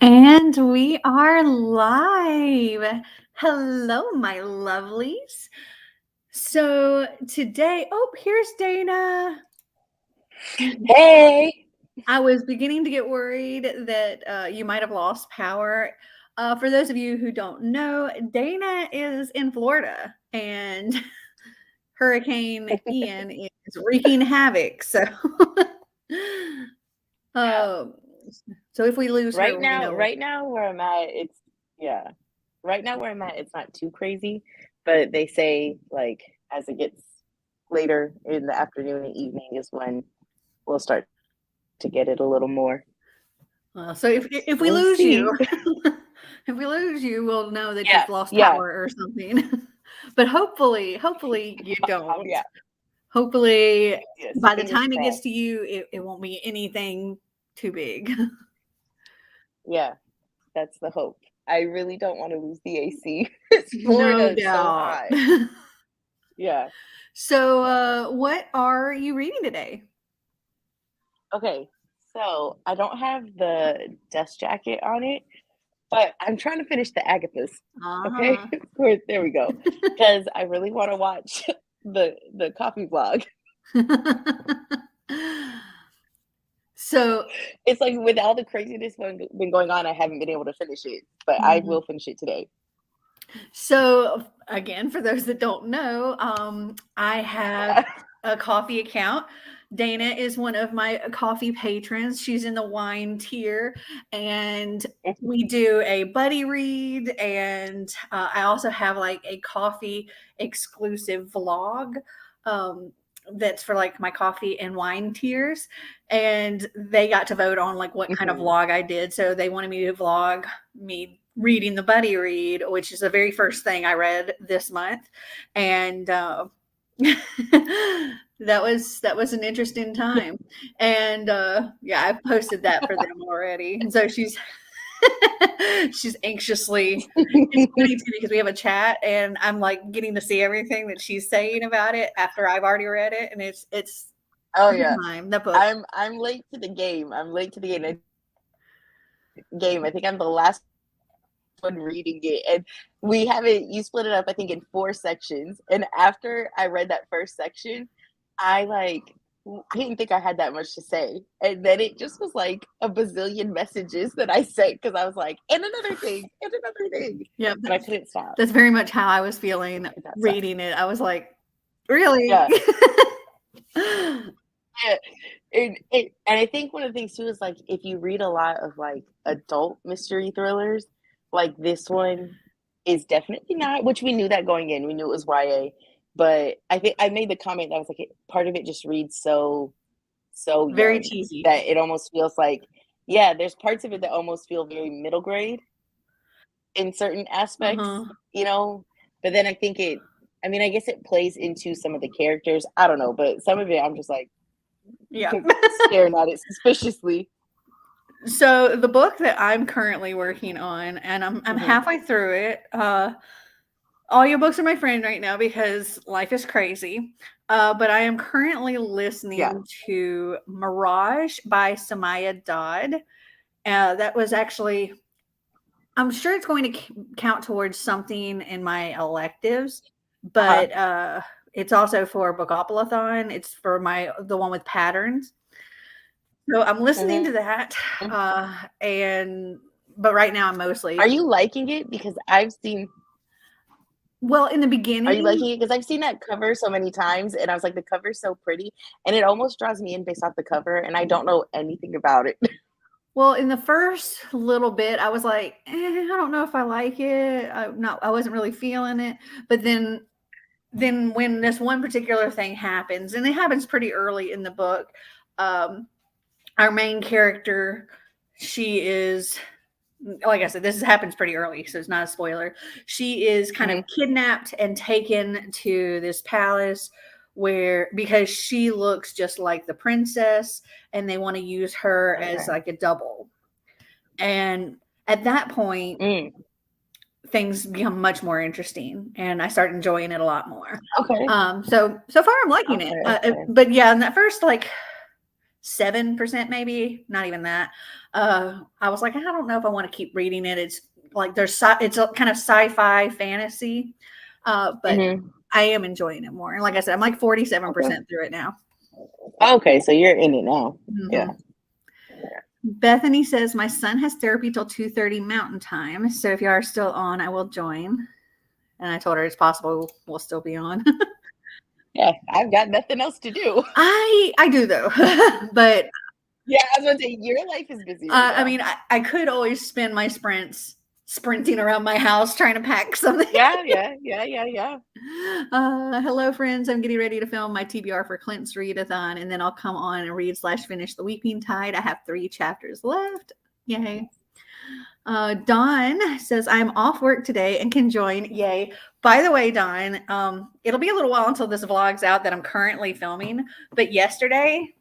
And we are live. Hello, my lovelies. So today, here's Dana. Hey. I was beginning to get worried that you might have lost power. For those of you who don't know, Dana is in Florida and Hurricane Ian is wreaking havoc. So, Yeah. um, so if we lose her, Right we now, know. right now where I'm at, yeah. Right now where I'm at, it's not too crazy, but they say like as it gets later in the afternoon and evening is when we'll start to get it a little more. So if we We'll lose you, see. if we lose you, we'll know that Yeah, you've lost yeah, power or something. But hopefully you don't. yeah, Hopefully yes. by the Fingers time it gets crossed. to you, it won't be anything too big. Yeah, that's the hope. I really don't want to lose the AC. No Florida is so doubt. hot. Yeah. So what are you reading today? Okay. So I don't have the dust jacket on it, but I'm trying to finish the Agathas, okay? Uh-huh. There we go. Because I really want to watch the coffee vlog. So It's like with all the craziness been going on, I haven't been able to finish it, but I mhm. will finish it today. So again, for those that don't know, I have a coffee account. Dana is one of my coffee patrons. She's in the wine tier, and we do a buddy read. And I also have like a coffee exclusive vlog. That's for like my coffee and wine tiers, and they got to vote on like what kind of Mhm. vlog I did. So they wanted me to vlog me reading the buddy read, which is the very first thing I read this month, and that was an interesting time. And yeah, I've posted that for them already, and so she's anxiously. It's funny too because we have a chat, and I'm like getting to see everything that she's saying about it after I've already read it, and it's Oh good yeah. time. The book. I'm late to the game. I'm late to the game. I think I'm the last one reading it. And we haven't you split it up I think in 4 sections. And after I read that first section, I didn't think I had that much to say. And then it just was like a bazillion messages that I sent because I was like, and another thing, and another thing. Yeah, And I couldn't stop. that's very much how I was feeling I could not stop. reading it. I was like, really? Yeah. Yeah. And I think one of the things too is like if you read a lot of like adult mystery thrillers, like this one is definitely not, which we knew that going in. We knew it was YA, but I think I made the comment that was like part of it just reads so Very young cheesy. that it almost feels like, yeah, there's parts of it that almost feel very middle grade in certain aspects, Uh-huh. you know. But then I mean, I guess it plays into some of the characters. I don't know, but some of it I'm just like Yeah. staring at it suspiciously. So the book that I'm currently working on, and I'm Mhm. halfway through it. Audiobooks are my friend right now because life is crazy. But I am currently Yeah. listening to Mirage by Samaya Dodd. That was actually, I'm sure it's going to count towards something in my electives, Uh-huh. but it's also for Bookopolython. It's for the one with patterns. So I'm listening to Mhm. that, and but right now I'm Are mostly, you liking it? Because well, in the are you beginning. liking it? Because I've seen that cover so many times, and I was like, the cover's so pretty, and it almost draws me in based off the cover, and I don't know anything about it. Well, in the first little bit, I was like, I don't know if I like it. I wasn't really feeling it. But then when this one particular thing happens, and it happens pretty early in the book, um, our main character, she is, like I said, happens pretty early, so it's not a spoiler. She is kind of Mhm. kidnapped and taken to this palace where, because she looks just like the princess, and they want to use her as Okay. like a double. And at that point, Mm. things become much more interesting, and I start enjoying it a lot more. Okay. So far I'm liking it. Okay. Okay. But yeah, in that first like 7% maybe, not even that. I was like, I don't know if I want to keep reading it. It's like it's a kind of sci-fi fantasy, but I am enjoying it more. And like I said, I'm like 47% through it now. Okay, so you're in it now. Mm-hmm. Yeah. Bethany says, my son has therapy till 2:30 Mountain Time. So if you are still on, I will join. And I told her it's possible we'll still be on. Yeah, I've got nothing else to do. I do though, but yeah, I was going to say your life is busy. Right now. I mean, I could always spend my sprinting around my house trying to pack something. Yeah. Hello, friends. I'm getting ready to film my TBR for Clint's Readathon, and then I'll come on and read / finish The Weeping Tide. I have 3 chapters left. Yay. Dawn says, I'm off work today and can join. Yay. By the way, Dawn, it'll be a little while until this vlog's out that I'm currently filming, but yesterday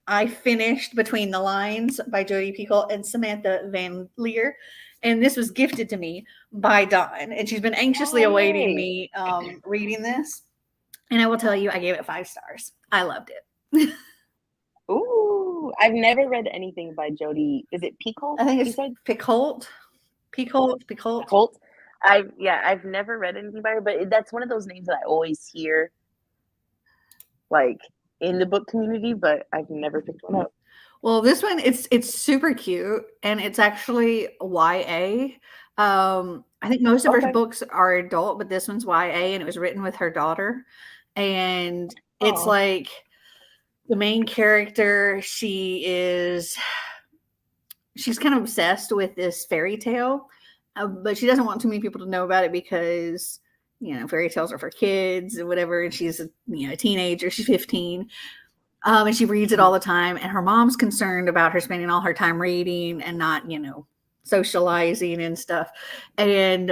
I finished Between the Lines by Jodi Picoult and Samantha Van Leer, and this was gifted to me by Dawn, and she's been anxiously awaiting me reading this, and I will tell you, I gave it 5 stars. I loved it. Ooh, I've never read anything by Jodi. Is it Picoult? I think it's Picoult. I've never read anything by her, but that's one of those names that I always hear, like in the book community, but I've never picked one up. Well, this one it's super cute, and it's actually YA. I think most of her books are adult, but this one's YA, and it was written with her daughter, and it's like the main character, she's kind of obsessed with this fairy tale, but she doesn't want too many people to know about it because, fairy tales are for kids and whatever. And she's a teenager, she's 15. And she reads it all the time. And her mom's concerned about her spending all her time reading and not, socializing and stuff. And,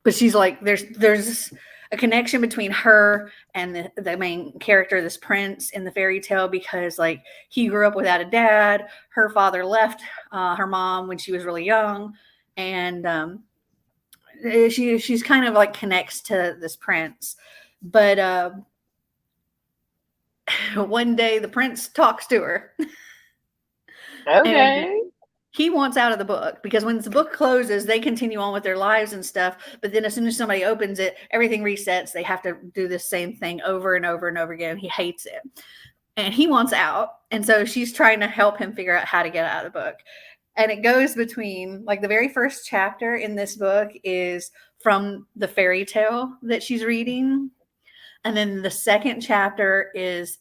but she's like, there's a connection between her and the main character, this prince in the fairy tale, because like he grew up without a dad. Her father left her mom when she was really young. And she's kind of like connects to this prince. But one day the prince talks to her. Okay. And he wants out of the book because when the book closes, they continue on with their lives and stuff. But then as soon as somebody opens it, everything resets. They have to do the same thing over and over and over again. He hates it. And he wants out. And so she's trying to help him figure out how to get out of the book. And it goes between, like, the very first chapter in this book is from the fairy tale that she's reading. And then the second chapter is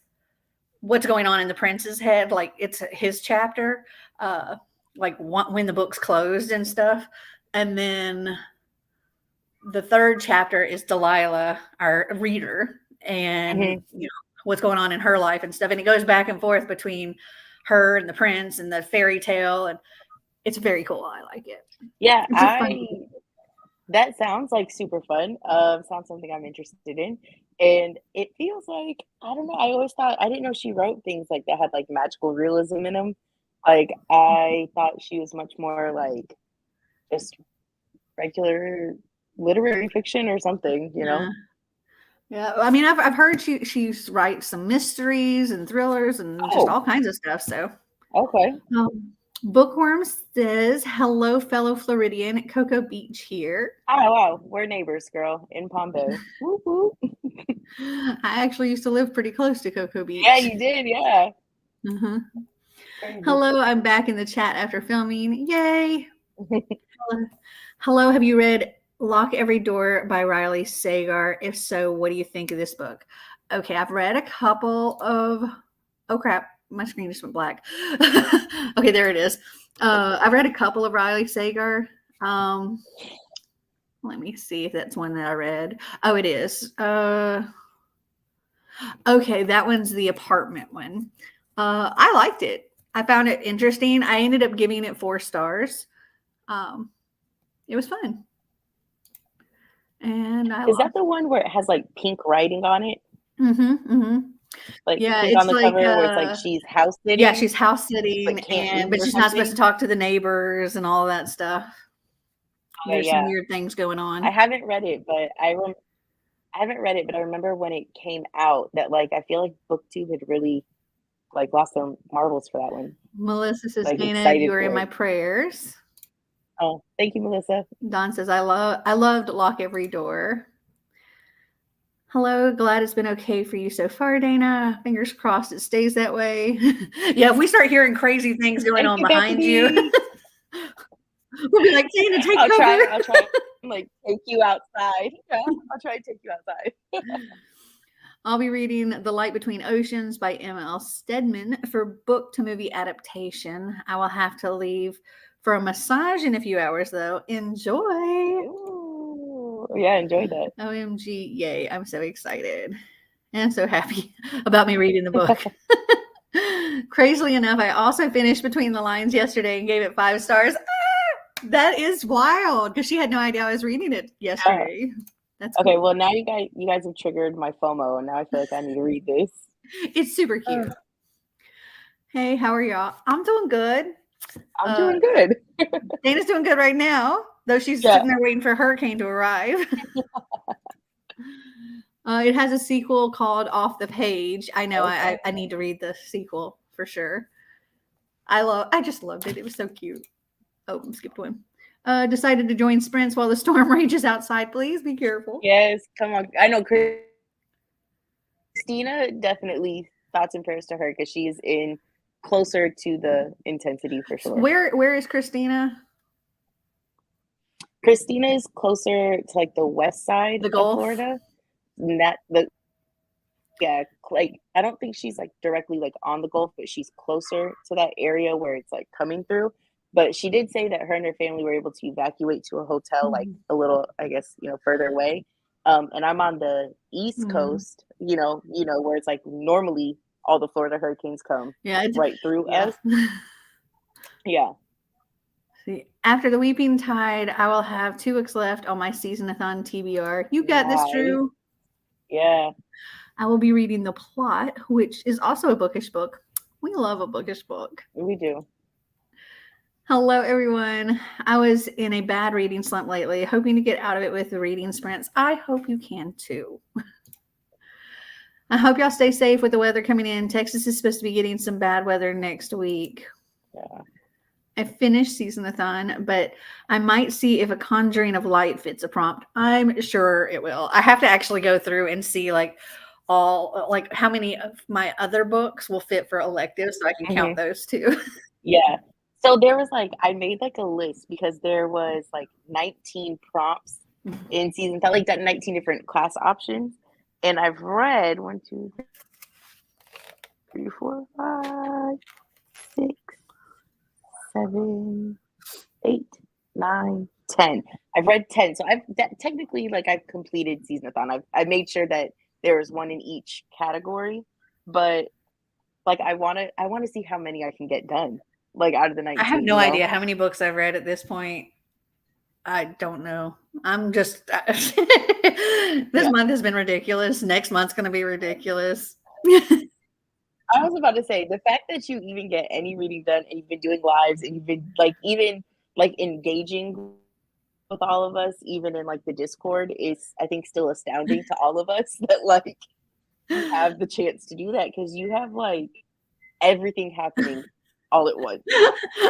what's going on in the prince's head. Like, it's his chapter. Like when the book's closed and stuff. And then the third chapter is Delilah, our reader, and what's going on in her life and stuff. And it goes back and forth between her and the prince and the fairy tale. And it's very cool. I like it. Yeah, that sounds like super fun. Sounds something I'm interested in. And it feels like, I don't know, I didn't know she wrote things like that had like magical realism in them. Like, I thought she was much more like just regular literary fiction or something, Yeah, I mean, I've heard she writes some mysteries and thrillers and just all kinds of stuff. So Bookworm says, hello, fellow Floridian, Cocoa Beach here. Oh, wow. We're neighbors, girl, in Palm Bay. Whoop, whoop. I actually used to live pretty close to Cocoa Beach. Yeah, you did, yeah. Hello, I'm back in the chat after filming. Yay. Hello, have you read Lock Every Door by Riley Sagar? If so, what do you think of this book? Okay, I've read a couple of... Oh, crap. My screen just went black. Okay, there it is. I've read a couple of Riley Sagar. Let me see if that's one that I read. Oh, it is. Okay, that one's the apartment one. I liked it. I found it interesting. I ended up giving it 4 stars. It was fun. And is that the one where it has like pink writing on it? Like, yeah, it's on the cover where it's like she's house sitting. Yeah, she's house sitting, but she's not supposed to talk to the neighbors and all that stuff. There's some weird things going on. I haven't read it, but I remember when it came out that like I feel like BookTube had really like lost their marbles for that one. Melissa says, Like, Dana, excited you are in for my it. prayers. Oh, thank you, Melissa. Don says, I loved Lock Every Door. Hello, glad it's been okay for you so far, Dana. Fingers crossed it stays that way. Yeah, if we start hearing crazy things going Thank on you, behind you, Bethany. we'll be like, Dana, take I'll cover. try and like take you outside. Yeah, I'll try to take you outside. I'll be reading The Light Between Oceans by M.L. Stedman for book to movie adaptation. I will have to leave for a massage in a few hours, though. Enjoy. Ooh, yeah, enjoy that. OMG, yay. I'm so excited and so happy about me reading the book. Crazily enough, I also finished Between the Lines yesterday and gave it 5 stars. That is wild because she had no idea I was reading it yesterday. That's okay. cool. Well, now you guys have triggered my FOMO, and now I feel like I need to read this. It's super cute. Hey, how are y'all? I'm doing good. I'm doing good. Dana's doing good right now, though she's sitting there waiting for a hurricane to arrive. It has a sequel called Off the Page. I know I need to read the sequel for sure. I just loved it. It was so cute. Oh, I skipped one. Decided to join sprints while the storm rages outside. Please be careful. Yes, come on. I know Christina, definitely thoughts and prayers to her because she's in closer to the intensity for sure. Where is Christina? Christina is closer to like the west side The of Gulf? Florida. Like I don't think she's like directly like on the Gulf, but she's closer to that area where it's like coming through. But she did say that her and her family were able to evacuate to a hotel like a little, I guess, further away. And I'm on the East Coast, where it's like normally all the Florida hurricanes come right through us. Yeah. See, after the Weeping Tide, I will have 2 weeks left on my SeasonAthon TBR. You got this, Drew. Yeah. I will be reading The Plot, which is also a bookish book. We love a bookish book. We do. Hello, everyone. I was in a bad reading slump lately, hoping to get out of it with the reading sprints. I hope you can too. I hope y'all stay safe with the weather coming in. Texas is supposed to be getting some bad weather next week. Yeah. I finished Seasonathon, but I might see if A Conjuring of Light fits a prompt. I'm sure it will. I have to actually go through and see how many of my other books will fit for electives so I can count those too. Yeah. So there was I made a list because there was 19 prompts in Seasonthon, like that 19 different class options. And I've read 1, 2, 3, 4, 5, 6, 7, 8, 9, 10. I've read 10. So I've technically I've completed Seasonathon. I've made sure that there is one in each category, but I want to see how many I can get done. Out of the 19. I have no idea how many books I've read at this point. I don't know. I'm just this month has been ridiculous. Next month's going to be ridiculous. I was about to say the fact that you even get any reading done and you've been doing lives and you've been even engaging with all of us, even in the Discord, is I think still astounding to all of us that you have the chance to do that because you have everything happening all at once.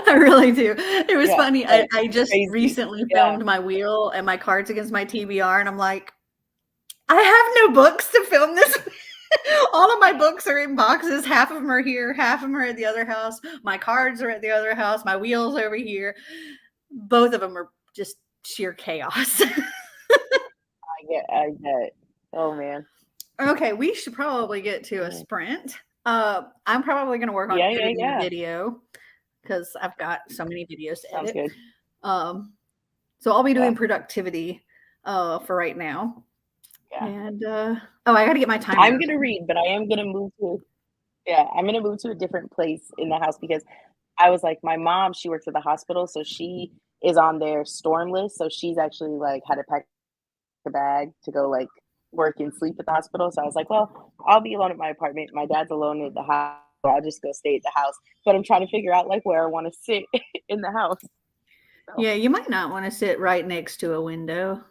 I really do. It was funny. I just crazy. recently filmed my wheel and my Cards Against my TBR, and I'm like, I have no books to film this. All of my books are in boxes. Half of them are here. Half of them are at the other house. My cards are at the other house. My wheel's over here. Both of them are just sheer chaos. I get. Oh man. Okay, we should probably get to a sprint. I'm probably going to work on editing the video because I've got so many videos to edit. Good. So I'll be doing productivity for right now. Yeah. And I got to get my time. I'm going to read, but I am going to move to. Yeah, I'm going to move to a different place in the house because I was my mom. She works at the hospital, so she is on their storm list. So she's actually had to pack a bag to go work and sleep at the hospital. So I was well, I'll be alone at my apartment. My dad's alone at the house. So I'll just go stay at the house. But I'm trying to figure out where I want to sit in the house. So. Yeah, you might not want to sit right next to a window.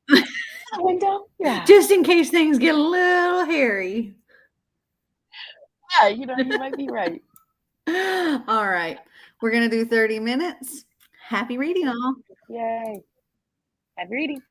A window? Yeah. Just in case things get a little hairy. Yeah, you might be right. All right. We're going to do 30 minutes. Happy reading, all. Yay. Happy reading.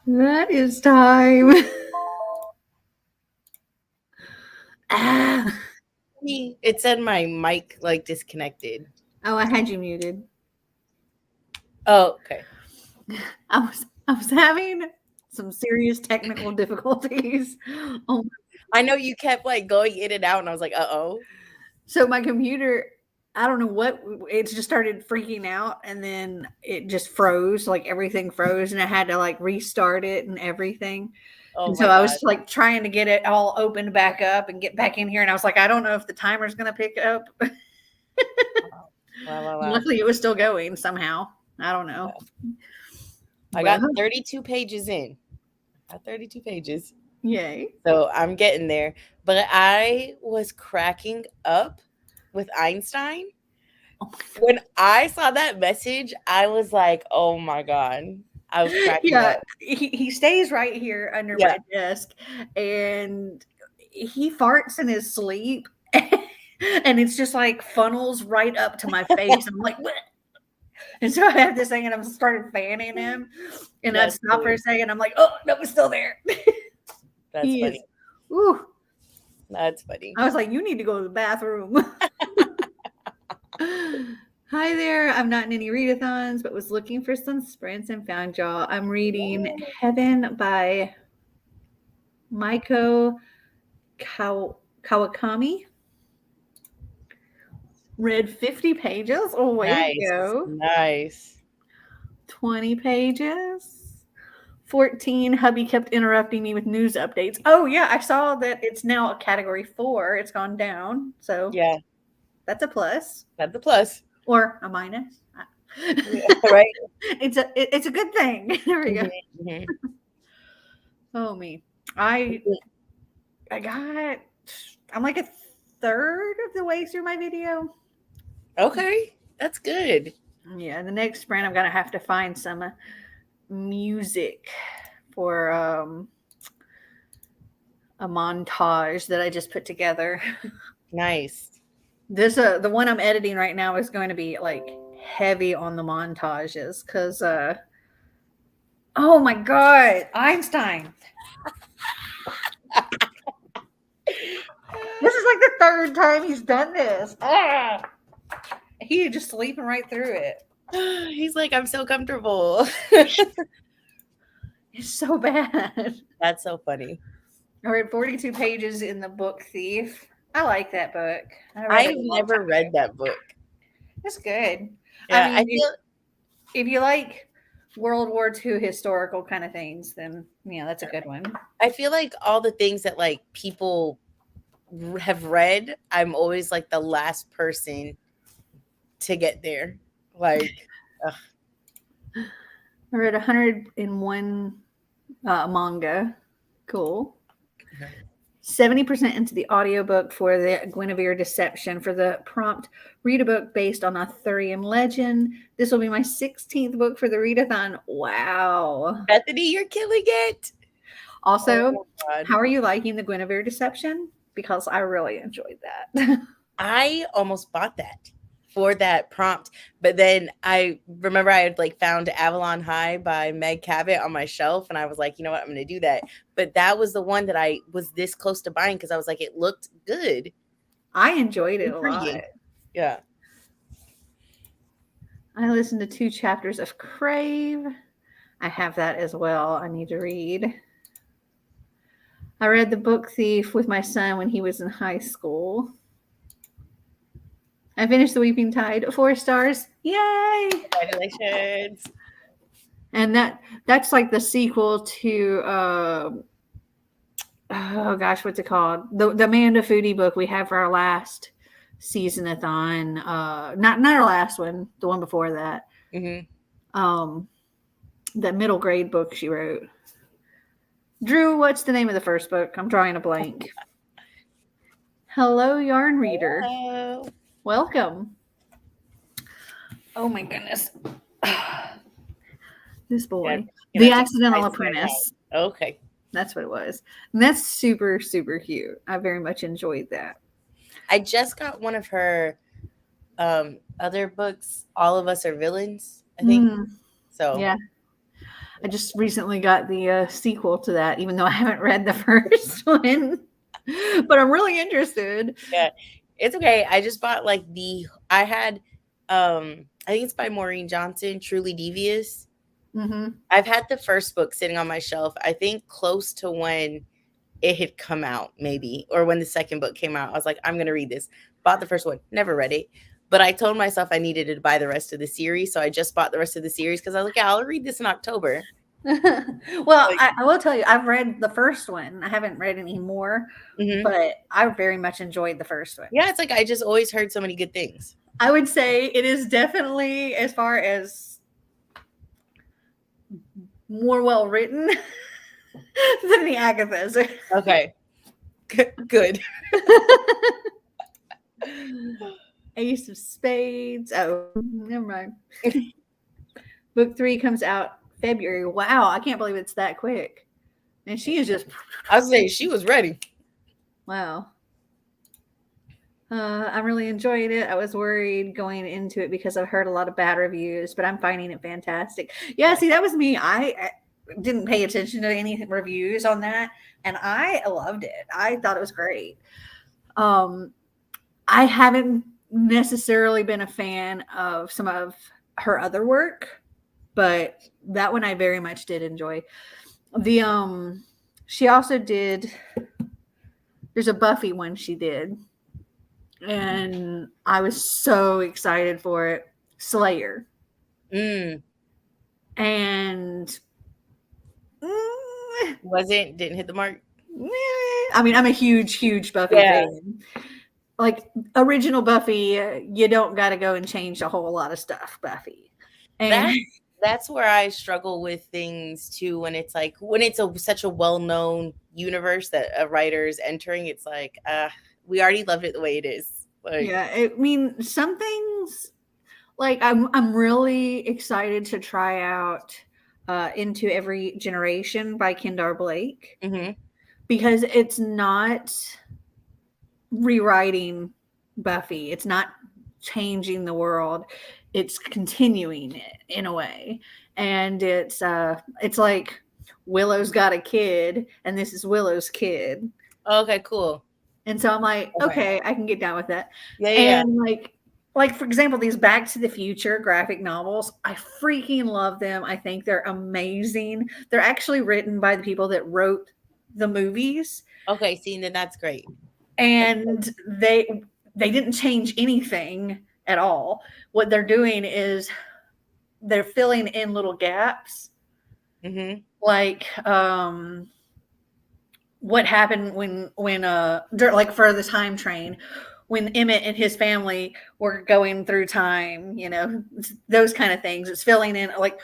That is time. Ah. It said my mic like disconnected. Oh, I had you muted. Oh, okay. I was having some serious technical difficulties. Oh, I know you kept like going in and out, and I was like, "Uh-oh." so my computer, I don't know what, it just started freaking out, and then it just froze, like everything froze, and I had to like restart it and everything. Oh And so my I god. was like trying to get it all opened back up and get back in here, and I was like, I don't know if the timer's going to pick up. Wow. Luckily, it was still going somehow. I don't know. I got 32 pages in. Got 32 pages. Yay. So I'm getting there. But I was cracking up with Einstein. Oh When I saw that message, I was like, oh my God. I was cracking up. He stays right here under my desk, and he farts in his sleep. And it's just like funnels right up to my face. I'm like, what? And so I have this thing, and I'm started fanning him, and I'd stop for a second. I'm like, oh no, it's still there. That's funny. Ooh. That's funny. I was like, you need to go to the bathroom. Hi there. I'm not in any readathons, but was looking for some sprints and found y'all. I'm reading Heaven by Maiko Kawakami. Read 50 pages. Oh, way to go. Nice. 20 pages. 14. Hubby kept interrupting me with news updates. Oh, yeah. I saw that it's now a category 4. It's gone down. So, yeah, that's a plus. That's a plus. Or a minus. Yeah, right. It's a good thing. There we go. Mm-hmm. Oh me. I'm like a third of the way through my video. Okay. That's good. Yeah, the next sprint I'm gonna have to find some music for a montage that I just put together. Nice. This the one I'm editing right now is going to be like heavy on the montages because oh my god, Einstein. This is like the third time he's done this. He just sleeping right through it. He's like, I'm so comfortable. It's so bad. That's so funny. I read 42 pages in The Book Thief. I like that book. I've never read that book. It's good. Yeah, I mean, if you like World War II historical kind of things, then yeah, that's a good one. I feel like all the things that like people have read, I'm always like the last person to get there. Like, ugh. I read 101 manga. Cool. 70% into the audiobook for the Guinevere Deception. For the prompt, read a book based on Arthurian legend. This will be my 16th book for the Readathon. Wow. Bethany, you're killing it. Also, how are you liking the Guinevere Deception? Because I really enjoyed that. I almost bought that for that prompt, but then I remember I had like found Avalon High by Meg Cabot on my shelf, and I was like, you know what, I'm going to do that. But that was the one that I was this close to buying because I was like, it looked good. I enjoyed it a lot. Yeah. I listened to 2 chapters of Crave. I have that as well. I need to read. I read The Book Thief with my son when he was in high school. I finished The Weeping Tide, 4 stars. Yay! Congratulations. And that's like the sequel to oh gosh, what's it called? The Amanda Foodie book we have for our last SeasonAthon. Not our last one, the one before that. Mm-hmm. That middle grade book she wrote. Drew, what's the name of the first book? I'm drawing a blank. Hello, Yarn Reader. Hello. Welcome. Oh my goodness. This boy. Yeah, The Accidental Apprentice. Okay. That's what it was. And that's super, super cute. I very much enjoyed that. I just got one of her other books, All of Us Are Villains, I think. So yeah. I just recently got the sequel to that, even though I haven't read the first one. But I'm really interested. Yeah, it's okay. I just bought like I had I think it's by Maureen Johnson, Truly Devious. Mm-hmm. I've had the first book sitting on my shelf, I think close to when it had come out, maybe, or when the second book came out. I was like, I'm gonna read this. Bought the first one, never read it. But I told myself I needed to buy the rest of the series. So I just bought the rest of the series because I was like, yeah, I'll read this in October. Well, Like, I will tell you, I've read the first one. I haven't read any more, but I very much enjoyed the first one. yeah, it's like I just always heard so many good things. I would say it is definitely, as far as more well written than the Agathas. Okay. Good. Ace of Spades. Oh, never mind. Book 3 comes out February. Wow, I can't believe it's that quick. And she is just. I was saying she was ready. Wow. I really enjoyed it. I was worried going into it because I've heard a lot of bad reviews, but I'm finding it fantastic. Yeah, see, that was me. I didn't pay attention to any reviews on that, and I loved it. I thought it was great. I haven't necessarily been a fan of some of her other work, but that one I very much did enjoy. She also did, there's a Buffy one she did, and I was so excited for it. Slayer. And didn't hit the mark. I mean, I'm a huge Buffy fan. Like original Buffy, you don't got to go and change a whole lot of stuff, Buffy. And that's where I struggle with things too. When it's like such a well-known universe that a writer is entering, it's like we already loved it the way it is. Like, yeah, I mean, some things like I'm really excited to try out Into Every Generation by Kendar Blake, because it's not rewriting Buffy. It's not changing the world. It's continuing it in a way. And it's like Willow's got a kid and this is Willow's kid. Okay, cool. And so I'm like, okay, I can get down with that. Yeah. And like for example, these Back to the Future graphic novels, I freaking love them. I think they're amazing. They're actually written by the people that wrote the movies. Okay, see, then that's great. And they didn't change anything at all. What they're doing is they're filling in little gaps. Like what happened when like for the time train, when Emmett and his family were going through time, you know, those kind of things. It's filling in, like,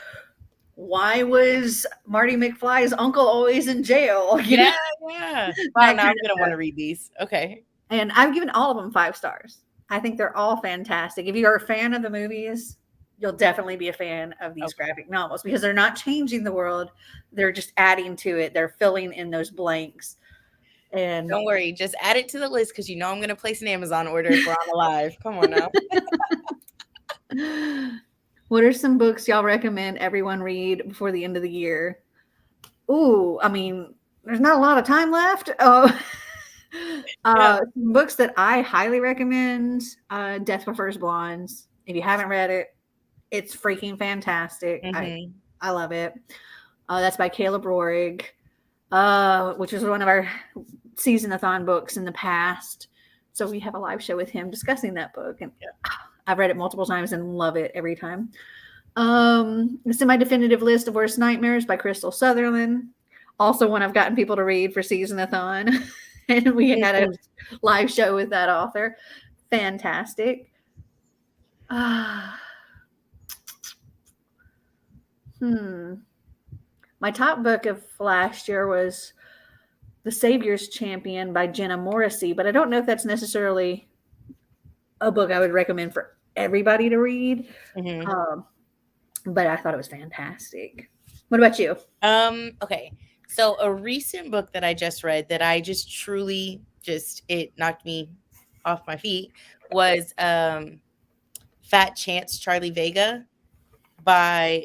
why was Marty McFly's uncle always in jail? Yeah. Wow, now I'm gonna want to read these. Okay. And I've given all of them 5 stars. I think they're all fantastic. If you are a fan of the movies, you'll definitely be a fan of these graphic novels, because they're not changing the world. They're just adding to it. They're filling in those blanks. And don't worry, just add it to the list, because you know I'm going to place an Amazon order if we're on the live. Come on now. What are some books y'all recommend everyone read before the end of the year? Ooh, I mean, there's not a lot of time left. Books that I highly recommend, Death Prefers Blondes. If you haven't read it, it's freaking fantastic. I love it. That's by Caleb Rohrig, which was one of our SeasonAthon books in the past. So we have a live show with him discussing that book, and I've read it multiple times and love it every time. It's in my definitive list of Worst Nightmares by Crystal Sutherland. Also one I've gotten people to read for SeasonAthon. And we had a live show with that author. Fantastic. My top book of last year was The Savior's Champion by Jenna Morrissey, but I don't know if that's necessarily a book I would recommend for everybody to read. But I thought it was fantastic. What about you? Okay. So a recent book that I just read that I just truly it knocked me off my feet was Fat Chance Charlie Vega by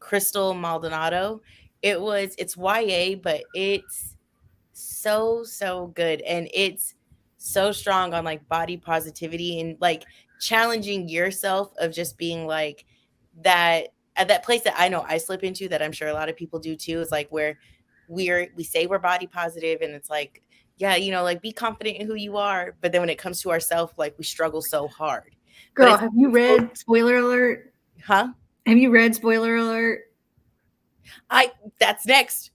Crystal Maldonado. It's YA, but it's so good, and it's so strong on like body positivity and like challenging yourself of just being like that at that place that I know I slip into, that I'm sure a lot of people do too, is like where we say we're body positive, and it's like, yeah, like be confident in who you are, but then when it comes to ourselves, like we struggle so hard. But Girl, have you read Spoiler Alert? Huh? Have you read Spoiler Alert? That's next.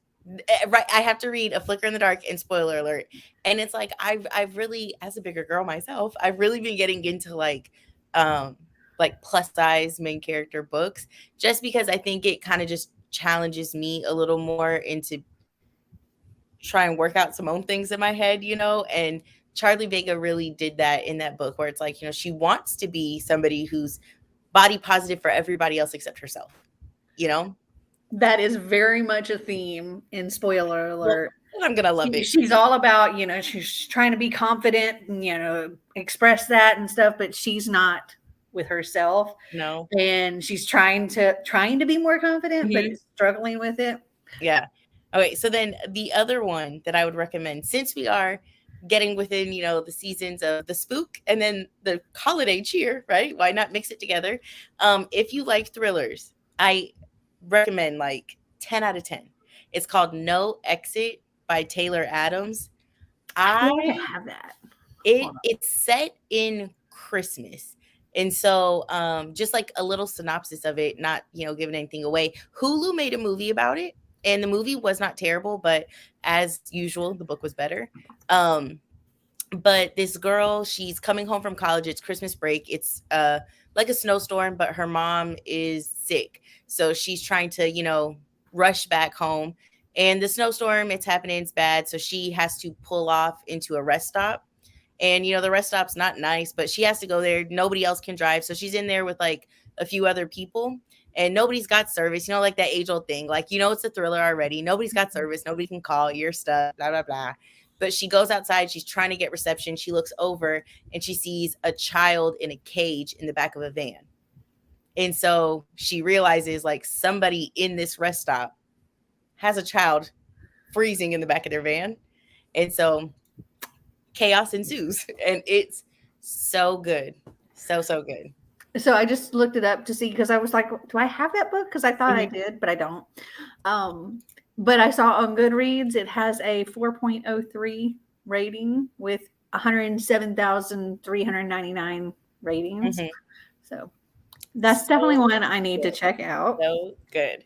Right, I have to read A Flicker in the Dark and Spoiler Alert. And it's like I've really, as a bigger girl myself, I've really been getting into like plus size main character books, just because I think it kind of just challenges me a little more into try and work out some own things in my head, and Charlie Vega really did that in that book, where it's like, she wants to be somebody who's body positive for everybody else except herself, That is very much a theme in Spoiler Alert. Well, I'm gonna love it. She's all about, she's trying to be confident and, express that and stuff, but she's not with herself. No. And she's trying to be more confident, but is struggling with it. Yeah. Okay. So then the other one that I would recommend, since we are getting within, the seasons of the spook and then the holiday cheer, right? Why not mix it together? If you like thrillers, I recommend like 10 out of 10. It's called No Exit by Taylor Adams. I have that. It's set in Christmas. And so just like a little synopsis of it, not, giving anything away. Hulu made a movie about it, and the movie was not terrible, but as usual, the book was better. But this girl, she's coming home from college. It's Christmas break. It's like a snowstorm, but her mom is sick. So she's trying to, rush back home. And the snowstorm, it's happening, it's bad. So she has to pull off into a rest stop. And, the rest stop's not nice, but she has to go there. Nobody else can drive. So she's in there with like a few other people, and nobody's got service, like that age old thing. Like, it's a thriller already. Nobody's got service. Nobody can call your stuff, blah, blah, blah. But she goes outside. She's trying to get reception. She looks over and she sees a child in a cage in the back of a van. And so she realizes like somebody in this rest stop has a child freezing in the back of their van. And so chaos ensues, and it's so good. So good. So I just looked it up to see, because I was like, do I have that book? Because I thought I did, but I don't. But I saw on Goodreads, it has a 4.03 rating with 107,399 ratings. So that's definitely one I need to check out. So good.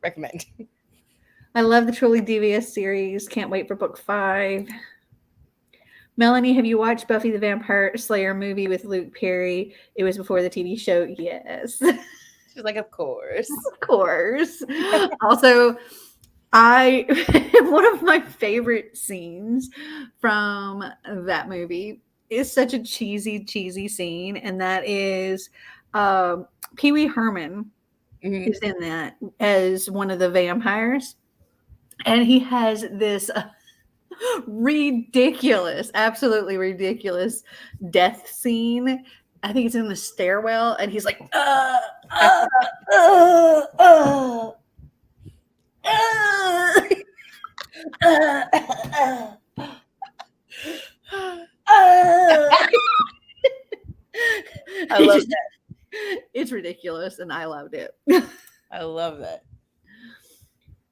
Recommend. I love the Truly Devious series. Can't wait for book 5. Melanie, have you watched Buffy the Vampire Slayer movie with Luke Perry? It was before the TV show. Yes. She's like, of course. Of course. Also, one of my favorite scenes from that movie is such a cheesy scene, and that is Pee Wee Herman is in that as one of the vampires, and he has this absolutely ridiculous death scene. I think it's in the stairwell, and he's like, I love that. It's ridiculous, and I loved it. I love that.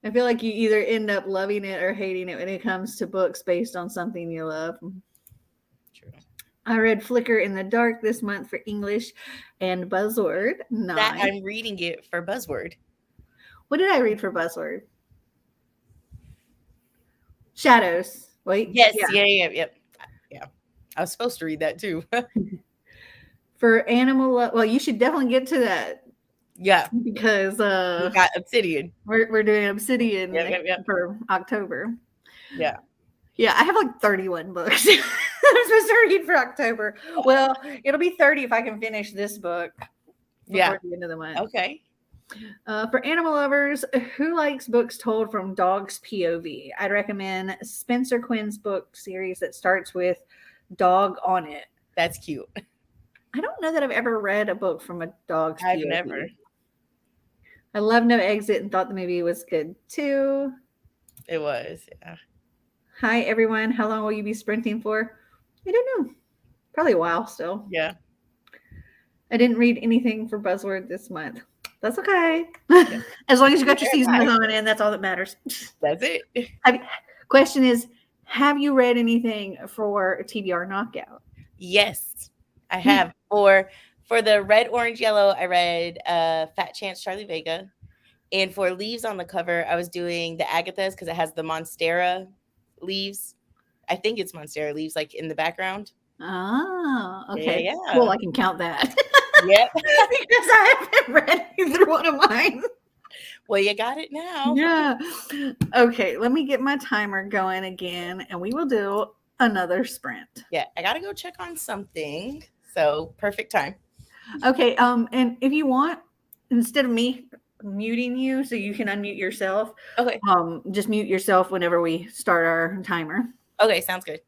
I feel like you either end up loving it or hating it when it comes to books based on something you love. True. I read Flicker in the Dark this month for English and Buzzword. That I'm reading it for Buzzword. What did I read for Buzzword? Shadows. Wait. Yes. Yeah. I was supposed to read that too. For Animal Love. Well, you should definitely get to that. Yeah. Because we got Obsidian. We're doing Obsidian for October. Yeah. Yeah, I have like 31 books I'm supposed to read for October. Well, it'll be 30 if I can finish this book before the end of the month. Okay. For animal lovers who likes books told from dog's POV, I'd recommend Spencer Quinn's book series that starts with Dog on It. That's cute. I don't know that I've ever read a book from a dog's POV. I've never. I love No Exit and thought the movie was good too. It was, yeah. Hi, everyone. How long will you be sprinting for? I don't know. Probably a while still. Yeah. I didn't read anything for Buzzword this month. That's okay. Yeah. As long as you got your Neither have I. SeasonAthon in, that's all that matters. That's it. Question is, have you read anything for TBR Knockout? Yes, I have. For the red, orange, yellow, I read Fat Chance Charlie Vega. And for leaves on the cover, I was doing the Agathas because it has the Monstera leaves. I think it's Monstera leaves, like in the background. Oh, okay. Yeah. Cool. I can count that. Yep. Because I haven't read either one of mine. Well, you got it now. Yeah. Okay, let me get my timer going again and we will do another sprint. Yeah, I gotta go check on something. So perfect time. Okay, and if you want, instead of me muting you so you can unmute yourself, Okay. just mute yourself whenever we start our timer. Okay, sounds good.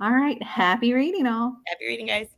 All right, happy reading all. Happy reading, guys.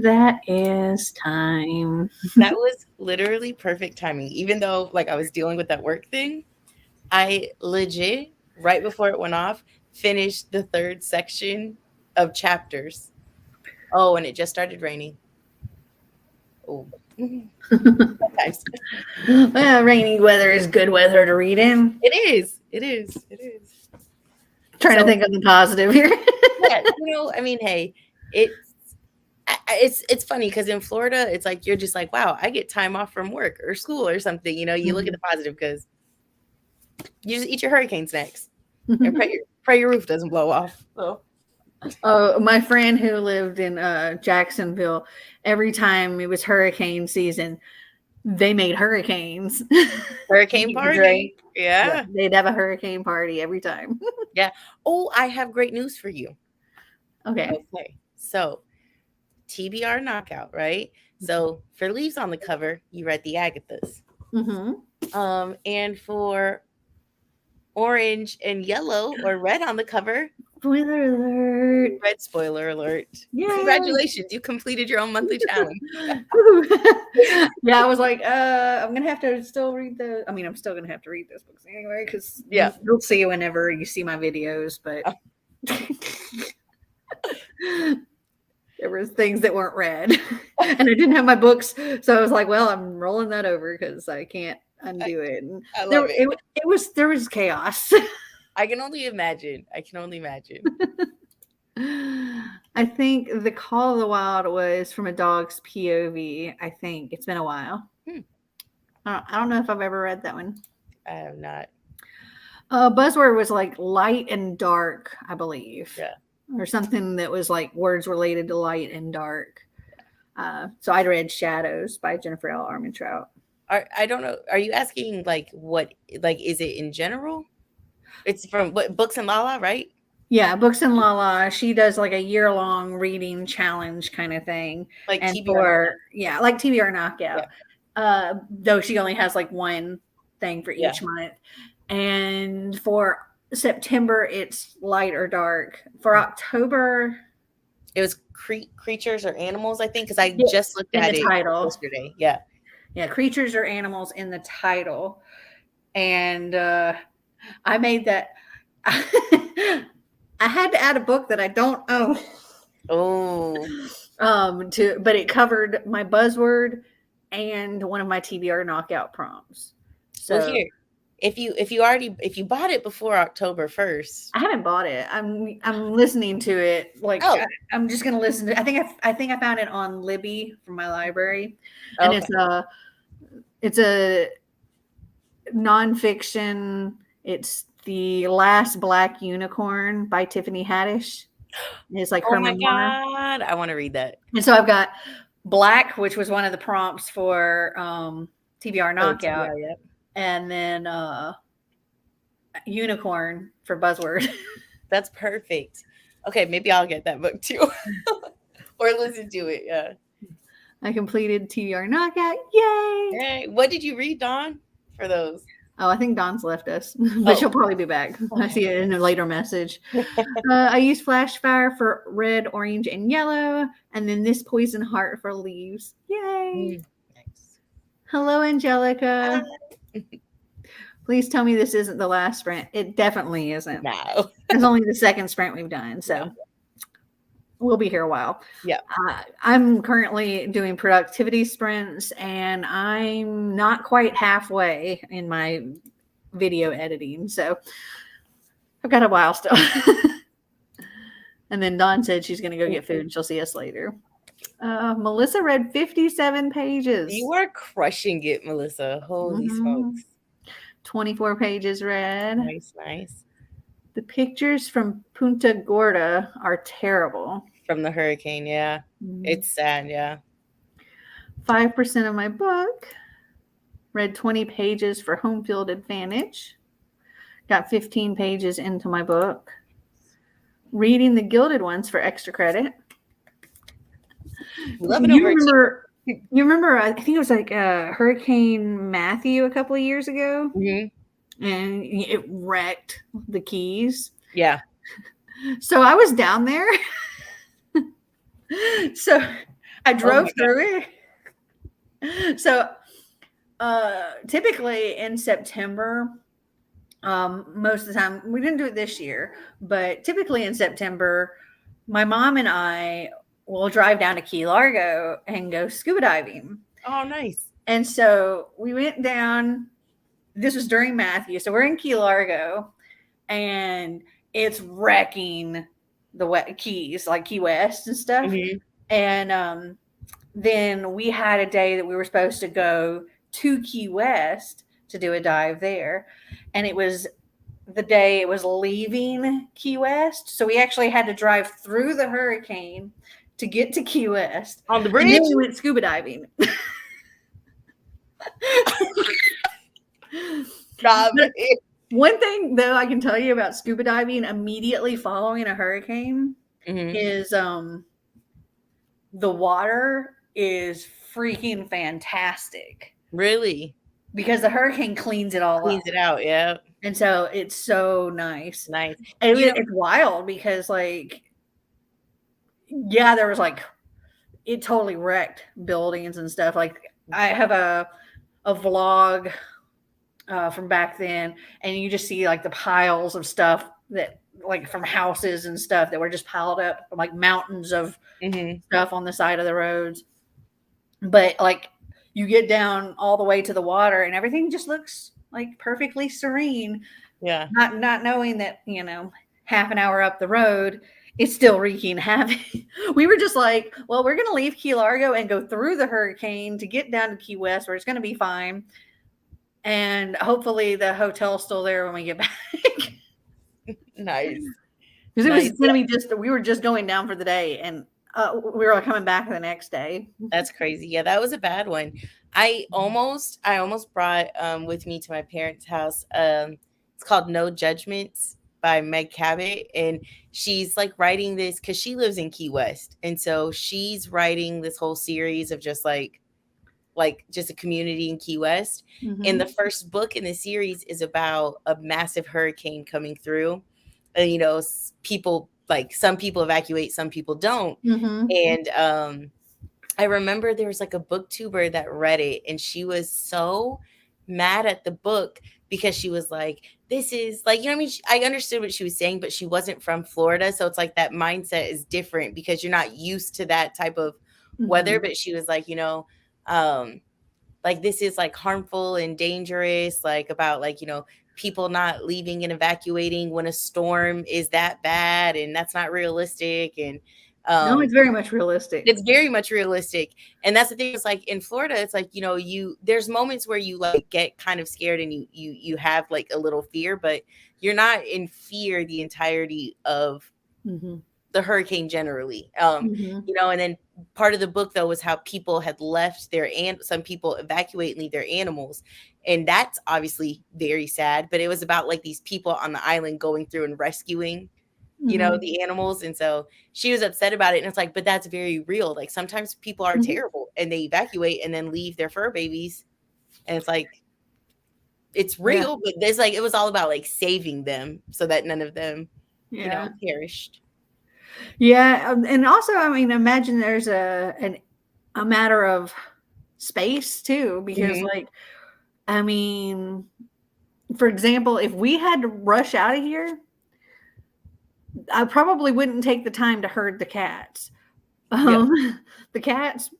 that is time. That was literally perfect timing. Even though like I was dealing with that work thing, I legit, right before it went off, finished the 3rd section of chapters. Oh, and it just started raining. Oh. Sometimes. Well, rainy weather is good weather to read in. It is. It is. It is. Trying to think of the positive here. Yeah, I mean, hey, it's funny because in Florida, it's like you're just like, wow, I get time off from work or school or something. You look at the positive because you just eat your hurricane snacks and pray your roof doesn't blow off. So. Oh, my friend who lived in Jacksonville, every time it was hurricane season, they made hurricanes. Hurricane party. Yeah. They'd have a hurricane party every time. Yeah. Oh, I have great news for you. Okay. So TBR knockout, right? So for Leaves on the Cover, you read the Agathas. Mm-hmm. And for Orange and Yellow or Red on the Cover, spoiler alert. Red spoiler alert. Yay. Congratulations, you completed your own monthly challenge. Yeah, I was like, I'm gonna have to still read the. I mean, I'm still gonna have to read those books anyway because you'll see whenever you see my videos. But there was things that weren't read, and I didn't have my books, so I was like, well, I'm rolling that over because I can't undo it. And I love it. There was chaos. I can only imagine. I think The Call of the Wild was from a dog's POV. I think it's been a while. I don't know if I've ever read that one. I have not. Buzzword was like light and dark, I believe. Yeah. Or something that was like words related to light and dark. So I'd read Shadows by Jennifer L. Armentrout. I don't know. Are you asking like what? Like, is it in general? It's from what, Books and Lala, right? Yeah, Books and Lala. She does like a year-long reading challenge kind of thing. Like and TBR like TBR Knockout. Yeah. Though she only has like one thing for each month. And for September, it's light or dark. For October, it was creatures or animals, I think, because I just looked at it yesterday. Yeah, creatures or animals in the title. And I made that. I had to add a book that I don't own. But it covered my buzzword and one of my TBR knockout prompts. So well, here, if you bought it before October 1st, I haven't bought it. I'm listening to it. Like I'm just gonna listen to. I think I found it on Libby from my library, and it's a nonfiction. It's The Last Black Unicorn by Tiffany Haddish. It's like her memoir. God, I want to read that. And so I've got Black, which was one of the prompts for TBR Knockout, and then Unicorn for Buzzword. That's perfect. Okay, maybe I'll get that book too, or listen to it. Yeah, I completed TBR Knockout. Yay! Hey, what did you read, Dawn? For those. Oh, I think Dawn's left us, but she'll probably be back. I see it in a later message. I used Flash Fire for Red, Orange, and Yellow, and then this Poison Heart for Leaves. Yay! Nice. Hello, Angelica. Please tell me this isn't the last sprint. It definitely isn't. No. It's only the second sprint we've done, so we'll be here a while. Yeah. I'm currently doing productivity sprints, and I'm not quite halfway in my video editing, so I've got a while still. And then Dawn said she's going to go get food, and she'll see us later. Melissa read 57 pages. You are crushing it, Melissa. Holy smokes. 24 pages read. Nice. The pictures from Punta Gorda are terrible. From the hurricane, yeah. It's sad, yeah. 5% of my book. Read 20 pages for Home Field Advantage. Got 15 pages into my book. Reading the Gilded Ones for extra credit. You remember, I think it was like Hurricane Matthew a couple of years ago, and it wrecked the Keys. Yeah. So I was down there. So I drove my through it. So typically in September, most of the time, we didn't do it this year, but typically in September, my mom and I will drive down to Key Largo and go scuba diving. Oh, nice. And so we went down. This was during Matthew. So we're in Key Largo and it's wrecking the wet Keys, like Key West and stuff. Mhm. And then we had a day that we were supposed to go to Key West to do a dive there. And it was the day it was leaving Key West. So we actually had to drive through the hurricane to get to Key West. On the And bridge? then we went scuba diving. Stop But it. one thing though I can tell you about scuba diving immediately following a hurricane Mhm. is the water is freaking fantastic Really? because the hurricane cleans it all Cleans up. it out, yeah. And so it's so nice. Nice. And You know- it's wild because like, yeah, there was like, it totally wrecked buildings and stuff. Like I have a vlog from back then, and you just see like the piles of stuff that like from houses and stuff that were just piled up, like mountains of Mhm. stuff on the side of the roads. But like you get down all the way to the water and everything just looks like perfectly serene. Yeah. Not knowing that, you know, half an hour up the road it's still wreaking havoc. We were just like, well, we're gonna leave Key Largo and go through the hurricane to get down to Key West where it's gonna be fine. And hopefully the hotel's still there when we get back. Nice. Because it Nice. was going to be just, we were just going down for the day and we were coming back the next day. That's crazy. Yeah, that was a bad one. I almost brought with me to my parents' house. It's called No Judgments by Meg Cabot, and she's like writing this because she lives in Key West, and so she's writing this whole series of just like just a community in Key West. Mhm. And the first book in the series is about a massive hurricane coming through, and you know, people like some people evacuate, some people don't. Mhm. And I remember there was like a booktuber that read it, and she was so mad at the book because she was like, this is like, you know what I mean? I understood what she was saying, but she wasn't from Florida. So it's like that mindset is different because you're not used to that type of weather. Mhm. But she was like, you know, like this is like harmful and dangerous, like about like, you know, people not leaving and evacuating when a storm is that bad, and that's not realistic. And No, it's very much realistic. it's very much realistic. And that's the thing. It's like in Florida, it's like, you know, there's moments where you like get kind of scared and you have like a little fear, but you're not in fear the entirety of Mhm. the hurricane generally. Mhm. You know, and then part of the book though was how people had left some people evacuate and leave their animals. And that's obviously very sad, but it was about like these people on the island going through and rescuing, you know, Mhm. the animals. And so she was upset about it. And it's like, but that's very real. Like sometimes people are Mhm. terrible and they evacuate and then leave their fur babies. And it's like, it's real, but there's like, it was all about like saving them so that none of them, you know, perished. Yeah. And also, I mean, imagine there's a matter of space too, because Mhm. like, I mean, for example, if we had to rush out of here, I probably wouldn't take the time to herd the cats. The cats,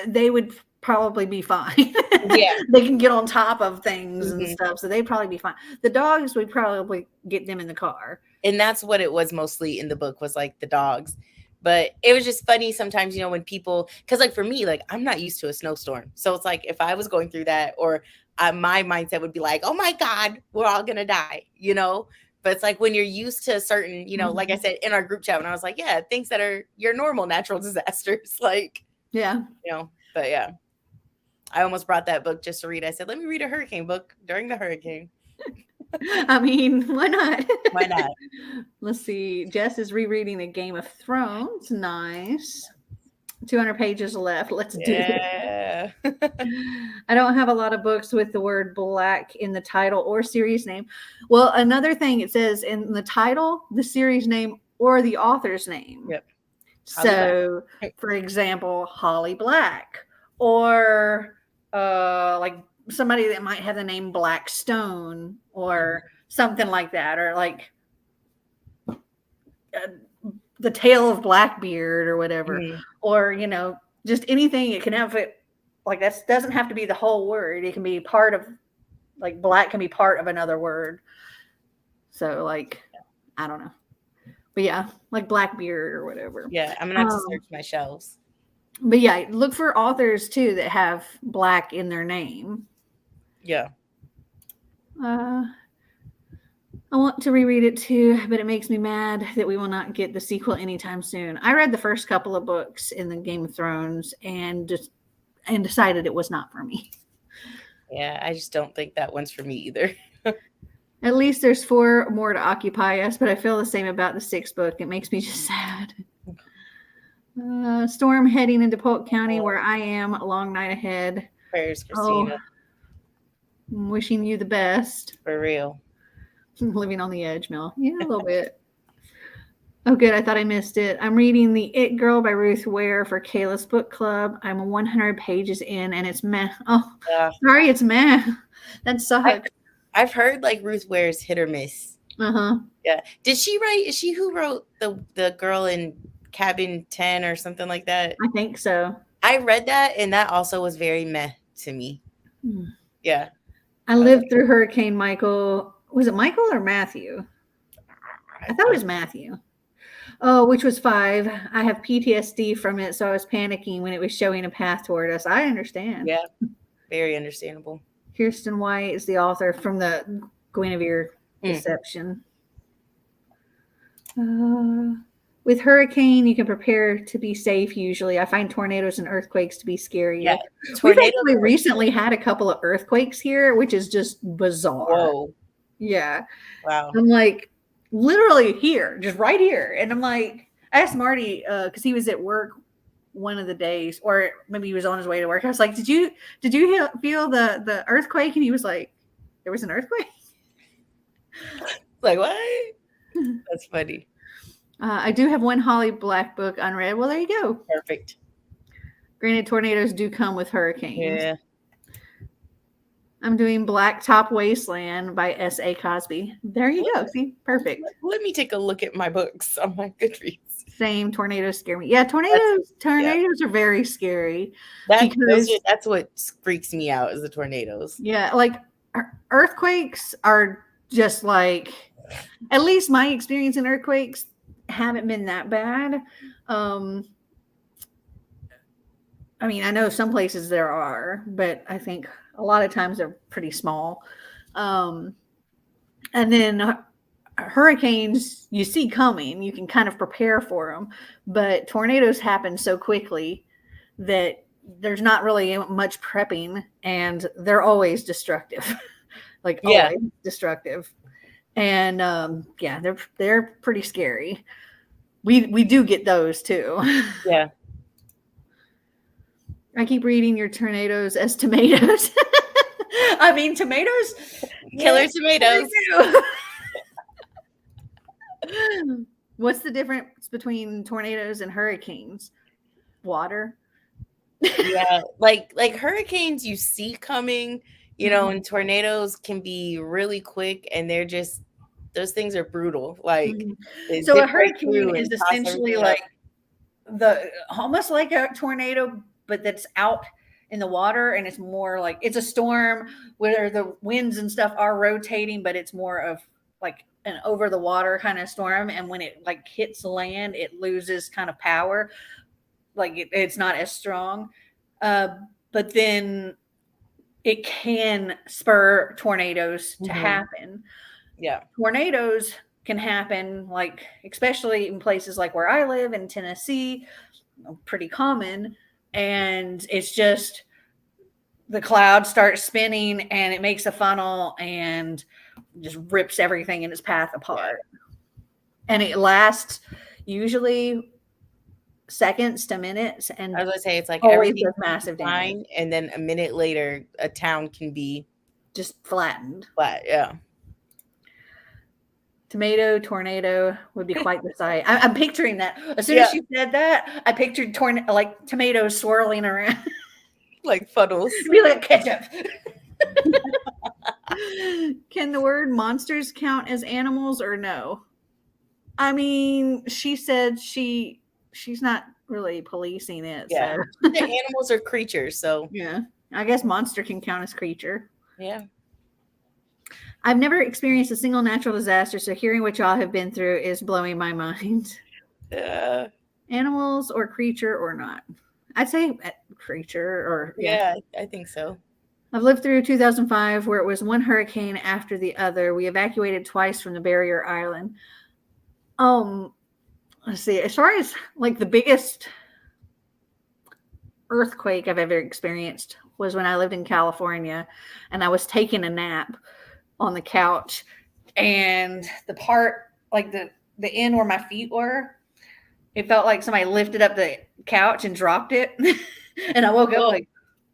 they would probably be fine. Yeah. They can get on top of things and Mhm. stuff, so they'd probably be fine. The dogs, would probably get them in the car. And that's what it was mostly in the book, was like the dogs. But it was just funny sometimes, you know, when people, because like for me, like I'm not used to a snowstorm. So it's like if I was going through that, or my mindset would be like, oh my God, we're all going to die, you know? But it's like when you're used to certain, you know, like I said in our group chat, when I was like, yeah, things that are your normal natural disasters, like, Yeah. you know, but yeah. I almost brought that book just to read. I said, let me read a hurricane book during the hurricane. I mean, why not? Why not? Let's see. Jess is rereading A Game of Thrones. Nice. 200 pages left. Let's do it. Yeah. I don't have a lot of books with the word black in the title or series name. Well, another thing, it says in the title, the series name or the author's name. Yep. So, for example, Holly Black, or like somebody that might have the name Blackstone, or something like that, or like the Tale of Blackbeard, or whatever, or just anything. It can have it like that. Doesn't have to be the whole word. It can be part of, like, black can be part of another word. So, like, I don't know. But yeah, like Blackbeard or whatever. Yeah, I'm gonna have to search my shelves. But yeah, look for authors too that have black in their name. Yeah. I want to reread it too, but it makes me mad that we will not get the sequel anytime soon. I read the first couple of books in the Game of Thrones and decided it was not for me. Yeah, I just don't think that one's for me either. At least there's 4 more to occupy us, but I feel the same about the 6th book. It makes me just sad. Storm heading into Polk County, where I am. A long night ahead. Prayers, Christina. I'm wishing you the best. For real. Living on the edge, Mel. Yeah, a little bit. Oh, good. I thought I missed it. I'm reading The It Girl by Ruth Ware for Kayla's book club. I'm 100 pages in, and it's meh. Oh, sorry, it's meh. That sucks. I've heard like Ruth Ware's hit or miss. Yeah. Did she write? Is she who wrote the girl in Cabin 10 or something like that? I think so. I read that, and that also was very meh to me. Yeah. I lived through Hurricane Michael. Was it Michael or Matthew? I thought it was Matthew. Oh, which was 5. I have PTSD from it, so I was panicking when it was showing a path toward us. I understand. Yeah. Very understandable. Kirsten White is the author from the Guinevere Deception. With hurricane, you can prepare to be safe usually. I find tornadoes and earthquakes to be scary. Yeah. We've actually recently had a couple of earthquakes here, which is just bizarre. Whoa. Yeah. Wow. I'm like, literally here, just right here. And I'm like, I asked Marty, because he was at work one of the days, or maybe he was on his way to work. I was like, did you feel the earthquake? And he was like, there was an earthquake? Like, what? That's funny. I do have one Holly Black book unread. Well, there you go. Perfect. Granted, tornadoes do come with hurricanes. Yeah. I'm doing Blacktop Wasteland by S.A. Cosby. There you go. See? Perfect. Let me take a look at my books on my Goodreads. Same. Tornadoes scare me. Yeah, tornadoes are very scary. That's what freaks me out is the tornadoes. Yeah, like earthquakes are just like, at least my experience in earthquakes haven't been that bad. I mean, I know some places there are, but I think a lot of times they're pretty small. And then hurricanes you see coming, you can kind of prepare for them, but tornadoes happen so quickly that there's not really much prepping, and they're always destructive. Always destructive. And they're pretty scary. We do get those too. Yeah. I keep reading your tornadoes as tomatoes. I mean, tomatoes. Killer tomatoes. What's the difference between tornadoes and hurricanes? Water. Yeah, like hurricanes you see coming, and tornadoes can be really quick, and they're just, those things are brutal. Like, so a hurricane is essentially like almost like a tornado, but that's out in the water, and it's more like it's a storm where the winds and stuff are rotating, but it's more of like an over the water kind of storm. And when it like hits land, it loses kind of power. Like it's not as strong. But then it can spur tornadoes to happen. Yeah. Tornadoes can happen, like, especially in places like where I live in Tennessee, pretty common. And it's just the cloud starts spinning and it makes a funnel and just rips everything in its path apart. And it lasts usually seconds to minutes. And I was gonna say, it's like everything massive damage, and then a minute later a town can be just flattened. Flat, yeah. Tomato tornado would be quite the sight. I'm picturing that. As soon as you said that, I pictured like tomatoes swirling around. Like funnels. It'd be like ketchup. Can the word monsters count as animals or no? I mean, she said she's not really policing it. Yeah. So The animals are creatures, so yeah. I guess monster can count as creature. yeah. I've never experienced a single natural disaster, so hearing what y'all have been through is blowing my mind. Animals or creature or not? I'd say creature or yeah, I think so. I've lived through 2005 where it was one hurricane after the other. We evacuated twice from the barrier island. Let's see. As far as like the biggest earthquake I've ever experienced was when I lived in California and I was taking a nap on the couch, and the part like the end where my feet were, it felt like somebody lifted up the couch and dropped it. And I woke up like,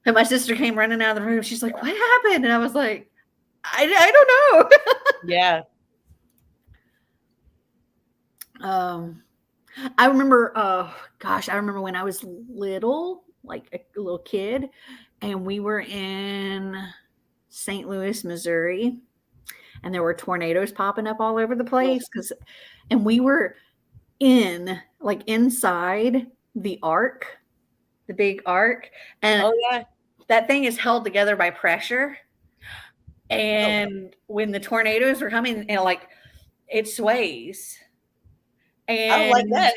and my sister came running out of the room. She's like, "What happened?" And I was like, I don't know. Yeah. I remember, I remember when I was little, like a little kid, and we were in St. Louis, Missouri, and there were tornadoes popping up all over the place and we were inside the ark, the big ark, and that thing is held together by pressure. And when the tornadoes were coming, like it sways. And I don't like that.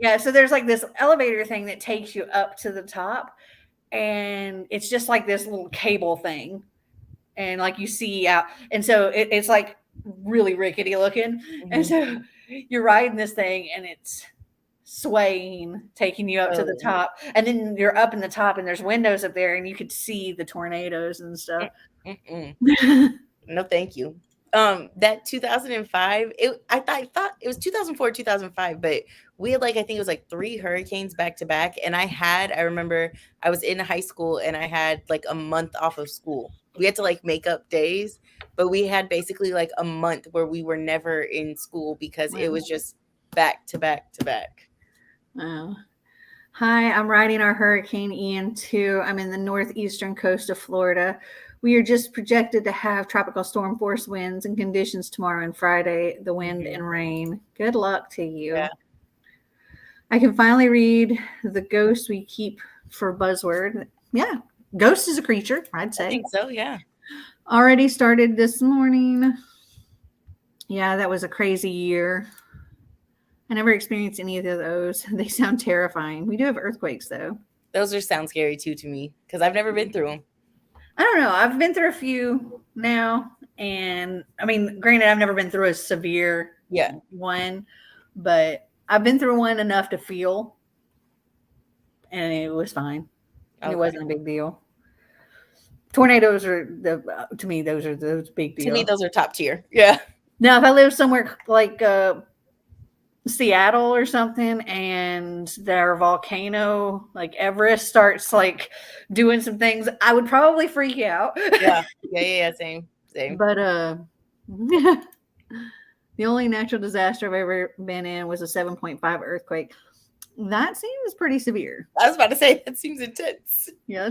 Yeah, so there's like this elevator thing that takes you up to the top, and it's just like this little cable thing, and like you see out, and so it's like really rickety looking. Mm-hmm. And so you're riding this thing and it's swaying, taking you up to the top, and then you're up in the top and there's windows up there and you could see the tornadoes and stuff. No, thank you. That 2005, I thought it was 2004, 2005, but we had I think it was 3 hurricanes back to back. And I remember I was in high school and I had a month off of school. We had to make up days, but we had basically a month where we were never in school because it was just back to back to back. Wow. Hi, I'm riding our Hurricane Ian too. I'm in the northeastern coast of Florida. We are just projected to have tropical storm force winds and conditions tomorrow and Friday, the wind and rain. Good luck to you. Yeah. I can finally read the ghost we keep for buzzword. Yeah, ghost is a creature, I'd say. I think so, yeah. Already started this morning. Yeah, that was a crazy year. I never experienced any of those. They sound terrifying. We do have earthquakes, though. Those sound scary, too, to me, because I've never been through them. I don't know. I've been through a few now. And, I mean, granted, I've never been through a severe one. But I've been through one enough to feel. And it was fine. Okay. It wasn't a big deal. Tornadoes are, to me, those are those big deals. To me, those are top tier. Yeah. Now, if I live somewhere like Seattle or something and their volcano like Everest starts doing some things, I would probably freak out. Yeah. Same. But the only natural disaster I've ever been in was a 7.5 earthquake. That seems pretty severe. I was about to say that seems intense. Yeah,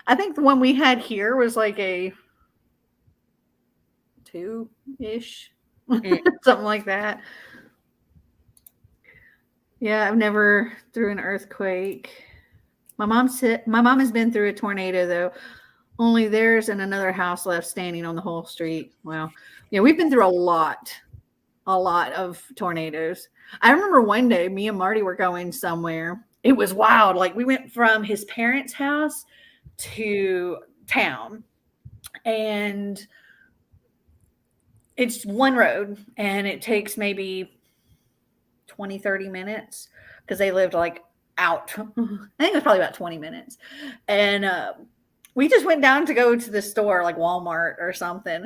I think the one we had here was a 2-ish, something like that. Yeah, I've never through an earthquake. My mom has been through a tornado though. Only theirs and another house left standing on the whole street. Wow. Yeah, we've been through a lot of tornadoes. I remember one day me and Marty were going somewhere. It was wild. We went from his parents' house to town, and it's one road, and it takes maybe 20, 30 minutes because they lived out. I think it was probably about 20 minutes. And we just went down to go to the store, like Walmart or something.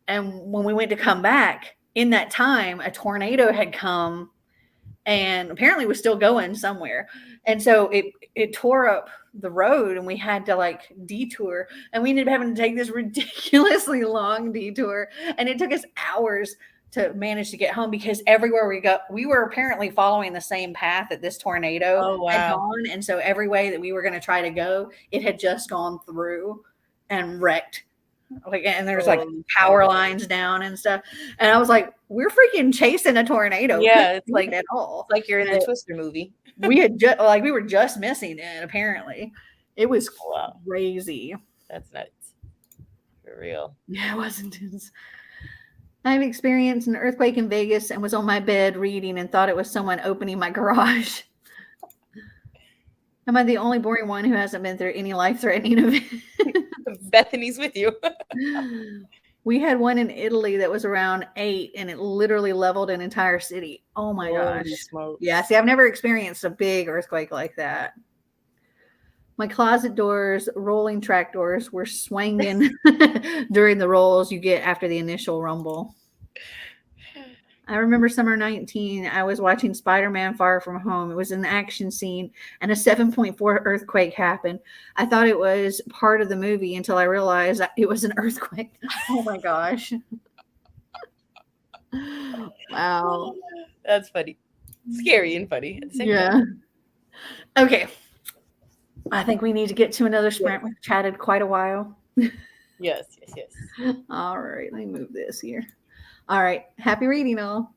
And when we went to come back, in that time, a tornado had come and apparently was still going somewhere. And so it tore up the road and we had to detour, and we ended up having to take this ridiculously long detour, and it took us hours to manage to get home because everywhere we go, we were apparently following the same path that this tornado Oh, had wow. gone. And so every way that we were going to try to go, it had just gone through and wrecked. Like, and there's like Holy power cow. lines down and stuff. And I was like, we're freaking chasing a tornado. Yeah, Couldn't it's see like it at all. It's like you're in the And Twister movie. we had just like we were just missing it. Apparently, it was Wow. crazy. That's nuts. For real. Yeah, it was intense. I've experienced an earthquake in Vegas and was on my bed reading and thought it was someone opening my garage. Am I the only boring one who hasn't been through any life-threatening event? Bethany's with you. We had one in Italy that was around 8 and it literally leveled an entire city. Oh my Holy gosh. smokes. Yeah, see, I've never experienced a big earthquake like that. My closet doors, rolling track doors, were swinging during the rolls you get after the initial rumble. I remember summer 19, I was watching Spider-Man Far From Home. It was an action scene and a 7.4 earthquake happened. I thought it was part of the movie until I realized it was an earthquake. Oh my gosh. Wow. That's funny. Scary and funny at the same Yeah. time. Okay. I think we need to get to another sprint. We've chatted quite a while. Yes. All right. Let me move this here. All right. Happy reading, all.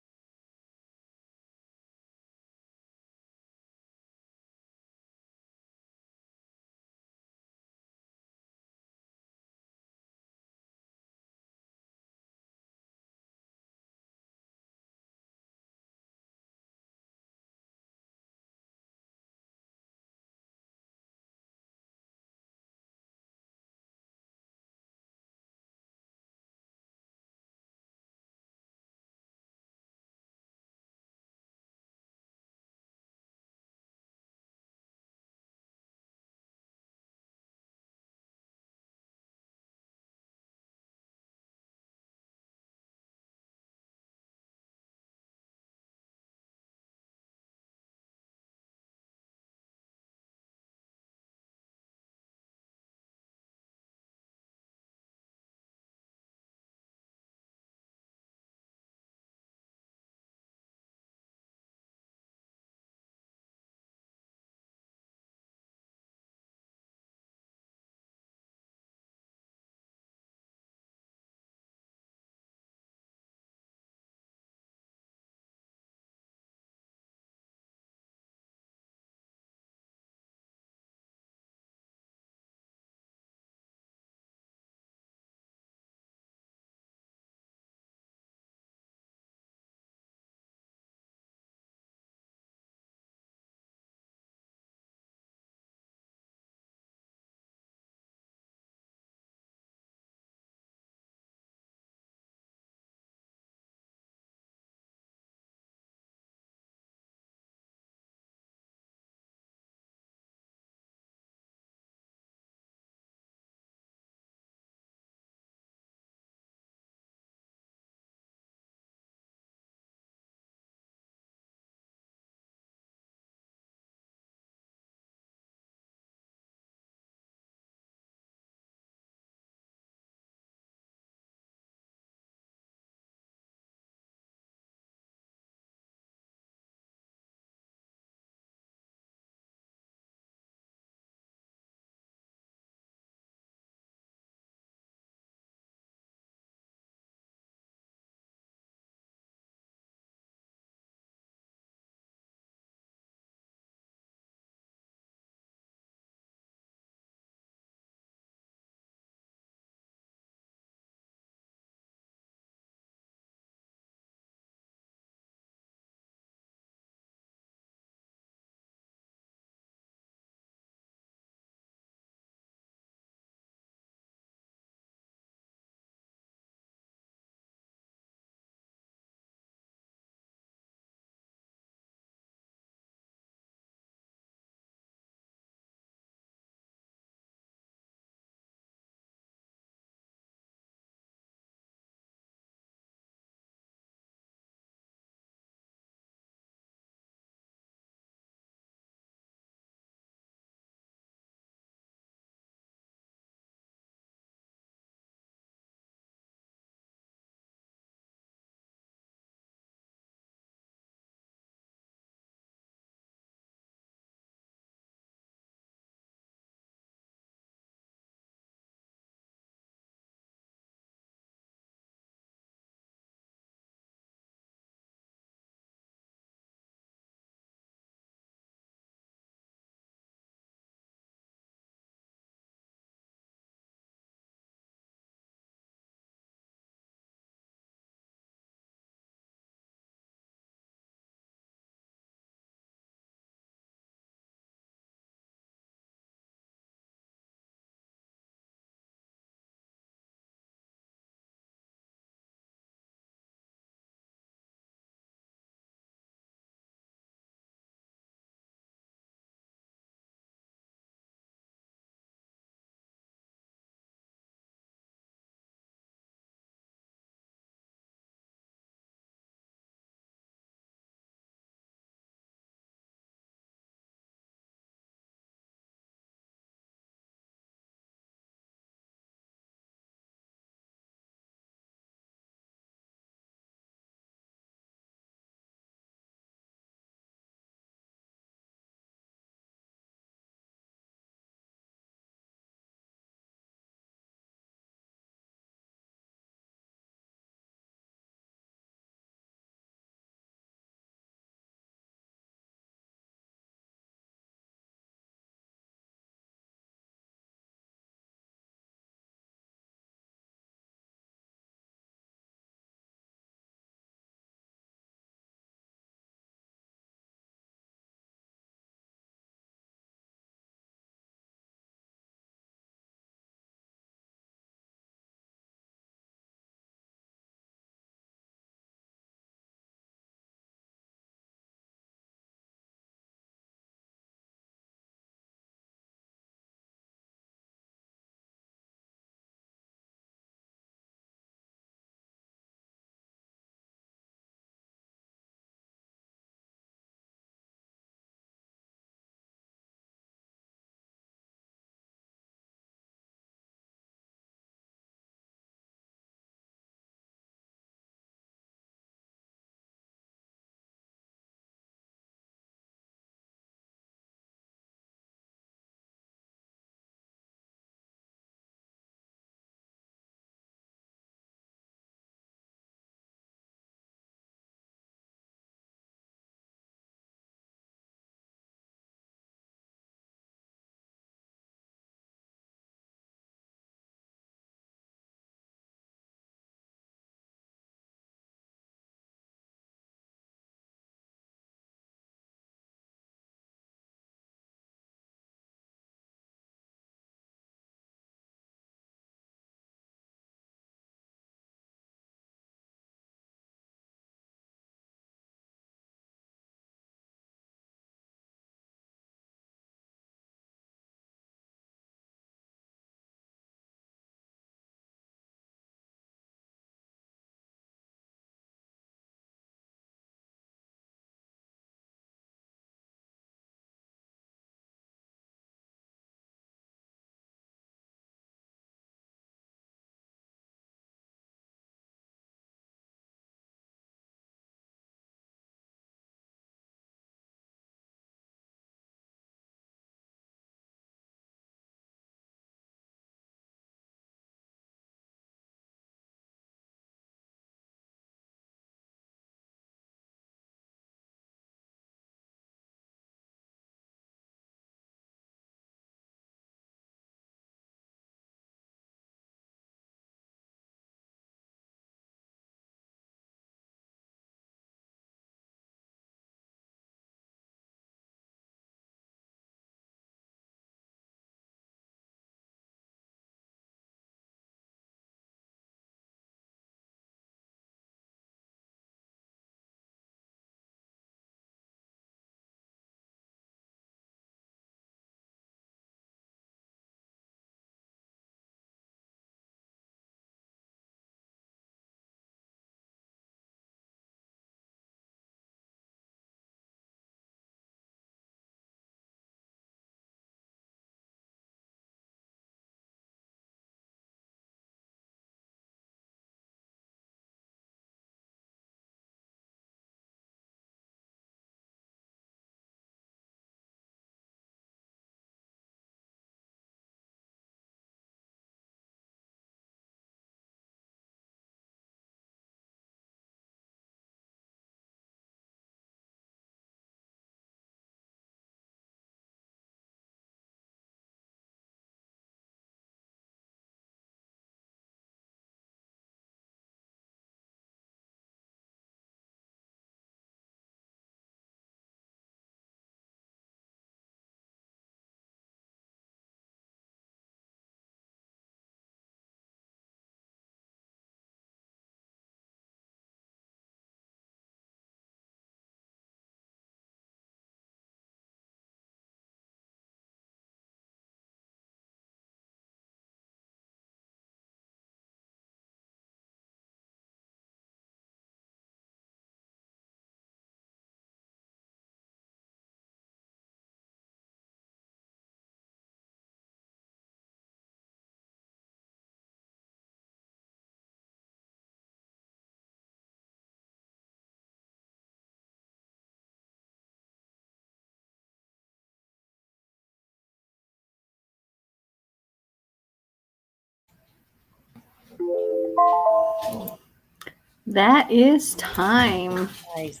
That is time. Nice.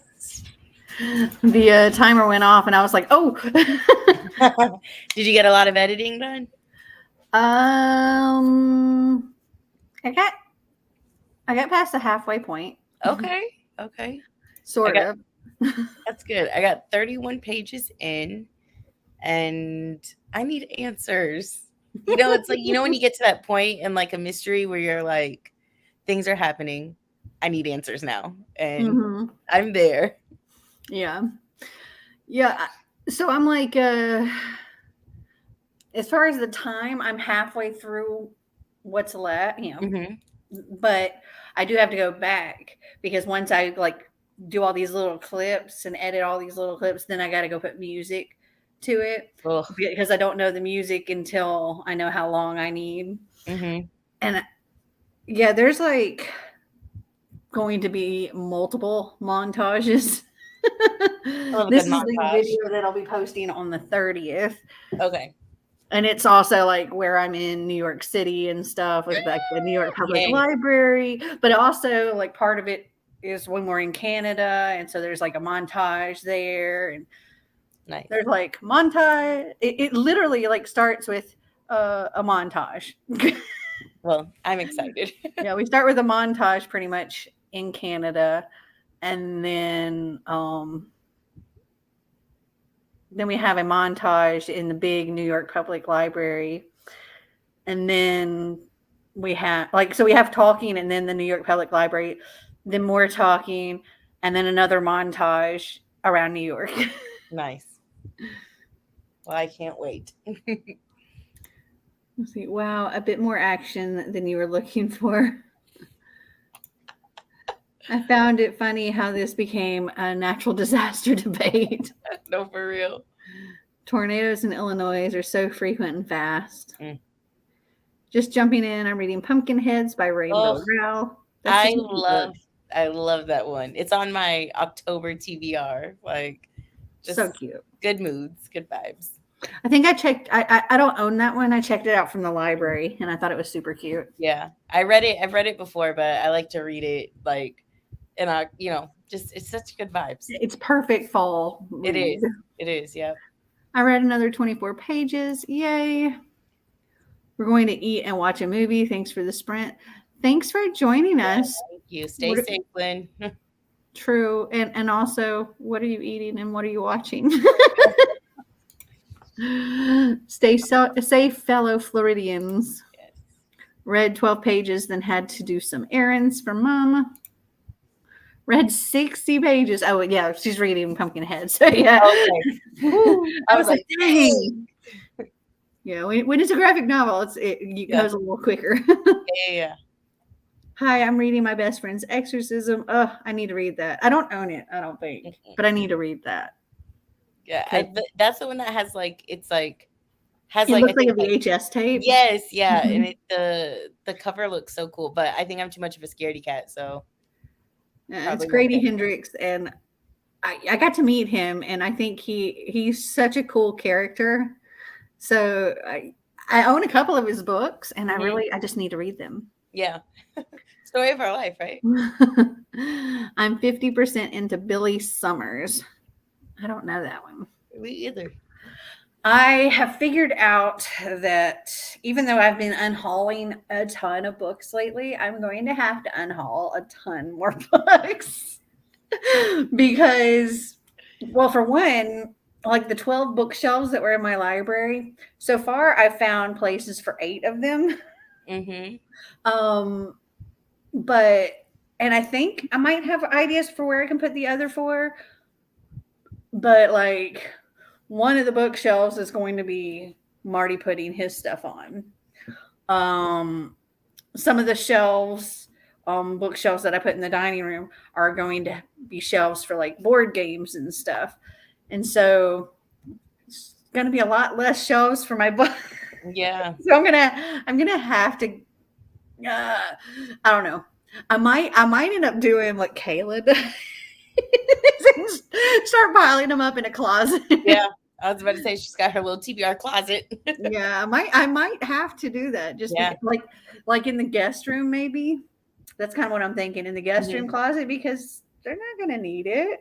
The timer went off, and I was like, "Oh." Did you get a lot of editing done? I got past the halfway point. Okay. Sort of. That's good. I got 31 pages in, and I need answers. It's like, when you get to that point in like a mystery where you're like, things are happening. I need answers now. And I'm there. Yeah. So I'm like, as far as the time, I'm halfway through what's left, but I do have to go back because once I like do all these little clips and edit all these little clips, then I got to go put music to it because I don't know the music until I know how long I need. And yeah, there's like going to be multiple montages. This is the video that I'll be posting on the 30th. Okay. And it's also like where I'm in New York City and stuff with like the New York Public Library, but also like part of it is when we're in Canada, and so there's like a montage there, and there's like montage. It literally like starts with a montage. Well, I'm excited. Yeah, we start with a montage pretty much in Canada, and then we have a montage in the big New York Public Library, and then we have we have talking, and then the New York Public Library, then more talking, and then another montage around New York. Nice. Well, I can't wait. Let's see. Wow, a bit more action than you were looking for. I found it funny how this became a natural disaster debate. No, for real. Tornadoes in Illinois are so frequent and fast. Just jumping in, I'm reading Pumpkinheads by Rainbow Rowell. I love that one. It's on my October TBR. Like, just so cute. Good moods, good vibes. I think I checked. I don't own that one. I checked it out from the library, and I thought it was super cute. Yeah, I read it. I've read it before, but I like to read it like, and just it's such good vibes. It's perfect fall. It is. It is. Yeah. I read another 24 pages. Yay! We're going to eat and watch a movie. Thanks for the sprint. Thanks for joining us. Thank you. Stay safe, Lynn. True, and also, what are you eating and what are you watching? Stay safe, fellow Floridians. Yes. Read 12 pages, then had to do some errands for Mom. Read 60 pages. Oh, yeah, she's reading Pumpkinhead. So, yeah. Okay. I was like, dang. Yeah, when it's a graphic novel, it goes a little quicker. Yeah. Hi, I'm reading My Best Friend's Exorcism. I need to read that. I don't own it, I don't think, but I need to read that. Yeah, that's the one that has like it looks like a VHS tape. Yes, yeah, and the cover looks so cool. But I think I'm too much of a scaredy cat, so it's Grady Hendrix, and I got to meet him, and I think he's such a cool character. So I own a couple of his books, and I just need to read them. Yeah, story of our life, right? I'm 50% into Billy Summers. I don't know that one. Me either. I have figured out that even though I've been unhauling a ton of books lately, I'm going to have to unhaul a ton more books because, well, for one, like the 12 bookshelves that were in my library, so far I've found places for 8 of them. But I think I might have ideas for where I can put the other 4. But like one of the bookshelves is going to be Marty putting his stuff on. Some of the shelves, bookshelves that I put in the dining room are going to be shelves for like board games and stuff. And so it's going to be a lot less shelves for my book. Yeah. So I'm gonna have to. I don't know. I might end up doing what Kayla does. Start piling them up in a closet. Yeah, I was about to say she's got her little TBR closet. Yeah, I might have to do that. Just like in the guest room, maybe. That's kind of what I'm thinking, in the guest room closet, because they're not going to need it.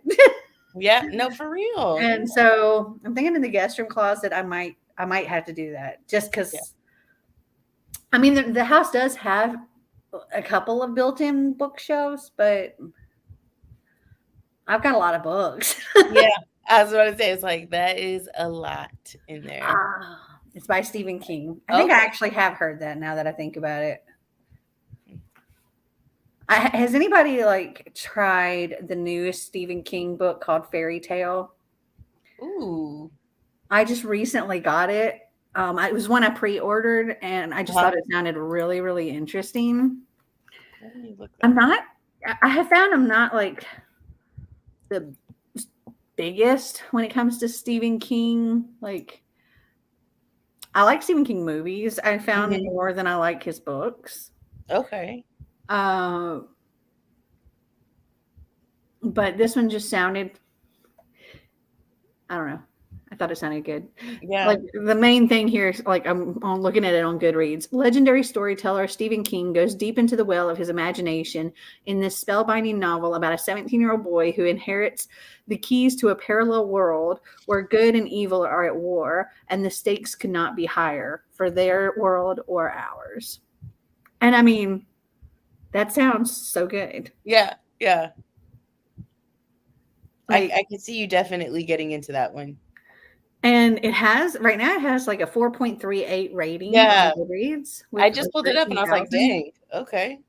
Yeah, no, for real. And so I'm thinking in the guest room closet, I might have to do that, just because. I mean, the house does have a couple of built-in bookshelves, but I've got a lot of books. Yeah, I was about to say, it's like, that is a lot in there. It's by Stephen King. I think I actually have heard that, now that I think about it. Has anybody like tried the newest Stephen King book called Fairy Tale? Ooh. I just recently got it. It was one I pre-ordered, and I just thought it sounded really, really interesting. Let me look I have found I'm not like the biggest when it comes to Stephen King. Like, I like Stephen King movies. I found more than I like his books. Okay. But this one just sounded, I don't know. I thought it sounded good. Yeah. Like, the main thing here is, like, I'm looking at it on Goodreads. Legendary storyteller Stephen King goes deep into the well of his imagination in this spellbinding novel about a 17-year-old boy who inherits the keys to a parallel world where good and evil are at war, and the stakes could not be higher for their world or ours. And I mean, that sounds so good. Yeah. Like, I can see you definitely getting into that one. And right now it has like a 4.38 rating Yeah. on Goodreads. I just pulled it up and I was like, dang, okay.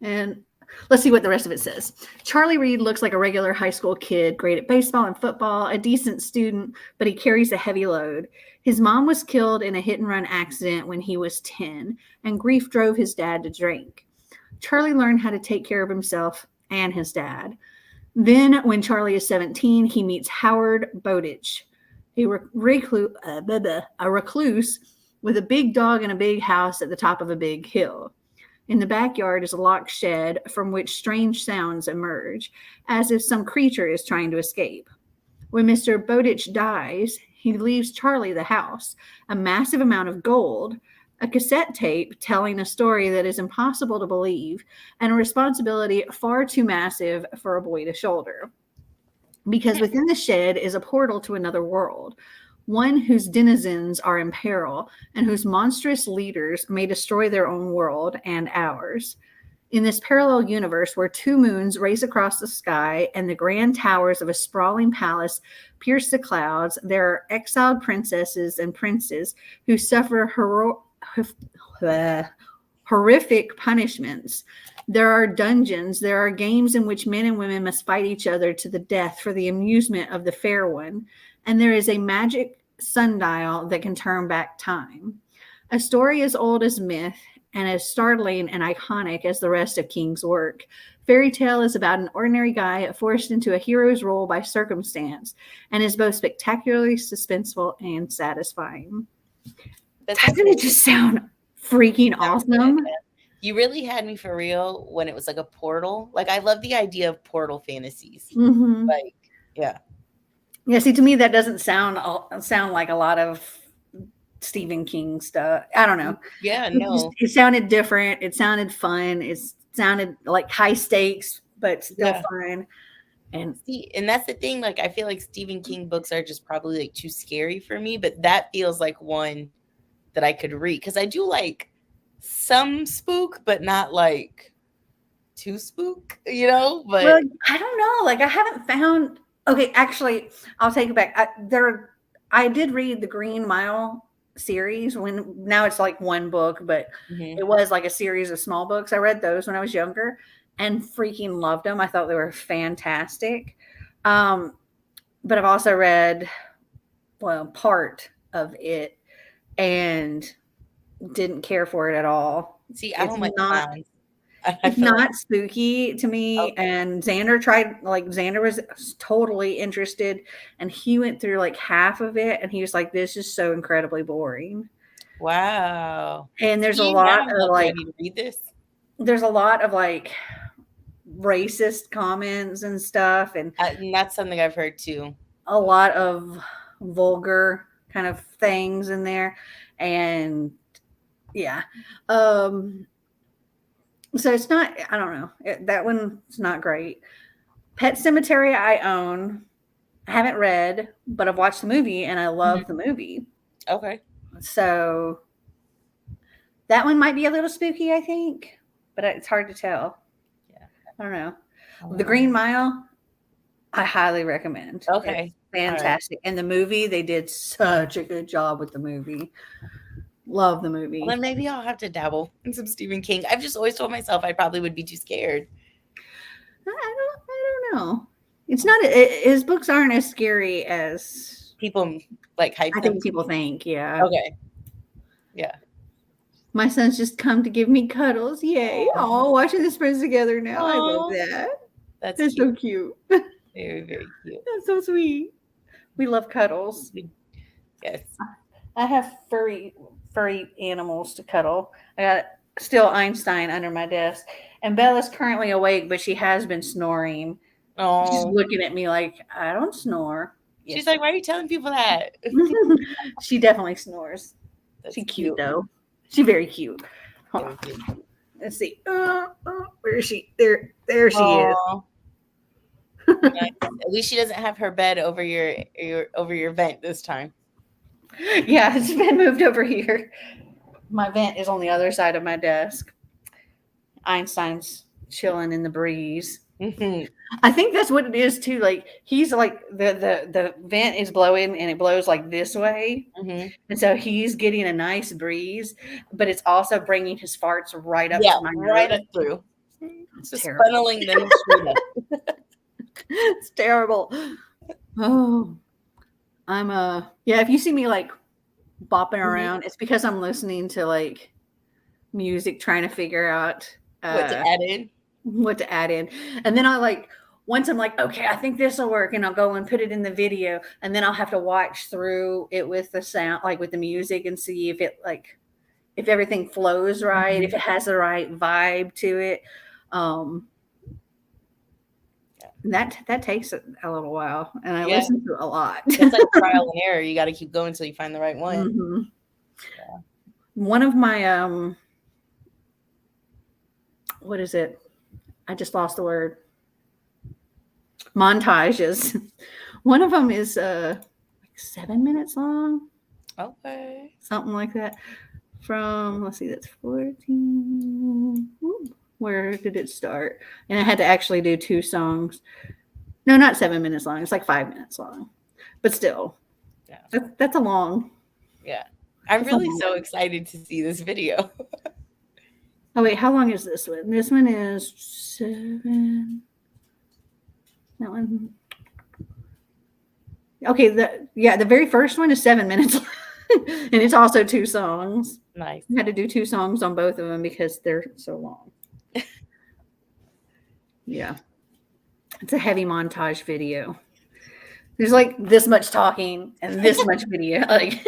And let's see what the rest of it says. Charlie Reed looks like a regular high school kid, great at baseball and football, a decent student, but he carries a heavy load. His mom was killed in a hit-and-run accident when he was 10, and grief drove his dad to drink. Charlie learned how to take care of himself and his dad. Then, when Charlie is 17, he meets Howard Bowditch, a recluse with a big dog and a big house at the top of a big hill. In the backyard is a locked shed from which strange sounds emerge, as if some creature is trying to escape. When Mr. Bowditch dies, he leaves Charlie the house, a massive amount of gold, a cassette tape telling a story that is impossible to believe, and a responsibility far too massive for a boy to shoulder. Because within the shed is a portal to another world, one whose denizens are in peril and whose monstrous leaders may destroy their own world and ours. In this parallel universe where two moons race across the sky and the grand towers of a sprawling palace pierce the clouds, there are exiled princesses and princes who suffer horrific punishments. There are dungeons. There are games in which men and women must fight each other to the death for the amusement of the fair one. And there is a magic sundial that can turn back time. A story as old as myth and as startling and iconic as the rest of King's work. Fairy Tale is about an ordinary guy forced into a hero's role by circumstance and is both spectacularly suspenseful and satisfying. Doesn't it just sound freaking awesome? You really had me for real when it was like a portal. Like, I love the idea of portal fantasies. Mm-hmm. Like, yeah. Yeah, see, to me, that doesn't sound like a lot of Stephen King stuff. I don't know. Yeah, no. It sounded different. It sounded fun. It sounded like high stakes, but still fun. And see, and that's the thing. Like, I feel like Stephen King books are just probably like too scary for me, but that feels like one that I could read, because I do like some spook, but not like too spook, you know? But well, I don't know. Like, I haven't found. Okay, actually, I'll take it back. I did read the Green Mile series now it's like one book, but it was like a series of small books. I read those when I was younger and freaking loved them. I thought they were fantastic. But I've also read, part of it and didn't care for it at all. See, I don't like clowns. It's not spooky to me. Okay. And Xander was totally interested, and he went through like half of it and he was like, this is so incredibly boring. Wow. And there's a lot of like, ready to read this. There's a lot of like racist comments and stuff. And that's something I've heard too. A lot of vulgar kind of things in there. And yeah. So it's not, I don't know. That one's not great. Pet Cemetery I own. I haven't read, but I've watched the movie and I love the movie. Okay. So that one might be a little spooky, I think, but it's hard to tell. Yeah. I don't know. The Green Mile, I highly recommend. Okay. It's fantastic. And the movie, they did such a good job with the movie. Love the movie. Well, then maybe I'll have to dabble in some Stephen King. I've just always told myself I probably would be too scared. I don't know. It's not, his books aren't as scary as People like hype I them. think people think. Yeah. Okay. Yeah. My son's just come to give me cuddles. Yay. Oh, watching the Friends together now. I love that. That's That's cute. so cute. Very, very cute. That's so sweet. We love cuddles. Yes. I have furry animals to cuddle. I got still Einstein under my desk. And Bella's currently awake, but she has been snoring. She's Oh, looking at me like, I don't snore. she's Yes. like, why are you telling people that? She definitely snores. That's She's cute though. She's very cute. Very cute. Let's see. Where is she? There she is. Nice. At least she doesn't have her bed over your vent this time. Yeah, it's been moved over here. My vent is on the other side of my desk. Einstein's chilling in the breeze. Mhm. I think that's what it is too. Like he's like the vent is blowing and it blows like this way, Mhm. and so he's getting a nice breeze, but it's also bringing his farts right up Yeah, to my right nose. up through. It's Just terrible. funneling them straight up. It's terrible. Oh, I'm yeah. If you see me like bopping around, it's because I'm listening to like music, trying to figure out What to add in? what to add in. And then I like once I'm like, okay, I think this will work, and I'll go and put it in the video, and then I'll have to watch through it with the sound, like with the music, and see if it like if everything flows right, if it has the right vibe to it. That takes a little while, and I listen to it a lot. It's like trial and error. You got to keep going until you find the right one. Mm-hmm. Yeah. One of my what is it? I just lost the word. Montages. One of them is like 7 minutes long. Okay. Something like that. From let's see, that's 14. Where did it start? And I had to actually do 2 songs. No, not 7 minutes long. It's like 5 minutes long. But still, that's a long. Yeah. I'm really so excited to see this video. Oh, wait, how long is this one? This one is 7. That one. Okay, the very first one is 7 minutes. And it's also 2 songs. Nice. I had to do 2 songs on both of them because they're so long. Yeah. It's a heavy montage video. There's like this much talking and this much video. Like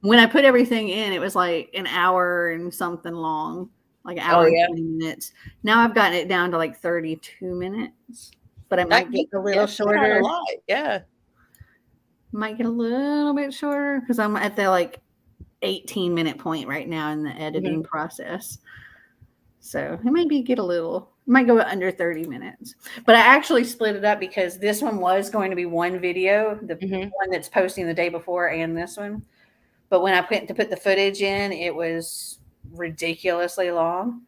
when I put everything in, it was like an hour and something long, like an hour and 20 minutes. Now I've gotten it down to like 32 minutes, but I might get a little shorter. A lot. Yeah. Might get a little bit shorter because I'm at the like 18-minute point right now in the editing process. So it might might go under 30 minutes. But I actually split it up because this one was going to be one video, the one that's posting the day before and this one. But when I put the footage in, it was ridiculously long.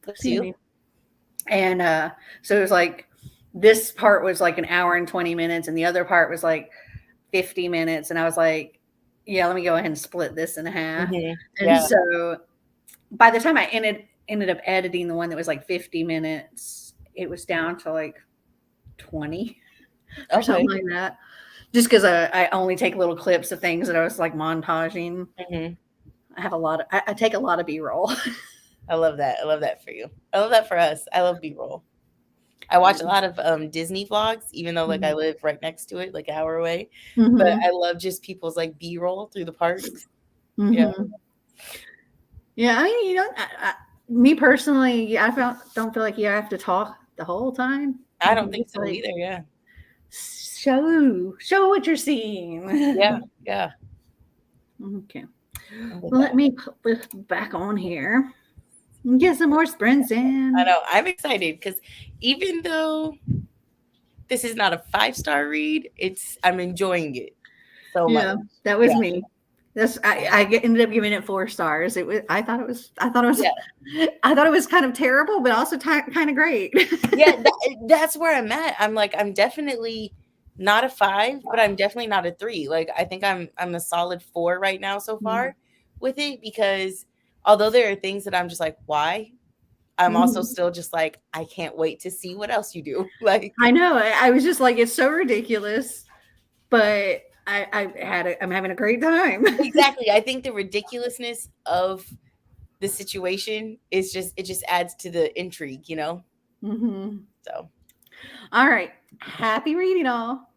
Excuse me. And so it was like this part was like an hour and 20 minutes and the other part was like 50 minutes. And I was like, yeah, let me go ahead and split this in half. And so by the time I ended up editing the one that was like 50 minutes, it was down to like 20 or something like that. Just because I only take little clips of things that I was like montaging. I have I take a lot of B-roll. I love that. I love that for you. I love that for us. I love B-roll. I watch a lot of Disney vlogs, even though like I live right next to it, like an hour away. But I love just people's like B-roll through the parks. Yeah. Yeah, I mean, me personally, I don't feel like you have to talk the whole time. I don't think so either. Yeah. Show what you're seeing. Yeah. Okay. Let me put this back on here and get some more sprints in. I know. I'm excited because even though this is not a 5-star read, I'm enjoying it so much. Yeah, that was Yeah. me. I ended up giving it 4 stars. I thought it was I thought it was kind of terrible, but also kind of great. Yeah, that's where I'm at. I'm definitely not a 5, but I'm definitely not a 3. Like I think I'm a solid 4 right now so far with it, because although there are things that I'm just like, why? I'm also still just like, I can't wait to see what else you do. Like I know. I was just like, it's so ridiculous, but I'm having a great time. exactly. I think the ridiculousness of the situation is it just adds to the intrigue, you know? So All right. Happy reading all.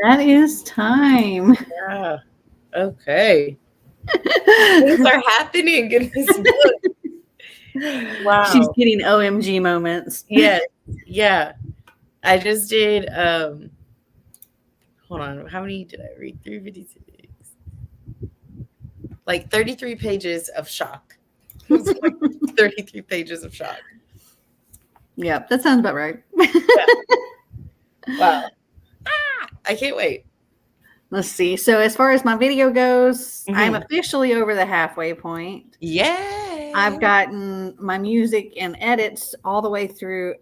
That is time. Yeah. Okay. Things are happening in this book. Wow. She's getting OMG moments. Yes. Yeah. I just did hold on. How many did I read? 356. Like 33 pages of shock. It was like 33 pages of shock. Yep, that sounds about right. Wow. I can't wait. Let's see. So as far as my video goes, I'm officially over the halfway point. Yeah. I've gotten my music and edits all the way through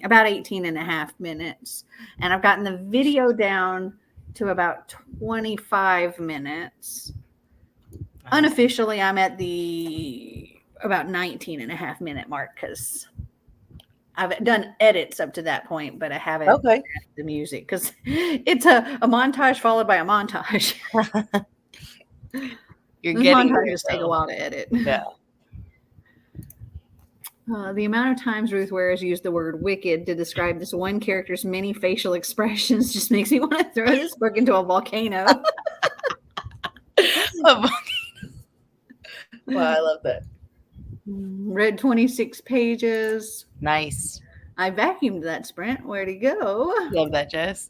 about 18 and a half minutes. And I've gotten the video down to about 25 minutes. Nice. Unofficially, I'm at the about 19 and a half minute mark because I've done edits up to that point, but I haven't the music because it's a montage followed by a montage. Montages take a while to edit. Yeah. The amount of times Ruth Wares used the word wicked to describe this one character's many facial expressions just makes me want to throw this book into a volcano. Wow, I love that. Read 26 pages. Nice. I vacuumed that sprint. Where'd he go? Love that, Jess.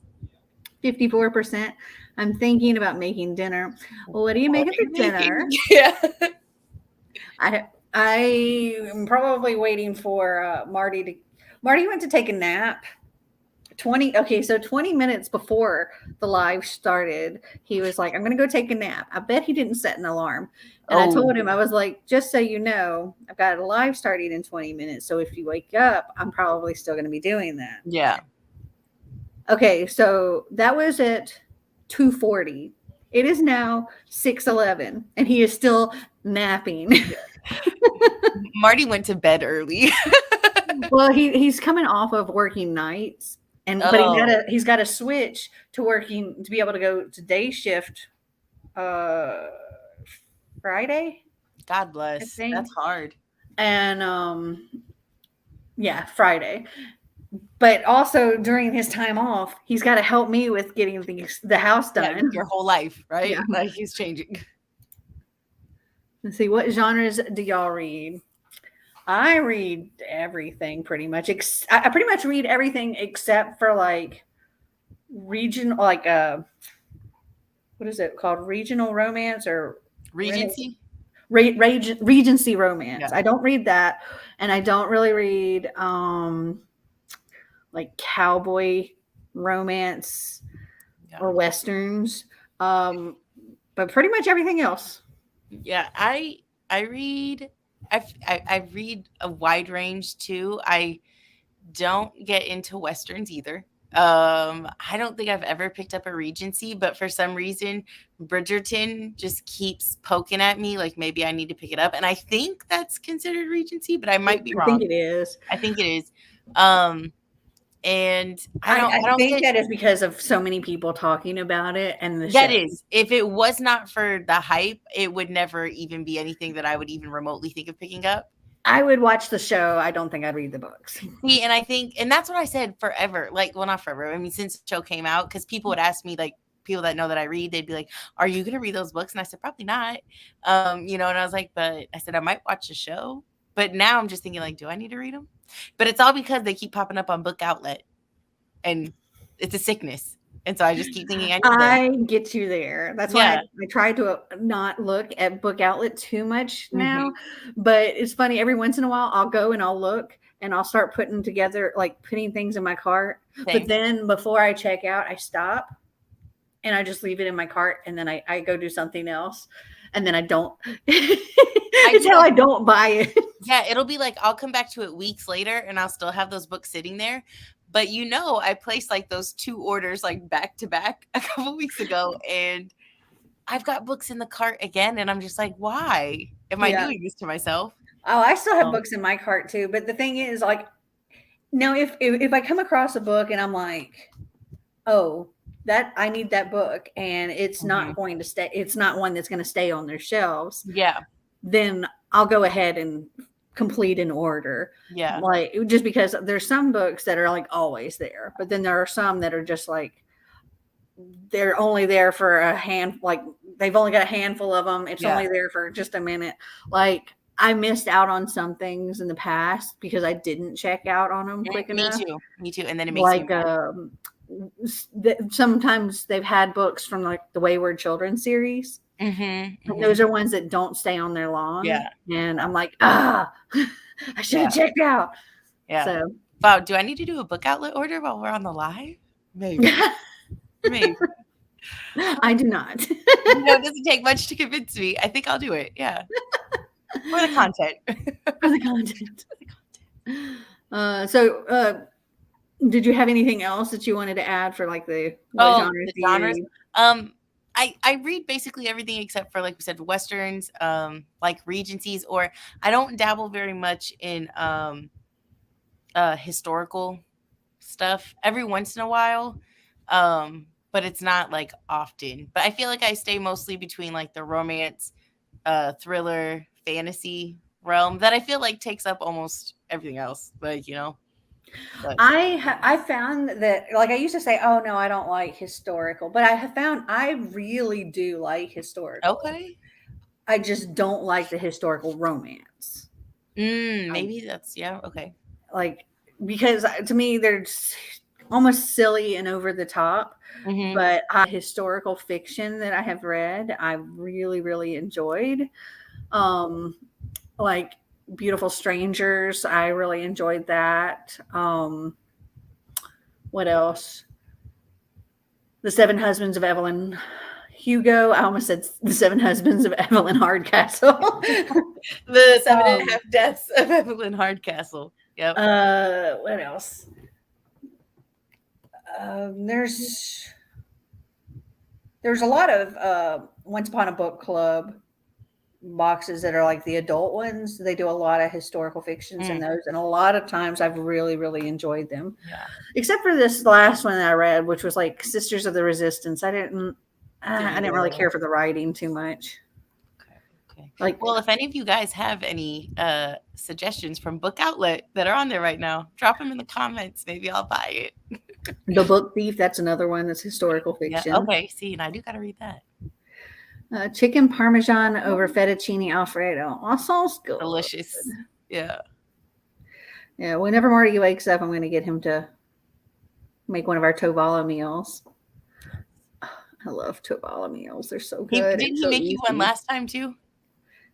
54%. I'm thinking about making dinner. Well, what do you make for dinner? Yeah. I am probably waiting for Marty went to take a nap. 20 minutes before the live started, he was like, I'm going to go take a nap. I bet he didn't set an alarm. And I told him, I was like, just so you know, I've got a live starting in 20 minutes. So if you wake up, I'm probably still going to be doing that. Yeah. Okay. So that was at 2:40. It is now 6:11 and he is still napping. Marty went to bed early. Well, he's coming off of working nights. But he's got to switch to working to be able to go to day shift Friday. God bless. That's hard. And Friday. But also during his time off, he's got to help me with getting the house done. Yeah, your whole life, right? Yeah. Like he's changing. Let's see, what genres do y'all read? I read everything pretty much. I pretty much read everything except for like regional, like what is it called? Regional romance or Regency? Regency romance. Yeah. I don't read that, and I don't really read like cowboy romance or westerns. But pretty much everything else. Yeah, I read. I read a wide range too. I don't get into westerns either. I don't think I've ever picked up a Regency, but for some reason, Bridgerton just keeps poking at me like maybe I need to pick it up. And I think that's considered Regency, but I might be wrong. I think it is. And I don't think that is because of so many people talking about it and the that show. is. If it was not for the hype, it would never even be anything that I would even remotely think of picking up. I would watch the show. I don't think I'd read the books. See, and I think, and that's what I said forever. Like, well, not forever. I mean, since the show came out, because people would ask me, like, people that know that I read, they'd be like, "Are you gonna read those books?" And I said, "Probably not." And I was like, "But I said I might watch the show." But now I'm just thinking, like, do I need to read them? But it's all because they keep popping up on Book Outlet, and it's a sickness. And so I just keep thinking I get you there. That's why I try to not look at Book Outlet too much now. But it's funny, every once in a while I'll go and I'll look and I'll start putting things in my cart. Same. But then before I check out, I stop and I just leave it in my cart and then I go do something else. And then I don't. Until I don't buy it. Yeah, it'll be like I'll come back to it weeks later and I'll still have those books sitting there. But I placed like those 2 orders like back to back a couple weeks ago, and I've got books in the cart again, and I'm just like, why am I doing this to myself? Oh, I still have books in my cart too. But the thing is, like, now if I come across a book and I'm like, oh, that I need that book, and it's not going to stay, it's not one that's going to stay on their shelves. Yeah. Then I'll go ahead and complete in order. Yeah. Like, just because there's some books that are like always there, but then there are some that are just like they're only there for a hand, like they've only got a handful of them. It's only there for just a minute. Like, I missed out on some things in the past because I didn't check out on them quick enough. Me too. And then it makes me mad. Sometimes they've had books from like the Wayward Children series. And those are ones that don't stay on there long. Yeah. And I'm like, I should have checked out. Yeah. So, wow, do I need to do a book outlet order while we're on the live? Maybe. Maybe. I do not. It doesn't take much to convince me. I think I'll do it. Yeah. For the content. For the content. So, did you have anything else that you wanted to add for like the genres? I read basically everything except for, like we said, westerns, like Regencies, or I don't dabble very much in historical stuff. Every once in a while, but it's not like often. But I feel like I stay mostly between like the romance, thriller, fantasy realm that I feel like takes up almost everything else. Like, But. I found that, like, I used to say, oh no, I don't like historical, but I have found I really do like historical. Okay. I just don't like the historical romance. Maybe that's okay. Like, because to me they're almost silly and over the top. But historical fiction that I have read, I really, really enjoyed. Like Beautiful Strangers, I really enjoyed that. What else? The Seven Husbands of Evelyn Hugo. I almost said The Seven Husbands of Evelyn Hardcastle. The 7.5 Deaths of Evelyn Hardcastle. Yep. What else? There's a lot of Once Upon a Book Club boxes that are like the adult ones. They do a lot of historical fictions in those, and a lot of times I've really, really enjoyed them. Yeah. Except for this last one that I read, which was like Sisters of the Resistance. I didn't really care for the writing too much. Okay. Like, well, if any of you guys have any suggestions from Book Outlet that are on there right now, drop them in the comments. Maybe I'll buy it. The Book Thief, that's another one that's historical fiction. Yeah, okay, see, and I do got to read that. Chicken Parmesan over fettuccine Alfredo. That sounds good. Delicious. Yeah. Yeah, whenever Marty wakes up, I'm going to get him to make one of our Tovala meals. I love Tovala meals. They're so good. Didn't he make you one last time too?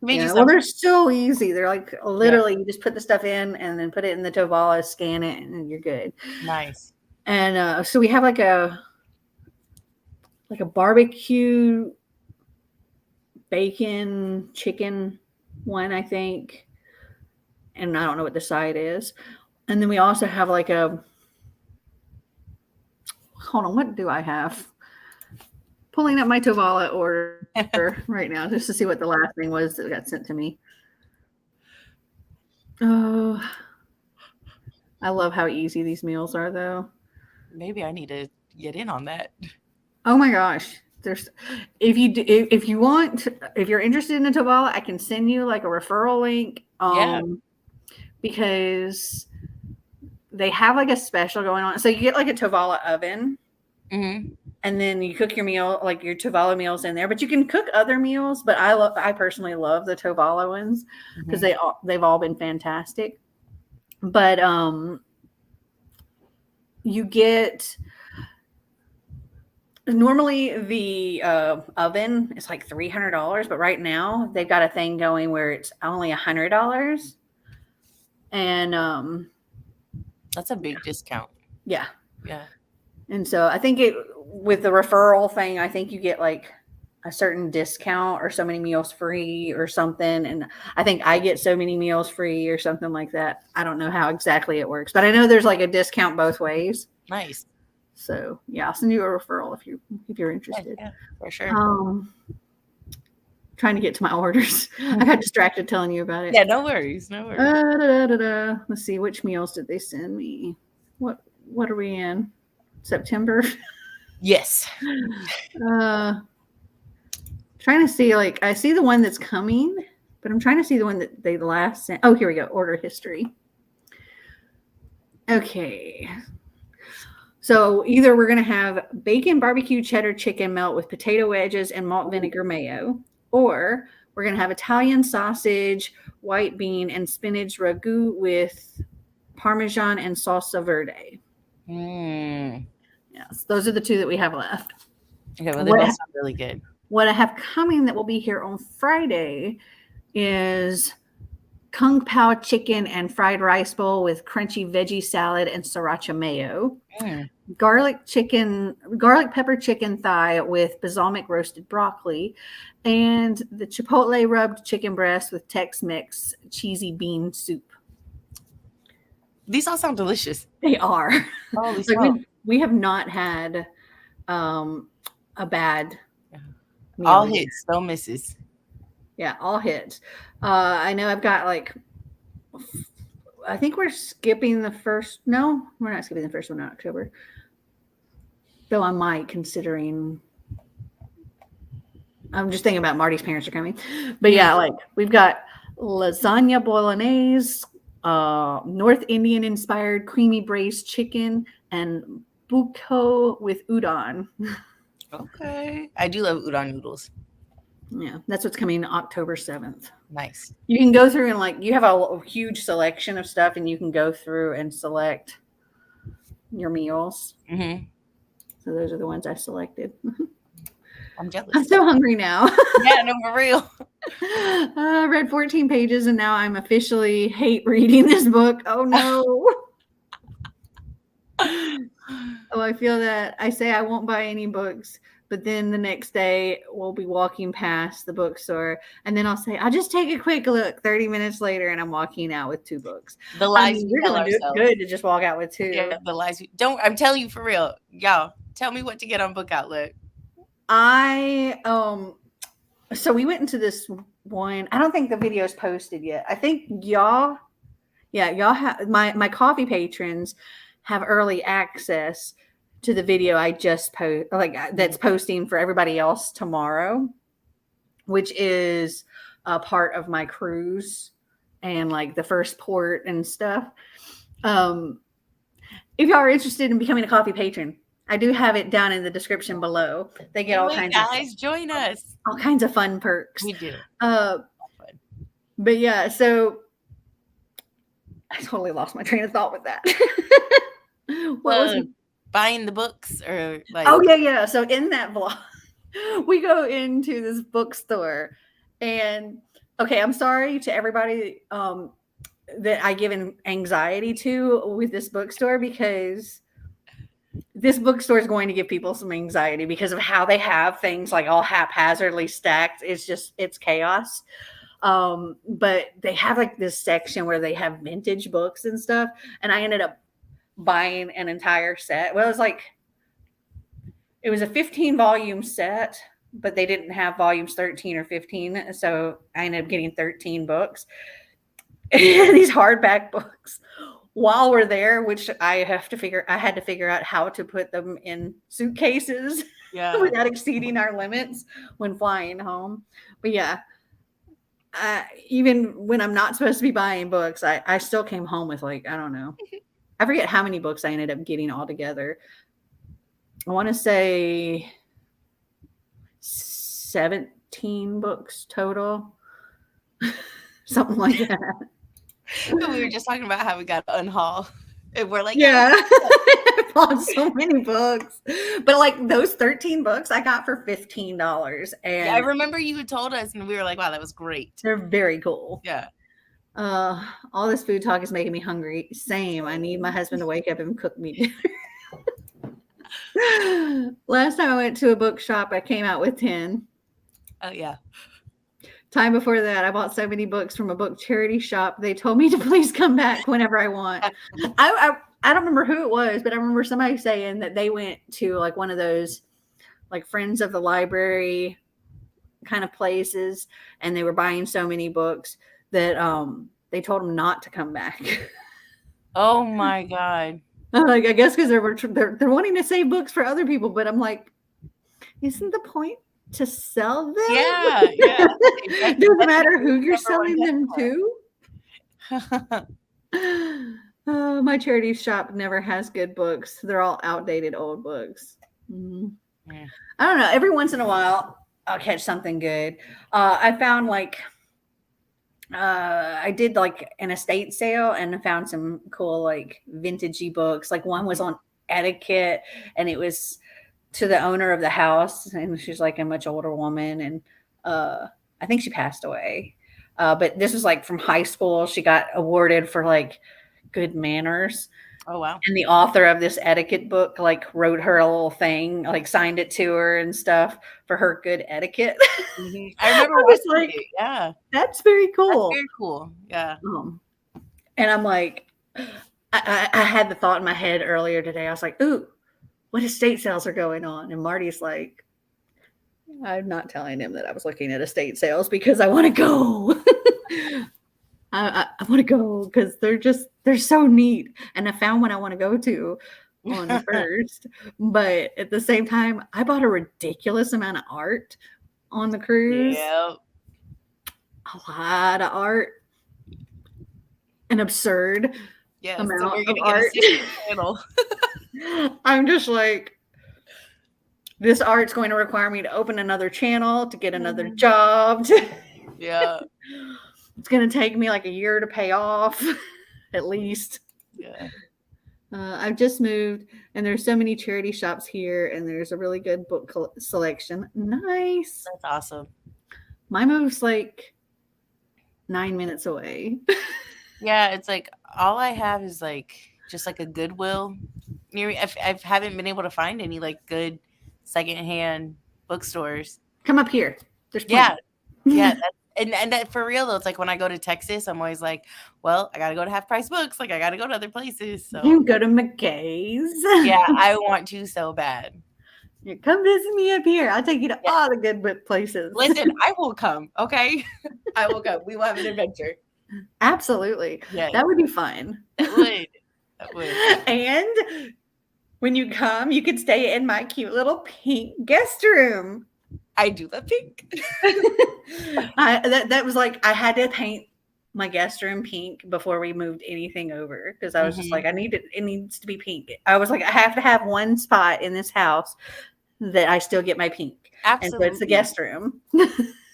Yeah, well, they're so easy. They're like literally you just put the stuff in and then put it in the Tovala, scan it, and you're good. Nice. And so we have like a barbecue bacon chicken one, I think. And I don't know what the side is. And then we also have like hold on, what do I have? Pulling up my Tovala order right now just to see what the last thing was that got sent to me. Oh, I love how easy these meals are, though. Maybe I need to get in on that. Oh my gosh. If you're interested in a Tovala, I can send you like a referral link. Because they have like a special going on. So you get like a Tovala oven. And then you cook your meal, like your Tovala meals in there, but you can cook other meals. But I personally love the Tovala ones because they've all been fantastic. But you get normally the oven is like $300, but right now they've got a thing going where it's only $100, and that's a big discount. Yeah. Yeah. And so I think with the referral thing, I think you get like a certain discount or so many meals free or something. And I think I get so many meals free or something like that. I don't know how exactly it works, but I know there's like a discount both ways. Nice. So yeah, I'll send you a referral if you're interested. Yeah, for sure. Trying to get to my orders. I got distracted telling you about it. Yeah, no worries. Let's see, which meals did they send me? What are we in? September? Yes. Trying to see, like, I see the one that's coming but I'm trying to see the one that they last sent. Oh, here we go. Order history. Okay. So either we're going to have bacon barbecue cheddar chicken melt with potato wedges and malt vinegar mayo, or we're going to have Italian sausage, white bean, and spinach ragu with Parmesan and salsa verde. Yes, those are the two that we have left. Okay, well, they both sound really good. What I have coming that will be here on Friday is Kung Pao chicken and fried rice bowl with crunchy veggie salad and sriracha mayo. Garlic pepper chicken thigh with balsamic roasted broccoli, and the chipotle rubbed chicken breast with Tex-Mex cheesy bean soup. These all sound delicious. They are. Holy So we have not had a bad meal all yet. hits, no misses. Yeah, all hits. I know I've got like, I think we're skipping the first. No, we're not skipping the first one in October. Though I might, considering. I'm just thinking about Marty's parents are coming. But yeah, like we've got lasagna bolognese, North Indian inspired creamy braised chicken, and buko with udon. Okay. I do love udon noodles. Yeah, that's what's coming October 7th. Nice. You can go through and like you have a huge selection of stuff, and you can go through and select your meals. Mm-hmm. So those are the ones I selected. I'm jealous. I'm so hungry now. Yeah, no, for real. I read 14 pages, and now I'm officially hate reading this book. Oh no. Oh, I feel that I say I won't buy any books, but then the next day we'll be walking past the bookstore, and then I'll say, I'll just take a quick look 30 minutes later, and I'm walking out with 2 books. The lies we we're tell doing ourselves. good to just walk out with 2. Yeah, the lies. I'm telling you for real. Y'all, tell me what to get on Book Outlet. So we went into this one. I don't think the video is posted yet. I think y'all have my coffee patrons have early access to the video I just that's posting for everybody else tomorrow, which is a part of my cruise and like the first port and stuff. If y'all are interested in becoming a coffee patron, I do have it down in the description below. They get join us. All kinds of fun perks. We do. But yeah, so I totally lost my train of thought with that. What was it? Buying the books or like? Oh yeah. So in that vlog, we go into this bookstore, and okay, I'm sorry to everybody that I give anxiety to with this bookstore, because this bookstore is going to give people some anxiety because of how they have things like all haphazardly stacked. It's chaos. But they have like this section where they have vintage books and stuff. And I ended up buying an entire set. Well, it was a 15 volume set, but they didn't have volumes 13 or 15. So I ended up getting 13 books. These hardback books. While we're there, which I had to figure out how to put them in suitcases without exceeding our limits when flying home. But yeah, even when I'm not supposed to be buying books, I still came home with like, I don't know. I forget how many books I ended up getting all together. I want to say 17 books total. Something like that. We were just talking about how we got to unhaul. And we're like, yeah, I bought so many books. But like those 13 books I got for $15. And I remember you had told us, and we were like, wow, that was great. They're very cool. Yeah. All this food talk is making me hungry. Same. I need my husband to wake up and cook me dinner. Last time I went to a bookshop, I came out with 10. Oh, yeah. Time before that, I bought so many books from a book charity shop. They told me to please come back whenever I want. I don't remember who it was, but I remember somebody saying that they went to like one of those like Friends of the Library kind of places, and they were buying so many books that they told them not to come back. Oh my God. Like, I guess because they're wanting to save books for other people, but I'm like, isn't the point to sell them. Yeah, yeah. Doesn't matter who you're selling them to. My charity shop never has good books. They're all outdated old books. Yeah. I don't know. Every once in a while, I'll catch something good. I found like I did like an estate sale and found some cool like vintagey books. Like one was on etiquette, and it was to the owner of the house, and she's like a much older woman, and I think she passed away. But this was like from high school. She got awarded for like good manners. Oh wow. And the author of this etiquette book like wrote her a little thing, like signed it to her and stuff for her good etiquette. Mm-hmm. I remember I was watching like, it. Yeah. that's very cool. That's very cool. Yeah. And I'm like, I had the thought in my head earlier today. I was like, ooh, what estate sales are going on? And Marty's like, I'm not telling him that I was looking at estate sales because I want to go. I want to go because they're so neat. And I found one I want to go to on the first. But at the same time, I bought a ridiculous amount of art on the cruise. Yep. A lot of art. An absurd amount of art. Channel. I'm just like, this art's going to require me to open another channel, to get another job. Yeah. It's going to take me like a year to pay off, at least. Yeah. I've just moved, and there's so many charity shops here, and there's a really good book selection. Nice. That's awesome. My move's like 9 minutes away. Yeah, it's like all I have is like just like a Goodwill near me. I haven't been able to find any like good secondhand bookstores. Come up here. There's plenty. Yeah. And that, for real though, it's like when I go to Texas, I'm always like, well, I gotta go to Half Price Books. Like I gotta go to other places. So you go to McKay's. Yeah, I want to so bad. You come visit me up here. I'll take you to all the good book places. Listen, I will come. Okay, I will come. We will have an adventure. Absolutely. Yeah, that would be fun. That would. That would. And when you come, you could stay in my cute little pink guest room. I do love pink. That was like, I had to paint my guest room pink before we moved anything over because I was just like, it needs to be pink. I was like, I have to have one spot in this house that I still get my pink. Absolutely. And so it's the guest room.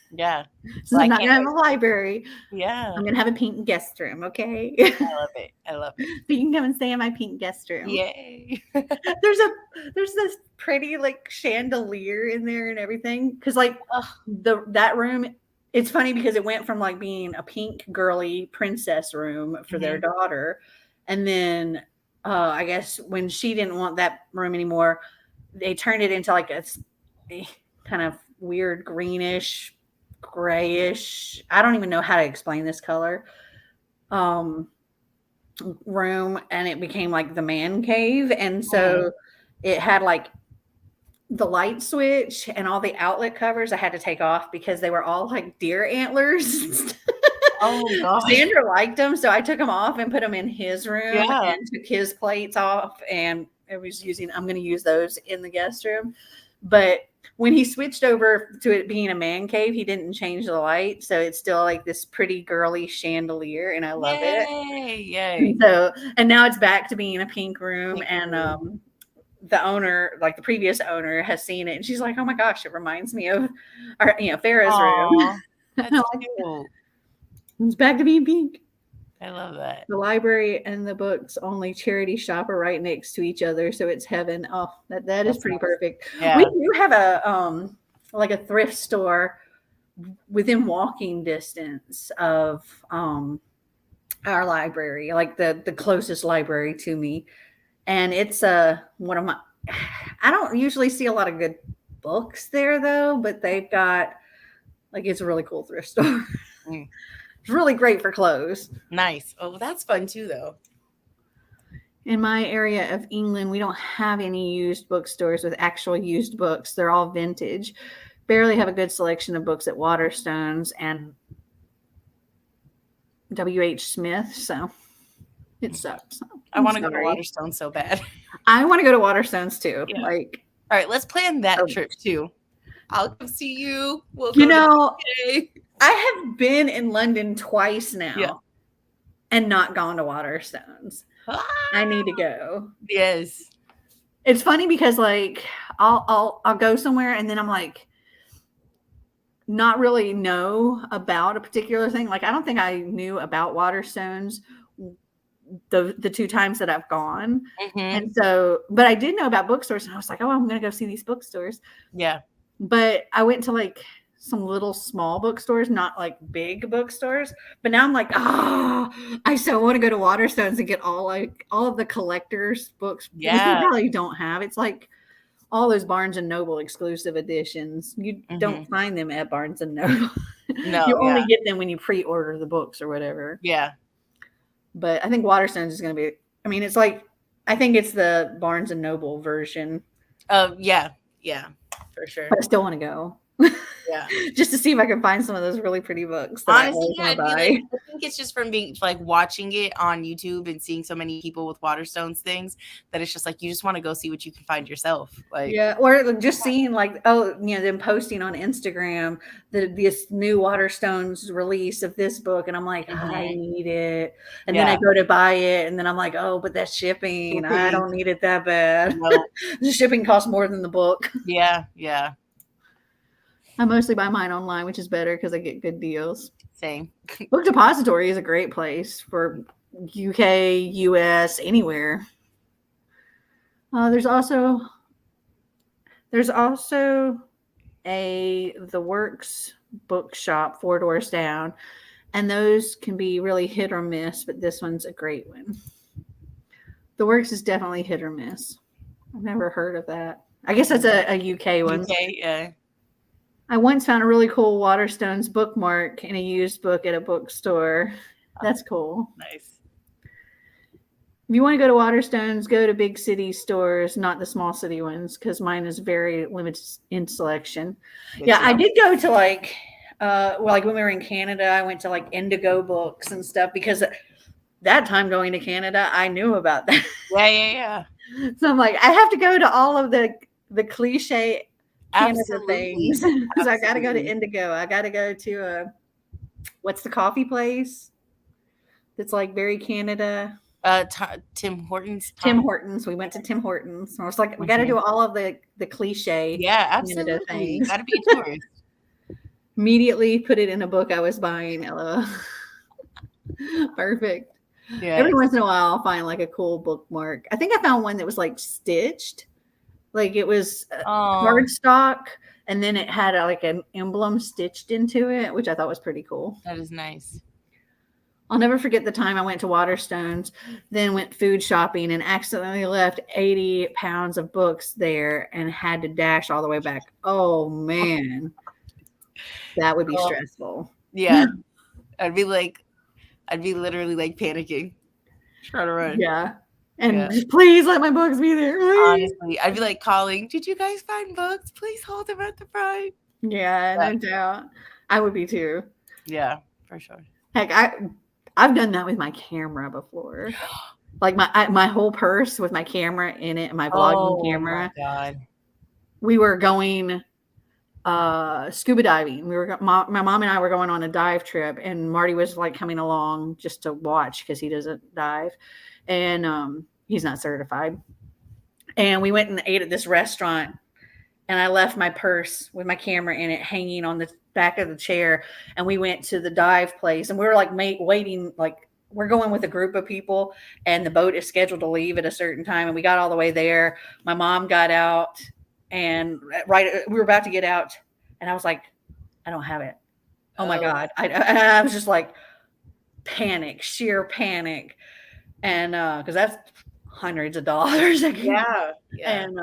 Yeah. So I'm not going to have a library. Yeah. I'm going to have a pink guest room. Okay. I love it. I love it. So you can come and stay in my pink guest room. Yay. There's this pretty like chandelier in there and everything. Cause like that room, it's funny because it went from like being a pink girly princess room for their daughter. And then I guess when she didn't want that room anymore, they turned it into like a kind of weird greenish, grayish. I don't even know how to explain this color room, and it became like the man cave. And so it had like the light switch and all the outlet covers I had to take off because they were all like deer antlers. Oh god. Sandra liked them, so I took them off and put them in his room and took his plates off, and I'm going to use those in the guest room. But when he switched over to it being a man cave, he didn't change the light. So it's still like this pretty girly chandelier, and I love it. Yay. And now it's back to being a pink room. And the owner, like the previous owner, has seen it, and she's like, oh my gosh, it reminds me of our, Farrah's room. That's cute. It's back to being pink. I love that. The library and the books only charity shop are right next to each other, so it's heaven. Oh, that is pretty perfect. Yeah. We do have a like a thrift store within walking distance of our library, like the closest library to me, and it's one of my. I don't usually see a lot of good books there though, but they've got it's a really cool thrift store. It's really great for clothes. Nice. Oh, that's fun too, though. In my area of England, we don't have any used bookstores with actual used books. They're all vintage. Barely have a good selection of books at Waterstones and W.H. Smith, so it sucks. I want to go to Waterstones so bad. I want to go to Waterstones too. Yeah. All right, let's plan that trip too. I'll come see you. We'll You go know, today. I have been in London twice now Yeah. and not gone to Waterstones. I need to go. Yes. It's funny because like I'll go somewhere and then I'm like not really know about a particular thing. Like I don't think I knew about Waterstones the two times that I've gone. Mm-hmm. And so, but I did know about bookstores and I was like, oh, I'm going to go see these bookstores. Yeah. But I went to like some little small bookstores, not like big bookstores. But now I'm like, I so want to go to Waterstones and get all of the collectors books. Which Yeah. you probably don't have. It's like all those Barnes and Noble exclusive editions. You don't find them at Barnes and Noble. No, you only get them when you pre-order the books or whatever. Yeah. But I think Waterstones is going to be, I mean, it's like, I think it's the Barnes and Noble version. Yeah, for sure. But I still want to go. Yeah. Just to see if I can find some of those really pretty books. That Honestly, I I think it's just from being like watching it on YouTube and seeing so many people with Waterstones things that it's just like you just want to go see what you can find yourself. Like or just seeing like them posting on Instagram this new Waterstones release of this book, and I'm like, I need it, and then I go to buy it, and then I'm like, oh, but that's shipping. I don't need it that bad. No. The shipping costs more than the book. Yeah. I mostly buy mine online, which is better because I get good deals. Same. Book Depository is a great place for UK, US, anywhere. There's also The Works bookshop 4 doors down, and those can be really hit or miss, but this one's a great one. The Works is definitely hit or miss. I've never heard of that. I guess that's a UK one. UK, yeah. I once found a really cool Waterstones bookmark in a used book at a bookstore. That's cool. Nice. If you want to go to Waterstones, go to big city stores, not the small city ones, because mine is very limited in selection. Yeah, I did go to like when we were in Canada, I went to like Indigo Books and stuff because that time going to Canada, I knew about that. Yeah. So I'm like, I have to go to all of the cliche Canada things. So I got to go to Indigo. I got to go to what's the coffee place that's like very Canada? Tim Hortons. Tim Hortons. We went to Tim Hortons. I was like, we got to do all of the cliche. Yeah, absolutely. Things. Got to be a tourist. Immediately put it in a book I was buying. Ella. Perfect. Yeah. Every once in a while, I'll find like a cool bookmark. I think I found one that was like stitched. Like it was cardstock, and then it had like an emblem stitched into it, which I thought was pretty cool. That is nice. I'll never forget the time I went to Waterstones, then went food shopping and accidentally left 80 pounds of books there and had to dash all the way back. Oh, man. That would be stressful. Yeah. I'd be literally like panicking. Trying to run. Yeah. And just please let my books be there. Please. Honestly, I'd be like calling, did you guys find books? Please hold them at the front. Yeah, no doubt. I would be too. Yeah, for sure. Heck, I've done that with my camera before. Like my whole purse with my camera in it, my vlogging camera. Oh my God. We were going scuba diving. My mom and I were going on a dive trip, and Marty was like coming along just to watch because he doesn't dive, and he's not certified. And we went and ate at this restaurant, and I left my purse with my camera in it hanging on the back of the chair, and we went to the dive place, and we were like waiting, like we're going with a group of people, and the boat is scheduled to leave at a certain time, and we got all the way there. My mom got out, and we were about to get out, and I was like, I don't have it. Oh my God. I was just like sheer panic. And because that's hundreds of dollars. Yeah. And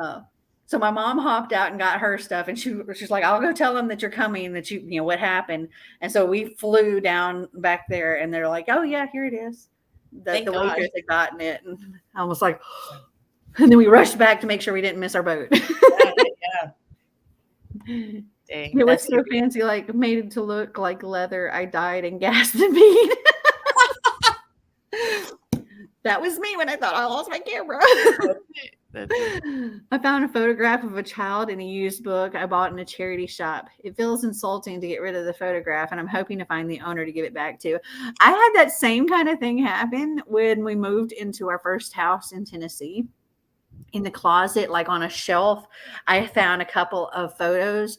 so my mom hopped out and got her stuff, and she's like, I'll go tell them that you're coming, that you know what happened. And so we flew down back there, and they're like, oh yeah, here it is. The waitress had gotten it, and I was like, and then we rushed back to make sure we didn't miss our boat. Yeah. Dang, it was so fancy, like made it to look like leather. I died and gasped and peed. That was me when I thought I lost my camera. I found a photograph of a child in a used book I bought in a charity shop. It feels insulting to get rid of the photograph, and I'm hoping to find the owner to give it back to. I had that same kind of thing happen when we moved into our first house in Tennessee. In the closet, like on a shelf, I found a couple of photos,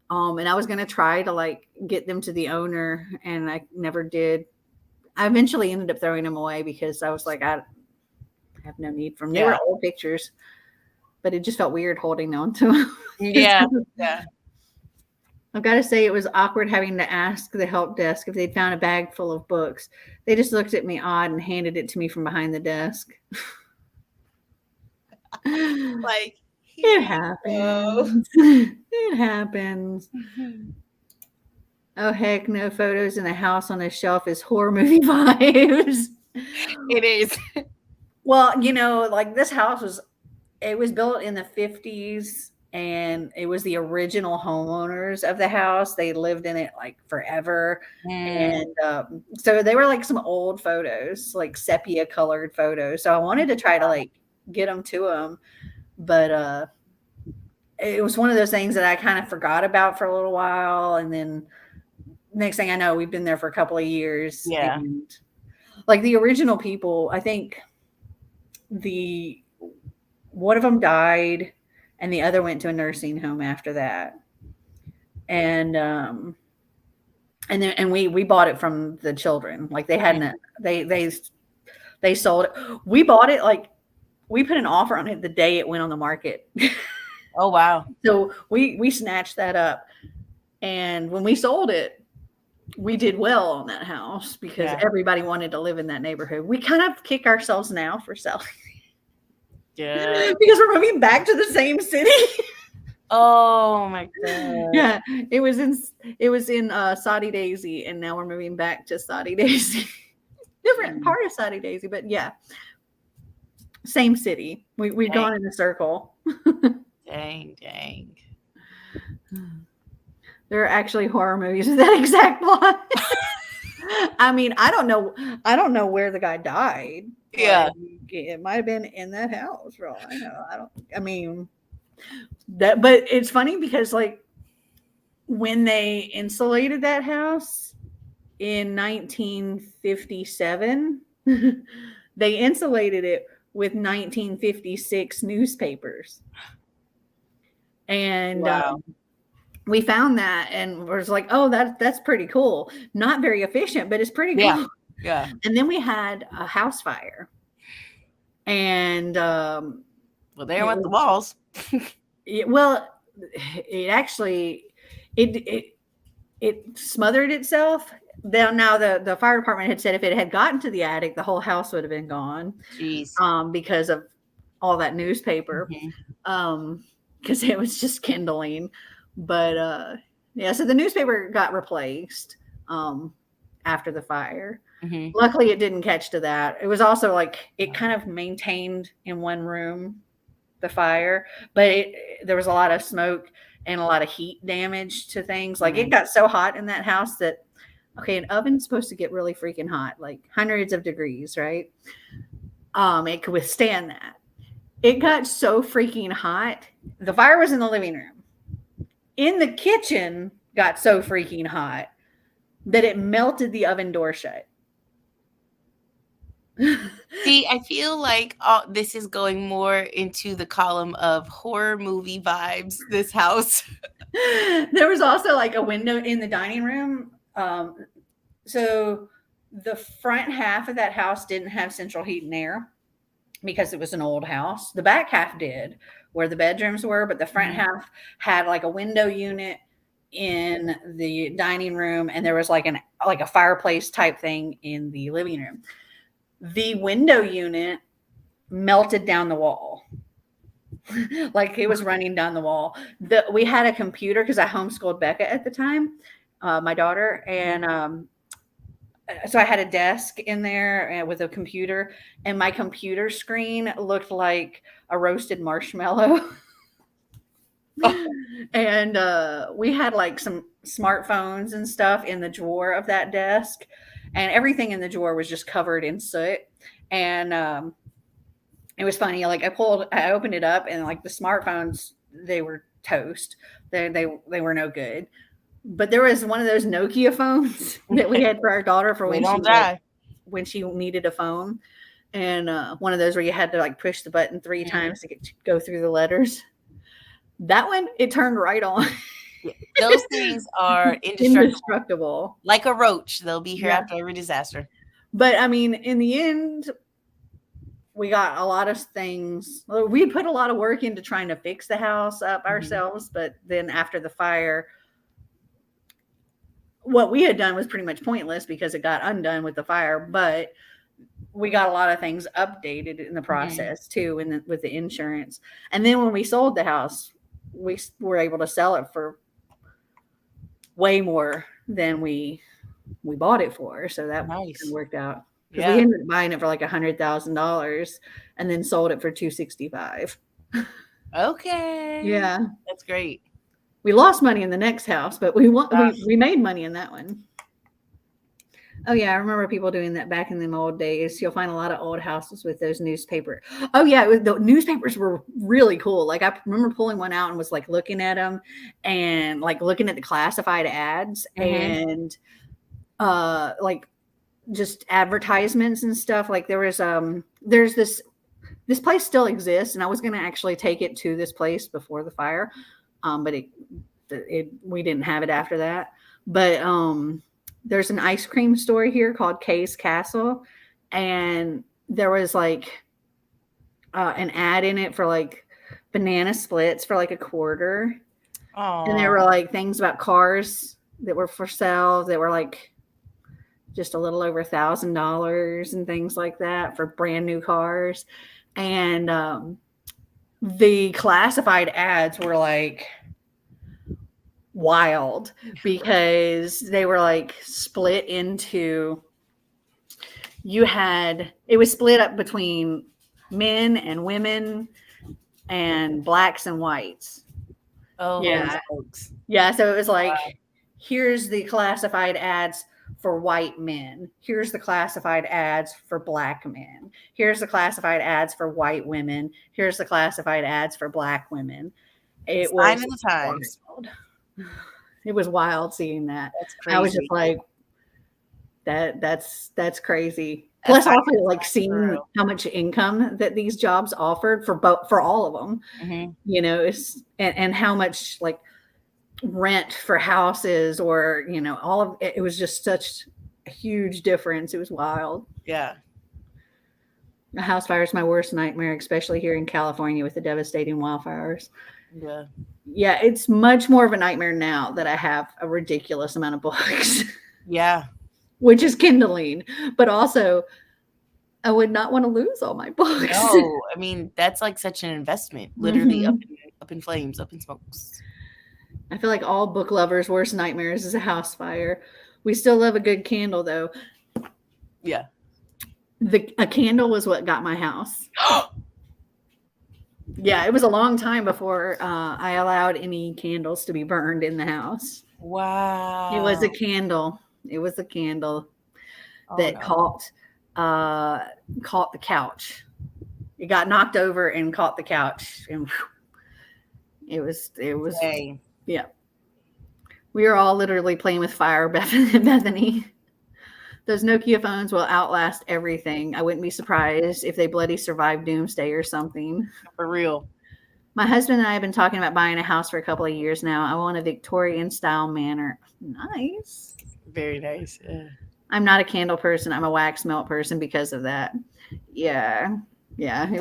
and I was going to try to like get them to the owner, and I never did. I eventually ended up throwing them away because I was like, I have no need for them. They were old pictures, but it just felt weird holding on to them. Yeah. I've got to say, it was awkward having to ask the help desk if they'd found a bag full of books. They just looked at me odd and handed it to me from behind the desk. Like, it happens. It happens. Oh, heck no. Photos in a house on a shelf is horror movie vibes. It is. Well, you know, like this house was built in the 50s, and it was the original homeowners of the house. They lived in it like forever. And so they were like some old photos, like sepia colored photos. So I wanted to try to like get them to them, but it was one of those things that I kind of forgot about for a little while. And then next thing I know, we've been there for a couple of years. Yeah. And like the original people, I think one of them died and the other went to a nursing home after that. And we bought it from the children. Like they hadn't, they sold it. We bought it, like we put an offer on it the day it went on the market. Oh, wow. So we snatched that up. And when we sold it, we did well on that house because everybody wanted to live in that neighborhood. We kind of kick ourselves now for selling. Yeah. Because we're moving back to the same city. Oh my god. Yeah. It was in Saudi Daisy, and now we're moving back to Saudi Daisy. Different part of Saudi Daisy, but yeah. Same city. We've gone in a circle. Dang. There are actually horror movies with that exact plot. I mean, I don't know where the guy died. Yeah. Like, it might have been in that house, for all I know. But it's funny because like when they insulated that house in 1957, they insulated it with 1956 newspapers. And wow. We found that and was like, oh, that's pretty cool. Not very efficient, but it's pretty cool. Yeah. And then we had a house fire. And well, there went the walls. It actually smothered itself. Now the fire department had said if it had gotten to the attic, the whole house would have been gone. Jeez. Because of all that newspaper. Because it was just kindling. But so the newspaper got replaced after the fire. Luckily it didn't catch to that. It was also like it kind of maintained in one room the fire, but there was a lot of smoke and a lot of heat damage to things. Like it got so hot in that house that an oven's supposed to get really freaking hot, like hundreds of degrees, right? It could withstand that. It got so freaking hot. The fire was in the living room. In the kitchen got so freaking hot that it melted the oven door shut. See, I feel like this is going more into the column of horror movie vibes, this house. There was also like a window in the dining room. So the front half of that house didn't have central heat and air because it was an old house. The back half did, where the bedrooms were, but the front half had like a window unit in the dining room, and there was like a fireplace type thing in the living room. The window unit melted down the wall. Like it was running down the wall. We had a computer because I homeschooled Becca at the time, my daughter, and so I had a desk in there with a computer, and my computer screen looked like a roasted marshmallow. And we had like some smartphones and stuff in the drawer of that desk, and everything in the drawer was just covered in soot. And it was funny. Like I opened it up, and like the smartphones, they were toast. They were no good. But there was one of those Nokia phones that we had for our daughter for They when don't die. when she needed a phone, and one of those where you had to like push the button 3 times to go through the letters. That one, it turned right on. Those things are indestructible. Like a roach, they'll be here after every disaster. But I mean, in the end, we got a lot of things. We put a lot of work into trying to fix the house up ourselves, but then after the fire, what we had done was pretty much pointless because it got undone with the fire. But we got a lot of things updated in the process too, with the insurance. And then when we sold the house, we were able to sell it for way more than we bought it for. So that worked out. Because we ended up buying it for like $100,000 and then sold it for $265,000. Okay. Yeah. That's great. We lost money in the next house, but we made money in that one. Oh yeah, I remember people doing that back in the old days. You'll find a lot of old houses with those newspapers. Oh yeah, the newspapers were really cool. Like I remember pulling one out and was like looking at them and like looking at the classified ads and like just advertisements and stuff. Like there was there's this place still exists, and I was going to actually take it to this place before the fire, but we didn't have it after that. But there's an ice cream store here called Kay's Castle, and there was like an ad in it for like banana splits for like $0.25. And there were like things about cars that were for sale that were like just a little over $1,000 and things like that for brand new cars. And the classified ads were like wild because they were like split into, it was split up between men and women and blacks and whites. Oh yeah, folks. Yeah, so it was like, here's the classified ads for white men, here's the classified ads for black men, here's the classified ads for white women, here's the classified ads for black women. It was the times. Wild. It was wild seeing that. That's crazy. I was just like, that's crazy. Plus, also like seeing how much income that these jobs offered for all of them, you know, and how much like rent for houses or, you know, all of it. It was just such a huge difference. It was wild. Yeah. A house fire is my worst nightmare, especially here in California with the devastating wildfires. Yeah. Yeah, it's much more of a nightmare now that I have a ridiculous amount of books. Yeah. Which is kindling, but also I would not want to lose all my books. No, I mean, that's like such an investment, literally up in flames, up in smokes. I feel like all book lovers' worst nightmares is a house fire. We still love a good candle though. Yeah. A candle was what got my house. Yeah, it was a long time before I allowed any candles to be burned in the house. Wow. It was a candle. It was a candle that caught the couch. It got knocked over and caught the couch, and it was. Dang. Yeah. We were all literally playing with fire, Bethany. Those Nokia phones will outlast everything. I wouldn't be surprised if they bloody survived doomsday or something. For real. My husband and I have been talking about buying a house for a couple of years now. I want a Victorian style manor. Nice. Very nice. Yeah. I'm not a candle person. I'm a wax melt person because of that. Yeah. Yeah.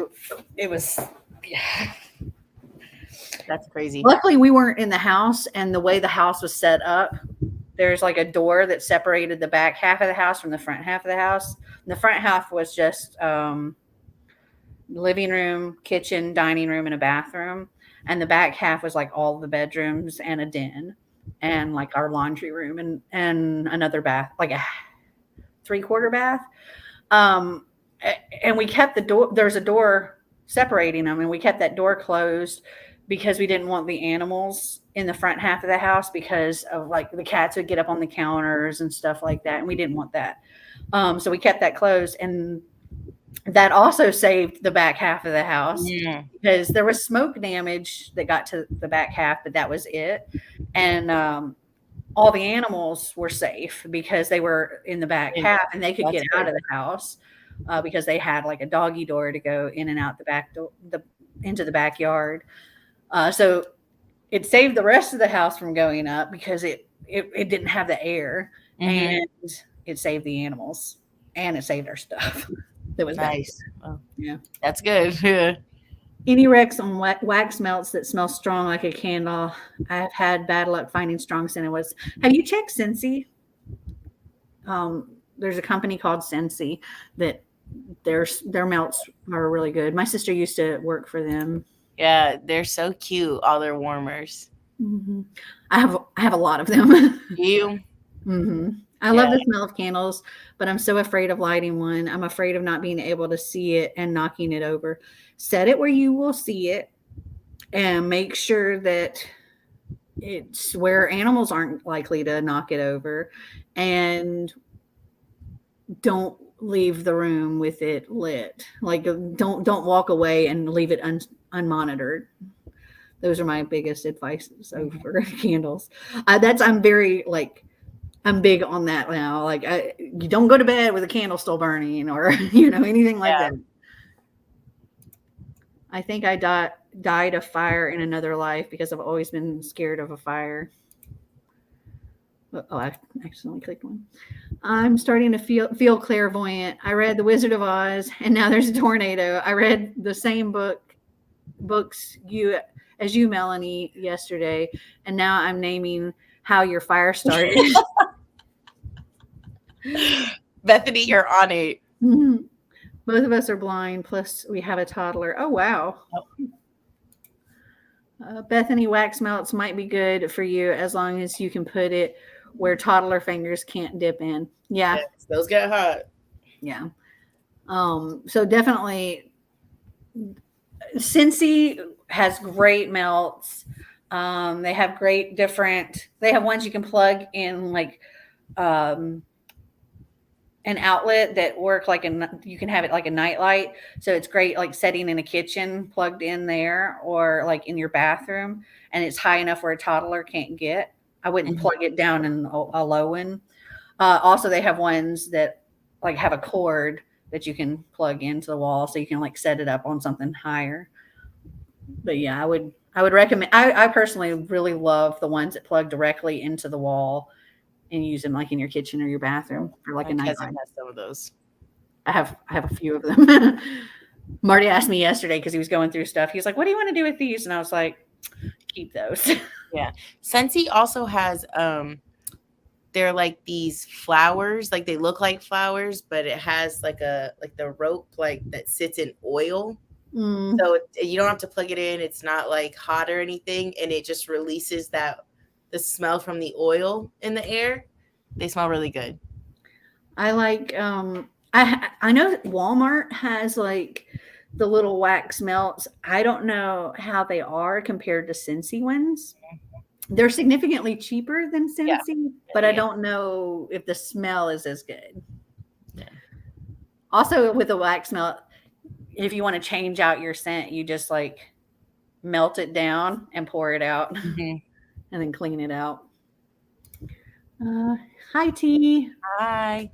It was. Yeah. That's crazy. Luckily, we weren't in the house, and the way the house was set up, there's like a door that separated the back half of the house from the front half of the house. And the front half was just living room, kitchen, dining room, and a bathroom. And the back half was like all the bedrooms and a den and like our laundry room and another bath, like a 3/4 bath. And we kept the door, there's a door separating them, and we kept that door closed because we didn't want the animals in the front half of the house because of like the cats would get up on the counters and stuff like that. And we didn't want that. So we kept that closed. And that also saved the back half of the house Mm. because there was smoke damage that got to the back half, but that was it. And all the animals were safe because they were in the back And half and they could that's get out good. of the house because they had like a doggy door to go in and out the back door, into the backyard. So it saved the rest of the house from going up because it didn't have the air, Mhm. and it saved the animals and it saved our stuff that was back Nice. Oh, there. Yeah. that's good. Yeah. Any wrecks on wax melts that smell strong like a candle? I've had bad luck finding strong scented ones. Have you checked Scentsy? There's a company called Scentsy that their melts are really good. My sister used to work for them. Yeah, they're so cute. All their warmers. Mm-hmm. I have a lot of them. You? Mm-hmm. I Yeah. love the smell of candles, but I'm so afraid of lighting one. I'm afraid of not being able to see it and knocking it over. Set it where you will see it, and make sure that it's where animals aren't likely to knock it over, and don't leave the room with it lit. Like don't walk away and leave it unmonitored. Those are my biggest advices over candles. I'm big on that now. Like you don't go to bed with a candle still burning or anything like Yeah. that. I think I died of fire in another life because I've always been scared of a fire. Oh, I accidentally clicked one. I'm starting to feel clairvoyant. I read The Wizard of Oz, and now there's a tornado. I read the same books as you, Melanie, yesterday, and now I'm naming how your fire started. Bethany, you're on it. Both of us are blind, plus we have a toddler. Oh, wow. Bethany, wax melts might be good for you as long as you can put it where toddler fingers can't dip in. Yeah. Yes, those get hot. Yeah. So definitely Scentsy has great melts. They have they have ones you can plug in like an outlet that work like you can have it like a nightlight. So it's great like setting in a kitchen plugged in there or like in your bathroom, and it's high enough where a toddler can't get. I wouldn't plug it down in a low one. Also, they have ones that like have a cord that you can plug into the wall so you can like set it up on something higher. But yeah, I would recommend. I personally really love the ones that plug directly into the wall and use them like in your kitchen or your bathroom for like My a night cousin light. has some of those. I have a few of them. Marty asked me yesterday because he was going through stuff. He was like, "What do you want to do with these?" And I was like, "Keep those." Yeah. Scentsy also has they're like these flowers, like they look like flowers, but it has like the rope like that sits in oil. Mm. So you don't have to plug it in. It's not like hot or anything, and it just releases the smell from the oil in the air. They smell really good. I like I know Walmart has like the little wax melts. I don't know how they are compared to Scentsy ones. They're significantly cheaper than Yeah. Scentsy, but I Yeah. don't know if the smell is as good. Yeah. Also, with the wax melt, if you want to change out your scent, you just like melt it down and pour it out Mhm. and then clean it out. Hi, T. Hi.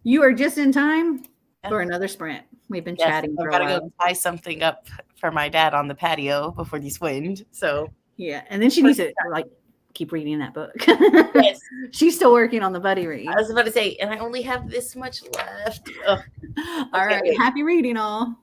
You are just in time Yeah. for another sprint. We've been Yes, chatting for I've a got to while. go tie something up for my dad on the patio before these wind. So Yeah, and then she needs to like keep reading that book. yes, She's still working on the buddy read. I was about to say, and I only have this much left. Ugh. All right, happy reading all.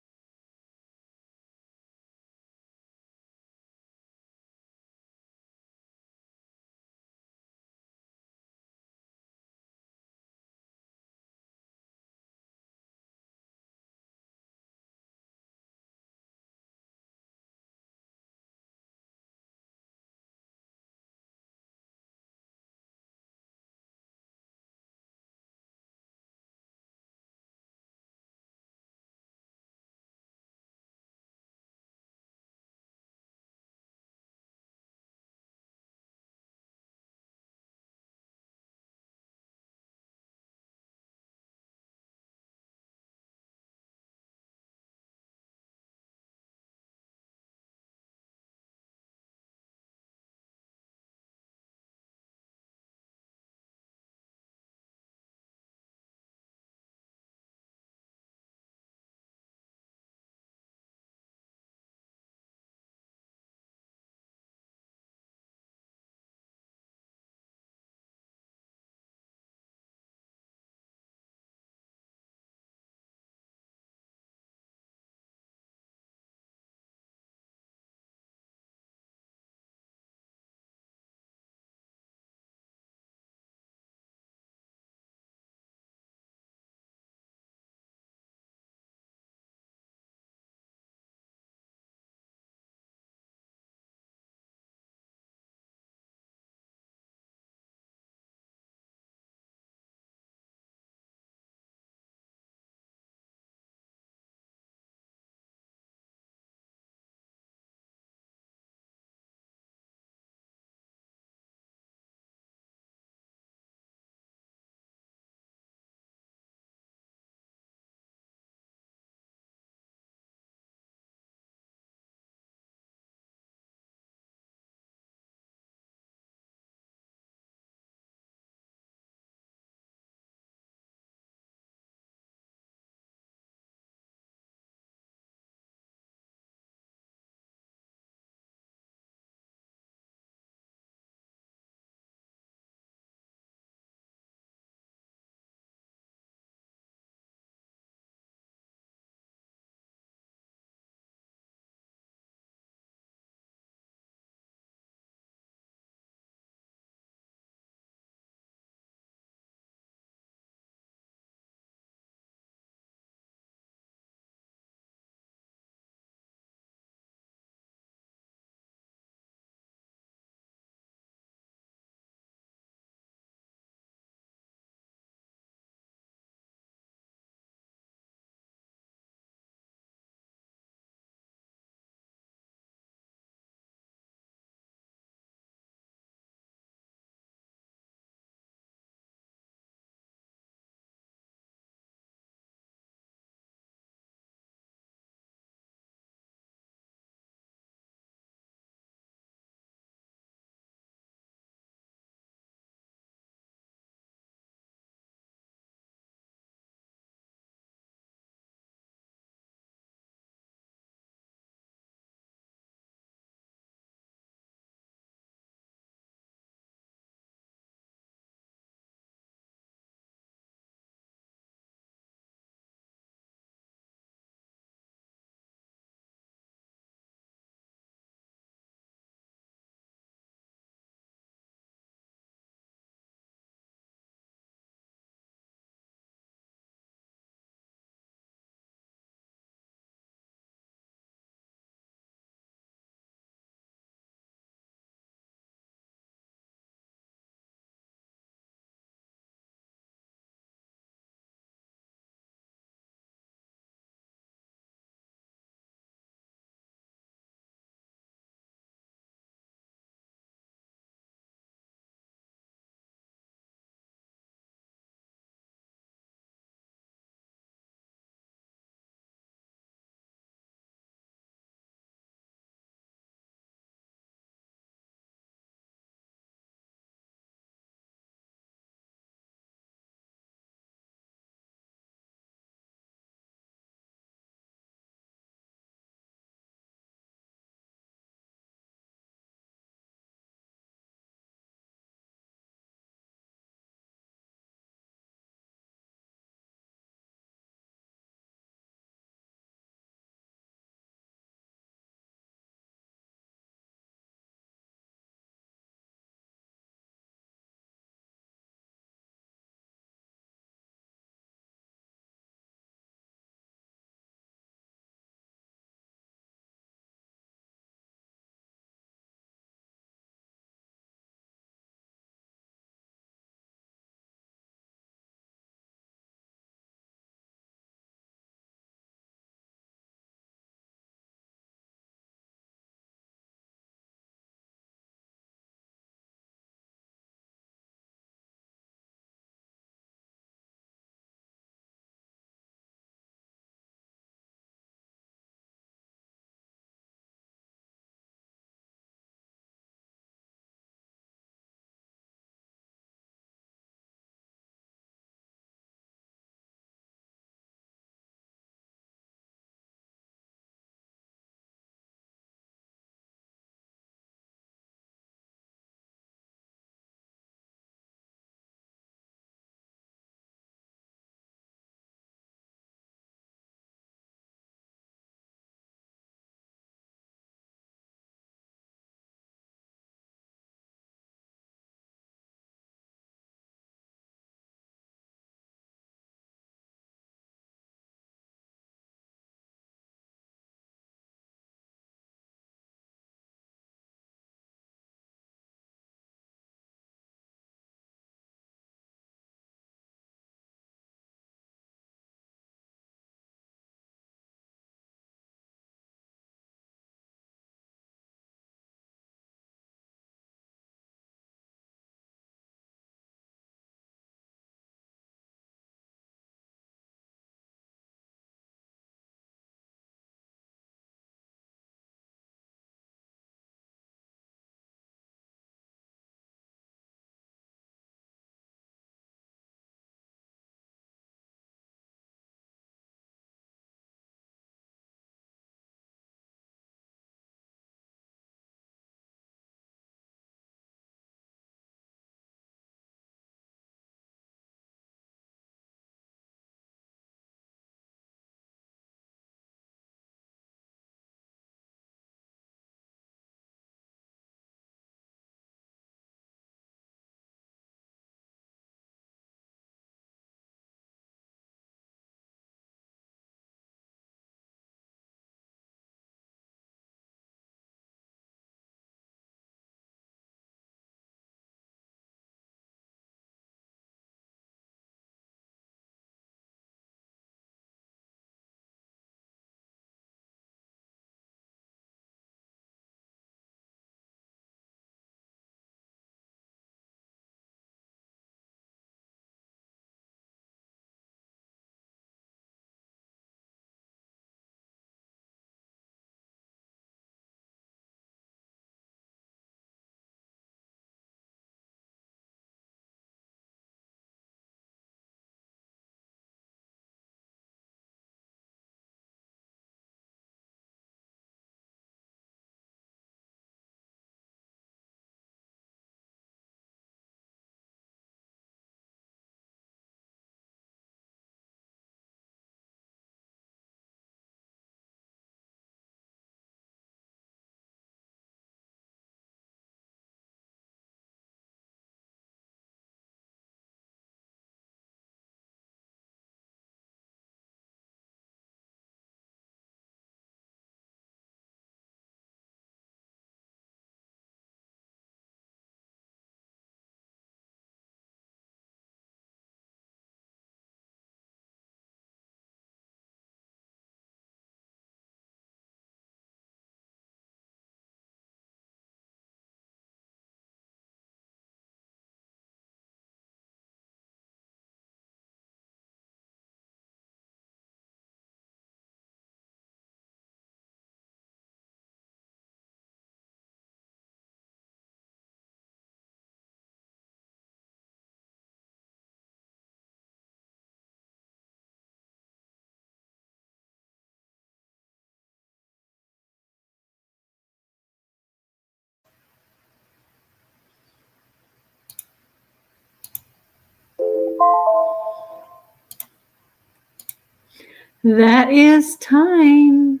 That is time.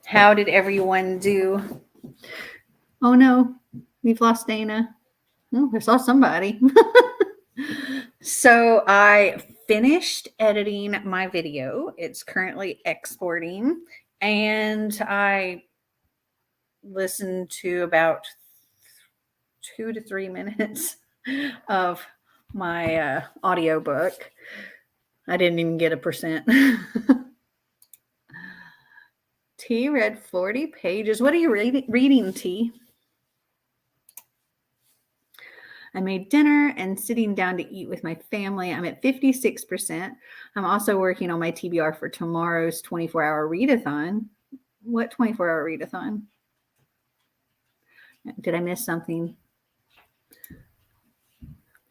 How did everyone do? Oh no, we've lost Dana. Oh, I saw somebody. So I finished editing my video. It's currently exporting, and I listened to about 2 to 3 minutes of my audiobook. I didn't even get 1%. T read 40 pages. What are you reading, T? I made dinner and sitting down to eat with my family. I'm at 56%. I'm also working on my TBR for tomorrow's 24-hour readathon. What 24-hour readathon? Did I miss something?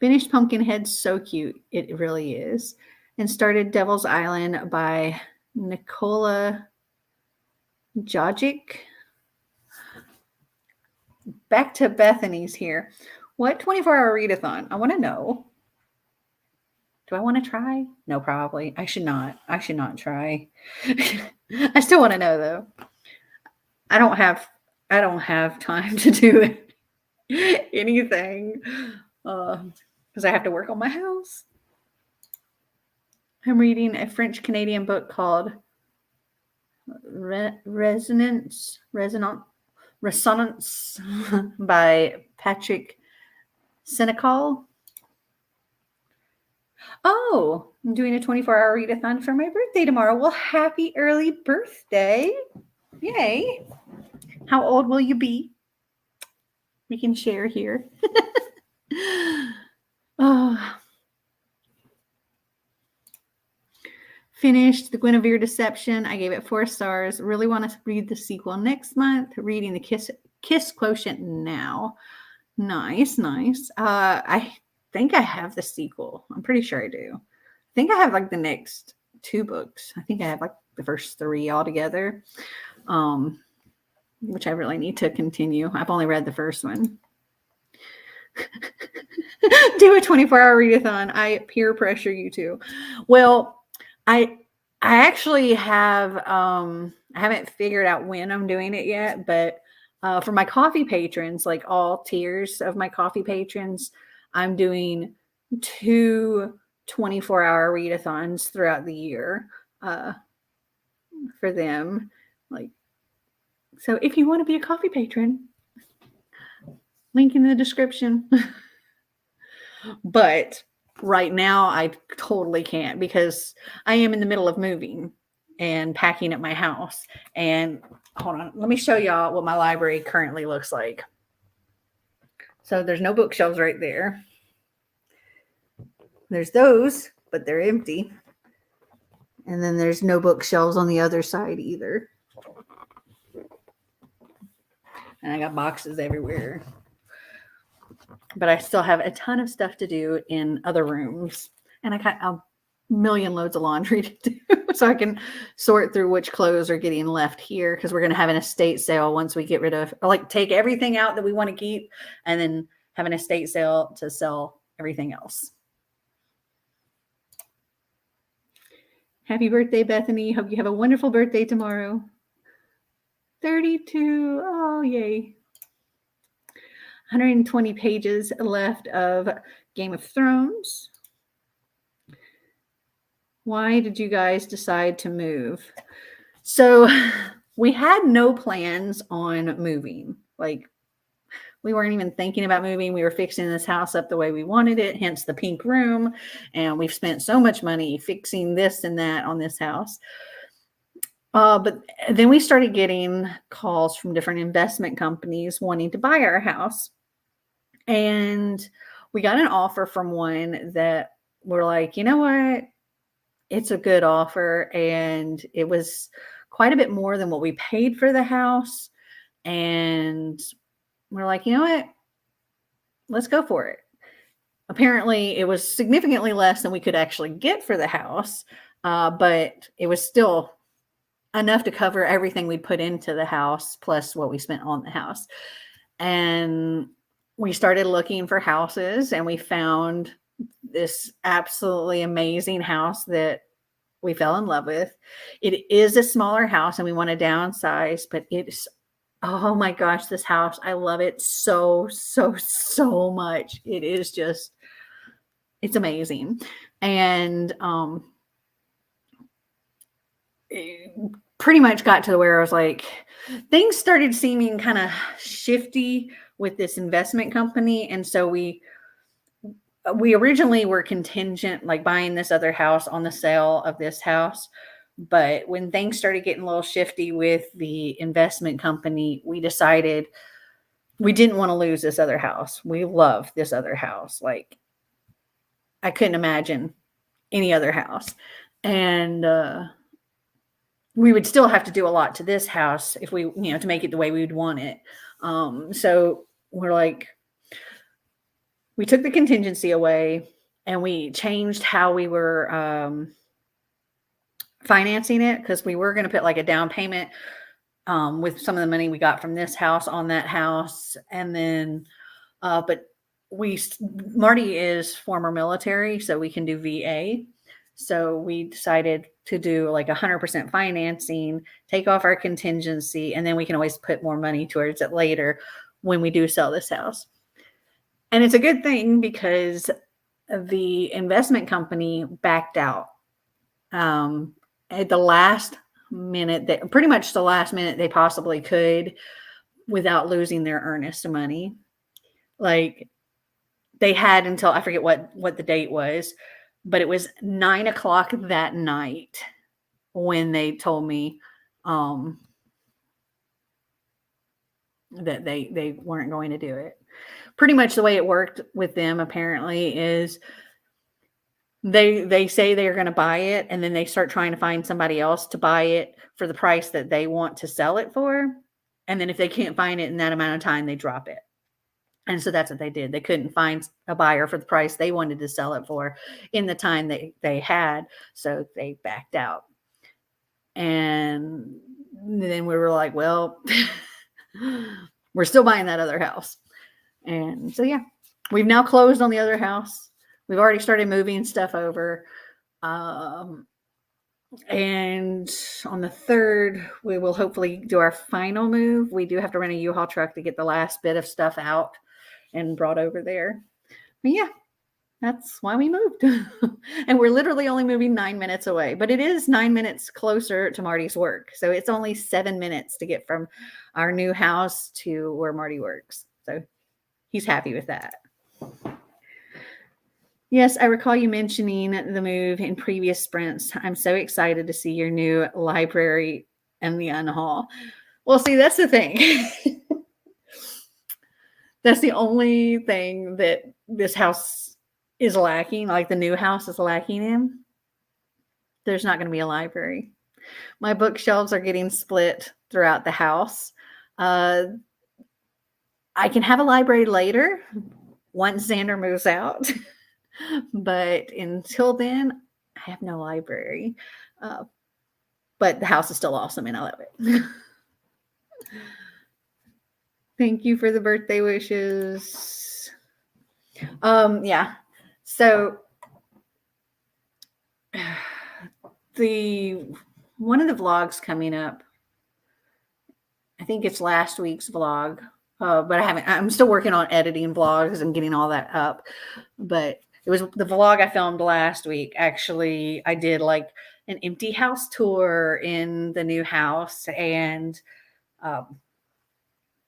Finished Pumpkinhead, so cute. It really is. And started Devil's Island by Nicola Jojic. Back to Bethany's here. What 24-hour readathon? I want to know. Do I want to try? No, probably. I should not. I should not try. I still want to know though. I don't have time to do anything because I have to work on my house. I'm reading a French Canadian book called Resonance by Patrick Senecal. Oh, I'm doing a 24-hour readathon for my birthday tomorrow. Well, happy early birthday. Yay. How old will you be? We can share here. Oh. Finished The Guinevere Deception. I gave it 4 stars. Really want to read the sequel next month. Reading the Kiss Quotient now. Nice. I think I have the sequel. I'm pretty sure I do. I think I have like the next 2 books. I think I have like the first 3 altogether, which I really need to continue. I've only read the first one. Do a 24-hour readathon. I peer pressure you to. Well, I actually have I haven't figured out when I'm doing it yet, but for my coffee patrons, like all tiers of my coffee patrons, I'm doing 2 24-hour readathons throughout the year for them. Like, so if you want to be a coffee patron, link in the description. But right now I totally can't because I am in the middle of moving and packing up my house. And hold on, let me show y'all what my library currently looks like. So there's no bookshelves right there. There's those, but they're empty. And then there's no bookshelves on the other side either. And I got boxes everywhere. But I still have a ton of stuff to do in other rooms. And I got a million loads of laundry to do. So I can sort through which clothes are getting left here because we're going to have an estate sale once we get rid of, like, take everything out that we want to keep and then have an estate sale to sell everything else. Happy birthday, Bethany. Hope you have a wonderful birthday tomorrow. 32. Oh, yay. 120 pages left of Game of Thrones. Why did you guys decide to move? So we had no plans on moving. Like, we weren't even thinking about moving. We were fixing this house up the way we wanted it, hence the pink room. And we've spent so much money fixing this and that on this house. But then we started getting calls from different investment companies wanting to buy our house. And we got an offer from one that we're like, you know what? It's a good offer. And it was quite a bit more than what we paid for the house. And we're like, you know what? Let's go for it. Apparently, it was significantly less than we could actually get for the house. But it was still enough to cover everything we put into the house plus what we spent on the house. And we started looking for houses and we found this absolutely amazing house that we fell in love with. It is a smaller house and we want to downsize, but it's, oh my gosh, this house, I love it so, so, so much. It is just, it's amazing. And it pretty much got to where I was like, things started seeming kind of shifty with this investment company. And so we originally were contingent, like buying this other house on the sale of this house. But when things started getting a little shifty with the investment company, we decided we didn't want to lose this other house. We love this other house. Like, I couldn't imagine any other house. And we would still have to do a lot to this house if we, to make it the way we would want it. So we're like, we took the contingency away and we changed how we were financing it, because we were going to put like a down payment with some of the money we got from this house on that house. And then, but Marty is former military, so we can do VA. So we decided to do like 100% financing, take off our contingency, and then we can always put more money towards it later when we do sell this house. And it's a good thing because the investment company backed out at the last minute, pretty much the last minute they possibly could, without losing their earnest money. Like, they had until, I forget what the date was, but it was 9:00 that night when they told me that they weren't going to do it. Pretty much the way it worked with them apparently is they say they're going to buy it, and then they start trying to find somebody else to buy it for the price that they want to sell it for. And then if they can't find it in that amount of time, they drop it. And so that's what they did. They couldn't find a buyer for the price they wanted to sell it for in the time they had. So they backed out. And then we were like, well, we're still buying that other house. And so, yeah, we've now closed on the other house. We've already started moving stuff over. And on the 3rd, we will hopefully do our final move. We do have to rent a U-Haul truck to get the last bit of stuff out and brought over there. But yeah, that's why we moved. And we're literally only moving 9 minutes away, but it is 9 minutes closer to Marty's work. So it's only 7 minutes to get from our new house to where Marty works. So he's happy with that. Yes, I recall you mentioning the move in previous sprints. I'm so excited to see your new library and the unhaul. Well, see, that's the thing. That's the only thing that this house is lacking, like the new house is lacking in. There's not going to be a library. My bookshelves are getting split throughout the house. I can have a library later once Xander moves out. But until then, I have no library. But the house is still awesome and I love it. Thank you for the birthday wishes. Yeah. So one of the vlogs coming up, I think it's last week's vlog, but I'm still working on editing vlogs and getting all that up. But it was the vlog I filmed last week. Actually, I did like an empty house tour in the new house. And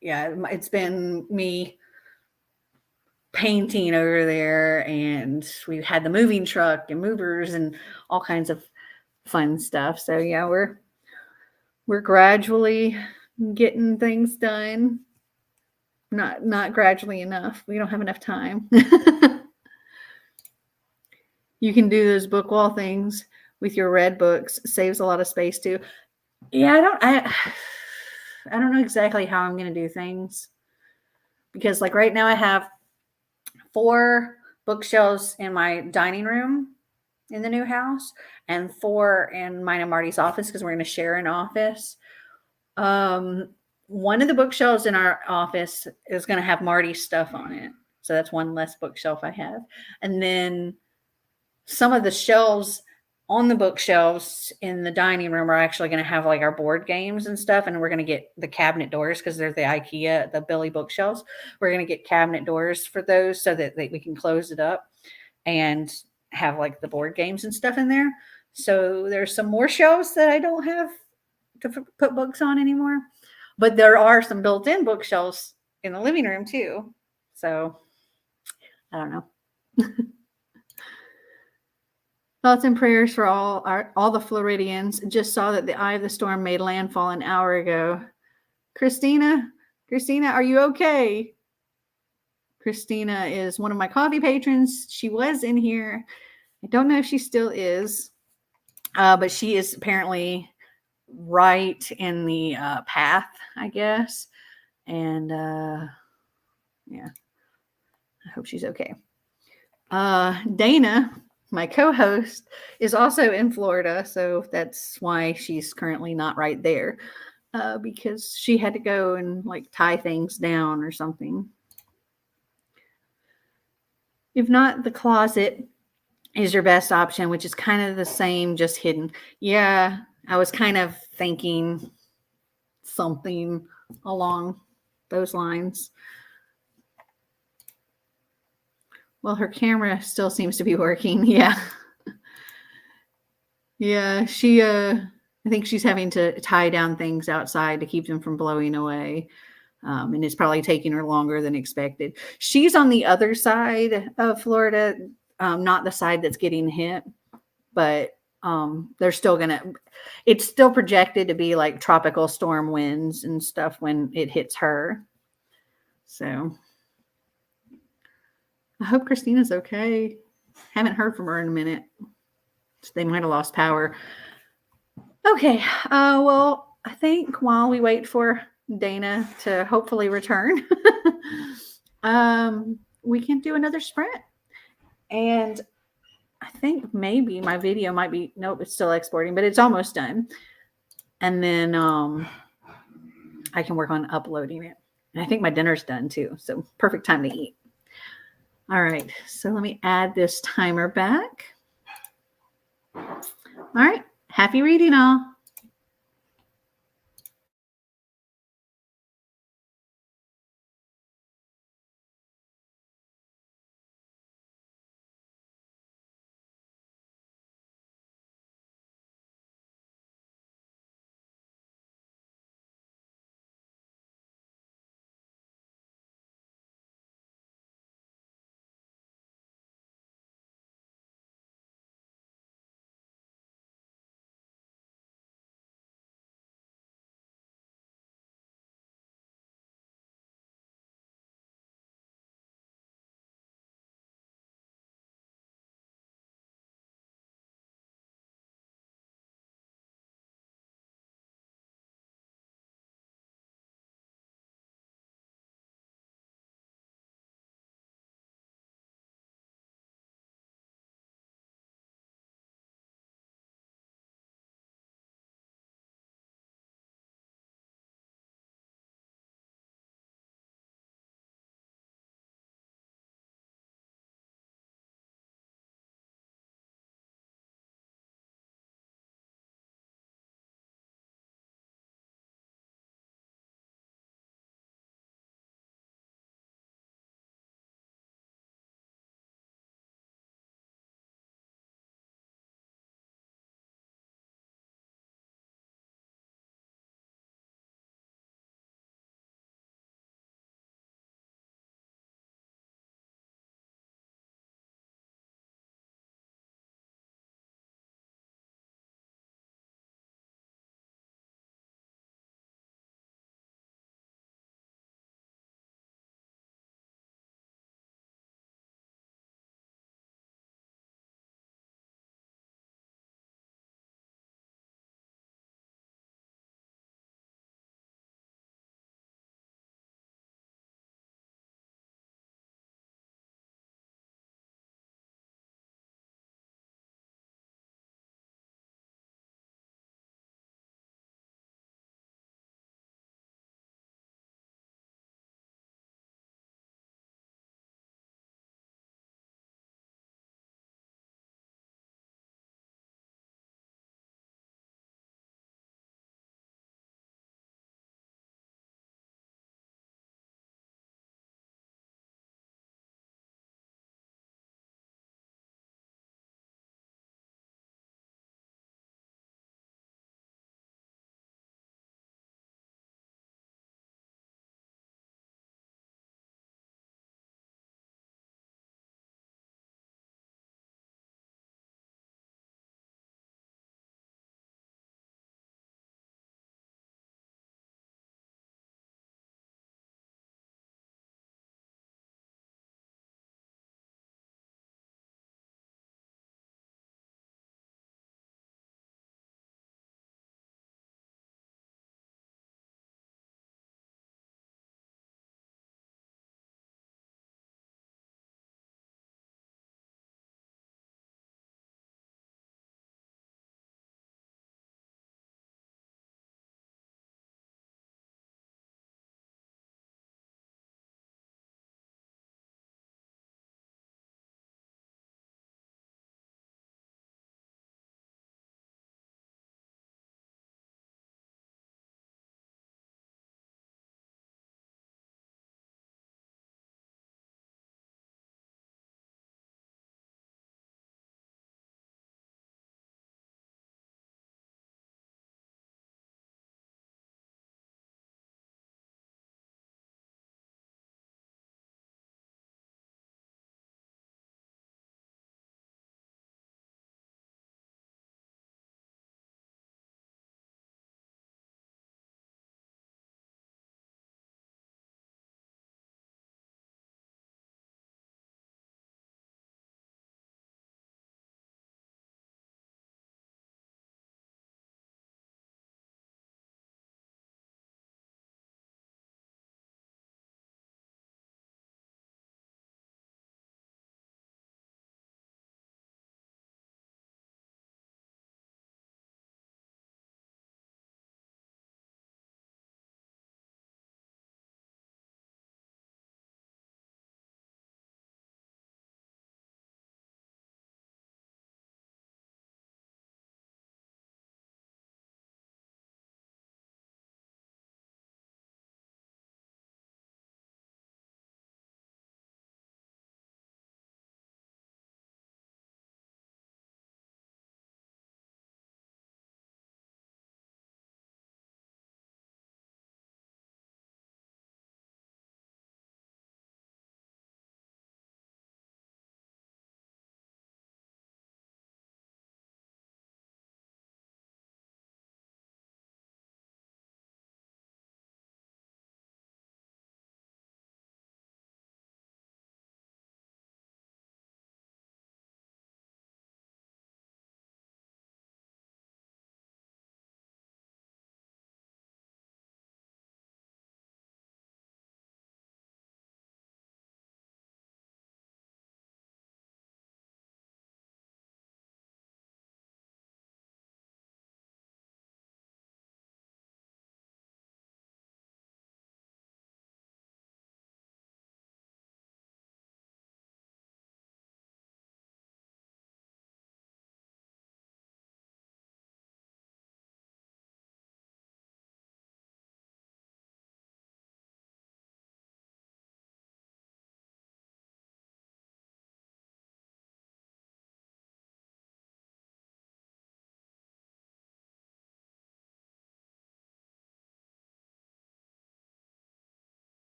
yeah, it's been me painting over there. And we had the moving truck and movers and all kinds of fun stuff. So yeah, we're gradually getting things done. Not gradually enough. We don't have enough time. You can do those book wall things with your red books. Saves a lot of space too. Yeah, I don't know exactly how I'm going to do things, because like right now I have 4 bookshelves in my dining room in the new house and 4 in mine and Marty's office, because we're going to share an office. One of the bookshelves in our office is going to have Marty's stuff on it. So that's one less bookshelf I have. And then some of the shelves on the bookshelves in the dining room are actually going to have like our board games and stuff. And we're going to get the cabinet doors because they're the IKEA, the Billy bookshelves. We're going to get cabinet doors for those so that we can close it up and have like the board games and stuff in there. So there's some more shelves that I don't have to put books on anymore. But there are some built-in bookshelves in the living room too. So I don't know. Thoughts and prayers for all the Floridians. Just saw that the eye of the storm made landfall an hour ago. Christina, are you okay? Christina is one of my coffee patrons. She was in here. I don't know if she still is, but she is apparently right in the path, I guess. And yeah, I hope she's okay. Dana, my co-host, is also in Florida, so that's why she's currently not right there, because she had to go and like tie things down or something. If not, the closet is your best option, which is kind of the same, just hidden. Yeah, I was kind of thinking something along those lines. Well, her camera still seems to be working. Yeah. Yeah, I think she's having to tie down things outside to keep them from blowing away. And it's probably taking her longer than expected. She's on the other side of Florida, not the side that's getting hit, but they're still it's still projected to be like tropical storm winds and stuff when it hits her. So I hope Christina's okay. Haven't heard from her in a minute. They might have lost power. Okay. Well, I think while we wait for Dana to hopefully return, we can do another sprint. And I think maybe my video might be, nope, it's still exporting, but it's almost done. And then I can work on uploading it. And I think my dinner's done too. So perfect time to eat. All right. So let me add this timer back. All right. Happy reading, all.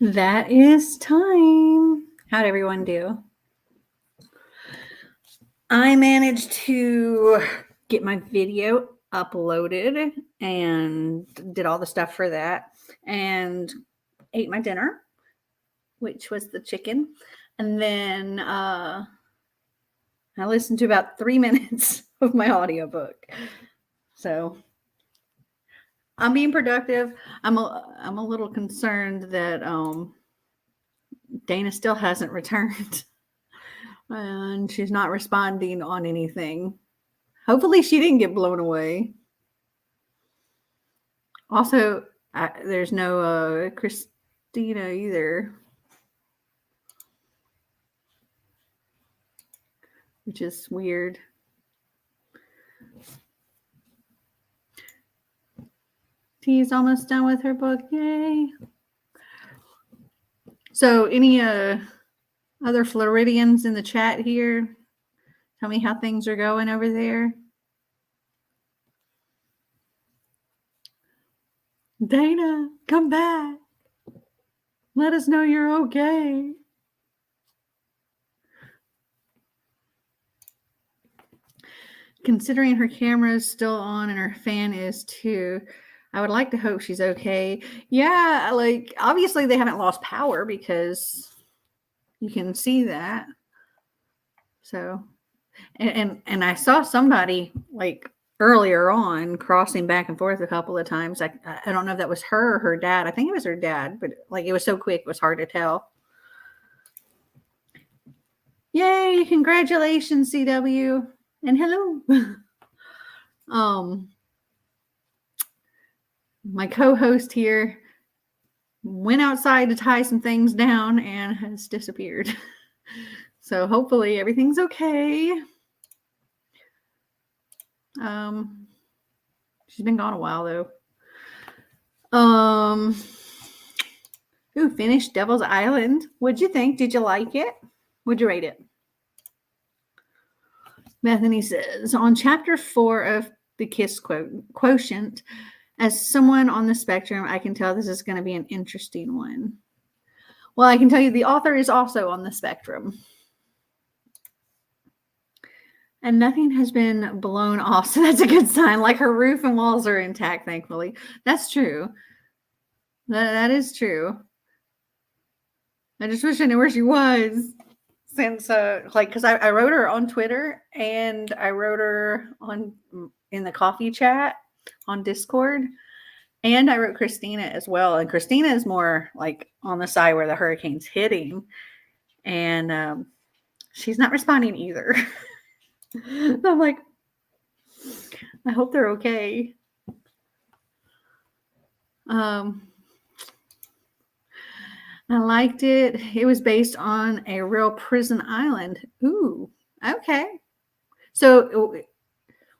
That is time. How'd everyone do? I managed to get my video uploaded and did all the stuff for that and ate my dinner, which was the chicken. And then I listened to about 3 minutes of my audiobook. So I'm being productive. I'm a little concerned that Dana still hasn't returned and she's not responding on anything. Hopefully she didn't get blown away. Also, there's no Christina either, which is weird. She's almost done with her book. Yay. So any other Floridians in the chat here? Tell me how things are going over there. Dana, come back. Let us know you're okay. Considering her camera is still on and her fan is too, I would like to hope she's okay. Yeah, like obviously they haven't lost power because you can see that. So, and I saw somebody like earlier on crossing back and forth a couple of times. I don't know if that was her or her dad. I think it was her dad, but like it was so quick, it was hard to tell. Yay, congratulations, CW. And hello. My co-host here went outside to tie some things down and has disappeared. So hopefully everything's okay. She's been gone a while though. Ooh, finished Devil's Island. What'd you think? Did you like it? Would you rate it? Bethany says, on chapter 4 of the KISS quotient, as someone on the spectrum, I can tell this is going to be an interesting one. Well, I can tell you the author is also on the spectrum. And nothing has been blown off, so that's a good sign. Like her roof and walls are intact, thankfully. That's true. That is true. I just wish I knew where she was. Since because I wrote her on Twitter and I wrote her in the coffee chat on Discord, and I wrote Christina as well. And Christina is more like on the side where the hurricane's hitting, and she's not responding either. So I'm like, I hope they're okay. I liked it. It was based on a real prison island. Ooh, okay. So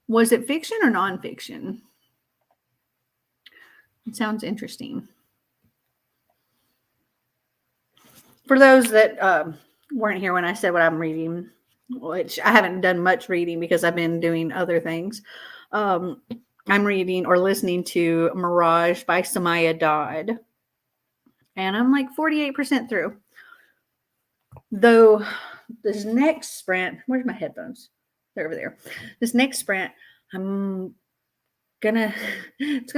was it fiction or nonfiction? It sounds interesting. For those that weren't here when I said what I'm reading, which I haven't done much reading because I've been doing other things. I'm reading or listening to Mirage by Samaya Dodd. And I'm like 48% through. Though this next sprint, where's my headphones? They're over there. This next sprint, it's gonna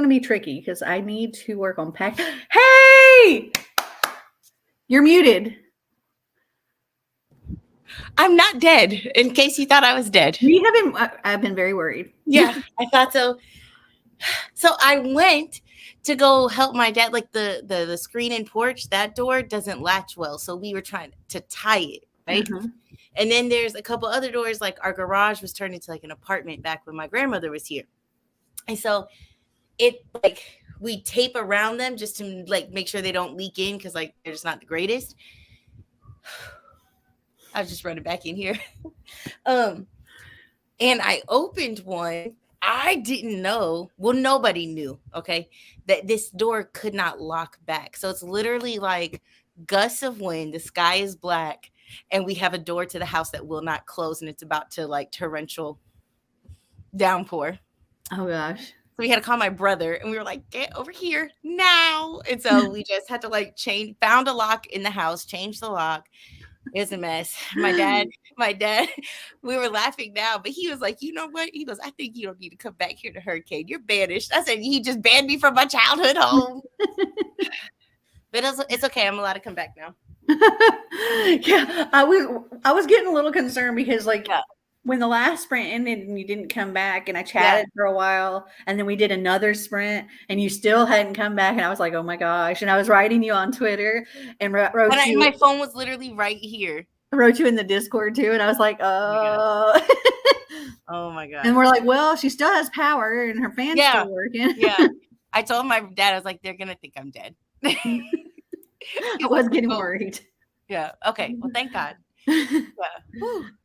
be tricky because I need to work on pack. Hey! You're muted. I'm not dead, in case you thought I was dead. I've been very worried. Yeah, I thought so. So I went to go help my dad. Like the screen and porch, that door doesn't latch well. So we were trying to tie it, right? Mm-hmm. And then there's a couple other doors, like our garage was turned into like an apartment back when my grandmother was here. And so it like we tape around them just to like make sure they don't leak in because like they're just not the greatest. I was just running back in here. And I opened one. I didn't know. Well, nobody knew, okay, that this door could not lock back. So it's literally like gusts of wind. The sky is black. And we have a door to the house that will not close. And it's about to like torrential downpour. Oh, gosh. we had to call my brother, and we were like, get over here now. And so we just had to like found a lock in the house, change the lock. It was a mess. My dad, we were laughing now, but he was like, you know what? He goes, I think you don't need to come back here to Hurricane. You're banished. I said, he just banned me from my childhood home. But it's okay. I'm allowed to come back now. Yeah, I was getting a little concerned because when the last sprint ended and you didn't come back, and I chatted for a while, and then we did another sprint and you still hadn't come back, and I was like, oh my gosh. And I was writing you on Twitter and wrote you. My phone was literally right here. I wrote you in the Discord too, and I was like, oh my god. And we're like, well, she still has power and her fan's still working. Yeah. I told my dad, I was like, they're gonna think I'm dead. I was getting worried. Yeah. Okay. Well, thank God. Yeah.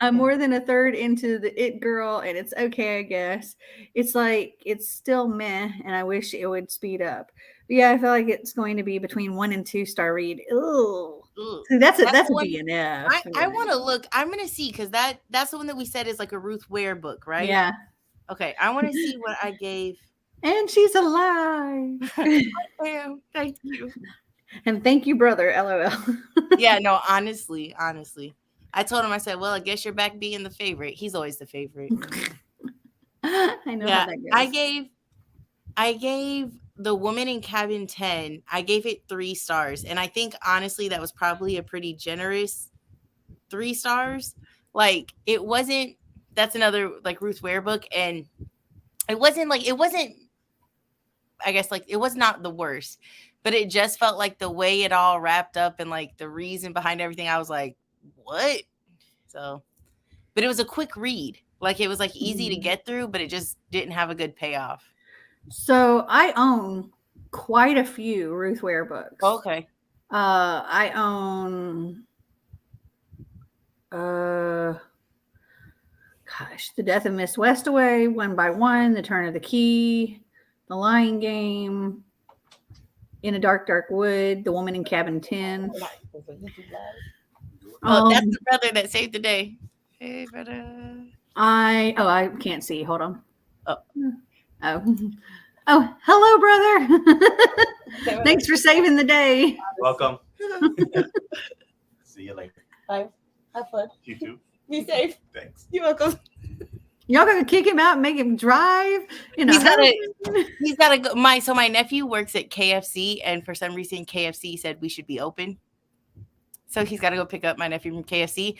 I'm more than a third into the It Girl, and it's okay, I guess. It's like it's still meh, and I wish it would speed up. But yeah, I feel like it's going to be between 1 and 2 star read. Ooh. See, that's a DNF. I want to look. I'm gonna see, because that's the one that we said is like a Ruth Ware book, right? Yeah. Okay. I want to see what I gave. And she's alive. I am. Thank you. And thank you, brother. LOL. Yeah, no, honestly. I told him, I said, well, I guess you're back being the favorite. He's always the favorite. I know how that goes. I gave The Woman in Cabin 10, I gave it 3 stars. And I think, honestly, that was probably a pretty generous 3 stars. Like, it wasn't, that's another, like, Ruth Ware book. And it wasn't, I guess, like, it was not the worst. But it just felt like the way it all wrapped up and like the reason behind everything, I was like, what? So, but it was a quick read. Like it was like easy to get through, but it just didn't have a good payoff. So I own quite a few Ruth Ware books. Okay. I own, The Death of Miss Westaway, One by One, The Turn of the Key, The Lying Game, In a Dark, Dark Wood, The Woman in Cabin 10. That's the brother that saved the day. Hey, brother. I can't see. Hold on. Oh, hello, brother. Thanks for saving the day. Welcome. See you later. Bye. Have fun. You too. Be safe. Thanks. You're welcome. Y'all gonna kick him out and make him drive? You know, he's gotta go. So my nephew works at KFC, and for some reason KFC said we should be open. So he's got to go pick up my nephew from KFC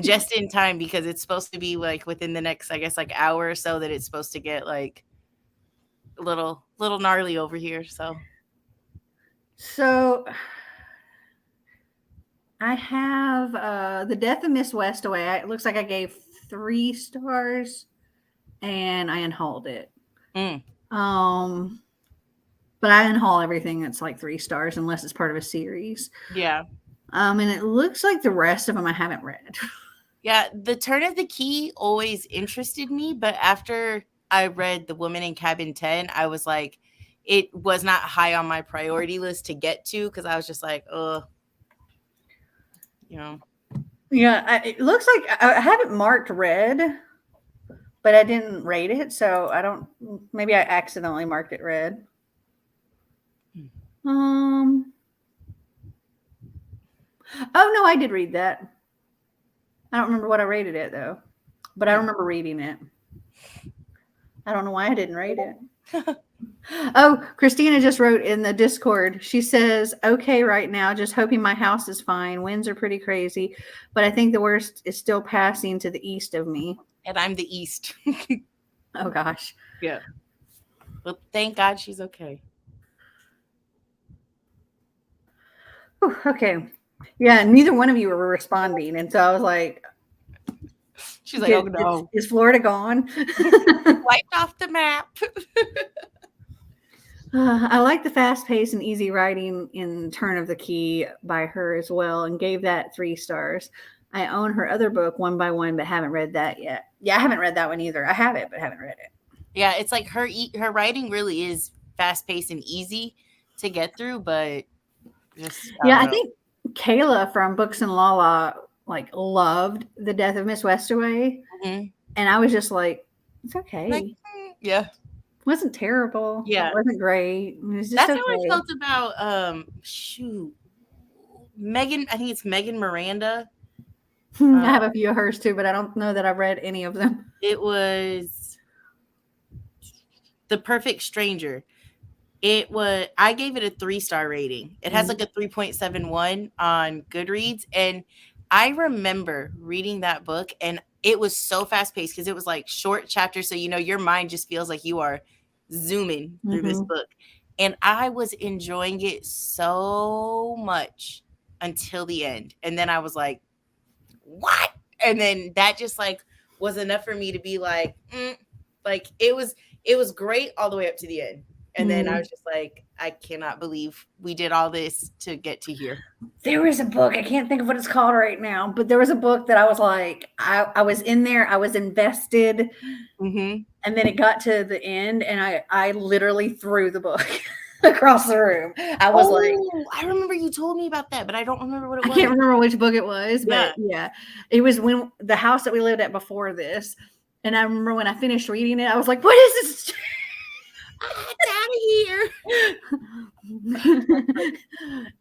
just in time, because it's supposed to be like within the next, I guess, like hour or so that it's supposed to get like a little gnarly over here. So I have The Death of Miss Westaway. It looks like I gave 3 stars and I unhauled it. But I unhaul everything that's like 3 stars unless it's part of a series. Yeah. And it looks like the rest of them I haven't read. Yeah, The Turn of the Key always interested me, but after I read The Woman in Cabin 10, I was like, it was not high on my priority list to get to, because I was just like, Yeah, it looks like I haven't marked read, but I didn't rate it, so I don't. Maybe I accidentally marked it read. Oh no, I did read that. I don't remember what I rated it though, but I remember reading it. I don't know why I didn't rate it. Oh, Christina just wrote in the Discord. She says, okay, right now, just hoping my house is fine. Winds are pretty crazy, but I think the worst is still passing to the east of me. And I'm the east. Oh gosh. Yeah. Well, thank God she's okay. Whew, okay. Yeah, neither one of you were responding, and so I was like, she's like, oh no. Is Florida gone? Wiped off the map. I like the fast pace and easy writing in Turn of the Key by her as well, and gave that 3 stars. I own her other book, One by One, but haven't read that yet. Yeah, I haven't read that one either. I have it, but haven't read it. Yeah, it's like her writing really is fast paced and easy to get through, but just I think Kayla from Books and Lala like loved The Death of Miss Westaway, and I was just like, it's okay. Yeah. Wasn't terrible. Yeah. It wasn't great. It was just That's okay. how I felt about Megan. I think it's Megan Miranda. I have a few of hers too, but I don't know that I've read any of them. It was The Perfect Stranger. I gave it a 3-star rating. It has like a 3.71 on Goodreads. And I remember reading that book, and it was so fast paced because it was like short chapters. So, your mind just feels like you are zooming through this book. And I was enjoying it so much until the end. And then I was like, what? And then that just like was enough for me to be like, like it was great all the way up to the end. And then I was just like, I cannot believe we did all this to get to here. There was a book, I can't think of what it's called right now, but there was a book that I was like, I was in there, I was invested. And then it got to the end, and I literally threw the book across the room. I was I remember you told me about that, but I don't remember what it was. I can't remember which book it was, but yeah, it was when the house that we lived at before this. And I remember when I finished reading it, I was like, what is this? It's out of here.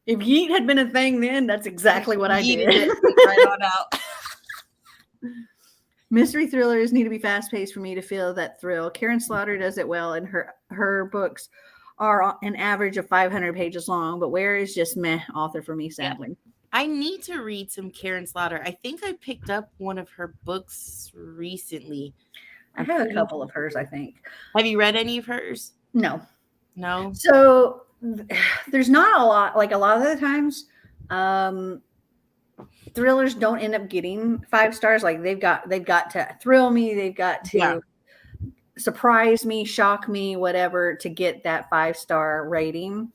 If yeet had been a thing then, that's exactly what I did. Right on out. Mystery thrillers need to be fast-paced for me to feel that thrill. Karen Slaughter does it well, and her books are an average of 500 pages long, but Where is just meh author for me, sadly. I need to read some Karen Slaughter. I think I picked up one of her books recently. I have a couple of hers, I think. Have you read any of hers? No. So there's not a lot. Like a lot of the times, thrillers don't end up getting 5 stars. Like they've got to thrill me. They've got to surprise me, shock me, whatever, to get that 5-star rating.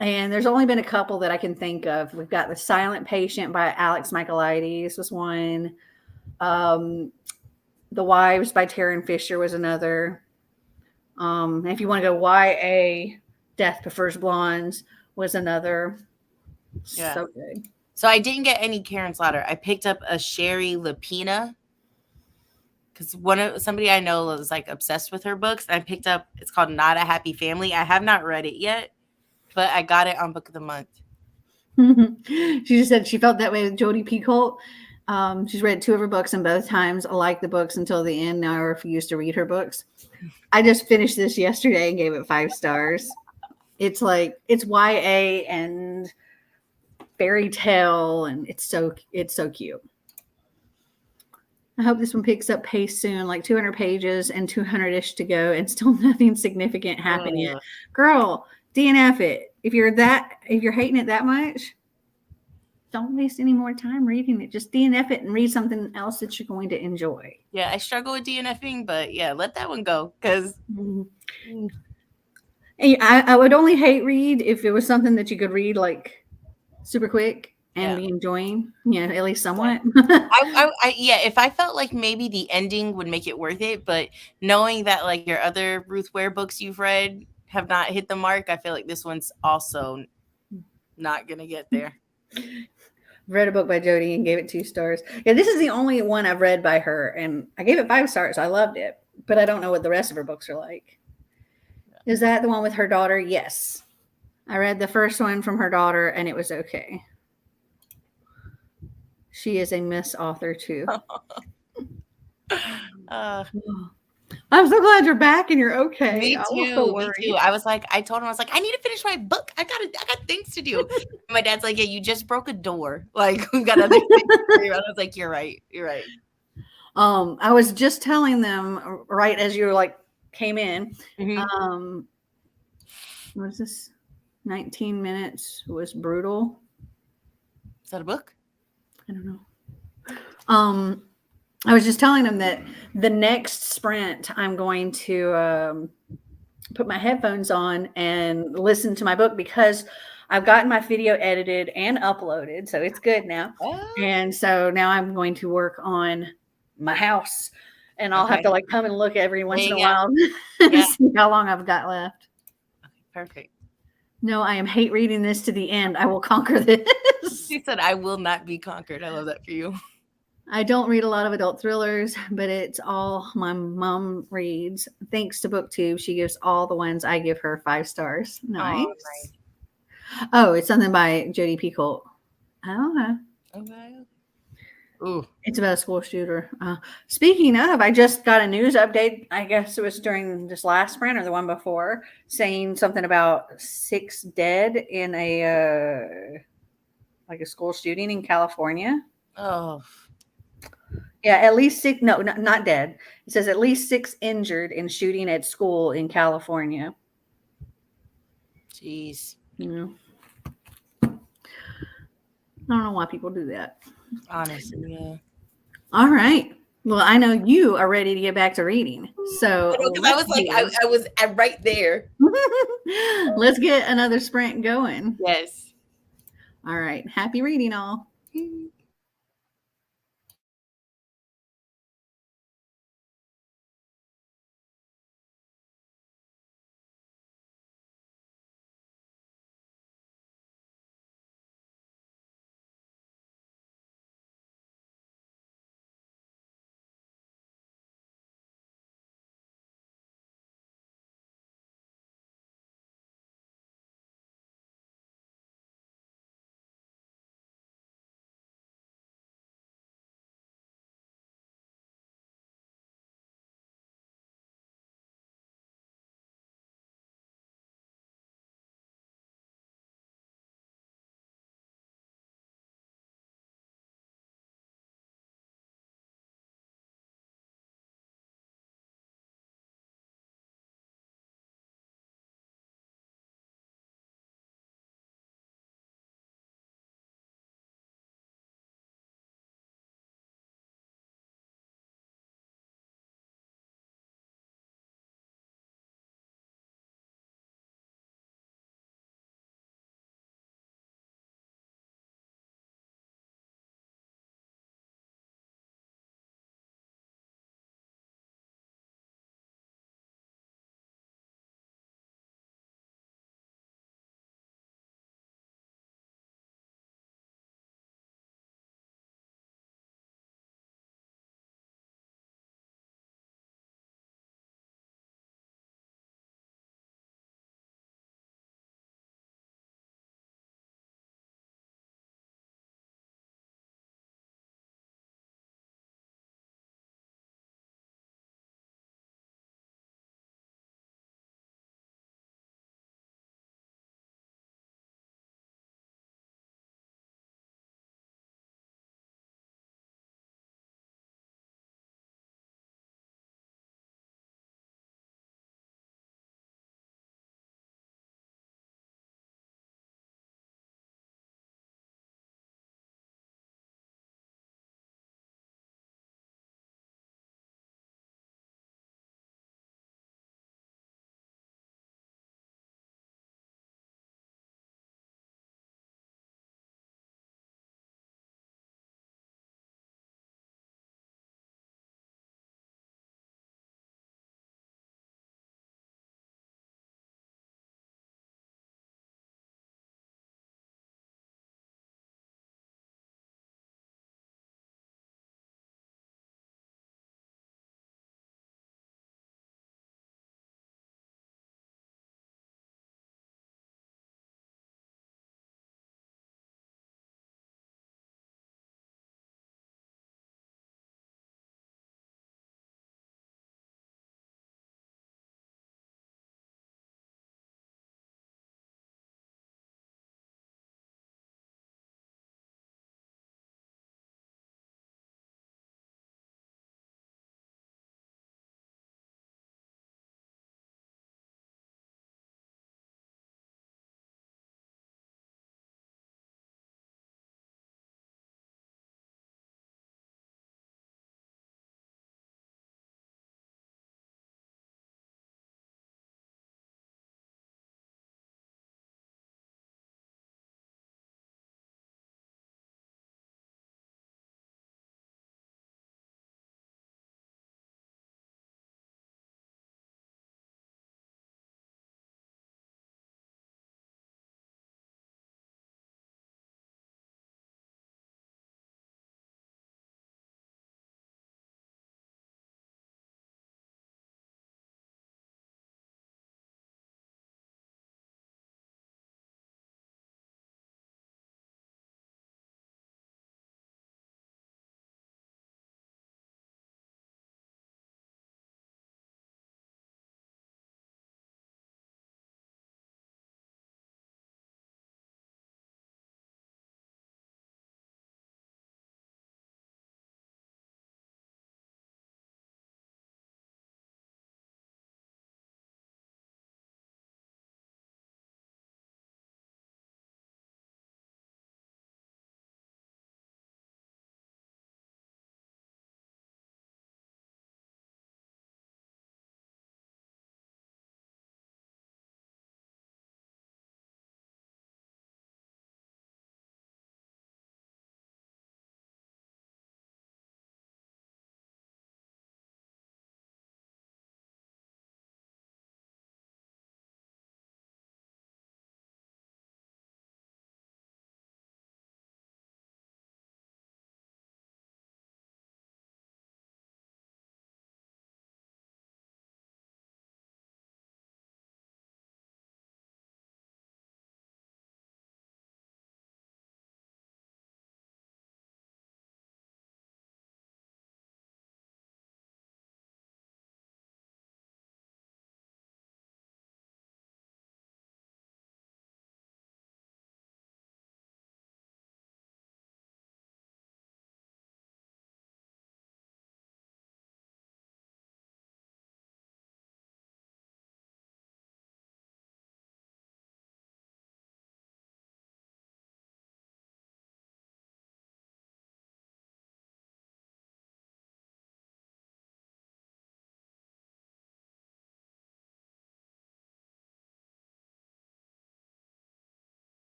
And there's only been a couple that I can think of. We've got The Silent Patient by Alex Michaelides was one. The Wives by Taryn Fisher was another. If you want to go YA, Death Prefers Blondes was another. Yeah. So good. So I didn't get any Karen Slaughter. I picked up a Sherry Lapina because somebody I know was like obsessed with her books. I picked up, it's called Not a Happy Family. I have not read it yet, but I got it on Book of the Month. She just said she felt that way with Jodi Picoult. She's read 2 of her books, and both times I liked the books until the end. Now I refuse to read her books. I just finished this yesterday and gave it 5 stars. It's YA and fairy tale, and it's so cute. I hope this one picks up pace soon, like 200 pages and 200-ish to go, and still nothing significant happened yet. Girl, DNF it. If you're hating it that much, don't waste any more time reading it. Just DNF it and read something else that you're going to enjoy. Yeah, I struggle with DNFing, but yeah, let that one go because I would only hate read if it was something that you could read like super quick and be enjoying, at least somewhat. If I felt like maybe the ending would make it worth it, but knowing that like your other Ruth Ware books you've read have not hit the mark, I feel like this one's also not gonna get there. Read a book by Jodi and gave it 2 stars. Yeah, this is the only one I've read by her, and I gave it 5 stars. I loved it, but I don't know what the rest of her books are like. Is that the one with her daughter? Yes. I read the first one from her daughter, and it was okay. She is a Miss Author, too. I'm so glad you're back and you're okay. Me too. I told him, I need to finish my book. I got things to do. My dad's like, yeah, you just broke a door. Like, we've got other things to worry about. I was like, you're right. I was just telling them right as you came in. What is this? 19 minutes was brutal. Is that a book? I don't know. I was just telling them that the next sprint, I'm going to put my headphones on and listen to my book because I've gotten my video edited and uploaded. So it's good now. Oh. And so now I'm going to work on my house, and I'll have to come and look every once in a while and see how long I've got left. Perfect. No, I am hate reading this to the end. I will conquer this. She said, I will not be conquered. I love that for you. I don't read a lot of adult thrillers, but it's all my mom reads. Thanks to BookTube, she gives all the ones I give her 5 stars. Nice. nice. Oh, it's something by Jodi Picoult. Oh, Okay. Ooh. it's about a school shooter. Speaking of, I just got a news update. I guess it was during this last sprint or the one before, saying something about 6 dead in a like a school shooting in California. Oh. Yeah, at least 6. No, not dead. It says at least 6 injured in shooting at school in California. Jeez. You know, I don't know why people do that. Honestly, yeah. All right. Well, I know you are ready to get back to reading. So Because I was like, I was right there. let's get another sprint going. Yes. All right. Happy reading, all.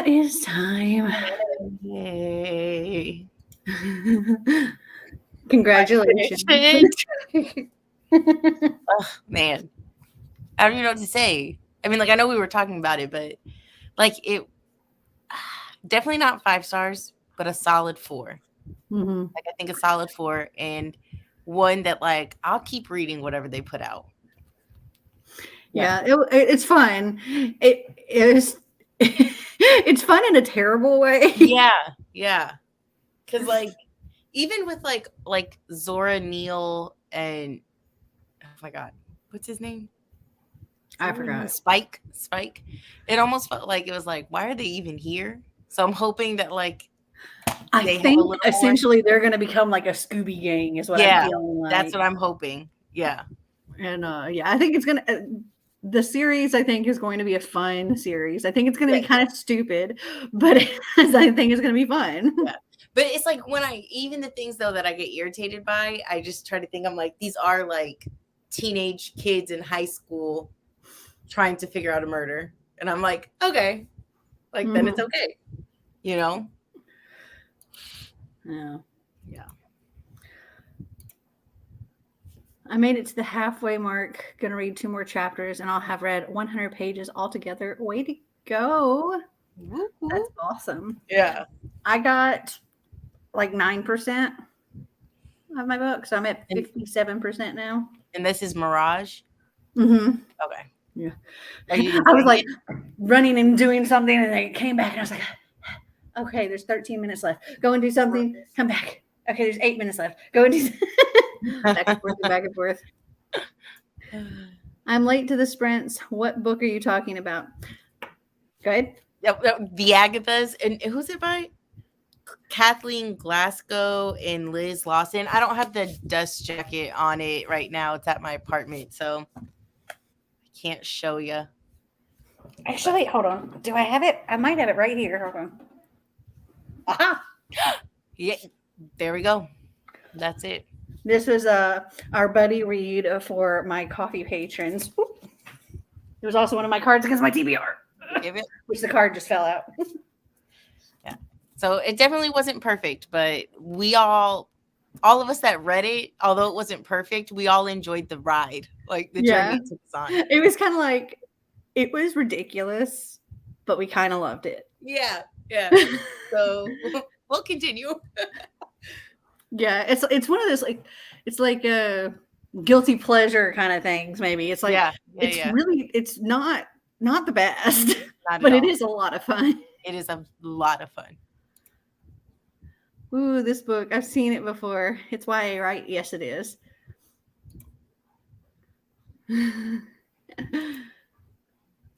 is time. Yay. Congratulations. Oh, man. I don't even know what to say. I mean, like, I know we were talking about it, but like it definitely not 5 stars, but a solid 4. Mhm. Like, I think a solid 4, and one that like I'll keep reading whatever they put out. Yeah, it's fun. It is. It's fun in a terrible way. Yeah. Because like even with like Zora Neale and oh my god, what's his name? I forgot. Spike. It almost felt like it was like, why are they even here? So I'm hoping that like I they have a think little more. essentially they're going to become like a Scooby Gang, is what I'm feeling like. That's what I'm hoping. Yeah. And yeah, I think it's gonna. The series, I think, is going to be a fun series. I think it's going to be kind of stupid, but I think it's going to be fun. Yeah. But it's like when even the things though that I get irritated by, I just try to think, I'm like, these are like teenage kids in high school trying to figure out a murder. And I'm like, okay, like then it's okay, you know? Yeah. Yeah. I made it to the halfway mark. Gonna read 2 more chapters and I'll have read 100 pages altogether. Way to go. Woo-hoo. That's awesome. Yeah. I got like 9% of my book, so I'm at 57% now. And this is Mirage? Mm-hmm. Okay. Yeah. I was like running and doing something, and I came back and I was like, okay, there's 13 minutes left. Go and do something. Come back. Okay, there's 8 minutes left. Go and do back and forth and back and forth. I'm late to the sprints. What book are you talking about? Go ahead. The Agathas. And who's it by? Kathleen Glasgow and Liz Lawson. I don't have the dust jacket on it right now. It's at my apartment, so I can't show you. Actually, hold on. Do I have it? I might have it right here. Hold on. Aha! Yeah, there we go. That's it. This was our buddy read for my coffee patrons. It was also one of my cards against my TBR, which the card just fell out. Yeah. So it definitely wasn't perfect, but we all of us that read it, although it wasn't perfect, we all enjoyed the ride, like the journey it took us on. It was kind of like, it was ridiculous, but we kind of loved it. Yeah. So we'll continue. Yeah, it's one of those like, it's like a guilty pleasure kind of things. Maybe it's like really, it's not the best, but it is a lot of fun. It is a lot of fun. Ooh, this book, I've seen it before. It's YA, right? Yes, it is.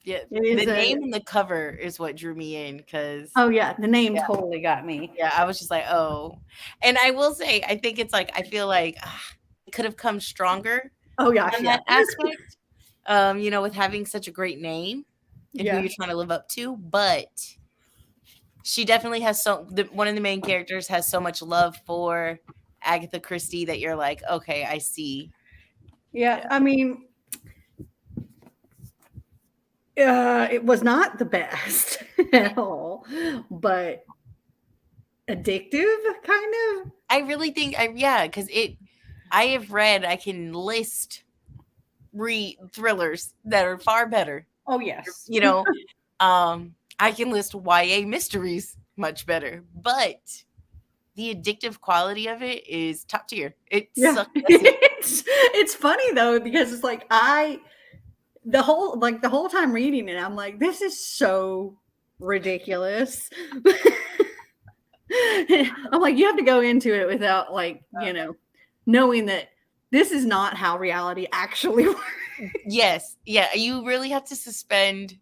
Yeah, the name and the cover is what drew me in because the name totally got me. Yeah, I was just like, oh. And I will say, I think it's like, I feel like it could have come stronger. Oh gosh, in that aspect. With having such a great name and who you're trying to live up to, but she definitely has one of the main characters has so much love for Agatha Christie that you're like, okay, I see. Yeah. I mean, it was not the best at all, but addictive, kind of. I really think, because I can list thrillers that are far better. Oh yes. I can list YA mysteries much better, but the addictive quality of it is top tier. It's funny though, because it's like the whole time reading it, I'm like, this is so ridiculous. I'm like, you have to go into it without knowing that this is not how reality actually works. Yes. Yeah. You really have to suspend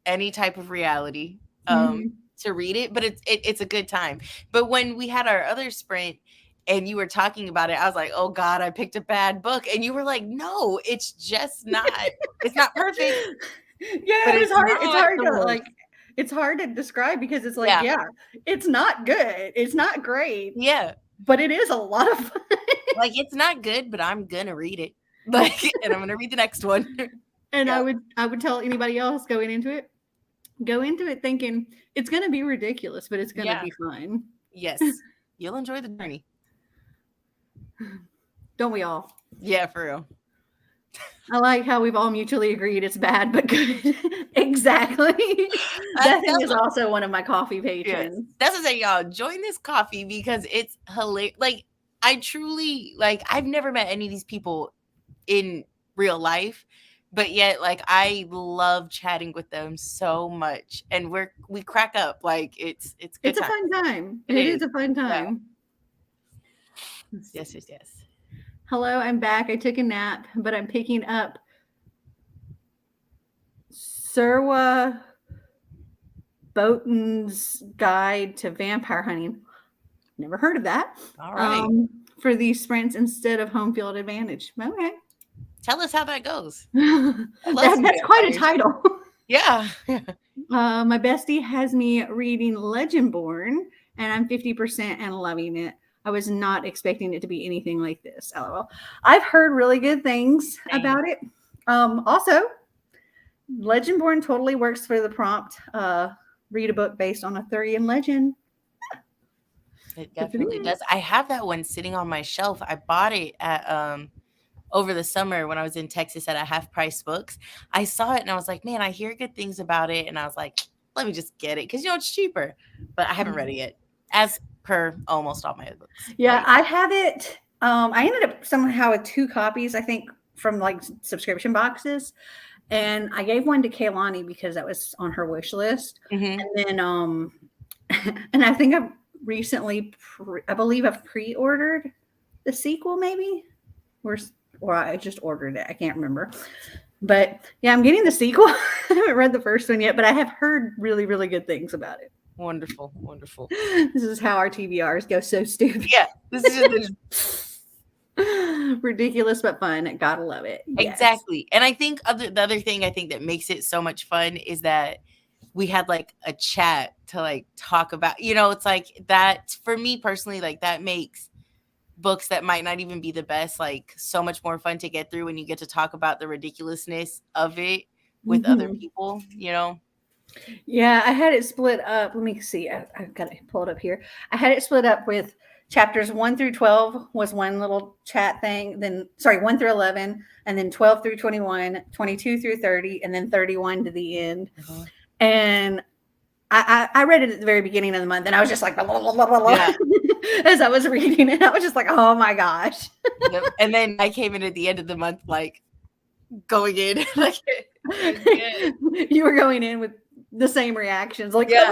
any type of reality to read it, but it's a good time. But when we had our other sprint and you were talking about it, I was like, oh God, I picked a bad book. And you were like, no, it's just not, it's not perfect. Yeah, but it's hard. It's hard to describe because it's like, it's not good. It's not great. Yeah. But it is a lot of fun. Like, it's not good, but I'm going to read it. And I'm going to read the next one. And I would tell anybody else going into it, go into it thinking it's going to be ridiculous, but it's going to Yeah. be fun. Yes. You'll enjoy the journey. Don't we all? Yeah, for real. I like how we've all mutually agreed it's bad but good. Exactly. That thing is also one of my coffee patrons. Yes. That's what I say, y'all. Join this coffee because it's hilarious. Like, I truly, like, I've never met any of these people in real life, but yet, like, I love chatting with them so much, and we crack up. Like, it's good. It's a fun time. It is a fun time. Yeah. Yes. Hello, I'm back. I took a nap, but I'm picking up Serwa Boaton's Guide to Vampire Hunting. Never heard of that. All right. For these sprints instead of home field advantage. Okay. Tell us how that goes. That's quite a title. Yeah. My bestie has me reading Legendborn, and I'm 50% and loving it. I was not expecting it to be anything like this. LOL. I've heard really good things about it. Also, Legendborn totally works for the prompt. Read a book based on Arthurian legend. It definitely does. I have that one sitting on my shelf. I bought it at over the summer when I was in Texas at a Half Price Books. I saw it and I was like, man, I hear good things about it. And I was like, let me just get it because, it's cheaper. But I haven't read it yet, as per almost all my other books. Yeah, right? I have it. I ended up somehow with 2 copies, I think, from like subscription boxes. And I gave one to Kaylani because that was on her wish list. Mm-hmm. And then, and I think I've recently, I believe I've pre-ordered the sequel maybe. Or I just ordered it. I can't remember. But yeah, I'm getting the sequel. I haven't read the first one yet, but I have heard really, really good things about it. Wonderful. This is how our TBRs go so stupid. Yeah. This is just ridiculous but fun. Gotta love it. Yes. Exactly. And I think the other thing I think that makes it so much fun is that we had like a chat to like talk about, it's like that for me personally, like that makes books that might not even be the best, like so much more fun to get through when you get to talk about the ridiculousness of it with other people, Yeah, I had it split up. Let me see. I've got to pull it up here. I had it split up with chapters 1 through 12 was one little chat thing. Then, 1 through 11, and then 12 through 21, 22 through 30, and then 31 to the end. Uh-huh. And I read it at the very beginning of the month, and I was just like, blah, blah, blah, blah, yeah. As I was reading it, I was just like, oh my gosh. Yep. And then I came in at the end of the month, like going in. Like, you were going in with the same reactions. Like, yeah.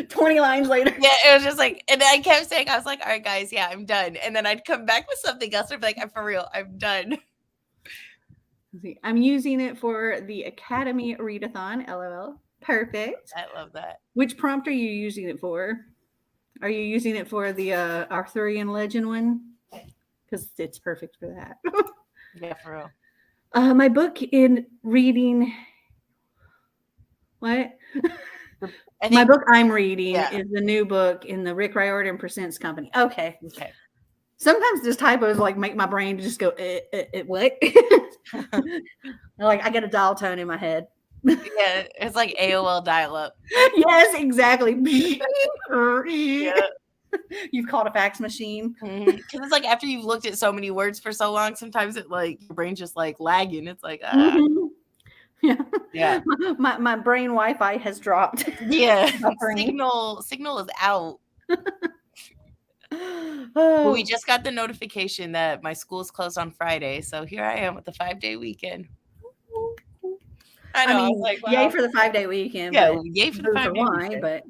20 lines later. Yeah, it was just like, and I kept saying, I was like, all right, guys, yeah, I'm done. And then I'd come back with something else. I'd be like, I'm for real, I'm done. I'm using it for the Academy Readathon. LOL. Perfect. I love that. Which prompt are you using it for? Are you using it for the Arthurian legend one? Because it's perfect for that. Yeah, for real. My book in reading. What? My book I'm reading is the new book in the Rick Riordan Presents Company. Okay. Sometimes just typos like make my brain just go, what? Like I get a dial tone in my head. Yeah, it's like AOL dial-up. Yes, exactly. Yeah. You've called a fax machine. Because it's like after you've looked at so many words for so long, sometimes it like your brain's just like lagging. It's like, Yeah. My brain Wi-Fi has dropped. Yeah. Signal is out. Well, we just got the notification that my school's closed on Friday, so here I am with the 5-day weekend. I know. I mean, like, wow. Yay for the 5-day weekend. Yeah, yay for the 5-day weekend. But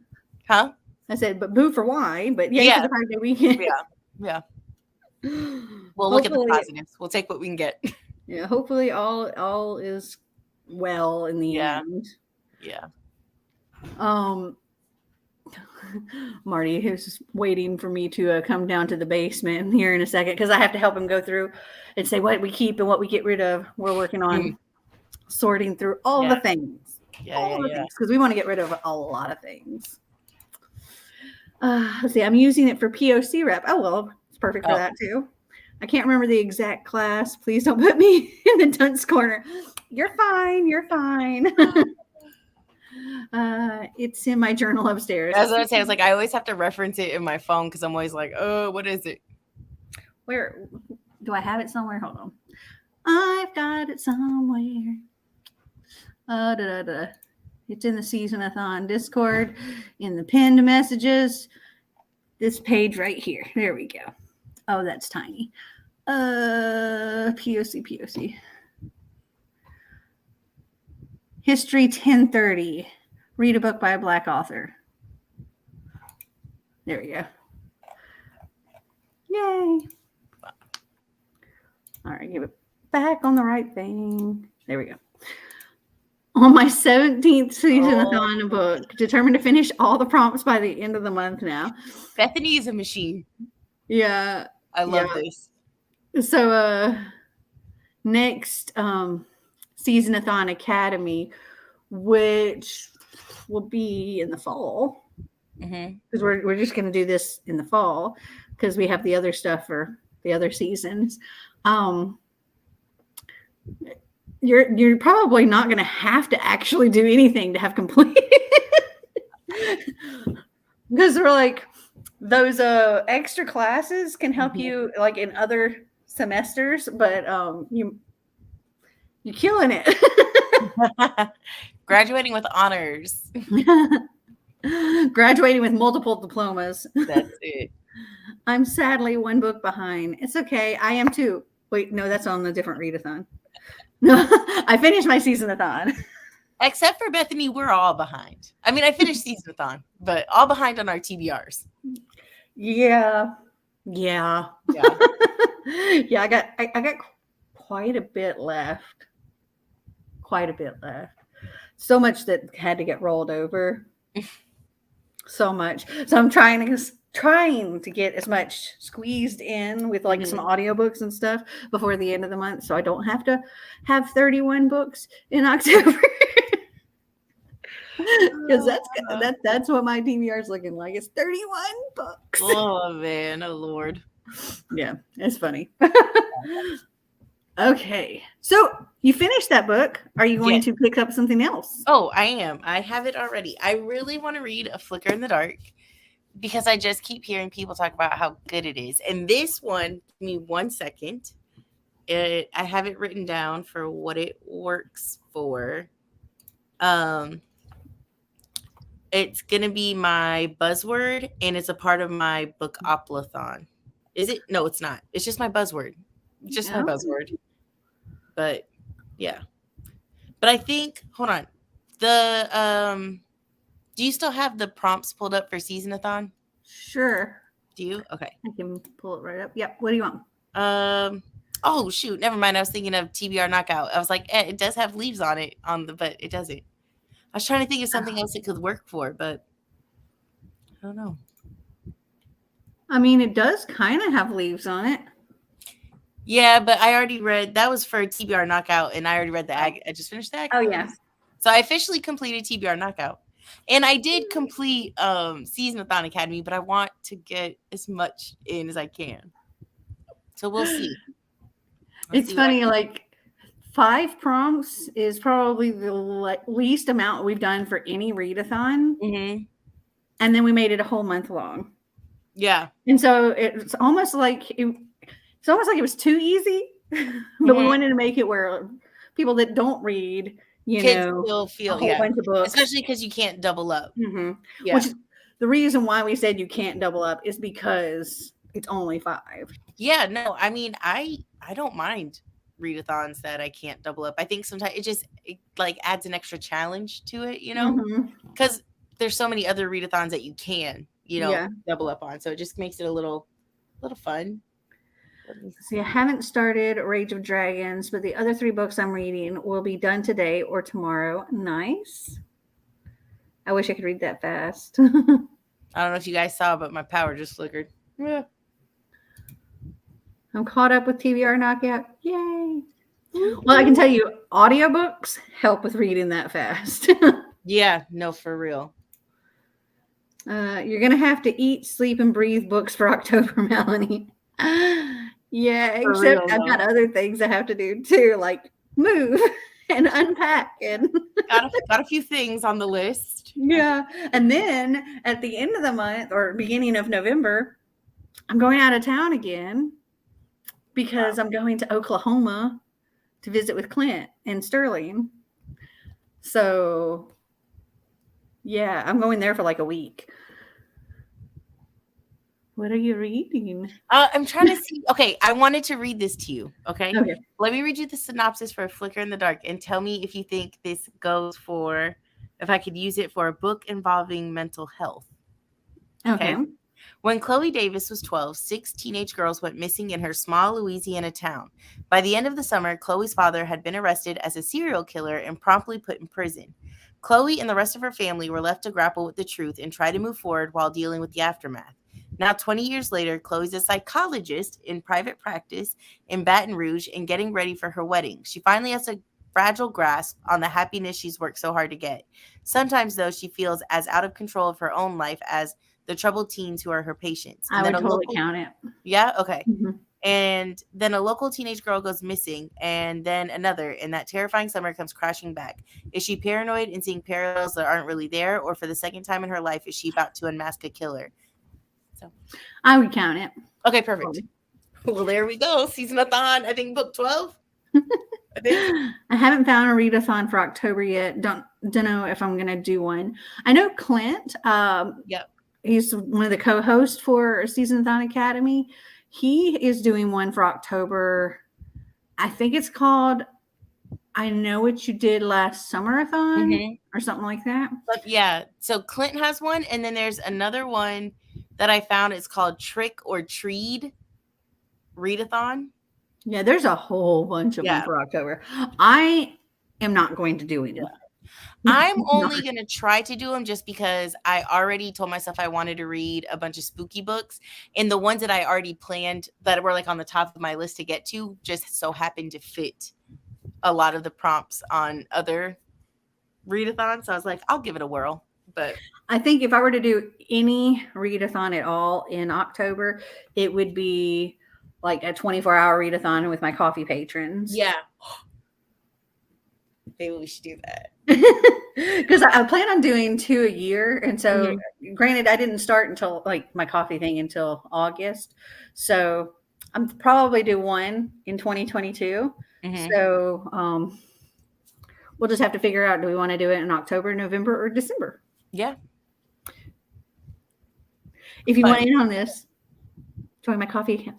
huh? I said, but boo for wine, but yay for the 5-day weekend. Yeah. We'll look at the positives. We'll take what we can get. Yeah, hopefully all is well in the end. Yeah. Marty, who's just waiting for me to come down to the basement here in a second because I have to help him go through and say what we keep and what we get rid of. We're working on sorting through all the things. Because we want to get rid of a lot of things. Let's see, I'm using it for POC rep. Oh, well, it's perfect for that too. I can't remember the exact class. Please don't put me in the dunce corner. You're fine. You're fine. It's in my journal upstairs. That's what I say. I was like, I always have to reference it in my phone because I'm always like, oh, what is it? Where do I have it somewhere? Hold on. I've got it somewhere. It's in the SeasonAthon Discord, in the pinned messages. This page right here. There we go. Oh, that's tiny. POC. History 1030. Read a book by a Black author. There we go. Yay. All right, give it back on the right thing. There we go. On my 17th SeasonAthon book, determined to finish all the prompts by the end of the month now. Bethany is a machine. Yeah. I love this. So next SeasonAthon Academy, which will be in the fall. Because we're just going to do this in the fall because we have the other stuff for the other seasons. You're probably not going to have to actually do anything to have completed. Because we're like, those extra classes can help you like in other semesters, but you're killing it. Graduating with honors. Graduating with multiple diplomas. That's it. I'm sadly one book behind. It's okay. I am too. Wait, no, that's on a different readathon. No, I finished my SeasonAthon. Except for Bethany, we're all behind. I mean, I finished SeasonAthon, but all behind on our TBRs. Yeah. Yeah. I got quite a bit left. So much that had to get rolled over. So much. So I'm trying to get as much squeezed in with like some audiobooks and stuff before the end of the month, so I don't have to have 31 books in October. Because that's what my DVR is looking like. It's 31 books. Oh man, oh Lord. Yeah, it's funny. Okay, so you finished that book. Are you going to pick up something else? Oh, I am. I have it already. I really want to read A Flicker in the Dark because I just keep hearing people talk about how good it is. And this one, give me 1 second. I have it written down for what it works for. It's gonna be my buzzword, and it's a part of my book Oplathon. Is it? No, it's not. It's just my buzzword. Just my buzzword. But yeah. But I think, hold on. Do you still have the prompts pulled up for SeasonAthon? Sure. Do you? Okay. I can pull it right up. Yep. What do you want? Oh shoot, never mind. I was thinking of TBR Knockout. I was like, it does have leaves on it but it doesn't. I was trying to think of something else it could work for, but I don't know. I mean, it does kind of have leaves on it. Yeah, but I already read that was for TBR Knockout, and I already read the I just finished that. Oh yeah. So I officially completed TBR Knockout. And I did complete SeasonAthon Academy, but I want to get as much in as I can. So we'll see. It's funny, like 5 prompts is probably the least amount we've done for any readathon. And then we made it a whole month long. Yeah. And so it's almost like it was too easy, but we wanted to make it where people that don't read, kids still feel a whole bunch of books. Especially because you can't double up. Yeah. Which is the reason why we said you can't double up is because it's only 5. Yeah, no, I mean, I don't mind readathons that I can't double up. I think sometimes it like adds an extra challenge to it, because there's so many other readathons that you can, double up on. So it just makes it a little fun. See, I haven't started Rage of Dragons, but the other 3 books I'm reading will be done today or tomorrow. Nice. I wish I could read that fast. I don't know if you guys saw, but my power just flickered. Yeah. I'm caught up with TBR Knockout. Yay. Well, I can tell you, audiobooks help with reading that fast. Yeah, no, for real. You're going to have to eat, sleep, and breathe books for October, Melanie. Yeah, For except real, I've though. got other things I have to do too, like move and unpack and Got a few things on the list. yeah. And then at the end of the month or beginning of November, I'm going out of town again because I'm going to Oklahoma to visit with Clint and Sterling. So yeah, I'm going there for like a week. What are you reading? I'm trying to see. Okay, I wanted to read this to you. Okay. Okay. Let me read you the synopsis for A Flicker in the Dark and tell me if you think this goes for, if I could use it for a book involving mental health. Okay. When Chloe Davis was 12, 6 teenage girls went missing in her small Louisiana town. By the end of the summer, Chloe's father had been arrested as a serial killer and promptly put in prison. Chloe and the rest of her family were left to grapple with the truth and try to move forward while dealing with the aftermath. Now, 20 years later, Chloe's a psychologist in private practice in Baton Rouge and getting ready for her wedding. She finally has a fragile grasp on the happiness she's worked so hard to get. Sometimes, though, she feels as out of control of her own life as the troubled teens who are her patients. I would totally count it. Yeah? Okay. Mhm. And then a local teenage girl goes missing, and then another, and that terrifying summer comes crashing back. Is she paranoid and seeing parallels that aren't really there, or for the second time in her life, is she about to unmask a killer? So I would count it. Okay, perfect. Well, there we go. SeasonAthon, I think book 12. I haven't found a readathon for October yet. Don't know if I'm gonna do one. I know Clint. Yep. He's one of the co-hosts for SeasonAthon Academy. He is doing one for October. I think it's called I Know What You Did Last Summerathon or something like that. But yeah, so Clint has one, and then there's another one that I found. It's called Trick or Treat Readathon. Yeah, there's a whole bunch of them for October. I am not going to do any. Yeah. I'm only going to try to do them just because I already told myself I wanted to read a bunch of spooky books, and the ones that I already planned that were like on the top of my list to get to just so happened to fit a lot of the prompts on other readathons. So I was like, I'll give it a whirl. But I think if I were to do any readathon at all in October, it would be like a 24-hour readathon with my coffee patrons. Yeah. Maybe we should do that. Because I plan on doing 2 a year. And so granted, I didn't start until like my coffee thing until August. So I'm probably do one in 2022. So we'll just have to figure out, do we want to do it in October, November, or December? Yeah. If you want in on this, join my coffee account.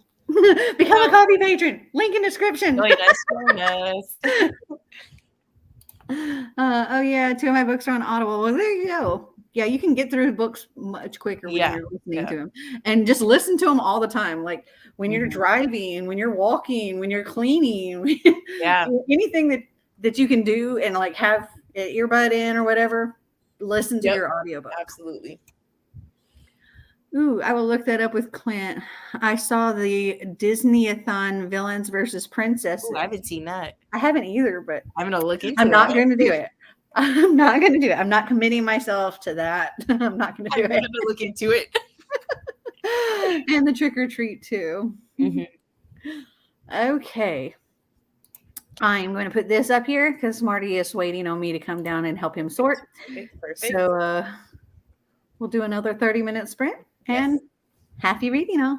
Become a coffee patron. Link in description. Join us. Oh yeah, 2 of my books are on Audible. Well, there you go. Yeah, you can get through books much quicker when you're listening to them, and just listen to them all the time. Like when you're driving, when you're walking, when you're cleaning, anything that you can do and like have an earbud in or whatever. Listen to your audiobook. Absolutely. Ooh, I will look that up with Clint. I saw the SeasonAthon Villains versus Princesses. Ooh, I haven't seen that. I haven't either, but I'm gonna look into it. I'm not going to do it. I'm not going to do it. I'm not committing myself to that. I'm not going to do it. I'm gonna look into it. And the trick or treat too. Okay. I'm going to put this up here because Marty is waiting on me to come down and help him sort. Perfect. So we'll do another 30-minute sprint and happy reading all.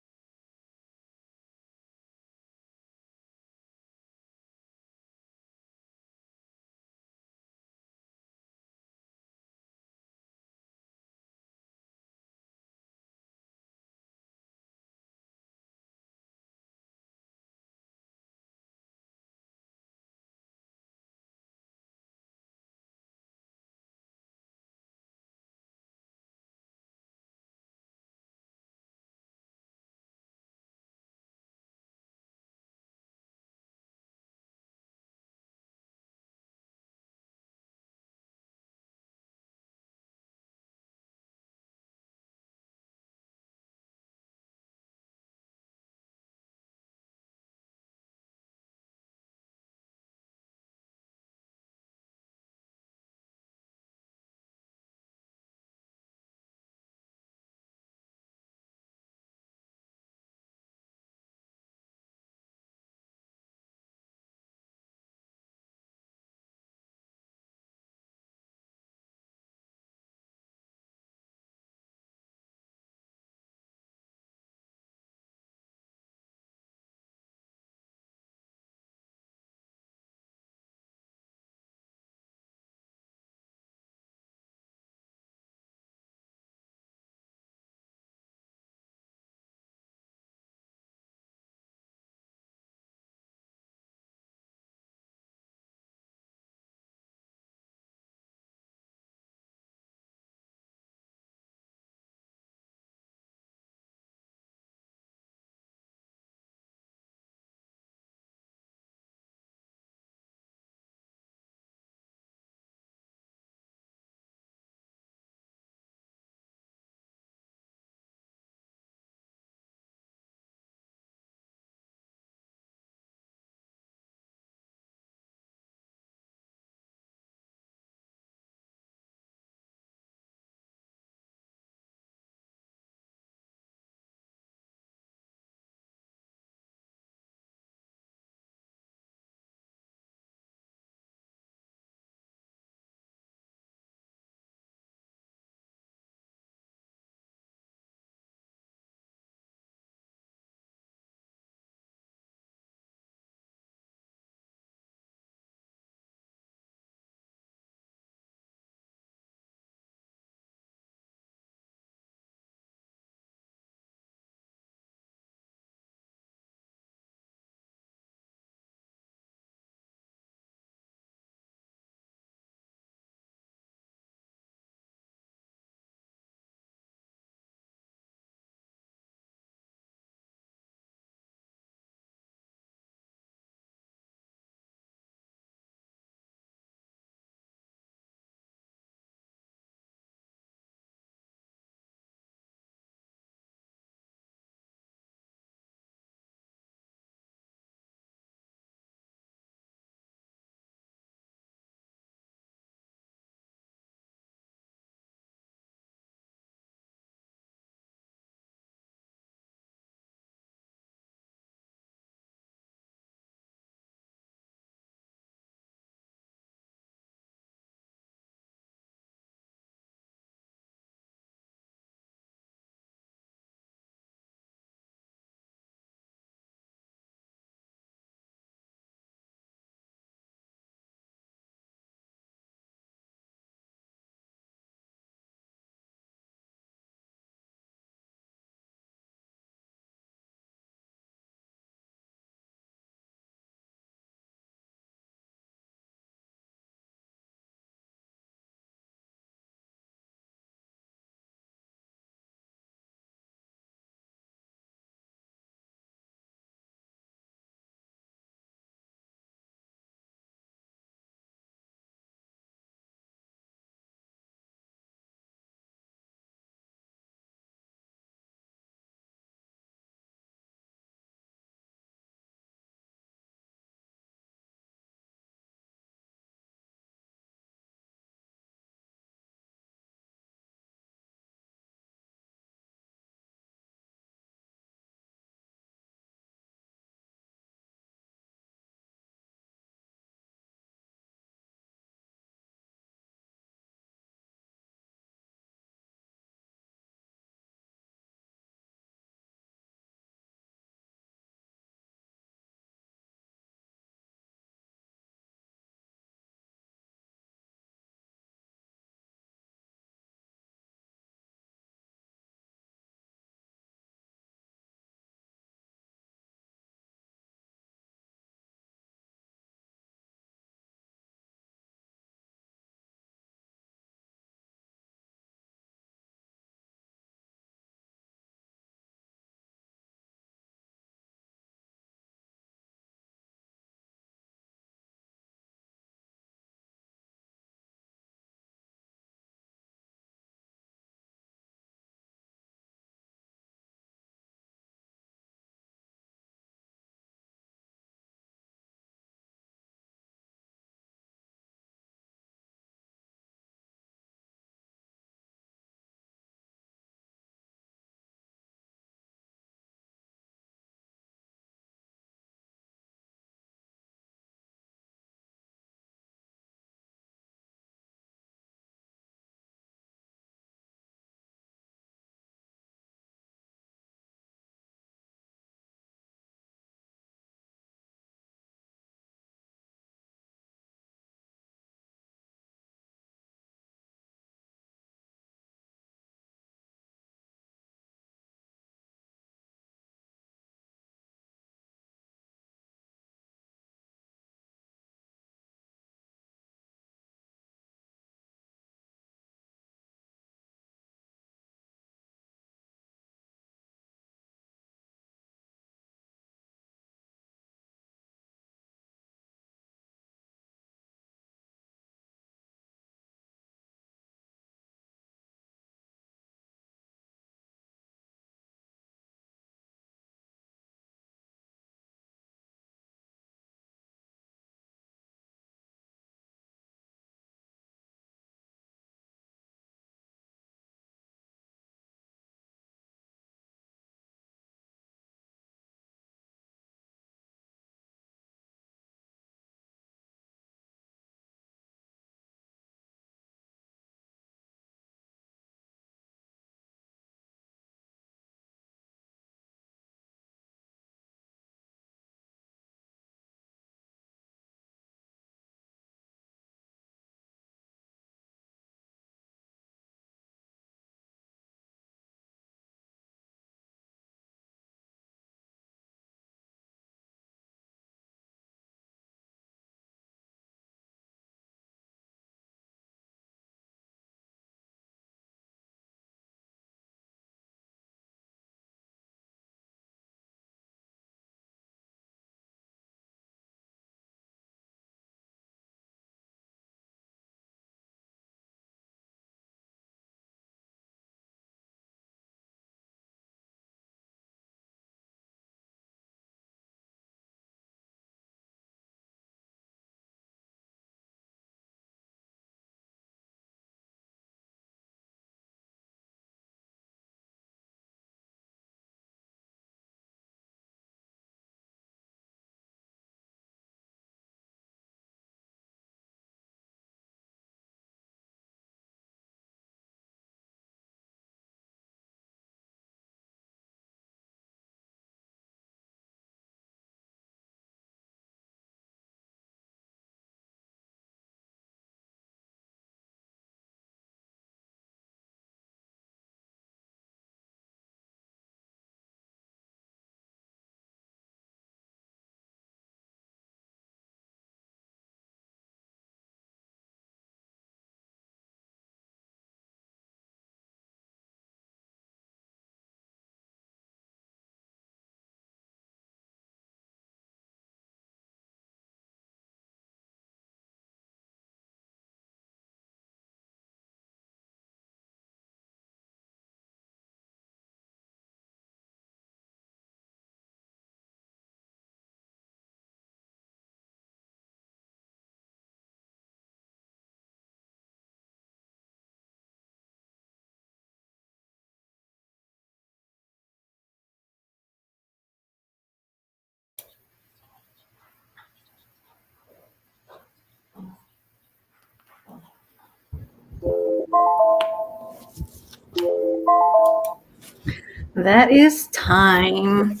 That is time.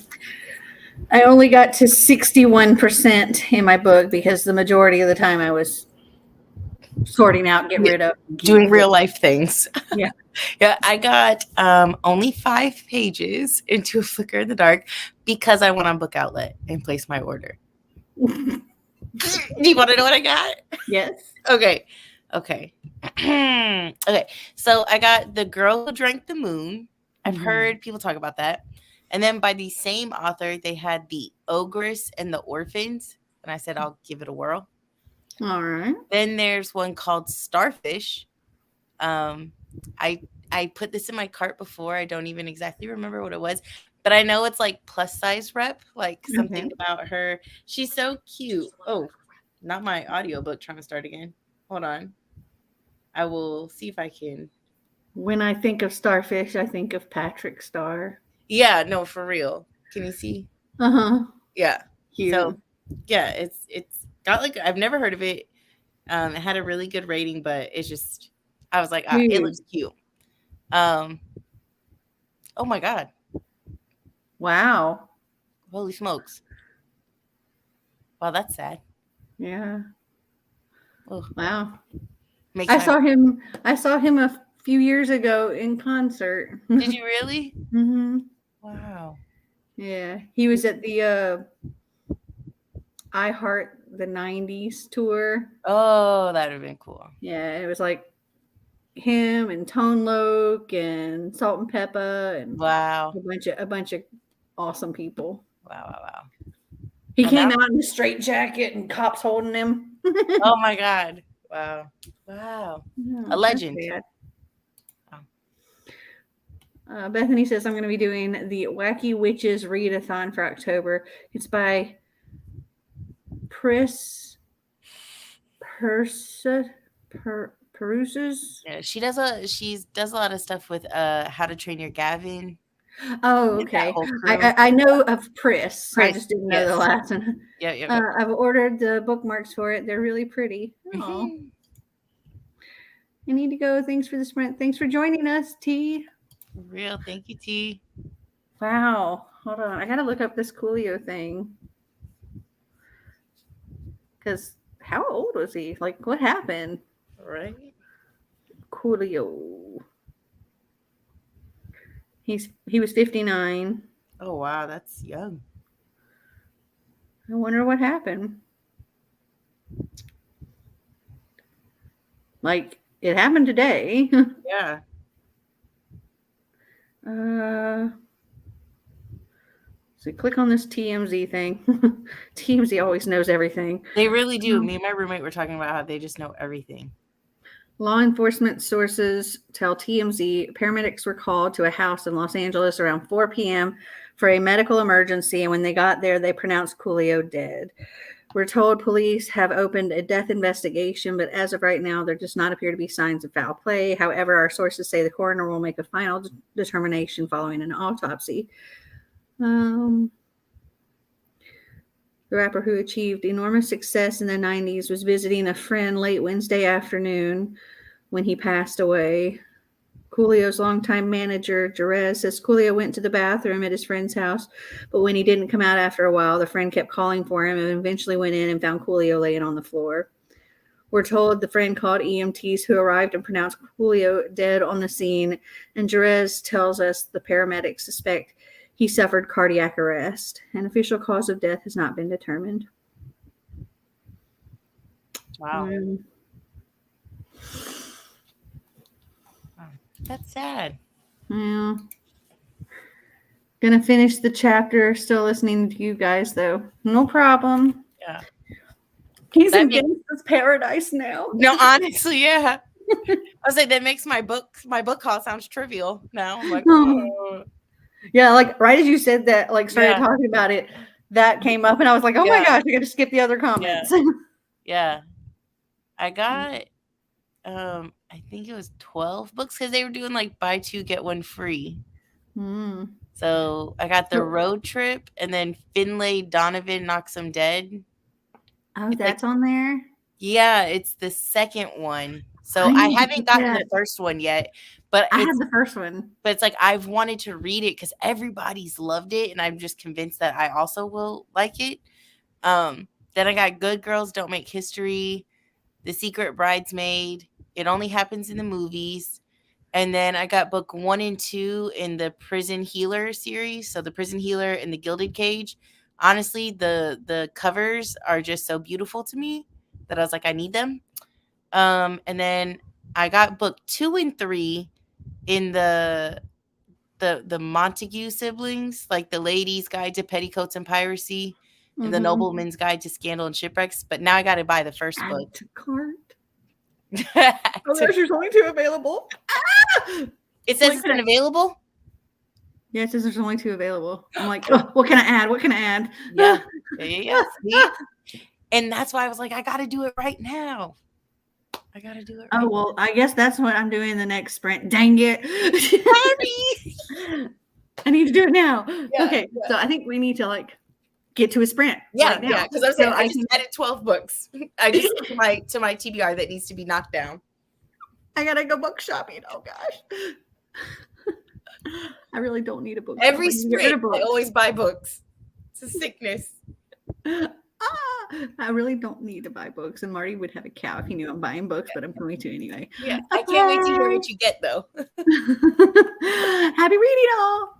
I only got to 61% in my book because the majority of the time I was sorting out, get rid of, doing real life things. Yeah. Yeah, I got only 5 pages into A Flicker in the Dark because I went on Book Outlet and placed my order. Do you want to know what I got? Yes. Okay. Okay. So I got The Girl Who Drank the Moon. I've heard people talk about that. And then by the same author, they had The Ogress and the Orphans. And I said, I'll give it a whirl. All right. Then there's one called Starfish. I put this in my cart before. I don't even exactly remember what it was, but I know it's like plus size rep, like something about her. She's so cute. Oh, not my audiobook trying to start again. Hold on. I will see if I can. When I think of Starfish, I think of Patrick Star. Yeah, no, for real. Can you see? Uh-huh. Yeah. Cute. So yeah, it's got like, I've never heard of it. It had a really good rating, but it's just, I was like, it looks cute. Oh my God. Wow. Holy smokes. Wow, that's sad. Yeah. Oh, wow. I saw him a few years ago in concert. Did you really? Mm-hmm. Wow. Yeah. He was at the I Heart the 90s tour. Oh, that would have been cool. Yeah, it was like him and Tone Loc and Salt and Pepper and wow, a bunch of awesome people. Wow. He came out in a straight jacket and cops holding him. Oh my God. Wow. A legend. Bethany says I'm going to be doing the Wacky Witches Readathon for October. It's by Peruses. Yeah, she does a lot of stuff with How to Train Your Gavin. Oh, okay. I know of Pris. I just didn't know the last one. Yeah. I've ordered the bookmarks for it. They're really pretty. Oh, I need to go. Thanks for the sprint. Thanks for joining us, T. Real. Thank you, T. Wow. Hold on. I got to look up this Coolio thing. Because how old was he? Like, what happened? Right. Coolio. He was 59. Oh, wow. That's young. I wonder what happened. Like, it happened today. Yeah. So click on this TMZ thing. TMZ always knows everything. They really do. Me and my roommate were talking about how they just know everything. Law enforcement sources tell TMZ paramedics were called to a house in Los Angeles around 4 p.m. for a medical emergency, and when they got there, they pronounced Coolio dead. We're told police have opened a death investigation, but as of right now, there does not appear to be signs of foul play. However, our sources say the coroner will make a final determination following an autopsy. The rapper who achieved enormous success in the 90s was visiting a friend late Wednesday afternoon when he passed away. Coolio's longtime manager, Jerez, says Coolio went to the bathroom at his friend's house, but when he didn't come out after a while, the friend kept calling for him and eventually went in and found Coolio laying on the floor. We're told the friend called EMTs who arrived and pronounced Coolio dead on the scene, and Jerez tells us the paramedics suspect he suffered cardiac arrest. An official cause of death has not been determined. Wow. That's sad. Yeah. Gonna finish the chapter. Still listening to you guys, though. No problem. Yeah. He's in Gangsta's Paradise now. No, honestly, yeah. I was like, that makes my book call sounds trivial now. I'm like, oh. Yeah, like right as you said that, like started talking about it, that came up, and I was like, oh my gosh, I got to skip the other comments. Yeah. I got, I think it was 12 books because they were doing like buy 2 get 1 free. So I got The Road Trip, and then Finlay Donovan Knocks 'Em Dead. Oh, that's on there? Yeah, it's the second one. So I need to haven't get gotten the that. first one yet, but I had the first one. but it's like I've wanted to read it because everybody's loved it, and I'm just convinced that I also will like it. Then I got Good Girls Don't Make History, The Secret Bridesmaid, It Only Happens in the Movies, and then I got book 1 and 2 in the Prison Healer series. So the Prison Healer and the Gilded Cage. Honestly, the covers are just so beautiful to me that I was like, I need them. And then I got book 2 and 3 in the Montague siblings, like the Ladies' Guide to Petticoats and Piracy and the Nobleman's Guide to Scandal and Shipwrecks. But now I got to buy the first Add book. to cart. Oh, there's only 2 available. It says it's unavailable. Yeah, it says there's only 2 available. I'm like, oh, what can I add? What can I add? Yeah. Yeah. See? And that's why I was like, I got to do it right now. I got to do it right Oh, well, I guess that's what I'm doing the next sprint. Dang it. Sorry. I need to do it now. Yeah, Okay, yeah. so I think we need to like get to a sprint. Yeah, right now. yeah. Because I was saying, So I just added 12 books. I just to my TBR that needs to be knocked down. I gotta go book shopping. Oh gosh. I really don't need a book. Every I need to get rid of sprint, I books. always buy books. It's a sickness. I really don't need to buy books. And Marty would have a cow if he knew I'm buying books, but I'm going to anyway. Yeah, I can't wait to hear what you get though. Happy reading all.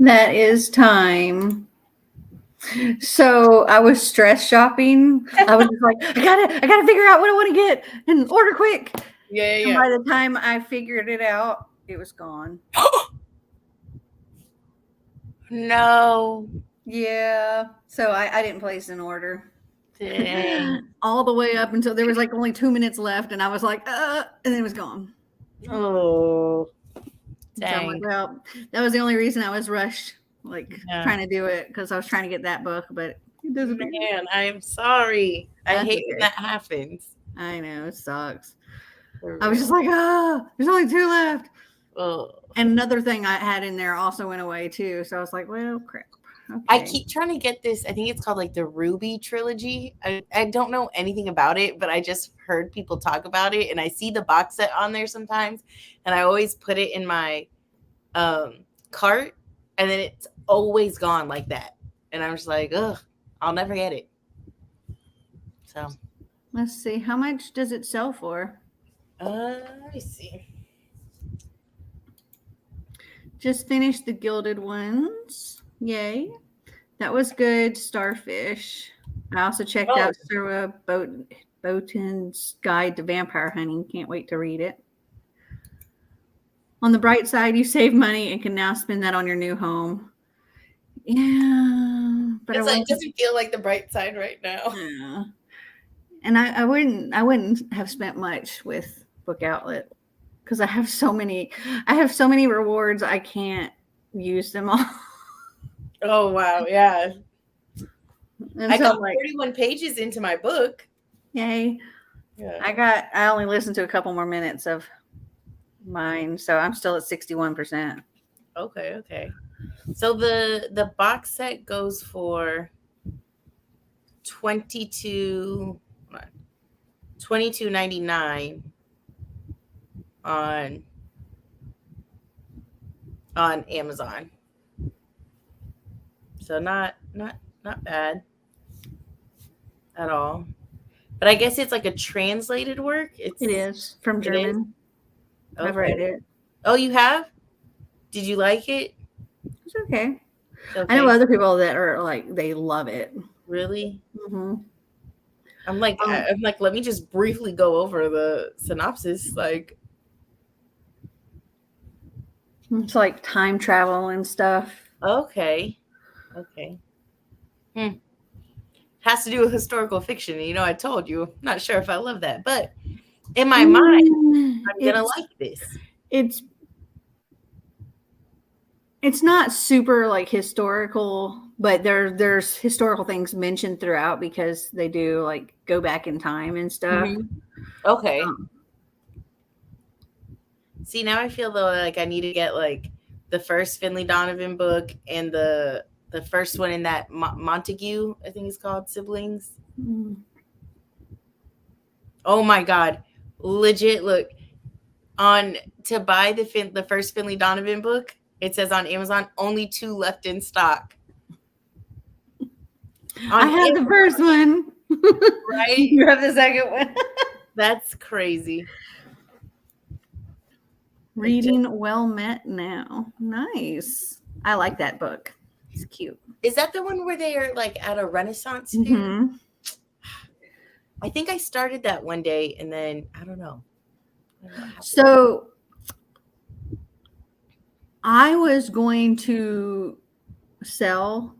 That is time. So I was stress shopping. I was just like, I gotta figure out what I want to get and order quick. Yeah, And by the time I figured it out, it was gone. No. Yeah. So I didn't place an order. Dang. All the way up until there was like only 2 minutes left, and I was like, and then it was gone. Oh. So I'm like, Dang. well, that was the only reason I was rushed, like Yeah. trying to do it because I was trying to get that book, but it doesn't. Man, I am sorry. I That's hate when okay. that happens. I know it sucks. For I was just real. like, there's only 2 left. Oh. And another thing I had in there also went away too. So I was like, well, crap. Okay. I keep trying to get this. I think it's called like the Ruby trilogy. I don't know anything about it, but I just heard people talk about it, and I see the box set on there sometimes, and I always put it in my cart, and then it's always gone like that, and I'm just like, ugh, I'll never get it. So Let's see, how much does it sell for? let me see. Just finished the Gilded Ones. Yay. That was good. Starfish. I also checked out Sarah Bouton's Guide to Vampire Hunting. Can't wait to read it. On the bright side, you save money and can now spend that on your new home. Yeah. But It doesn't feel like the bright side right now. Yeah. And I wouldn't have spent much with Book Outlet because I have so many rewards I can't use them all. Oh wow, yeah. And I so got 41 pages into my book. Yay. Yeah. I only listened to a couple more minutes of mine, so I'm still at 61%. Okay. So the box set goes for $22.99 on Amazon. So not bad at all. But I guess it's like a translated work. It is from German. Okay. I've read it. Oh, you have? Did you like it? It's okay. I know other people that are like they love it. Really? Mm-hmm. I'm like, let me just briefly go over the synopsis. Like, it's like time travel and stuff. Okay. Has to do with historical fiction. You know, I told you, I'm not sure if I love that, but in my mind, I'm gonna like this. It's not super like historical, but there's historical things mentioned throughout because they do like go back in time and stuff. Mm-hmm. Okay. See, now I feel though like I need to get like the first Finley Donovan book and the first one in that Montague, I think it's called, Siblings. Mm. Oh my God. Legit, look, to buy the first Finley Donovan book, it says on Amazon, only 2 left in stock. I have the first one. Right? You have the second one. That's crazy. Reading Well Met Now. Nice. I like that book. It's cute. Is that the one where they are like at a Renaissance fair? Mm-hmm. I think I started that one day and then I don't know. So I was going to sell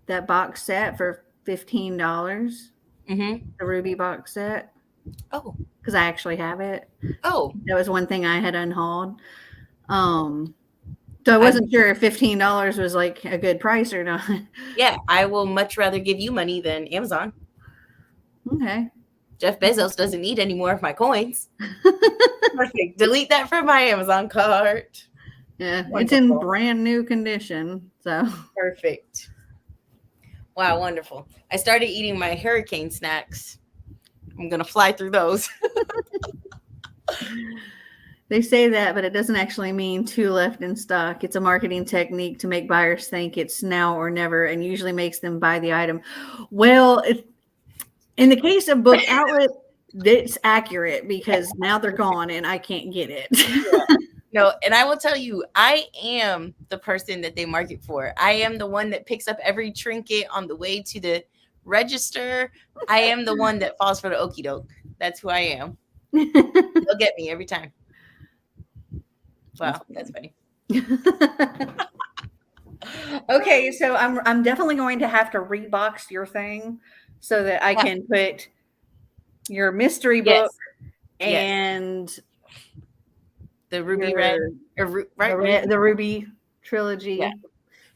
that box set for $15. Mm-hmm. The Ruby box set. Oh. Because I actually have it. Oh. That was one thing I had unhauled. So I wasn't sure if $15 was like a good price or not. Yeah, I will much rather give you money than Amazon. Okay. Jeff Bezos doesn't need any more of my coins. Perfect. Delete that from my Amazon cart. Yeah, wonderful. It's in brand new condition. So perfect. Wow, wonderful. I started eating my hurricane snacks. I'm gonna fly through those. They say that, but it doesn't actually mean 2 left in stock. It's a marketing technique to make buyers think it's now or never, and usually makes them buy the item. Well, in the case of Book Outlet, it's accurate because now they're gone and I can't get it. Yeah. No, and I will tell you, I am the person that they market for. I am the one that picks up every trinket on the way to the register. I am the one that falls for the okie doke. That's who I am. They'll get me every time. Wow, that's funny. Okay, so I'm definitely going to have to rebox your thing so that I can put your mystery book and the Ruby Red or the Ruby trilogy. Yeah.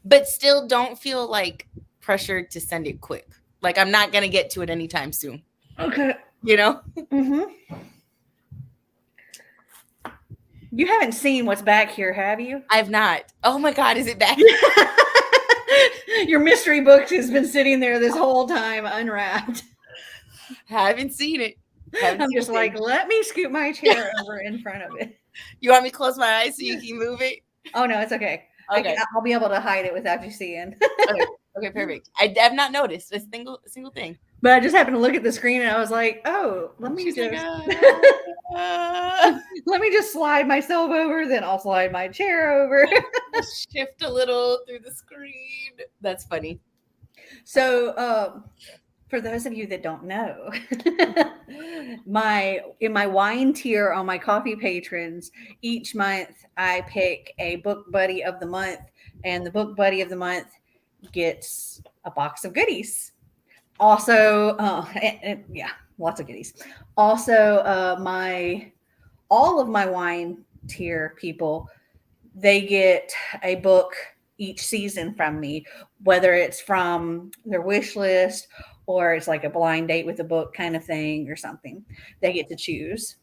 But still don't feel like pressured to send it quick. Like I'm not gonna get to it anytime soon. Okay. You know? Mm-hmm. You haven't seen what's back here, have you? I've not. Oh my God, is it back? Your mystery book has been sitting there this whole time unwrapped. Haven't seen it. I'm just like, let me scoot my chair over in front of it. You want me to close my eyes so you can move it? Oh no, it's okay. Okay. I'll be able to hide it without you seeing. Okay, perfect. I have not noticed a single thing. But I just happened to look at the screen and I was like, oh, let me just slide myself over, then I'll slide my chair over. Shift a little through the screen. That's funny. So for those of you that don't know, in my wine tier on my coffee patrons, each month I pick a book buddy of the month, and the book buddy of the month gets a box of goodies. Also, lots of goodies. Also, all of my wine tier people, they get a book each season from me, whether it's from their wish list or it's like a blind date with a book kind of thing or something. They get to choose.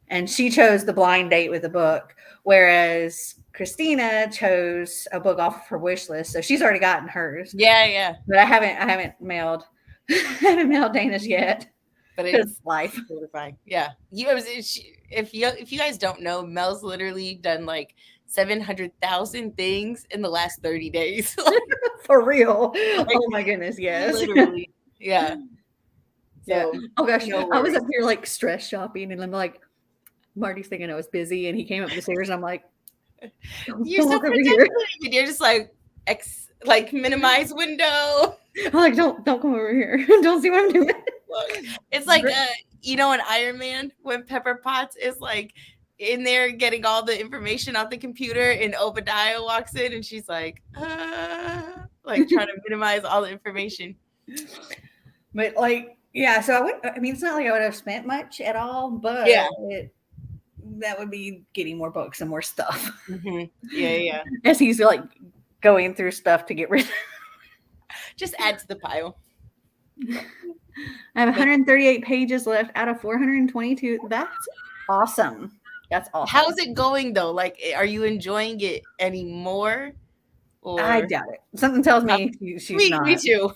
And she chose the blind date with a book, whereas Christina chose a book off of her wish list. So she's already gotten hers. Yeah. But I haven't mailed Dana's yet. But it's life. Fine. Yeah. If you guys don't know, Mel's literally done like 700,000 things in the last 30 days. For real. Oh my goodness, yes. Literally. Yeah. So, oh gosh, I was up here like stress shopping, and I'm like, Marty's thinking I was busy, and he came up the stairs, and I'm like, you're so protective. You're just like minimize window. I'm like, don't come over here. Don't see what I'm doing. It's like in Iron Man when Pepper Potts is like in there getting all the information off the computer, and Obadiah walks in, and she's like trying to minimize all the information. But like, yeah, so it's not like I would have spent much at all, but that would be getting more books and more stuff. Mm-hmm. Yeah. As he's like going through stuff to get rid of. Just add to the pile. I have 138 pages left out of 422. That's awesome. That's awesome. How's it going though? Like, are you enjoying it anymore? Or... I doubt it. Something tells me she's not. Me too.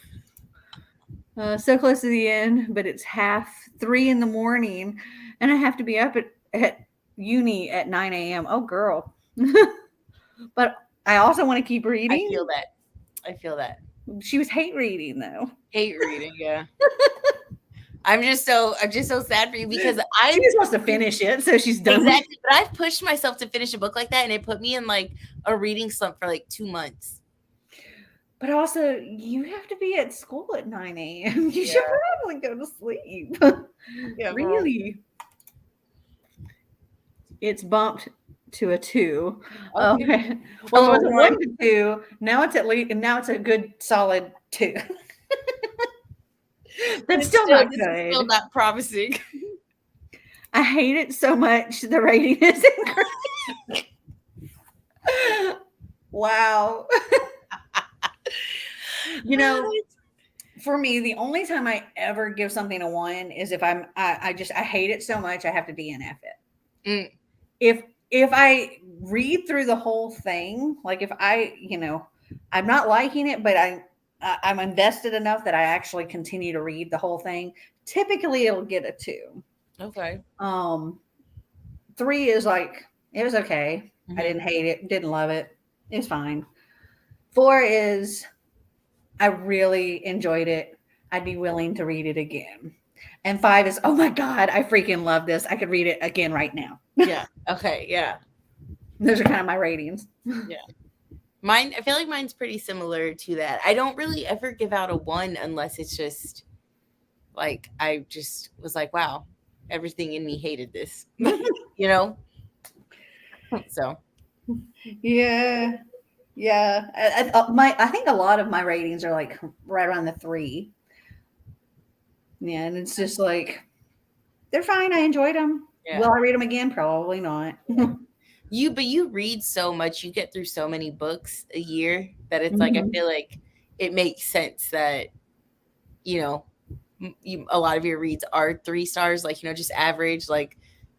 So close to the end, but it's 3:30 in the morning, and I have to be up at uni at 9 a.m. Oh, girl. But I also want to keep reading. I feel that. She was hate reading though. Hate reading, yeah. I'm just so sad for you because she just wants to finish it, so she's done. Exactly, but I've pushed myself to finish a book like that, and it put me in like a reading slump for like 2 months. But also, you have to be at school at 9 a.m. You should probably go to sleep. Yeah, really. It's bumped to a 2. Okay. Well, it was a 1 to 2. Now it's it's a good solid 2. That's still not good. It's still not promising. I hate it so much. The rating is incorrect. Wow. For me, the only time I ever give something a 1 is if I hate it so much I have to DNF it. If I read through the whole thing, like if I'm not liking it, but I'm invested enough that I actually continue to read the whole thing, typically it'll get a 2. Okay. 3 is like, it was okay. Mm-hmm. I didn't hate it, didn't love it. It was fine. 4 is, I really enjoyed it. I'd be willing to read it again. And 5 is, oh my God, I freaking love this. I could read it again right now. Yeah. Okay. Yeah. Those are kind of my ratings. Yeah. Mine, I feel like mine's pretty similar to that. I don't really ever give out a 1 unless it's just like I just was like, wow, everything in me hated this. You know? So Yeah. Yeah. I think a lot of my ratings are like right around the 3. Yeah, and it's just like they're fine. I enjoyed them. yeah. Will I read them again? Probably not. You read so much, you get through so many books a year that it's like I Mhm. feel like it makes sense that you know a lot of your reads are 3 stars, like just average, like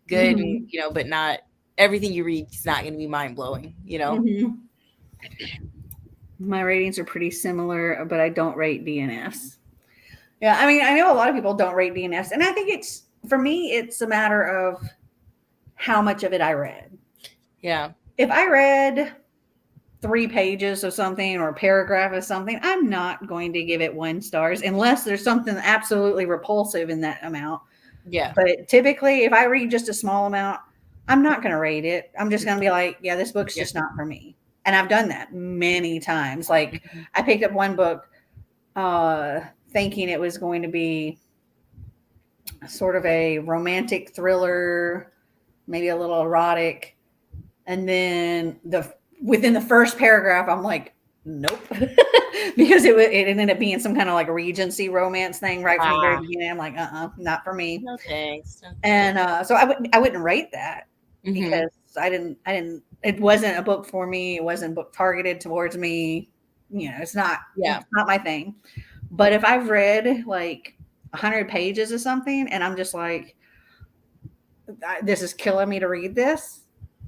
good, Mhm. and but not everything you read is not going to be mind blowing. Mhm. My ratings are pretty similar, but I don't rate DNFs. Yeah, I mean, I know a lot of people don't rate DNFs, and I think for me, it's a matter of how much of it I read. Yeah. If I read 3 pages of something or a paragraph of something, I'm not going to give it 1 stars unless there's something absolutely repulsive in that amount. Yeah. But typically, if I read just a small amount, I'm not going to rate it. I'm just going to be like, yeah, this book's just not for me. And I've done that many times. Like I picked up one book thinking it was going to be sort of a romantic thriller, maybe a little erotic. And then within the first paragraph, I'm like, nope. Because it ended up being some kind of like Regency romance thing right from the very beginning. I'm like, not for me. No thanks. And so I wouldn't rate that because it wasn't a book for me. It wasn't a book targeted towards me. It's not my thing. But if I've read like 100 pages of something and I'm just like, this is killing me to read this,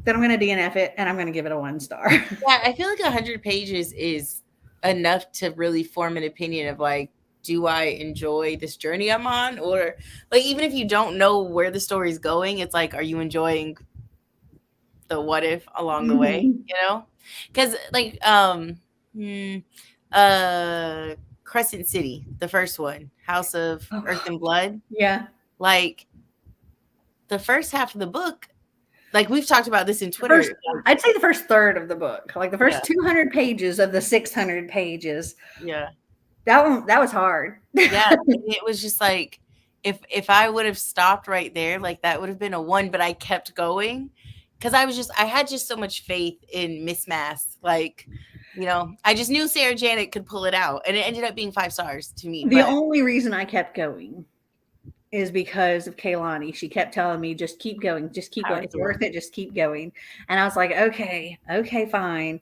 then I'm going to DNF it and I'm going to give it a 1 star. Yeah, I feel like 100 pages is enough to really form an opinion of like, do I enjoy this journey I'm on? Or like, even if you don't know where the story's going, it's like, are you enjoying the what if along the way? Because like Crescent City, the first one, House of Earth and Blood. Yeah. Like the first half of the book, like we've talked about this in Twitter. I'd say the first third of the book, like the first 200 pages of the 600 pages. Yeah. That was hard. Yeah. It was just like, if I would have stopped right there, like that would have been a 1, but I kept going because I had just so much faith in Miss Mass. Like, I just knew Sarah Janet could pull it out, and it ended up being 5 stars to me. The only reason I kept going is because of Kaylani. She kept telling me, just keep going, just keep going. It's worth it. Just keep going. And I was like, okay, fine.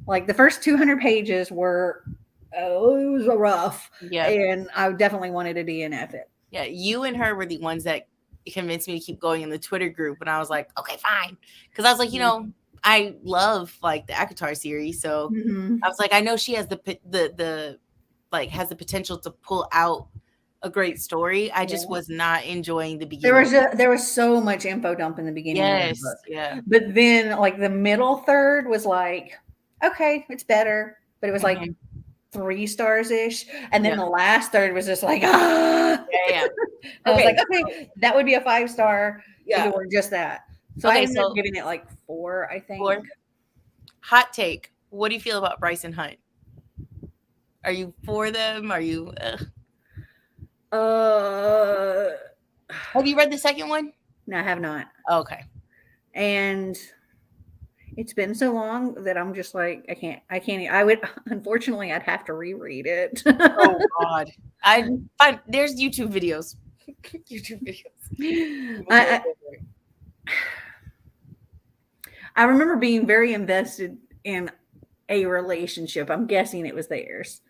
Like the first 200 pages were, it was rough. Yeah. And I definitely wanted to DNF it. Yeah. You and her were the ones that convinced me to keep going in the Twitter group. And I was like, okay, fine. Cause I was like, I love like the ACOTAR series. So I was like, I know she has the like has the potential to pull out a great story. I just was not enjoying the beginning. There was so much info dump in the beginning of the book. Yeah. But then like the middle third was like, okay, it's better. But it was like 3 stars ish. And then the last third was just like, I was like, okay, that would be a 5 star if it were just that. So I ended up giving it like 4, I think. 4. Hot take. What do you feel about Bryce and Hunt? Are you for them? Are you have you read the second one? No, I have not. Okay. And it's been so long that I'm just like, I can't, unfortunately, I'd have to reread it. Oh God. There's YouTube videos. I remember being very invested in a relationship. I'm guessing it was theirs.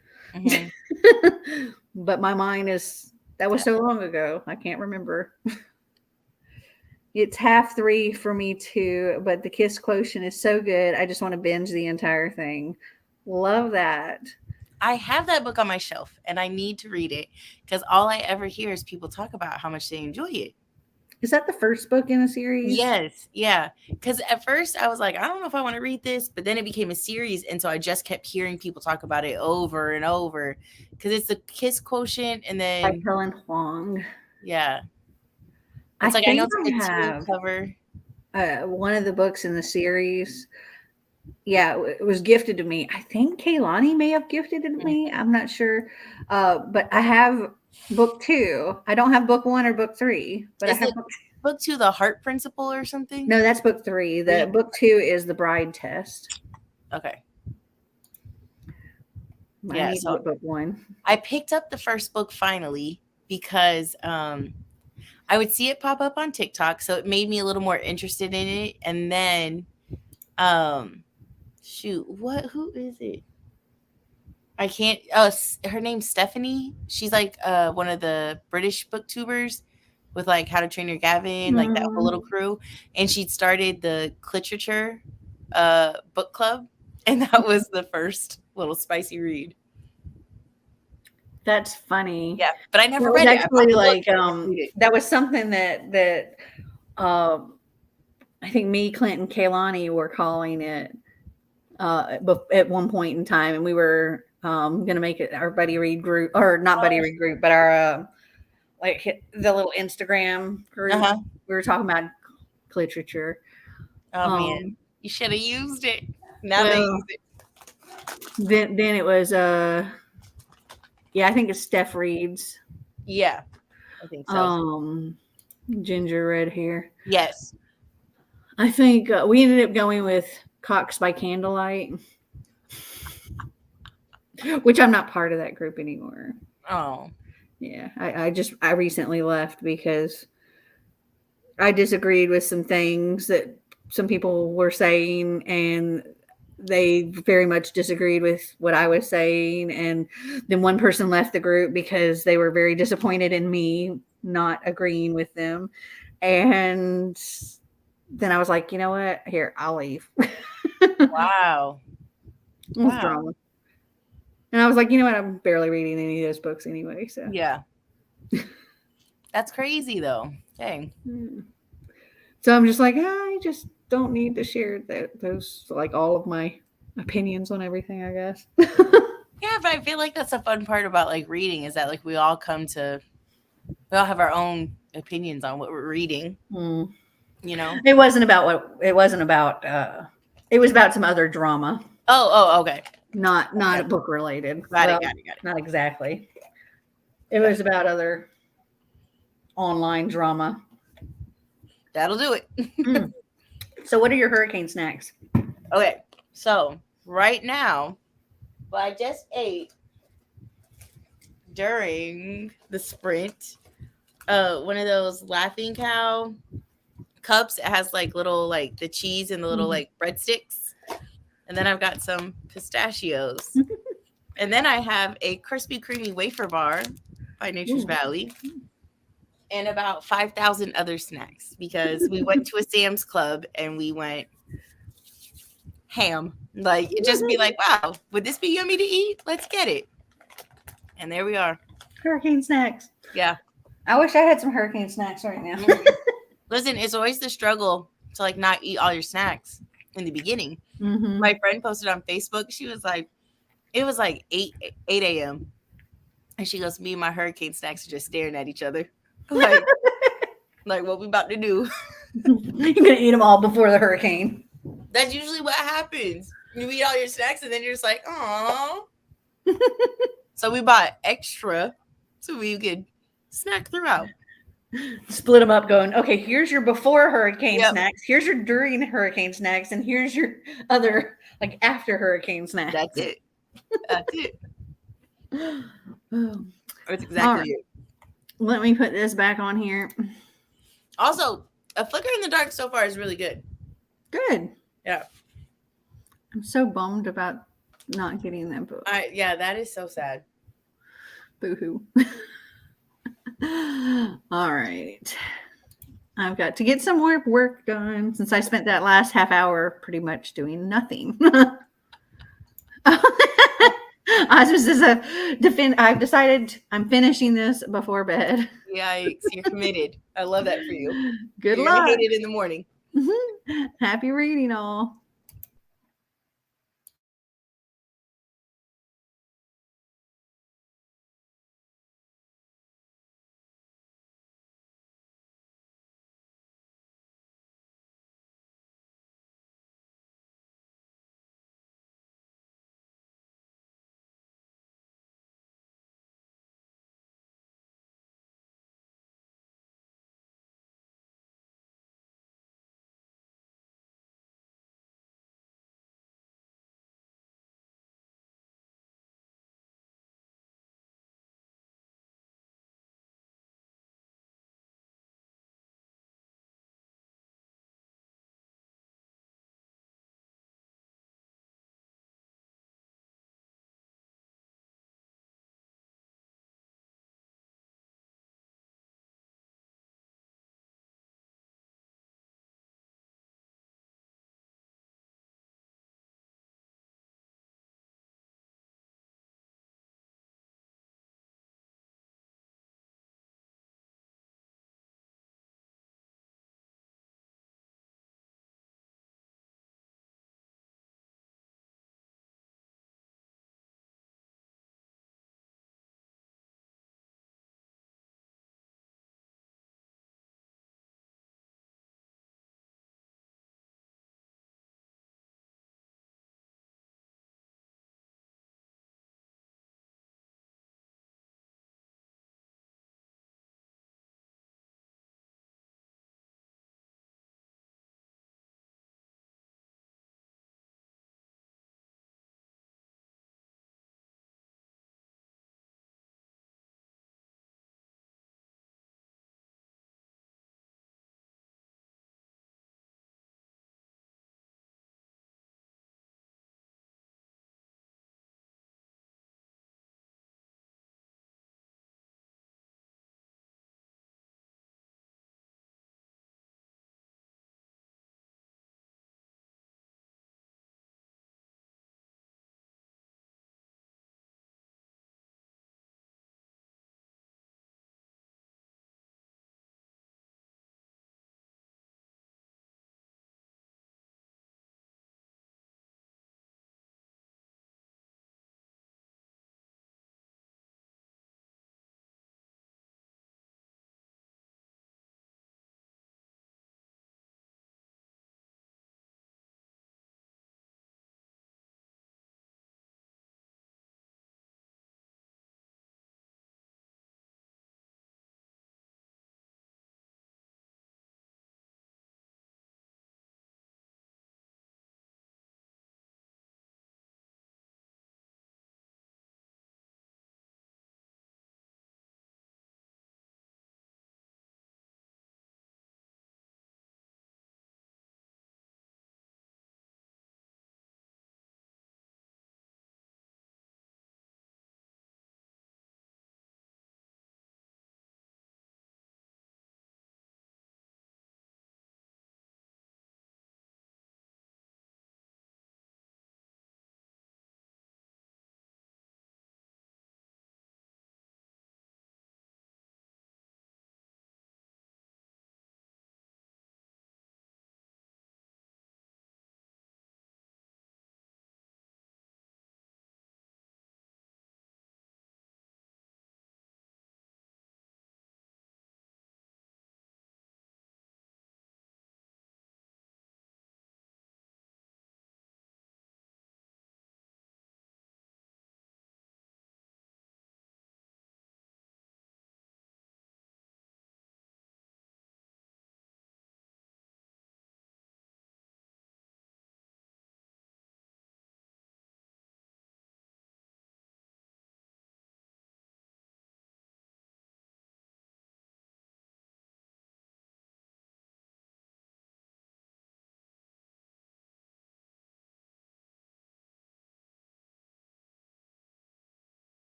But my mind that was so long ago. I can't remember. It's 3:30 for me too, but the kiss quotient is so good. I just want to binge the entire thing. Love that. I have that book on my shelf and I need to read it because all I ever hear is people talk about how much they enjoy it. Is that the first book in a series? Yes. Yeah. Because at first I was like, I don't know if I want to read this, but then it became a series. And so I just kept hearing people talk about it over and over because it's the kiss quotient and then by Helen Huang. Yeah. It's like I know it's a cover. one of the books in the series. Yeah, it was gifted to me. I think Kaylani may have gifted it to me. I'm not sure. But I have book 2. I don't have book 1 or book 3, but I Is have it book book 2 the Heart Principle or something? No, that's book 3. The book 2 is the Bride Test. Okay. I need to get book 1. I picked up the first book finally because I would see it pop up on TikTok, so it made me a little more interested in it. And then, who is it? I can't. Oh, her name's Stephanie. She's like one of the British booktubers with like How to Train Your Gavin, like that whole little crew. And she'd started the literature book club, and that was the first little spicy read. That's funny. Yeah, but I never That read was it. actually like that was something that I think me, Clint, and Kaylani were calling it at one point in time, and we were gonna make it our buddy read group, or not buddy read group, but our like the little Instagram group. We were talking about literature. Oh man, you should have used it. Now well, they use it. Then it was yeah, I think it's Steph Reed's. Yeah, I think so. Ginger red hair. Yes. I think we ended up going with Cox by Candlelight, which I'm not part of that group anymore. Oh. Yeah, I recently left because I disagreed with some things that some people were saying, and they very much disagreed with what I was saying. And then one person left the group because they were very disappointed in me not agreeing with them. And then I was like, you know what? Here, I'll leave. Wow. Drama. And I was like, you know what? I'm barely reading any of those books anyway. So yeah. That's crazy though. Dang. So I'm just like, I just don't need to share those, like, all of my opinions on everything, I guess. Yeah, but I feel like that's a fun part about like reading is that like we all have our own opinions on what we're reading. You know? It wasn't about it was about some other drama. Oh, okay. Not book related. Got it. Not exactly. It was about other online drama. That'll do it. So what are your hurricane snacks? Okay. So right now, well, I just ate during the sprint one of those Laughing Cow cups. It has like little like the cheese and the little like breadsticks. And then I've got some pistachios. And then I have a Krispy Kreme wafer bar by Nature's Valley. And about 5,000 other snacks because we went to a Sam's Club and we went ham. Like, it just be like, wow, would this be yummy to eat? Let's get it. And there we are. Hurricane snacks. Yeah. I wish I had some hurricane snacks right now. Listen, it's always the struggle to like not eat all your snacks in the beginning. My friend posted on Facebook. She was like, it was like 8 a.m. And she goes, me and my hurricane snacks are just staring at each other. Like what we about to do? You're gonna eat them all before the hurricane. That's usually what happens. You eat all your snacks and then you're just like, oh. So we bought extra so we could snack throughout. Split them up, going, okay, here's your before hurricane snacks, here's your during hurricane snacks, and here's your other like after hurricane snacks. That's it. That's it. That's exactly right. it. Let me put this back on here. Also, A Flicker in the Dark so far is really good. Good. Yeah. I'm so bummed about not getting that book. Yeah, that is so sad. Boo-hoo. All right. I've got to get some more work done since I spent that last half hour pretty much doing nothing. I've decided I'm finishing this before bed. Yikes, you're committed. I love that for you. Good luck. Hate it in the morning. Happy reading, all.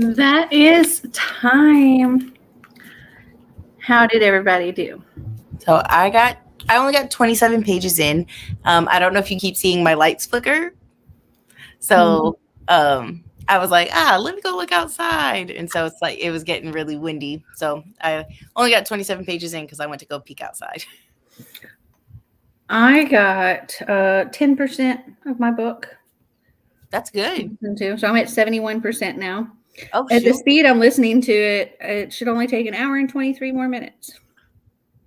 That is time. How did everybody do? So I only got 27 pages in. I don't know if you keep seeing my lights flicker. So I was like, let me go look outside. And so it's like it was getting really windy. So I only got 27 pages in because I went to go peek outside. I got 10% of my book. That's good. So I'm at 71% now. Oh, At the speed I'm listening to it, it should only take an hour and 23 more minutes.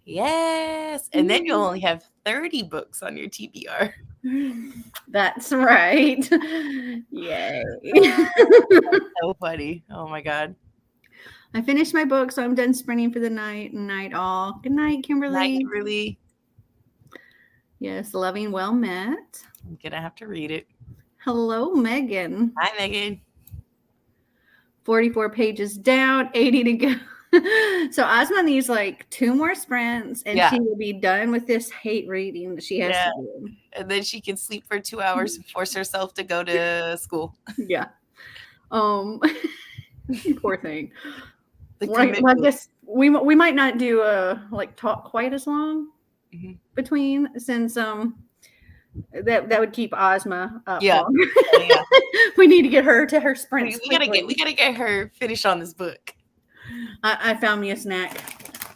Yes. And then you'll only have 30 books on your TBR. That's right. Yay. So funny. Oh my God. I finished my book, so I'm done sprinting for the night and night all. Good night, Kimberly. Night, Kimberly. Yes, loving well met. I'm gonna have to read it. Hello, Megan. Hi, Megan. 44 pages down, 80 to go. So Ozma needs like 2 more sprints and she will be done with this hate reading that she has to do. And then she can sleep for 2 hours and force herself to go to school. Yeah. Poor thing. Well, I guess we might not do like talk quite as long between, since that would keep Ozma up. Yeah. We need to get her to her sprints. We gotta get her finished on this book. I found me a snack.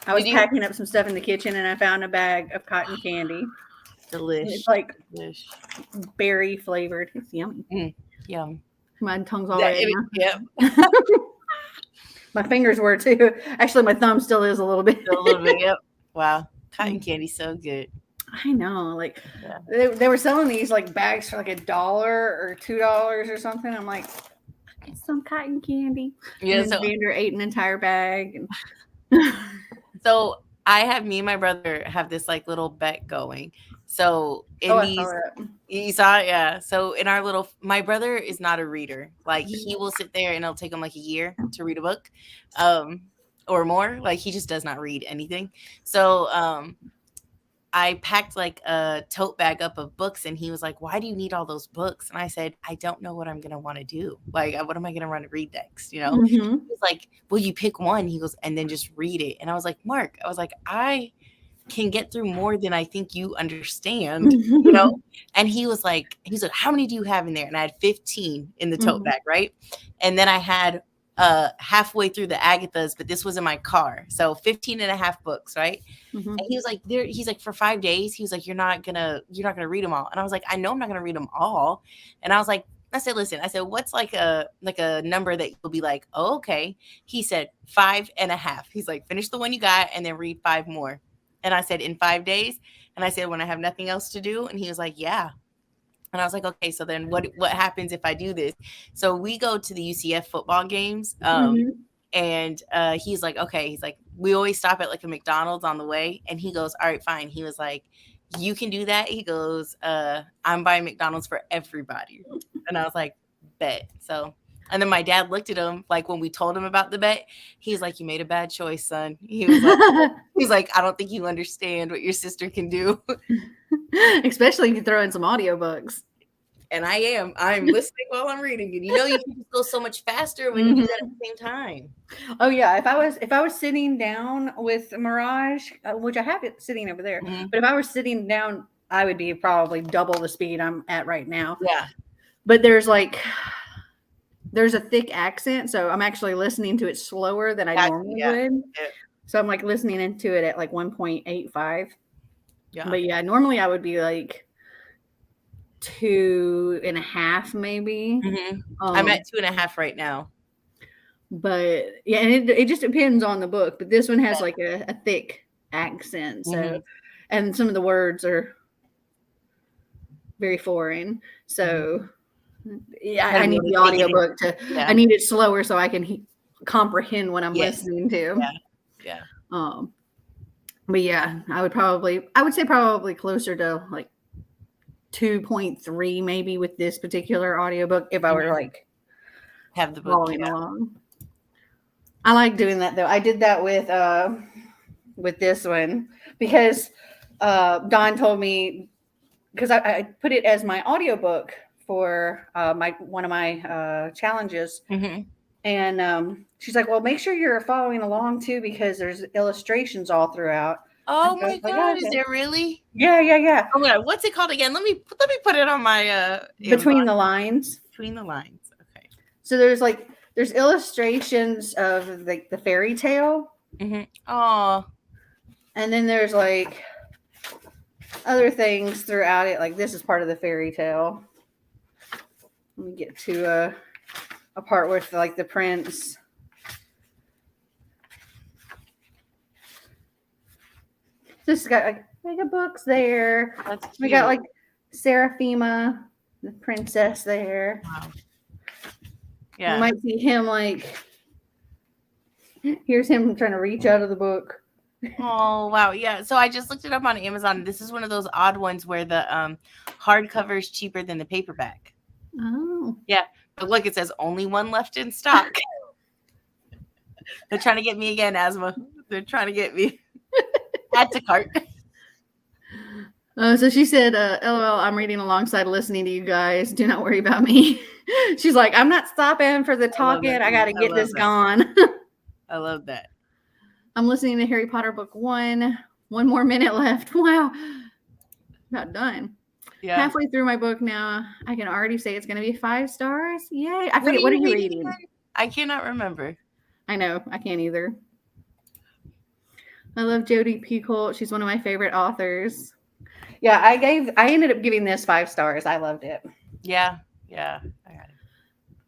I was packing up some stuff in the kitchen and I found a bag of cotton candy. Delicious. It's like berry flavored. It's yummy. Yum. My tongue's all red. Yep. My fingers were too. Actually, my thumb still is a little bit. A little bit. Yep. Wow. Cotton candy's so good. I know. Like they were selling these like bags for like $1 or $2 or something. I'm like, get some cotton candy. Yeah. And Vander ate an entire bag. So me and my brother have this like little bet going. So you saw it, yeah. So in our my brother is not a reader. Like he will sit there and it'll take him like a year to read a book, or more. Like he just does not read anything. So I packed like a tote bag up of books and he was like, why do you need all those books? And I said, I don't know what I'm going to want to do. Like, what am I going to want to read next? You know, He was like, well, you pick one. He goes, and then just read it. And I was like, Mark, I can get through more than I think you understand, you know? And he was like, how many do you have in there? And I had 15 in the tote bag. Right. And then I had halfway through the Agathas, but this was in my car. So 15 and a half books. Right. And he was like, he's like, for 5 days, he was like, you're not gonna read them all. And I was like, I know I'm not gonna read them all. And I was like, I said, listen, what's like a number that you'll be like, oh, okay. He said 5.5. He's like, finish the one you got and then read 5 more. And I said, in 5 days. And I said, when I have nothing else to do. And he was like, yeah. And I was like, okay, so then what happens if I do this? So we go to the UCF football games. And he's like, okay. He's like, we always stop at like a McDonald's on the way. And he goes, all right, fine. He was like, you can do that. He goes, I'm buying McDonald's for everybody. And I was like, bet. So, and then my dad looked at him like when we told him about the bet. He's like, you made a bad choice, son. He was like, I don't think you understand what your sister can do. Especially if you throw in some audiobooks. And I'm listening while I'm reading. And you know, you can just go so much faster when you do that at the same time. Oh yeah. If I was sitting down with Mirage, which I have it sitting over there, but if I were sitting down, I would be probably double the speed I'm at right now. Yeah. But there's a thick accent, so I'm actually listening to it slower than I normally would. Yeah. So I'm like listening into it at like 1.85. Yeah. But yeah, normally I would be like 2.5 maybe. I'm at 2.5 right now. But yeah, and it just depends on the book. But this one has like a thick accent, so and some of the words are very foreign. So yeah, I need the audiobook I need it slower so I can comprehend what I'm listening to. Yeah. But yeah, I would say probably closer to like 2.3 maybe with this particular audiobook if I were like have the book following along. I like doing that though. I did that with this one because Don told me, because I put it as my audiobook for one of my challenges. And she's like, well, make sure you're following along too, because there's illustrations all throughout. Oh And I my was like, god, okay. is there really? Yeah. Oh my god, what's it called again? Let me put it on my Between Amazon. the lines. Between the lines. Okay. So there's illustrations of like the fairy tale. Mm-hmm. Oh. And then there's like other things throughout it. Like this is part of the fairy tale. Let me get to a part with like the prince. This got like a books there. That's cute. We got like Seraphima, the princess there. Wow. Yeah. You might see him like, here's him trying to reach out of the book. Oh wow, yeah. So I just looked it up on Amazon. This is one of those odd ones where the hardcover is cheaper than the paperback. Oh. Yeah, but look, it says only one left in stock. They're trying to get me again, Asma. They're trying to get me. Add to cart. So she said, LOL, I'm reading alongside listening to you guys. Do not worry about me. She's like, I'm not stopping for the talking. I got to get this gone. I love that. I'm listening to Harry Potter book 1. 1 more minute left. Wow. Not done. Yeah. Halfway through my book now. I can already say it's going to be 5 stars. Yay. I forget. What are you reading? I cannot remember. I know. I can't either. I love Jodi Picoult. She's one of my favorite authors. Yeah, I ended up giving this 5 stars. I loved it. Yeah. I got it.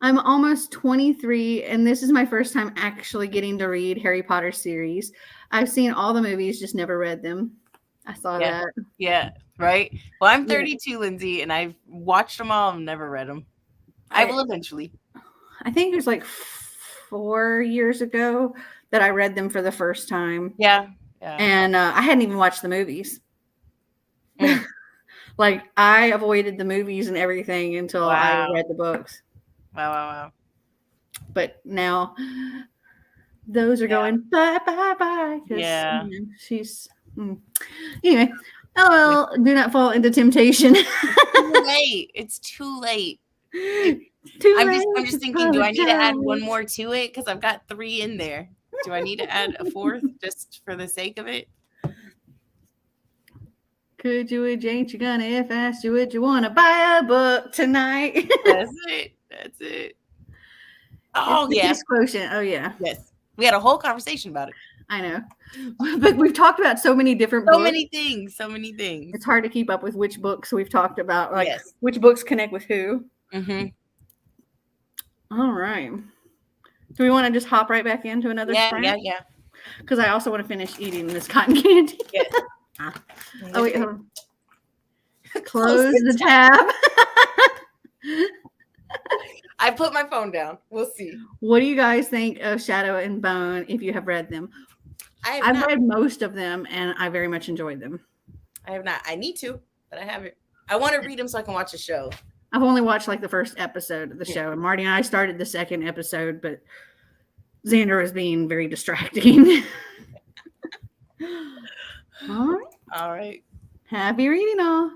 I'm almost 23, and this is my first time actually getting to read Harry Potter series. I've seen all the movies, just never read them. I saw that. Yeah, right? Well, I'm 32, Lindsay, and I've watched them all and never read them. I will eventually. I think it was like 4 years ago that I read them for the first time. Yeah. And I hadn't even watched the movies. Like, I avoided the movies and everything until I read the books. Wow. But now those are going bye. Yeah. She's anyway. LOL, do not fall into temptation. It's too late. I'm just thinking, do I need to add one more to it? Because I've got 3 in there. Do I need to add a 4th just for the sake of it? Could you, ain't you gonna, if I asked you, would you want to buy a book tonight? That's it. Oh, yeah. Quotient. Oh, yeah. Yes. We had a whole conversation about it. I know. But we've talked about so many different books. So many things. It's hard to keep up with which books we've talked about. Like, which books connect with who. Mm-hmm. All right. Do we want to just hop right back into another sprint? Yeah. Because I also want to finish eating this cotton candy. Yes. Oh, wait. Hold on. Close the tab. I put my phone down. We'll see. What do you guys think of Shadow and Bone if you have read them? I've read most of them, and I very much enjoyed them. I have not. I need to, but I haven't. I want to read them so I can watch a show. I've only watched like the first episode of the show, and Marty and I started the second episode, but Xander was being very distracting. All right. Happy reading all.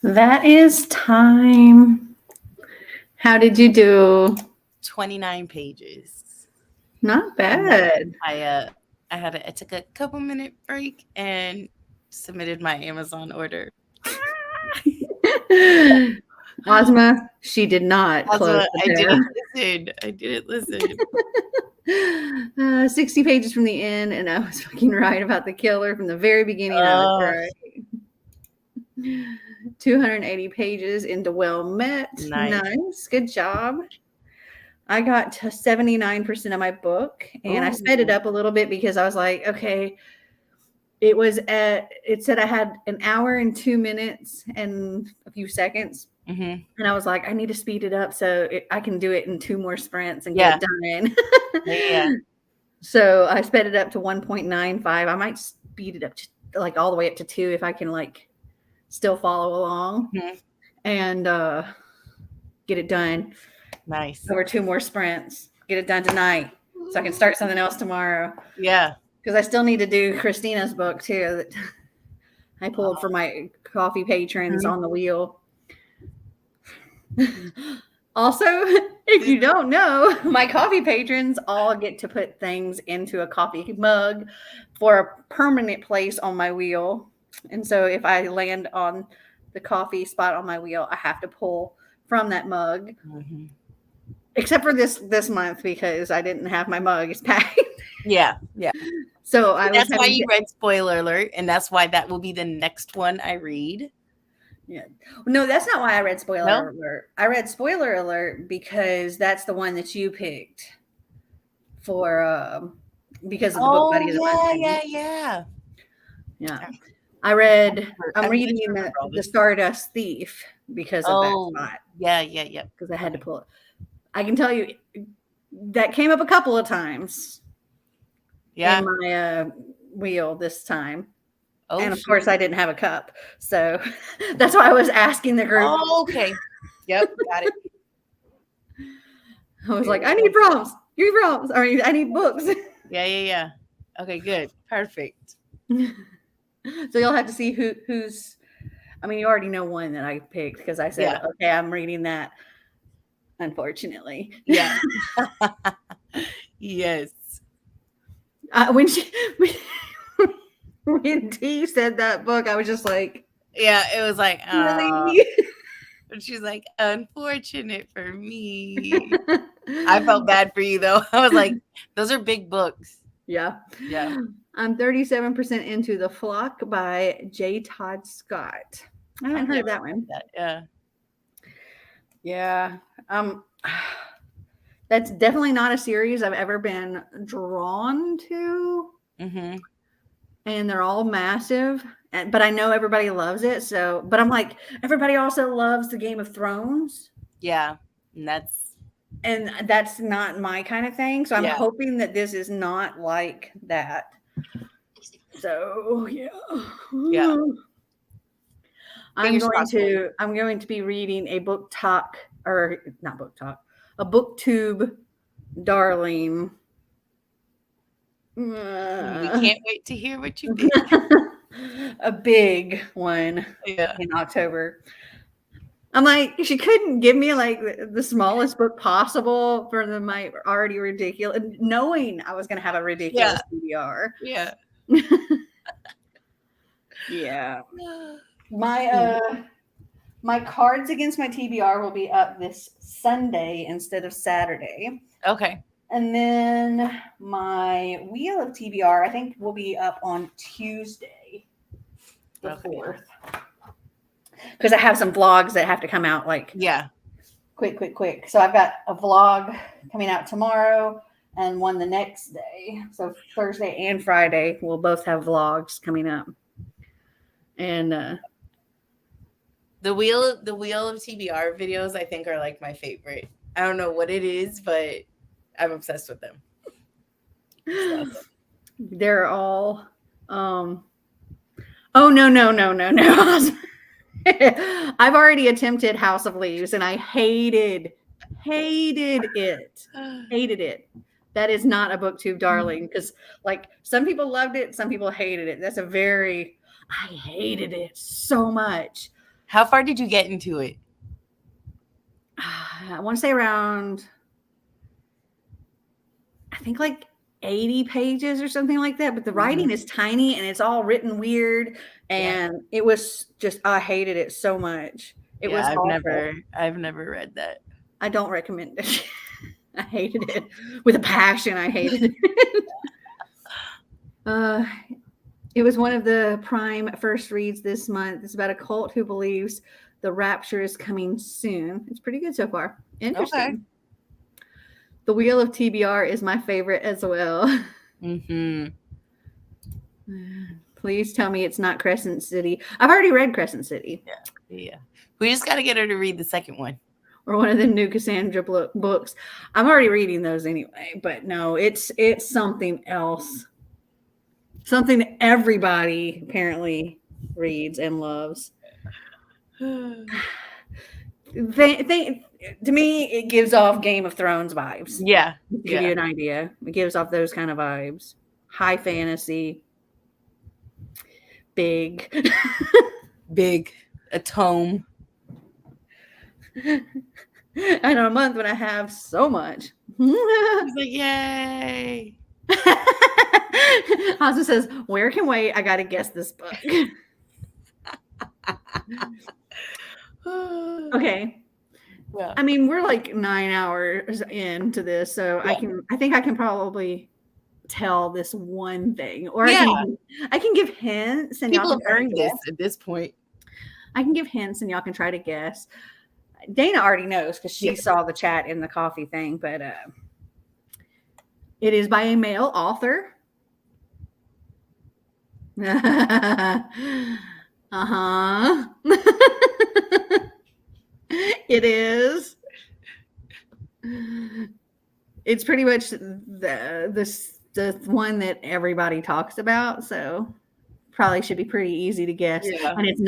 That is time. How did you do? 29 pages. Not bad. I took a couple minute break and submitted my Amazon order. Ozma, she did not close Ozma, the I didn't listen. 60 pages from the end, and I was fucking right about the killer from the very beginning. I was right. 280 pages into Well Met. Nice. Good job. I got to 79% of my book, and I sped it up a little bit because I was like, okay, it said I had an hour and 2 minutes and a few seconds. And I was like, I need to speed it up so I can do it in 2 more sprints and get it done. So I sped it up to 1.95. I might speed it up to like all the way up to 2 if I can like still follow along and get it done. Nice. Over 2 more sprints. Get it done tonight so I can start something else tomorrow. Yeah. Because I still need to do Christina's book too that I pulled for my coffee patrons on the wheel. Also, if you don't know, my coffee patrons all get to put things into a coffee mug for a permanent place on my wheel. And so if I land on the coffee spot on my wheel, I have to pull from that mug. Except for this month because I didn't have my mug. It's packed. Yeah. So that's why you read spoiler alert, and that's why that will be the next one I read. Yeah. No, that's not why I read spoiler alert. I read spoiler alert because that's the one that you picked for because of the book buddy. Yeah. I'm reading the Stardust Thief because of that spot. Yeah. Because I had to pull it. I can tell you that came up a couple of times. In my wheel this time. And of course I didn't have a cup. So that's why I was asking the group. Okay. Yep. Got it. I was like, I need prompts. You need prompts. Or I need books. Yeah. Okay, good. Perfect. So you'll have to see who's you already know one that I picked because I said, okay, I'm reading that. Unfortunately. Yeah. Yes. When T said that book, I was just like, yeah, it was like, really? And she's like, unfortunate for me. I felt bad for you though. I was like, those are big books. Yeah. I'm 37% into The Flock by J. Todd Scott. I haven't heard that one. Yeah. That's definitely not a series I've ever been drawn to. And they're all massive, but I know everybody loves it. So, but I'm like, everybody also loves the Game of Thrones. Yeah. And that's not my kind of thing. So I'm hoping that this is not like that. So yeah. I'm going to be reading a booktube darling. We can't wait to hear what you think. A big one in October. I'm like, she couldn't give me like the smallest book possible for my already ridiculous, knowing I was going to have a ridiculous TBR. Yeah. Yeah. My cards against my TBR will be up this Sunday instead of Saturday. Okay. And then my wheel of TBR, I think, will be up on Tuesday, the 4th. Because I have some vlogs that have to come out quick. So I've got a vlog coming out tomorrow and one the next day. So Thursday and Friday, we'll both have vlogs coming up. And the wheel of TBR videos, I think, are like my favorite. I don't know what it is, but I'm obsessed with them. They're all oh no. I've already attempted House of Leaves and I hated it. That is not a booktube darling, because like some people loved it, some people hated it. I hated it so much. How far did you get into it? I want to say around, I think like 80 pages or something like that, but the writing is tiny and it's all written weird, and it was just, I hated it so much. It was awful. I've never read that. I don't recommend it. I hated it with a passion. I hated it. It was one of the Prime first reads this month. It's about a cult who believes the rapture is coming soon. It's pretty good so far. Interesting. Okay. The Wheel of TBR is my favorite as well. Mm-hmm. Please tell me it's not Crescent City. I've already read Crescent City. Yeah. We just got to get her to read the second one. Or one of the new Cassandra books. I'm already reading those anyway, but no, it's something else. Something that everybody apparently reads and loves. To me, it gives off Game of Thrones vibes. Yeah. To give you an idea. It gives off those kind of vibes. High fantasy. Big. Big. A tome. I know, a month when I have so much. He's like, yay. Haza says, where can wait? I got to guess this book. Okay. Well, I mean, we're like 9 hours into this, so I think I can probably tell this one thing, or I can give hints, and people y'all can earn this at this point. I can give hints, and y'all can try to guess. Dana already knows because she saw the chat in the coffee thing, but it is by a male author. It is. It's pretty much the one that everybody talks about, so probably should be pretty easy to guess. Yeah. And it's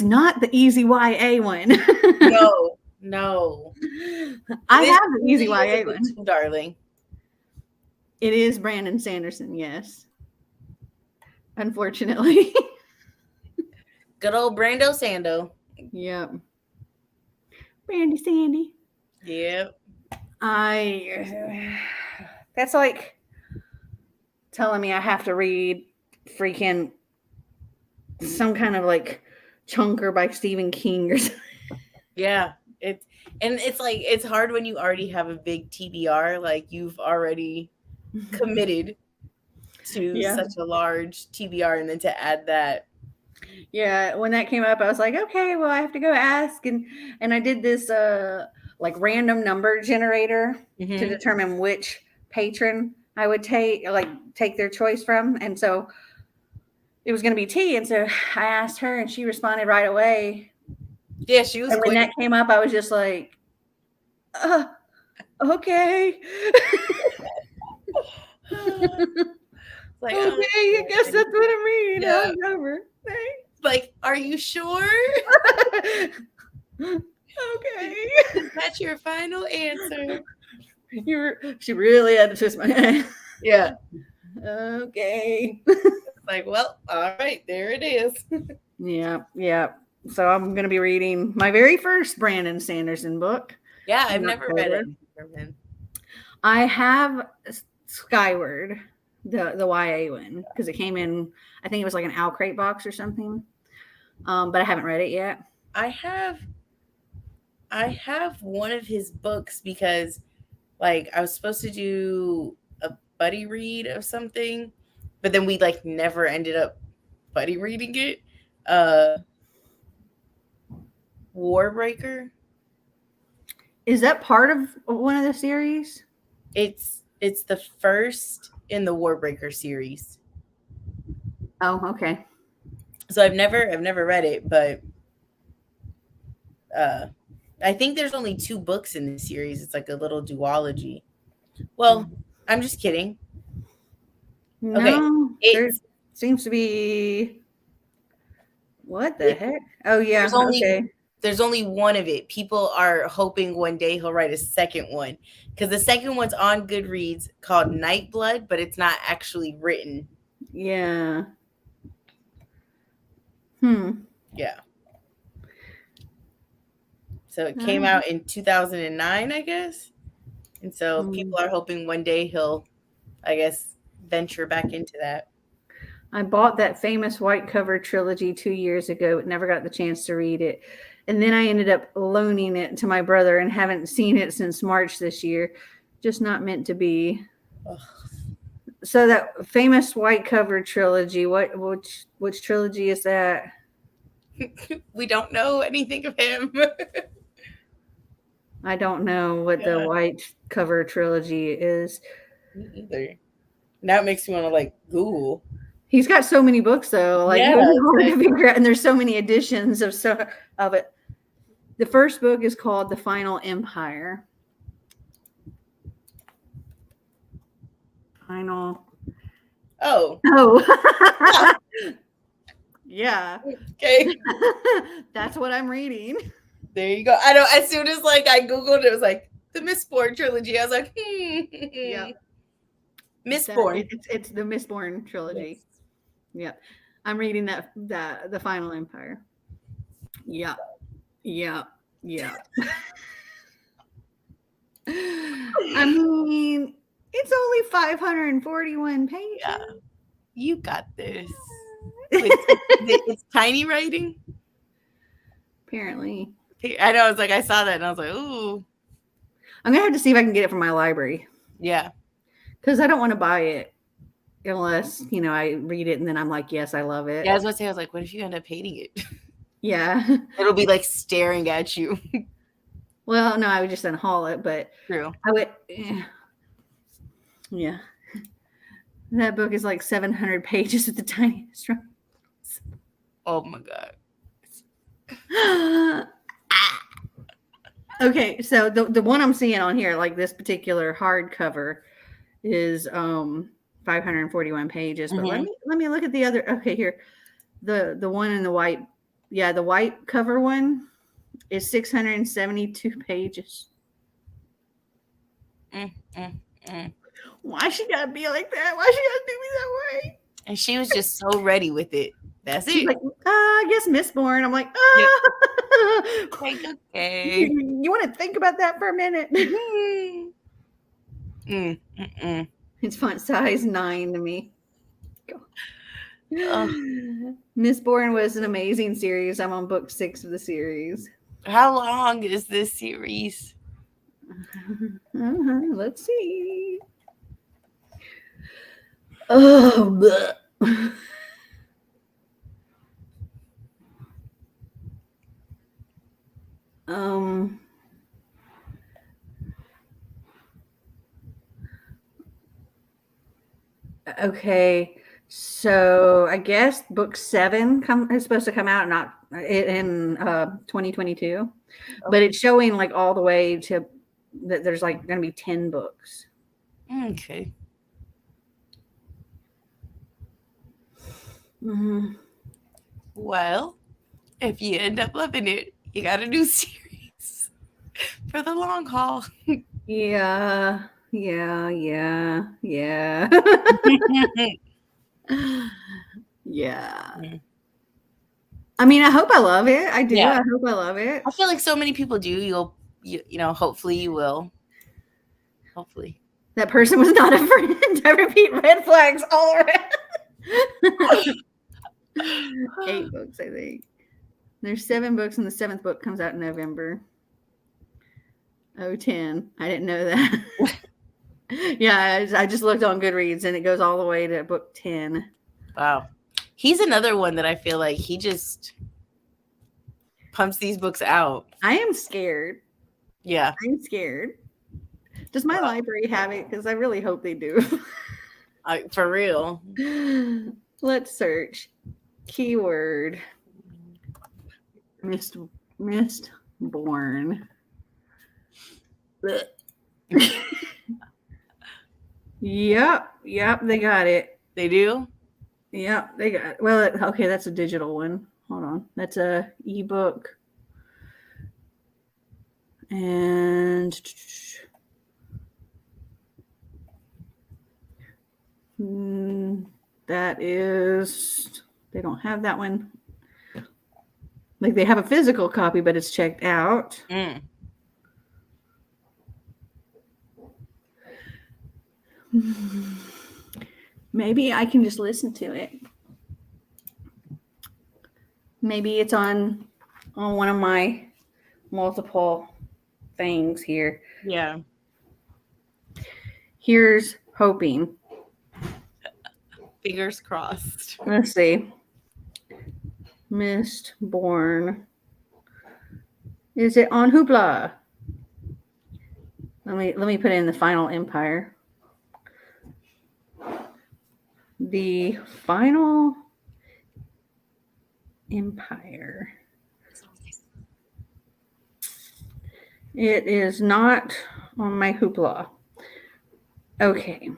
not the easy YA one. No. I have the easy YA one, darling. It is Brandon Sanderson, yes. Unfortunately. Good old Brando Sando. Yep. Brandy Sandy. Yep. That's like telling me I have to read freaking some kind of like chunker by Stephen King or something. Yeah. It's like, it's hard when you already have a big TBR, like you've already committed to such a large TBR, and then to add that. Yeah, when that came up, I was like, okay, well, I have to go ask, and I did this like random number generator to determine which patron I would take their choice from, and so it was going to be T, and so I asked her, and she responded right away. Yeah, she was. And when that came up, I was just like, okay. Like, okay, I guess that's what I mean. Yeah. Over. Like, are you sure? Okay. Is that your final answer? She really had to twist my hand. Yeah. Okay. Like, well, all right, there it is. Yeah. So I'm going to be reading my very first Brandon Sanderson book. Yeah, I've never read it. I have Skyward, the YA one, because it came in, I think it was like an Owl Crate box or something. But I haven't read it yet. I have one of his books because like I was supposed to do a buddy read of something, but then we like never ended up buddy reading it. Warbreaker. Is that part of one of the series? It's the first in the Warbreaker series. Oh, okay. So I've never read it, but I think there's only 2 books in this series. It's like a little duology. Well, I'm just kidding. No, okay. There seems to be. What the heck? Oh yeah. There's only there's only one of it. People are hoping one day he'll write a second one, because the second one's on Goodreads called Nightblood, but it's not actually written. Yeah. Yeah. So it came out in 2009, I guess. And so people are hoping one day he'll, I guess, venture back into that. I bought that famous white cover trilogy 2 years ago, but never got the chance to read it. And then I ended up loaning it to my brother and haven't seen it since March this year. Just not meant to be. Ugh. So that famous white cover trilogy, which trilogy is that? We don't know anything of him. I don't know what the white cover trilogy is. Me either. Now it makes me want to like Google. He's got so many books though, like it would be hard to figure out, and there's so many editions of it. The first book is called The Final Empire. Oh. Yeah. Okay. That's what I'm reading. There you go. I know. As soon as like I Googled it, was like the Mistborn trilogy. I was like, Yeah. Mistborn. It's the Mistborn trilogy. Yes. Yeah. I'm reading the Final Empire. Yeah. Yeah. Yeah. I mean, it's only 541 pages. Yeah. You got this. It's tiny writing. Apparently. I know. It's like I saw that and I was like, ooh. I'm gonna have to see if I can get it from my library. Yeah. Because I don't want to buy it unless, I read it and then I'm like, yes, I love it. Yeah, I was gonna say, I was like, what if you end up hating it? Yeah. It'll be like staring at you. Well, no, I would just unhaul it, but True. I would. Yeah. That book is like 700 pages at the tiniest. Oh my God. Okay, so the one I'm seeing on here, like this particular hardcover, is 541 pages. But let me look at the other. Okay, here, the one in the white. Yeah, the white cover one is 672 pages. Why she gotta be like that? Why she gotta do me that way? And she was just so ready with it. That's She's it. like, I guess Mistborn. I'm like, Like, okay. You want to think about that for a minute? It's font size 9 to me. Mistborn was an amazing series. I'm on book 6 of the series. How long is this series? Let's see. Oh, okay, so I guess book 7 is supposed to come out in 2022, but it's showing like all the way to that there's like going to be 10 books. Okay. Well, if you end up loving it, you got a new series for the long haul. Yeah. Yeah. I mean, I hope I love it. I do. Yeah. I hope I love it. I feel like so many people do. Hopefully you will. Hopefully. That person was not a friend. I repeat, red flags all around. 8 books, I think. There's 7 books, and the 7th book comes out in November. 10. I didn't know that. Yeah, I just looked on Goodreads, and it goes all the way to book 10. Wow. He's another one that I feel like he just pumps these books out. I am scared. Yeah. I'm scared. Does my library have it? Because I really hope they do. For real. Let's search. Keyword. Mistborn. Yep, they got it. They do? Yep, they got it. Well, okay, that's a digital one. Hold on. That's a ebook. And that is, they don't have that one. Like they have a physical copy, but it's checked out. Maybe I can just listen to it. Maybe it's on one of my multiple things here. Yeah. Here's hoping. Fingers crossed. Let's see. Mistborn. Is it on Hoopla? Let me put in the Final Empire. The Final Empire. It is not on my Hoopla. Okay.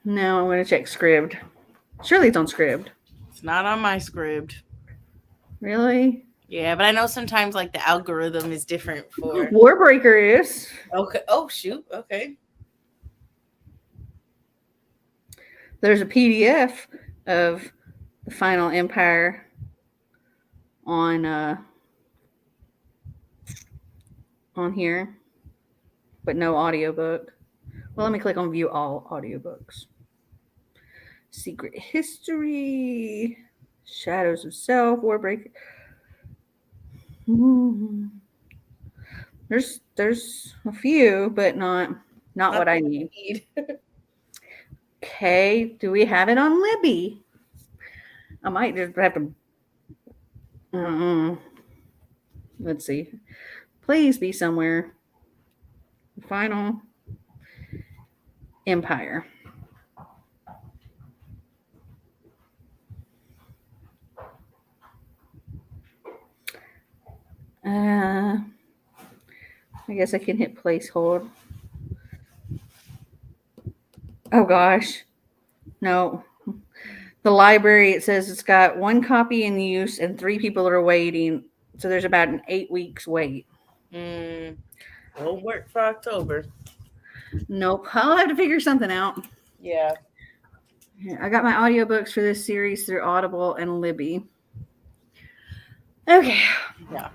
Now I'm going to check Scribd. Surely it's on Scribd. It's not on my Scribd. Really? Yeah, but I know sometimes like the algorithm is different for Warbreaker is. Okay. Oh shoot. Okay. There's a PDF of the Final Empire on here, but no audiobook. Well, let me click on view all audiobooks. Secret History, Shadows of Self, Warbreaker. There's a few, but not what I need. Okay, do we have it on Libby? I might just have to. Let's see. Please be somewhere. Final Empire. I guess I can hit placehold. Oh gosh. No. The library, it says it's got 1 copy in use and 3 people are waiting. So there's about an 8 weeks wait. It'll work for October. Nope. I'll have to figure something out. Yeah. I got my audiobooks for this series through Audible and Libby. Okay. Yeah.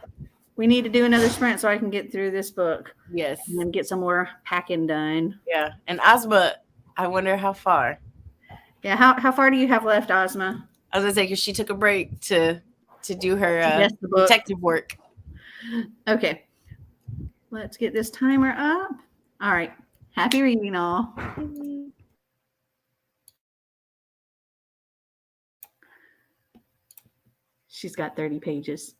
We need to do another sprint so I can get through this book. Yes. And then get some more packing done. Yeah. And Ozma, I wonder how far. Yeah. How far do you have left, Ozma? I was gonna say because she took a break to do her detective work. Okay. Let's get this timer up. All right. Happy reading, all. She's got 30 pages.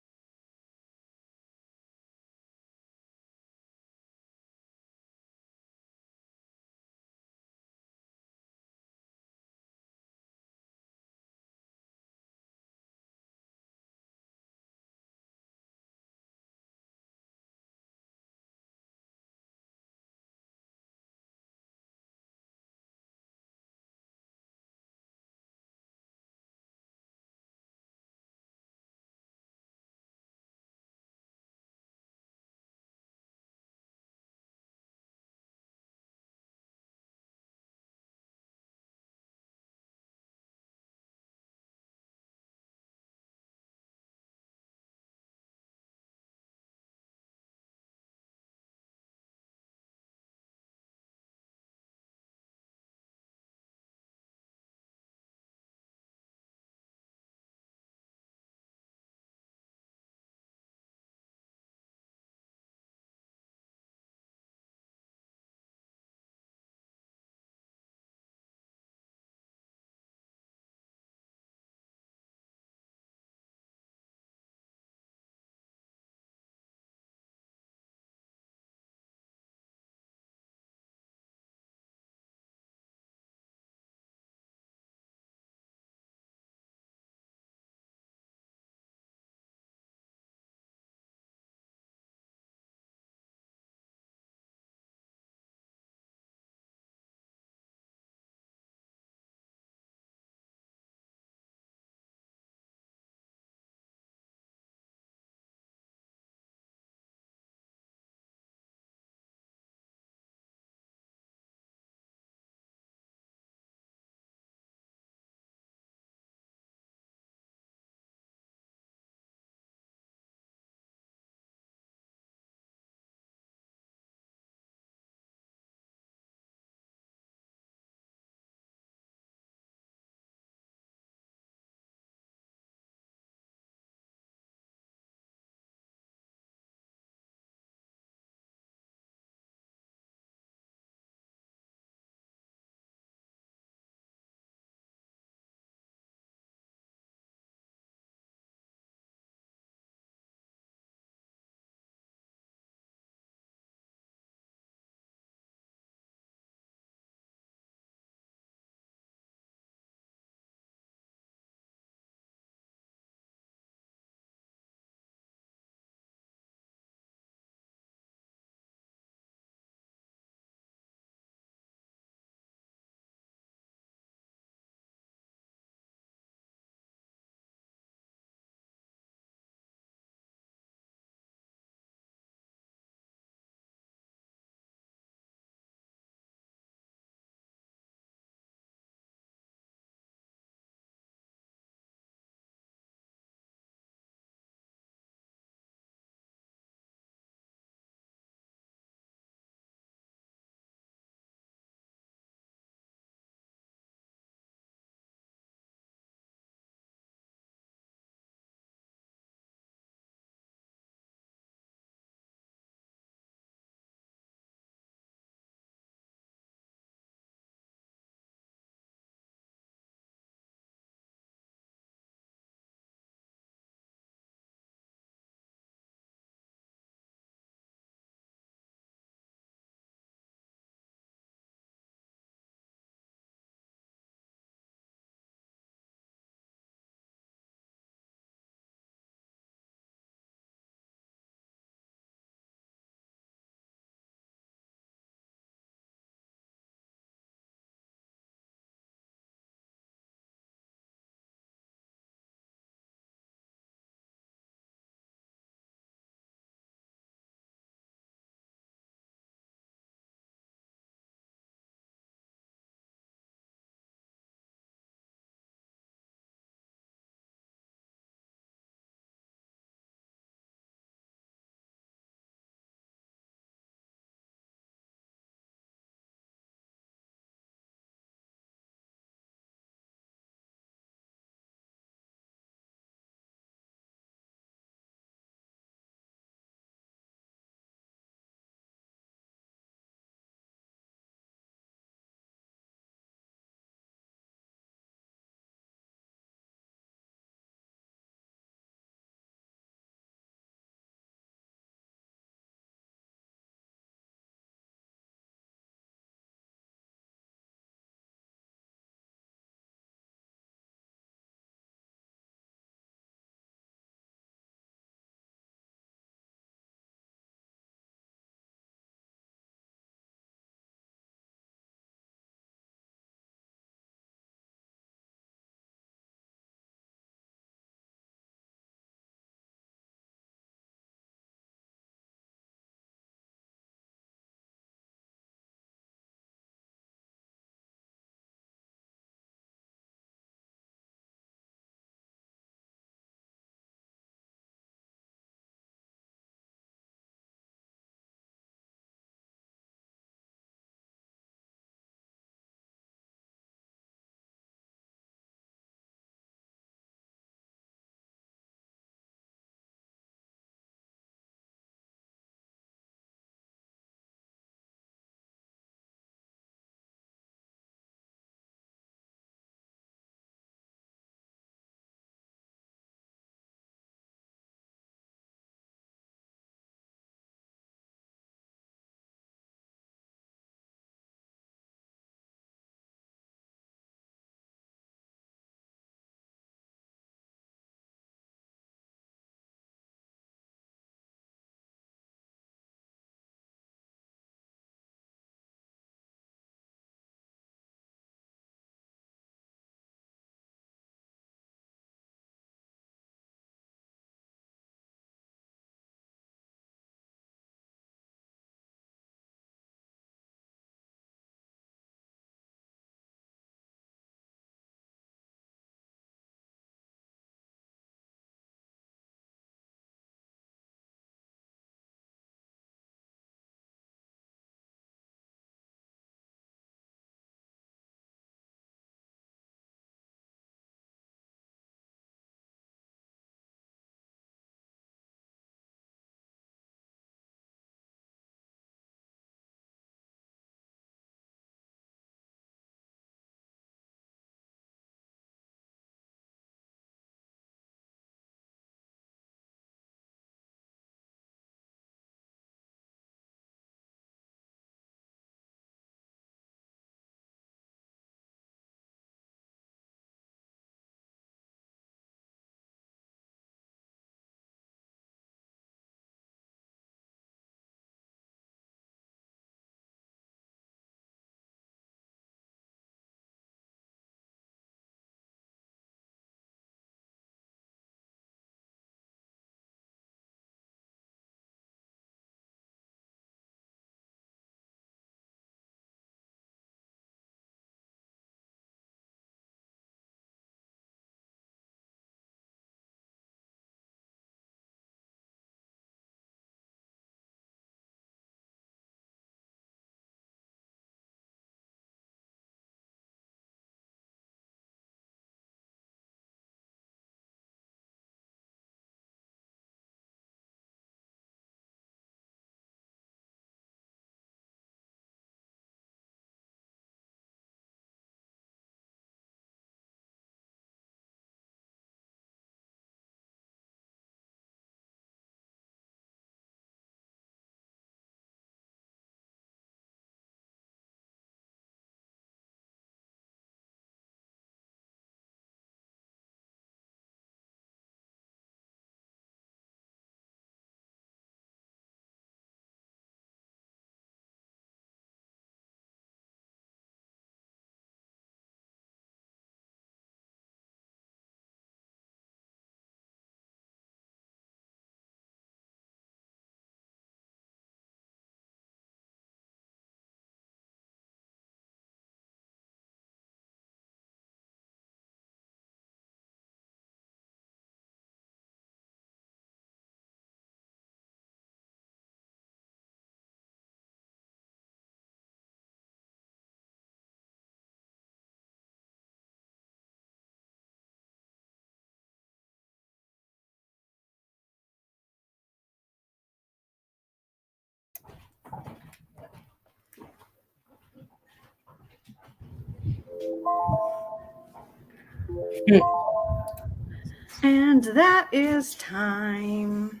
And that is time.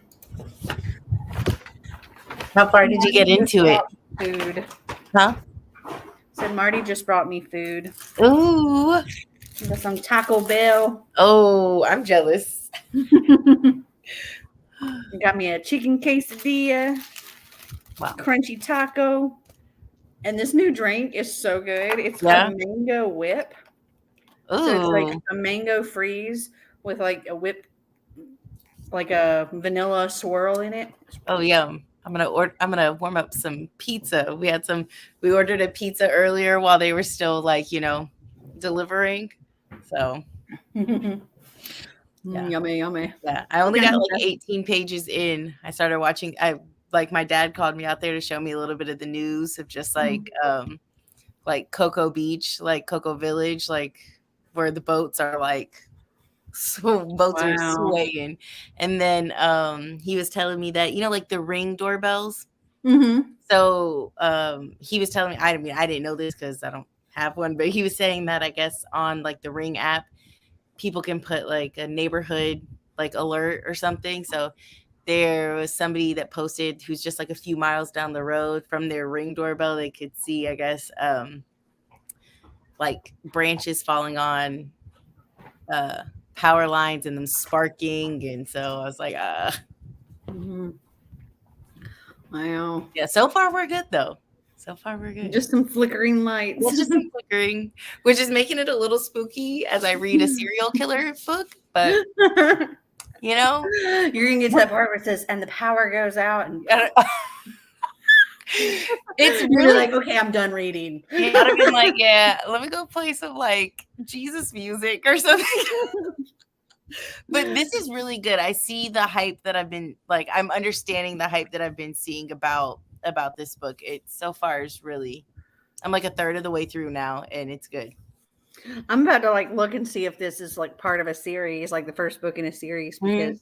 How far did you get into it? Food. Huh? Said Marty just brought me food. Ooh. Got some Taco Bell. Oh, I'm jealous. Got me a chicken quesadilla. Wow. Crunchy taco. And this new drink is so good. It's called Mango Whip. Ooh. So it's like a mango freeze with like a whip, like a vanilla swirl in it. Oh, yum. I'm gonna warm up some pizza. We ordered a pizza earlier while they were still like, delivering. So yeah. Yummy. Yeah. I only got like 18 pages in. I started watching. My dad called me out there to show me a little bit of the news of just like Cocoa Beach, like Cocoa Village, like where the boats are like boats are swaying. And then he was telling me that, like the Ring doorbells. Mm-hmm. So he was telling me, I didn't know this because I don't have one, but he was saying that I guess on like the Ring app, people can put like a neighborhood like alert or something. So there was somebody that posted who's just like a few miles down the road from their Ring doorbell. They could see, I guess, like branches falling on power lines and them sparking. And so I was like, Mm-hmm. Wow. Yeah, so far we're good though. So far we're good. Just some flickering lights. Well, just some flickering, which is making it a little spooky as I read a serial killer book. But you're gonna get to that part where it says, and the power goes out, and it's really like, okay, I'm done reading. You gotta be like, yeah, let me go play some like Jesus music or something. But this is really good. I see the hype that I've been like, I'm understanding the hype that I've been seeing about this book. It so far is really, I'm like a third of the way through now, and it's good. I'm about to like look and see if this is like part of a series, like the first book in a series, because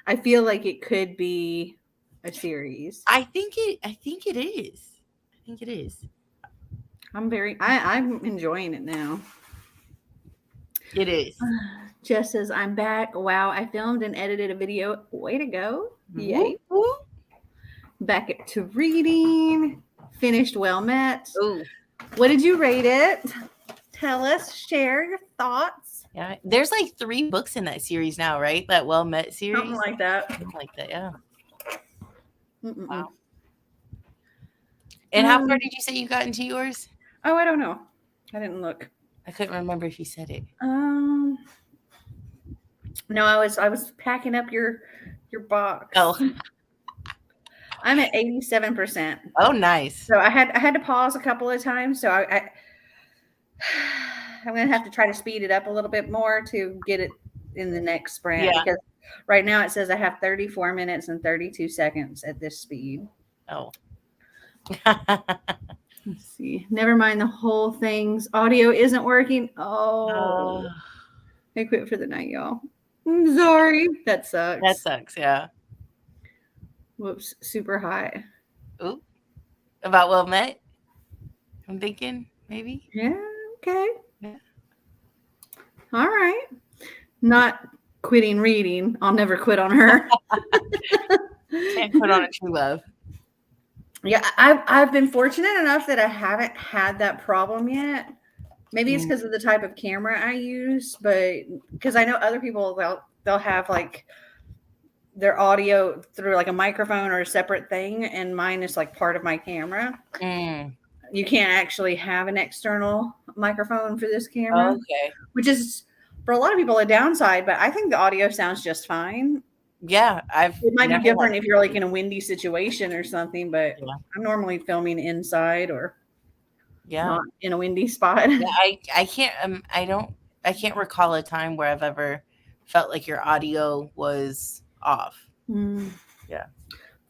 I feel like it could be a series. I think it is. I'm enjoying it now. It is. Jess says, I'm back. Wow, I filmed and edited a video. Way to go. Yay. Ooh. Back to reading. Finished Well Met. Ooh. What did you rate it? Tell us. Share your thoughts. Yeah, there's like 3 books in that series now, right? That Well Met series. Something like that. Yeah. Mm-mm. Wow. And how far did you say you got into yours? Oh, I don't know. I didn't look. I couldn't remember if you said it. No, I was packing up your box. Oh. I'm at 87%. Oh, nice. So I had to pause a couple of times. So I'm gonna have to try to speed it up a little bit more to get it in the next sprint. Yeah. Because right now it says I have 34 minutes and 32 seconds at this speed. Oh. Let's see. Never mind the whole thing's audio isn't working. Oh. I quit for the night, y'all. I'm sorry. That sucks. That sucks, yeah. Whoops. Super hot. Ooh. About Well Met? I'm thinking, maybe. Yeah, okay. Yeah. All right. Not quitting reading. I'll never quit on her. Can't quit on a true love. Yeah, I've been fortunate enough that I haven't had that problem yet. Maybe it's because of the type of camera I use, but because I know other people they'll have like their audio through like a microphone or a separate thing, and mine is like part of my camera. You can't actually have an external microphone for this camera, which is for a lot of people a downside, but I think the audio sounds just fine. Yeah, it might be different if you're like in a windy situation or something, but I'm normally filming inside or not in a windy spot. Yeah, I can't recall a time where I've ever felt like your audio was off. Yeah.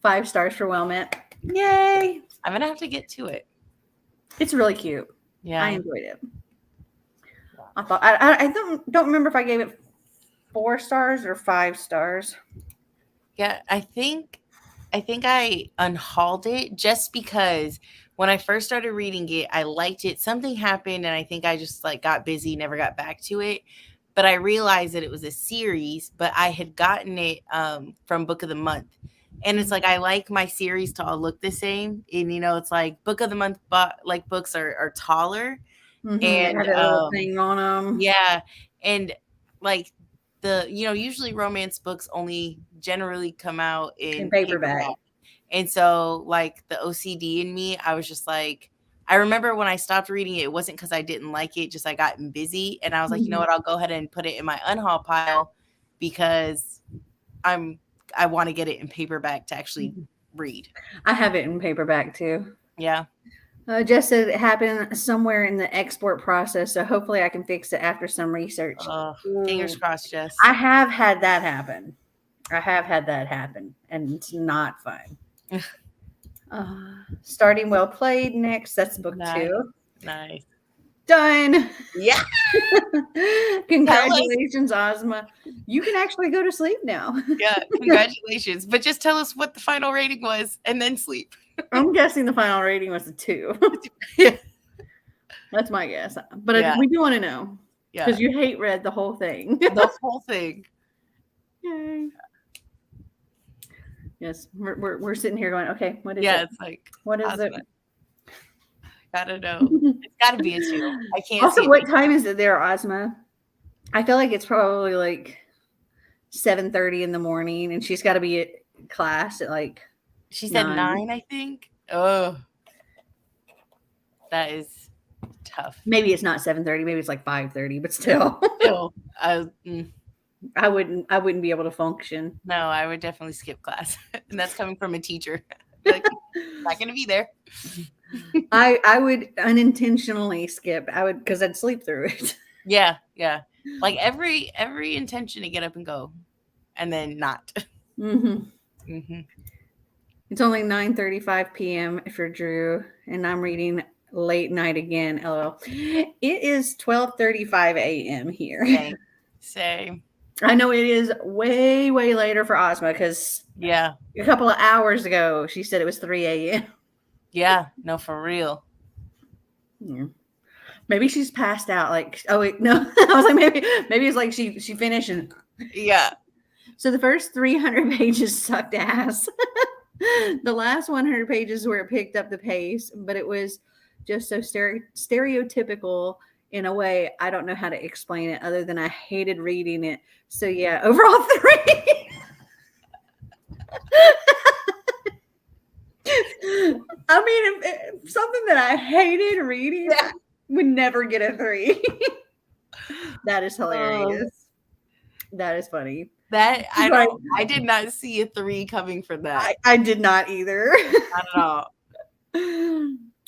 5 stars for Well Met. Yay! I'm gonna have to get to it. It's really cute. Yeah, I enjoyed it. I thought I don't remember if I gave it 4 stars or 5 stars. Yeah, I think I unhauled it just because when I first started reading it, I liked it. Something happened, and I think I just like got busy, never got back to it. But I realized that it was a series, but I had gotten it from Book of the Month. And it's like I like my series to all look the same. And it's like Book of the Month like books are taller. Mhm, And had a little thing on them. yeah. And like usually romance books only generally come out in paperback. And so like the OCD in me, I was just like, I remember when I stopped reading it, it wasn't because I didn't like it, just I got busy. And I was like, you know what, I'll go ahead and put it in my unhaul pile because I want to get it in paperback to actually read. I have it in paperback too. Yeah. Jess said it happened somewhere in the export process, so hopefully I can fix it after some research. Fingers crossed, Jess. I have had that happen. And it's not fun. Starting Well Played next. That's book 2. Nice. Done. Yeah. Congratulations, Ozma. You can actually go to sleep now. Yeah, congratulations. But just tell us what the final rating was and then sleep. I'm guessing the final rating was a 2. Yeah. That's my guess. But we do want to know. Yeah. Because you hate read the whole thing. The whole thing. Yay. Yes, we're sitting here going, okay, what is it? Yeah, it's like, what is it? Gotta know. It's gotta be a 2. I can't also, see what time is it there, Ozma? I feel like it's probably like 7:30 in the morning, and she's got to be at class at like. She said 9, I think. Oh, that is tough. Maybe it's not 7:30. Maybe it's like 5:30, but still. I wouldn't be able to function. No, I would definitely skip class, and that's coming from a teacher. Like, not gonna be there. I would unintentionally skip. I would because I'd sleep through it. Yeah. Like every intention to get up and go, and then not. It's only 9:35 p.m. for Drew, and I'm reading late night again. LOL. It is 12:35 a.m. here. Same. I know it is way later for Ozma because a couple of hours ago she said it was 3 a.m. Yeah, no, for real. Yeah. Maybe she's passed out. Like, oh wait, no. I was like, maybe it's like she finished and So the first 300 pages sucked ass. The last 100 pages where it picked up the pace, but it was just so stereotypical in a way. I don't know how to explain it other than I hated reading it. So yeah, overall 3. I mean, if something that I hated reading would never get a 3. That is hilarious. That is funny. That I did not see a 3 coming from that. I did not either. Not at all.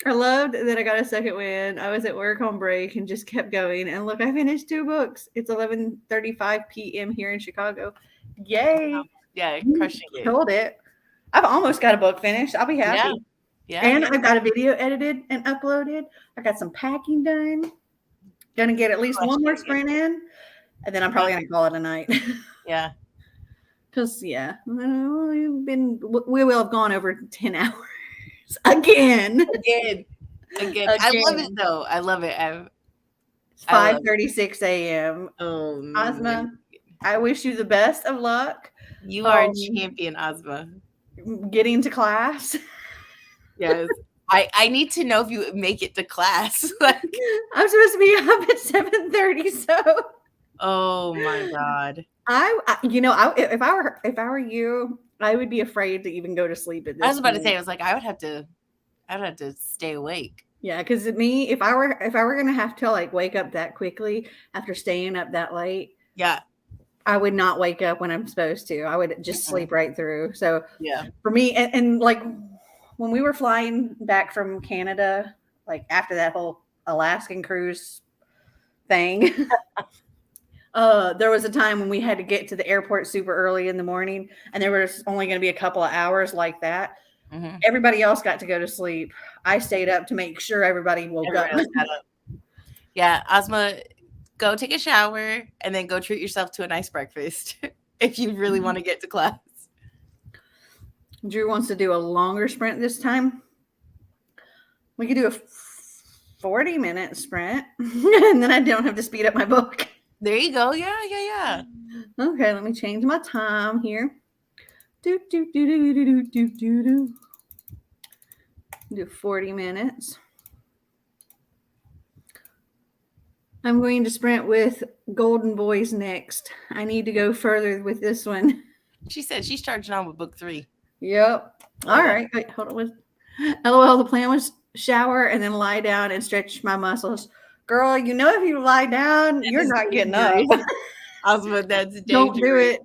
I loved that I got a second win. I was at work on break and just kept going. And look, I finished 2 books. It's 11:35 p.m. here in Chicago. Yay. Yeah, crushing it. Killed it. I've almost got a book finished. I'll be happy. Yeah. And I've got a video edited and uploaded. I got some packing done. Gonna get at least one more sprint in. And then I'm probably gonna call it a night. Yeah. Because we will have gone over 10 hours. Again. I love it though. I love it. It's 5:36 a.m. Oh, Ozma, I wish you the best of luck. You are a champion, Ozma. Getting to class. Yes. I need to know if you make it to class. Like, I'm supposed to be up at 7:30, so. Oh my God. If I were you, I would be afraid to even go to sleep at this. I was about to say, I was like, I would have to stay awake. Yeah, because me, if I were gonna have to like wake up that quickly after staying up that late, I would not wake up when I'm supposed to. I would just sleep right through. So for me, and like when we were flying back from Canada, like after that whole Alaskan cruise thing. There was a time when we had to get to the airport super early in the morning, and there was only going to be a couple of hours like that. Mm-hmm. Everybody else got to go to sleep. I stayed up to make sure everybody woke up. Yeah, Ozma, go take a shower and then go treat yourself to a nice breakfast if you really want to get to class. Drew wants to do a longer sprint this time. We could do a 40-minute sprint, and then I don't have to speed up my book. There you go. Yeah. Okay, let me change my time here. Do 40 minutes. I'm going to sprint with Golden Boys next. I need to go further with this one. She said she's charging on with book 3. Yep. All right. Wait, hold on. LOL, the plan was shower and then lie down and stretch my muscles. Girl, you know if you lie down, you're not getting up. I was like, that's dangerous. Don't do it.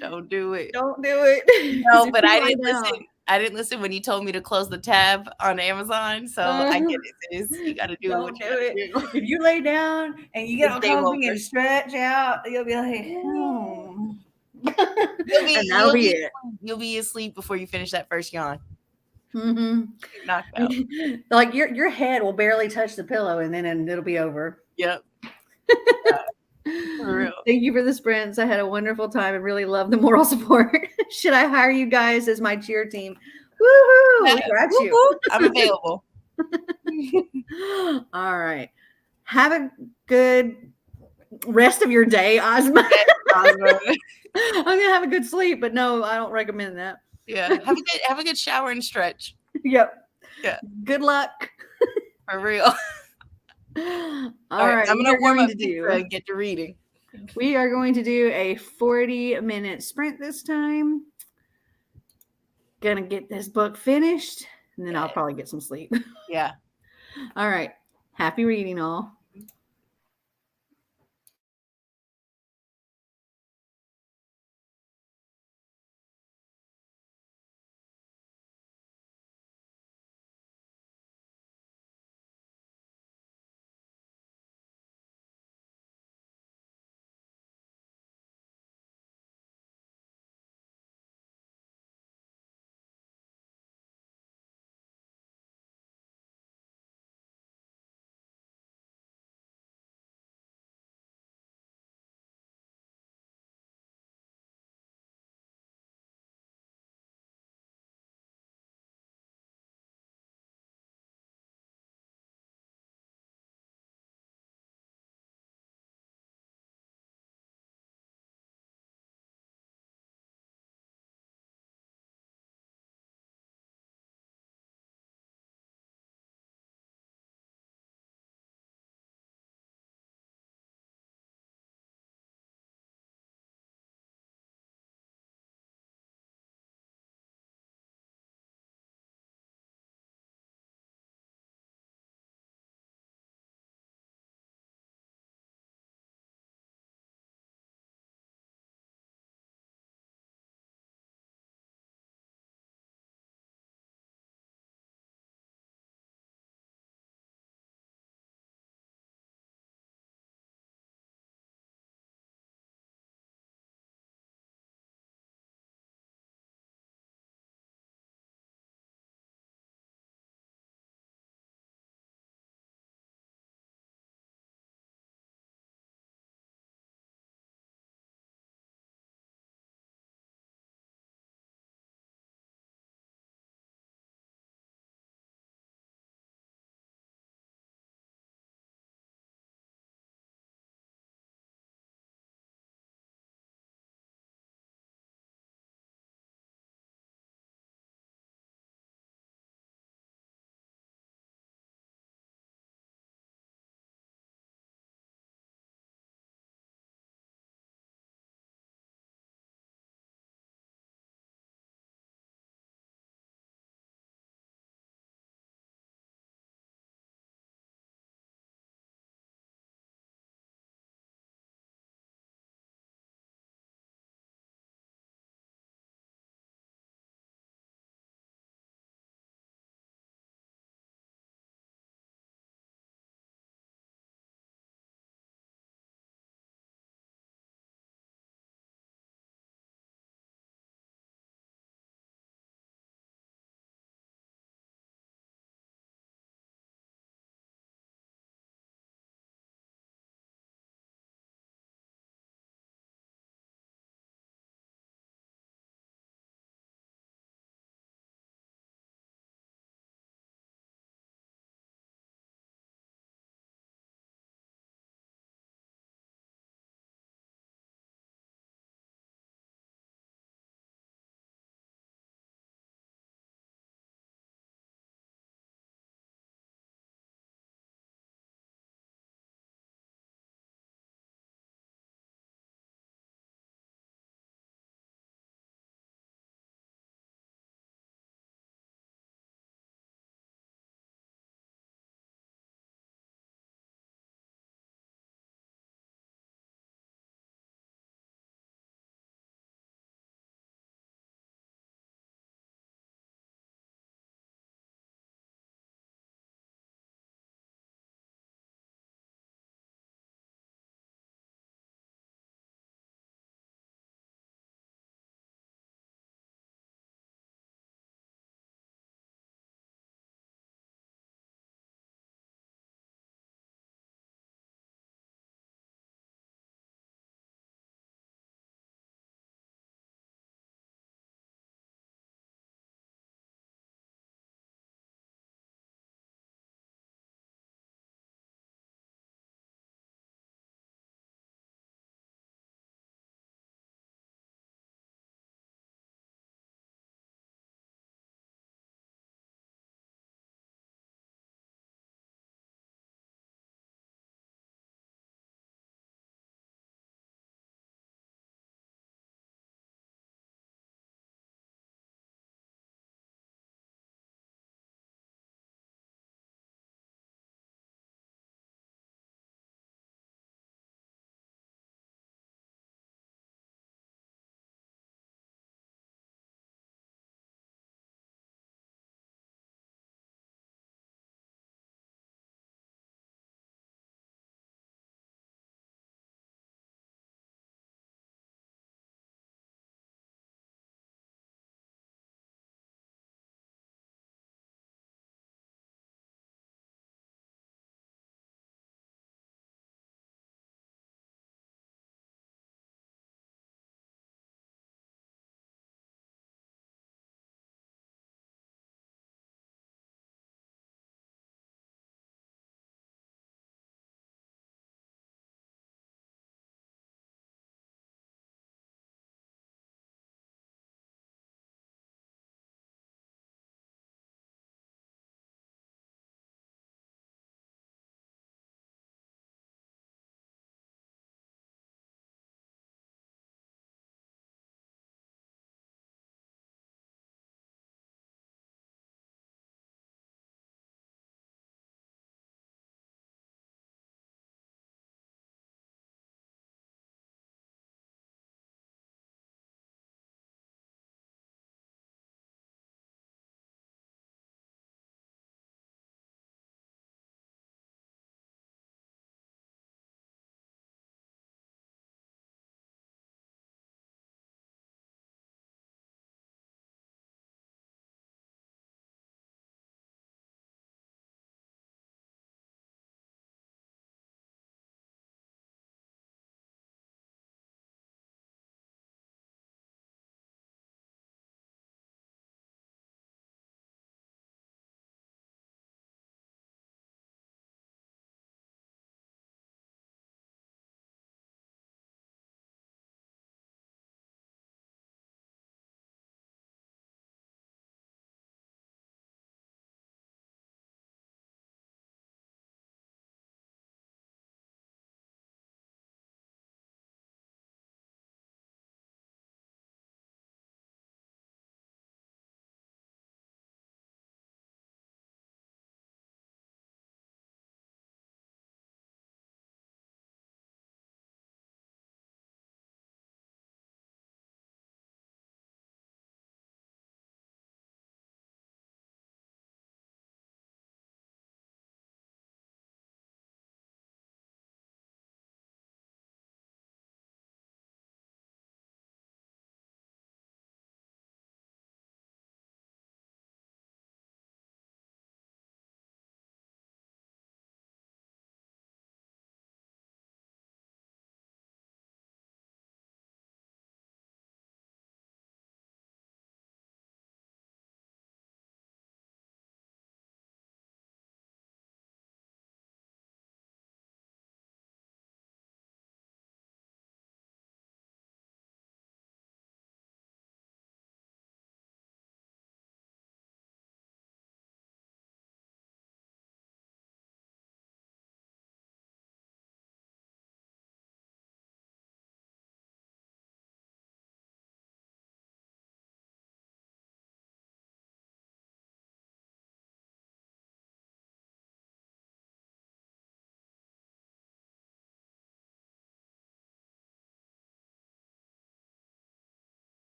Don't do it. Don't do it. No, but I didn't listen. I didn't listen when you told me to close the tab on Amazon. So I get it, sis. You got to do what you gotta do. If you lay down and you get all comfy and stretch out, you'll be like, and that'll be it. You'll be asleep before you finish that first yawn. Mm-hmm. Knocked out. Like your head will barely touch the pillow, and then it'll be over. Yep. For real. Thank you for the sprints. I had a wonderful time and really love the moral support. Should I hire you guys as my cheer team? Woohoo! We got you. I'm available. All right. Have a good rest of your day, Ozma. I'm gonna have a good sleep, but no, I don't recommend that. Yeah. Have a good shower and stretch. Yep. Yeah. Good luck. For real. All right. I'm gonna warm up and get to reading. We are going to do a 40-minute sprint this time. Gonna get this book finished, and then I'll probably get some sleep. Yeah. All right. Happy reading, all.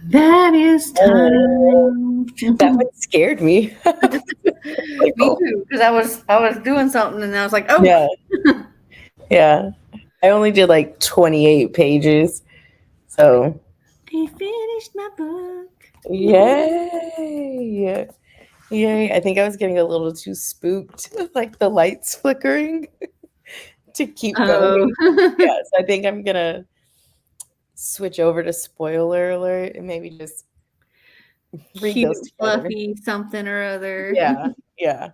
That is time. That one scared me. Like, Me too, because I was doing something and I was like, oh, yeah. Yeah. I only did like 28 pages. So, I finished my book. yay. Yay. I think I was getting a little too spooked, like the lights flickering to keep going. Oh, Yes, I think I'm going to switch over to spoiler alert and maybe just read cute, those together. fluffy, something or other. Yeah. Yeah.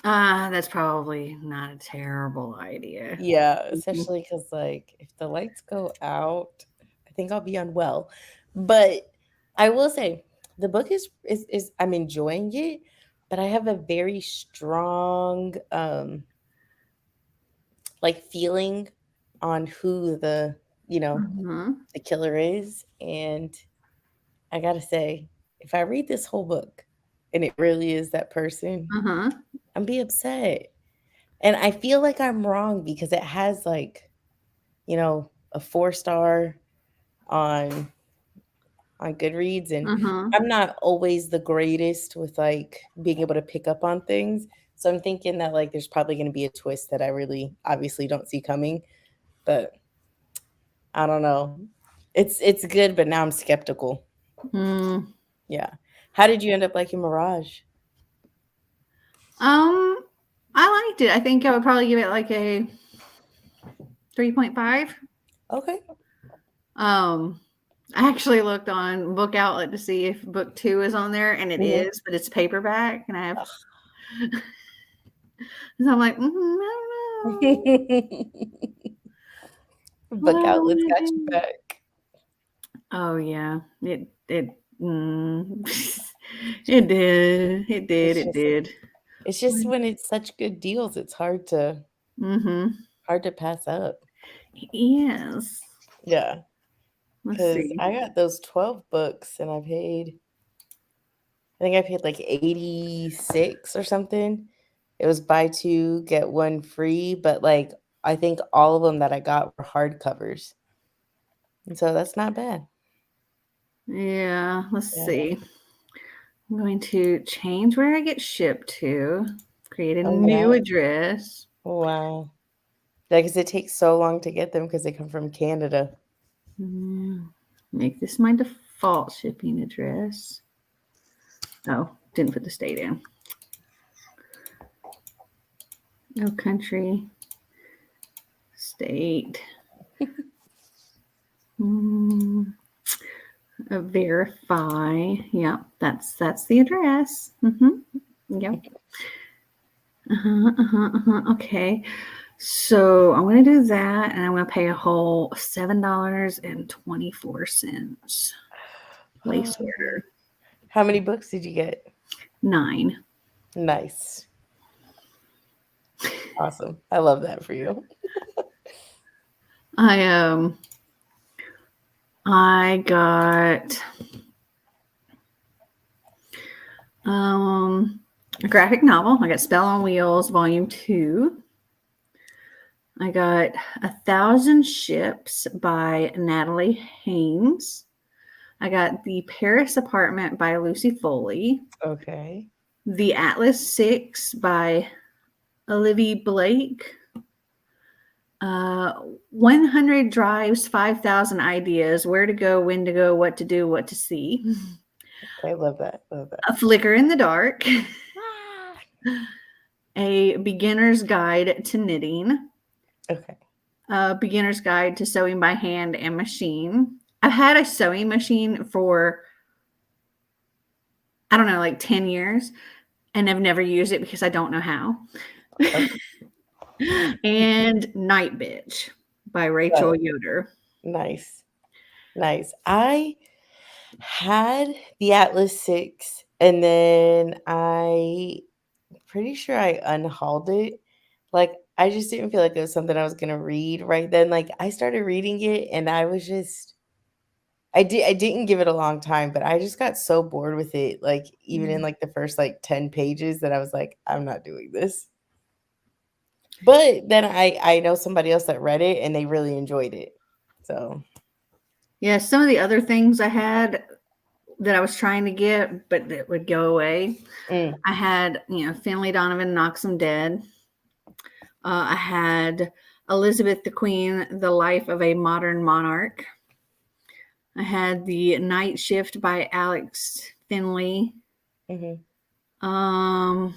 That's probably not a terrible idea. Yeah. Especially because, like, if the lights go out, I think I'll be unwell. But I will say, the book is I'm enjoying it, but I have a very strong like feeling on who the Mhm. the killer is, and I gotta say, if I read this whole book and it really is that person, Uh-huh. I'm be upset. And I feel like I'm wrong because it has like, a 4-star on Goodreads, and Uh-huh. I'm not always the greatest with like being able to pick up on things. So I'm thinking that like there's probably going to be a twist that I really obviously don't see coming, but I don't know. It's good, but now I'm skeptical. Mm. Yeah. How did you end up liking Mirage? I liked it. I think I would probably give it like a 3.5. Okay. I actually looked on Book Outlet to see if book 2 is on there, and it Mhm. is, but it's paperback, and I have. So I'm like, I don't know. Book What I outlets wanna got you do. back. Oh yeah, it it did, It's it just did. it's just when it's such good deals, it's Mm-hmm. hard to pass up. Yes. Yeah. Let's Because see. I got those 12 books and I think I paid like 86 or something. It was buy two, get one free, but like I think all of them that I got were hardcovers. And so that's not bad. Yeah, let's Yeah. see. I'm going to change where I get shipped to. Create a Oh, new yeah. address. Wow. Yeah, because it takes so long to get them because they come from Canada. Make this my default shipping address. Oh, didn't put the state in. No country, state. Verify. Yeah, that's the address. Yep. Okay. So I'm gonna do that, and I'm gonna pay a whole $7.24. Place order. How many books did you get? 9. Nice. Awesome. I love that for you. I got a graphic novel. I got Spell on Wheels, Volume 2. I got 1,000 Ships by Natalie Haynes. I got The Paris Apartment by Lucy Foley. Okay. The Atlas 6 by Olivia Blake. 100 Drives, 5,000 Ideas, Where to Go, When to Go, What to Do, What to See. Okay, love that. Love that. A Flicker in the Dark. A Beginner's Guide to Knitting. Okay. A Beginner's Guide to Sewing by Hand and Machine. I've had a sewing machine for, I don't know, like 10 years, and I've never used it because I don't know how. Okay. And Night Bitch by Rachel Yoder. Nice. Nice. I had the Atlas 6 and then pretty sure I unhauled it. Like I just didn't feel like it was something I was gonna read right then. Like I started reading it and I didn't give it a long time, but I just got so bored with it. Like even in like the first like 10 pages that I was like, I'm not doing this. But then I know somebody else that read it and they really enjoyed it. So Yeah, some of the other things I had that I was trying to get, but that would go away. I had, Finley Donovan Knocks 'Em Dead. I had Elizabeth the Queen, The Life of a Modern Monarch. I had The Night Shift by Alex Finley. Oh,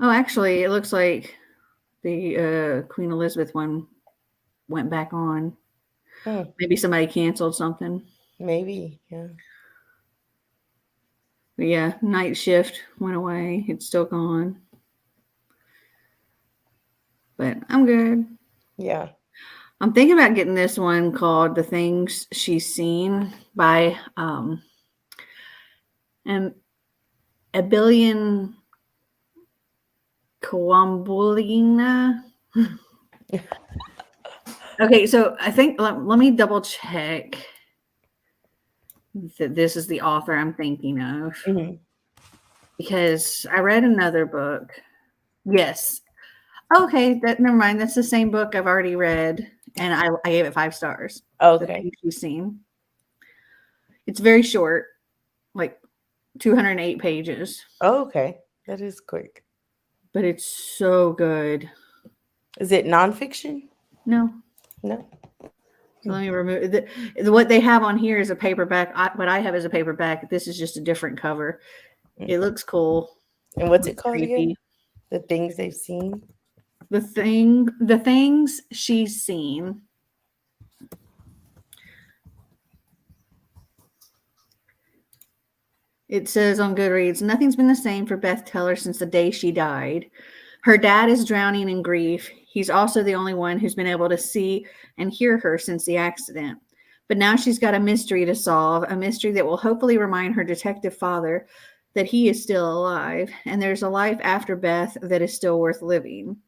actually, it looks like the Queen Elizabeth one went back on. Maybe somebody canceled something. Maybe, yeah. But yeah, Night Shift went away. It's still gone. But I'm good. Yeah. I'm thinking about getting this one called The Things She's Seen by and a billion Kawambulina. Okay, so I think let me double check that this is the author I'm thinking of. Because I read another book. Yes. Okay, never mind. That's the same book I've already read, and I gave it 5 stars. Okay. The Things She's Seen. It's very short, like 208 pages. Oh, okay. That is quick. But it's so good. Is it nonfiction? No. No. So let me remove what they have on here is a paperback. What I have is a paperback. This is just a different cover. It looks cool. And what's it called again? The Things They've Seen? The Things She's Seen. It says on Goodreads, nothing's been the same for Beth Teller since the day she died. Her dad is drowning in grief. He's also the only one who's been able to see and hear her since the accident. But now she's got a mystery to solve, a mystery that will hopefully remind her detective father that he is still alive, and there's a life after Beth that is still worth living.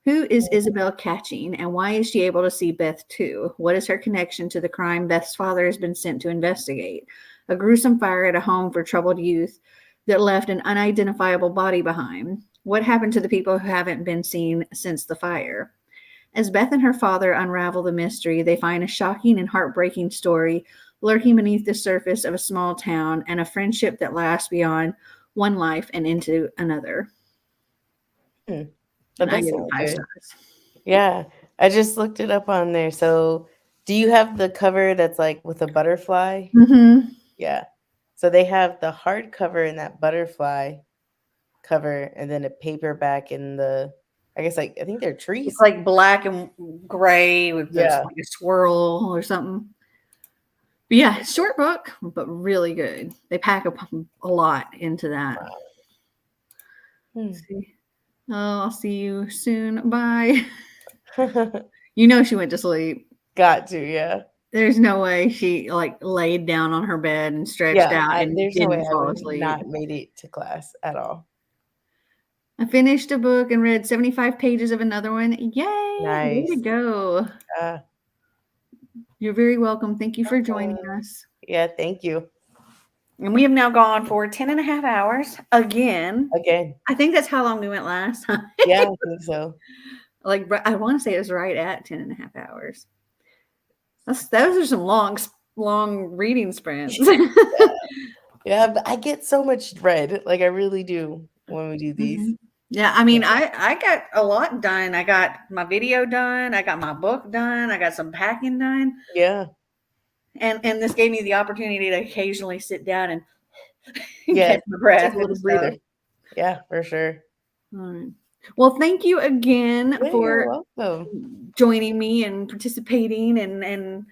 Who is Isabel catching, and why is she able to see Beth too? What is her connection to the crime Beth's father has been sent to investigate? A gruesome fire at a home for troubled youth that left an unidentifiable body behind. What happened to the people who haven't been seen since the fire? As Beth and her father unravel the mystery, they find a shocking and heartbreaking story lurking beneath the surface of a small town and a friendship that lasts beyond one life and into another. That I does give it sound 5 good. stars. Yeah, I just looked it up on there. So, do you have the cover that's like with a butterfly? Mm-hmm. Yeah. So they have the hardcover and that butterfly cover, and then a paperback in the, I think they're trees. It's like black and gray with Yeah. like a swirl or something. But yeah, short book, but really good. They pack a lot into that. Wow. Let's see. Oh, I'll see you soon. Bye. You know she went to sleep. Got to, yeah. There's no way she like laid down on her bed and stretched out and there's no way didn't I fall would asleep. not made it to class at all. I finished a book and read 75 pages of another one. Yay! Nice. Way to go. You're very welcome. Thank you for joining us. Yeah, thank you. And we have now gone for 10 and a half hours again. I think that's how long we went last time. Yeah, I think so. Like, I want to say it was right at 10 and a half hours. Those are some long reading sprints. Yeah, but I get so much read. Like, I really do when we do these. Mm-hmm. Yeah, I mean, I got a lot done. I got my video done. I got my book done. I got some packing done. Yeah. And this gave me the opportunity to occasionally sit down and get my breath. Take a little breather. Yeah, for sure. All right. Well, thank you again for joining me and participating and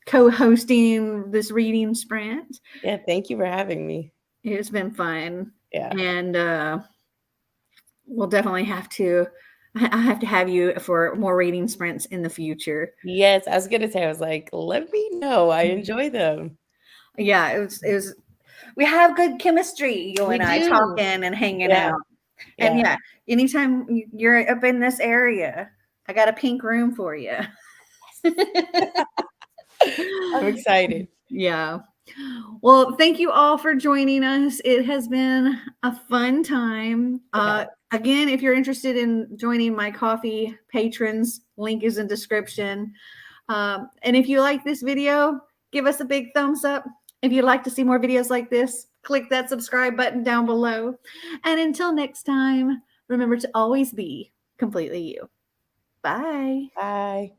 co-hosting this reading sprint. Yeah, thank you for having me. It's been fun. Yeah. And we'll definitely have to have you for more reading sprints in the future. Yes, I was gonna say, I was like, let me know. I enjoy them. Yeah, it was we have good chemistry, you and I talking and hanging out. And yeah, anytime you're up in this area, I got a pink room for you. I'm excited. Yeah. Well, thank you all for joining us. It has been a fun time. Again, if you're interested in joining my coffee patrons, link is in description. And if you like this video, give us a big thumbs up. If you'd like to see more videos like this, click that subscribe button down below. And until next time, remember to always be completely you. Bye. Bye.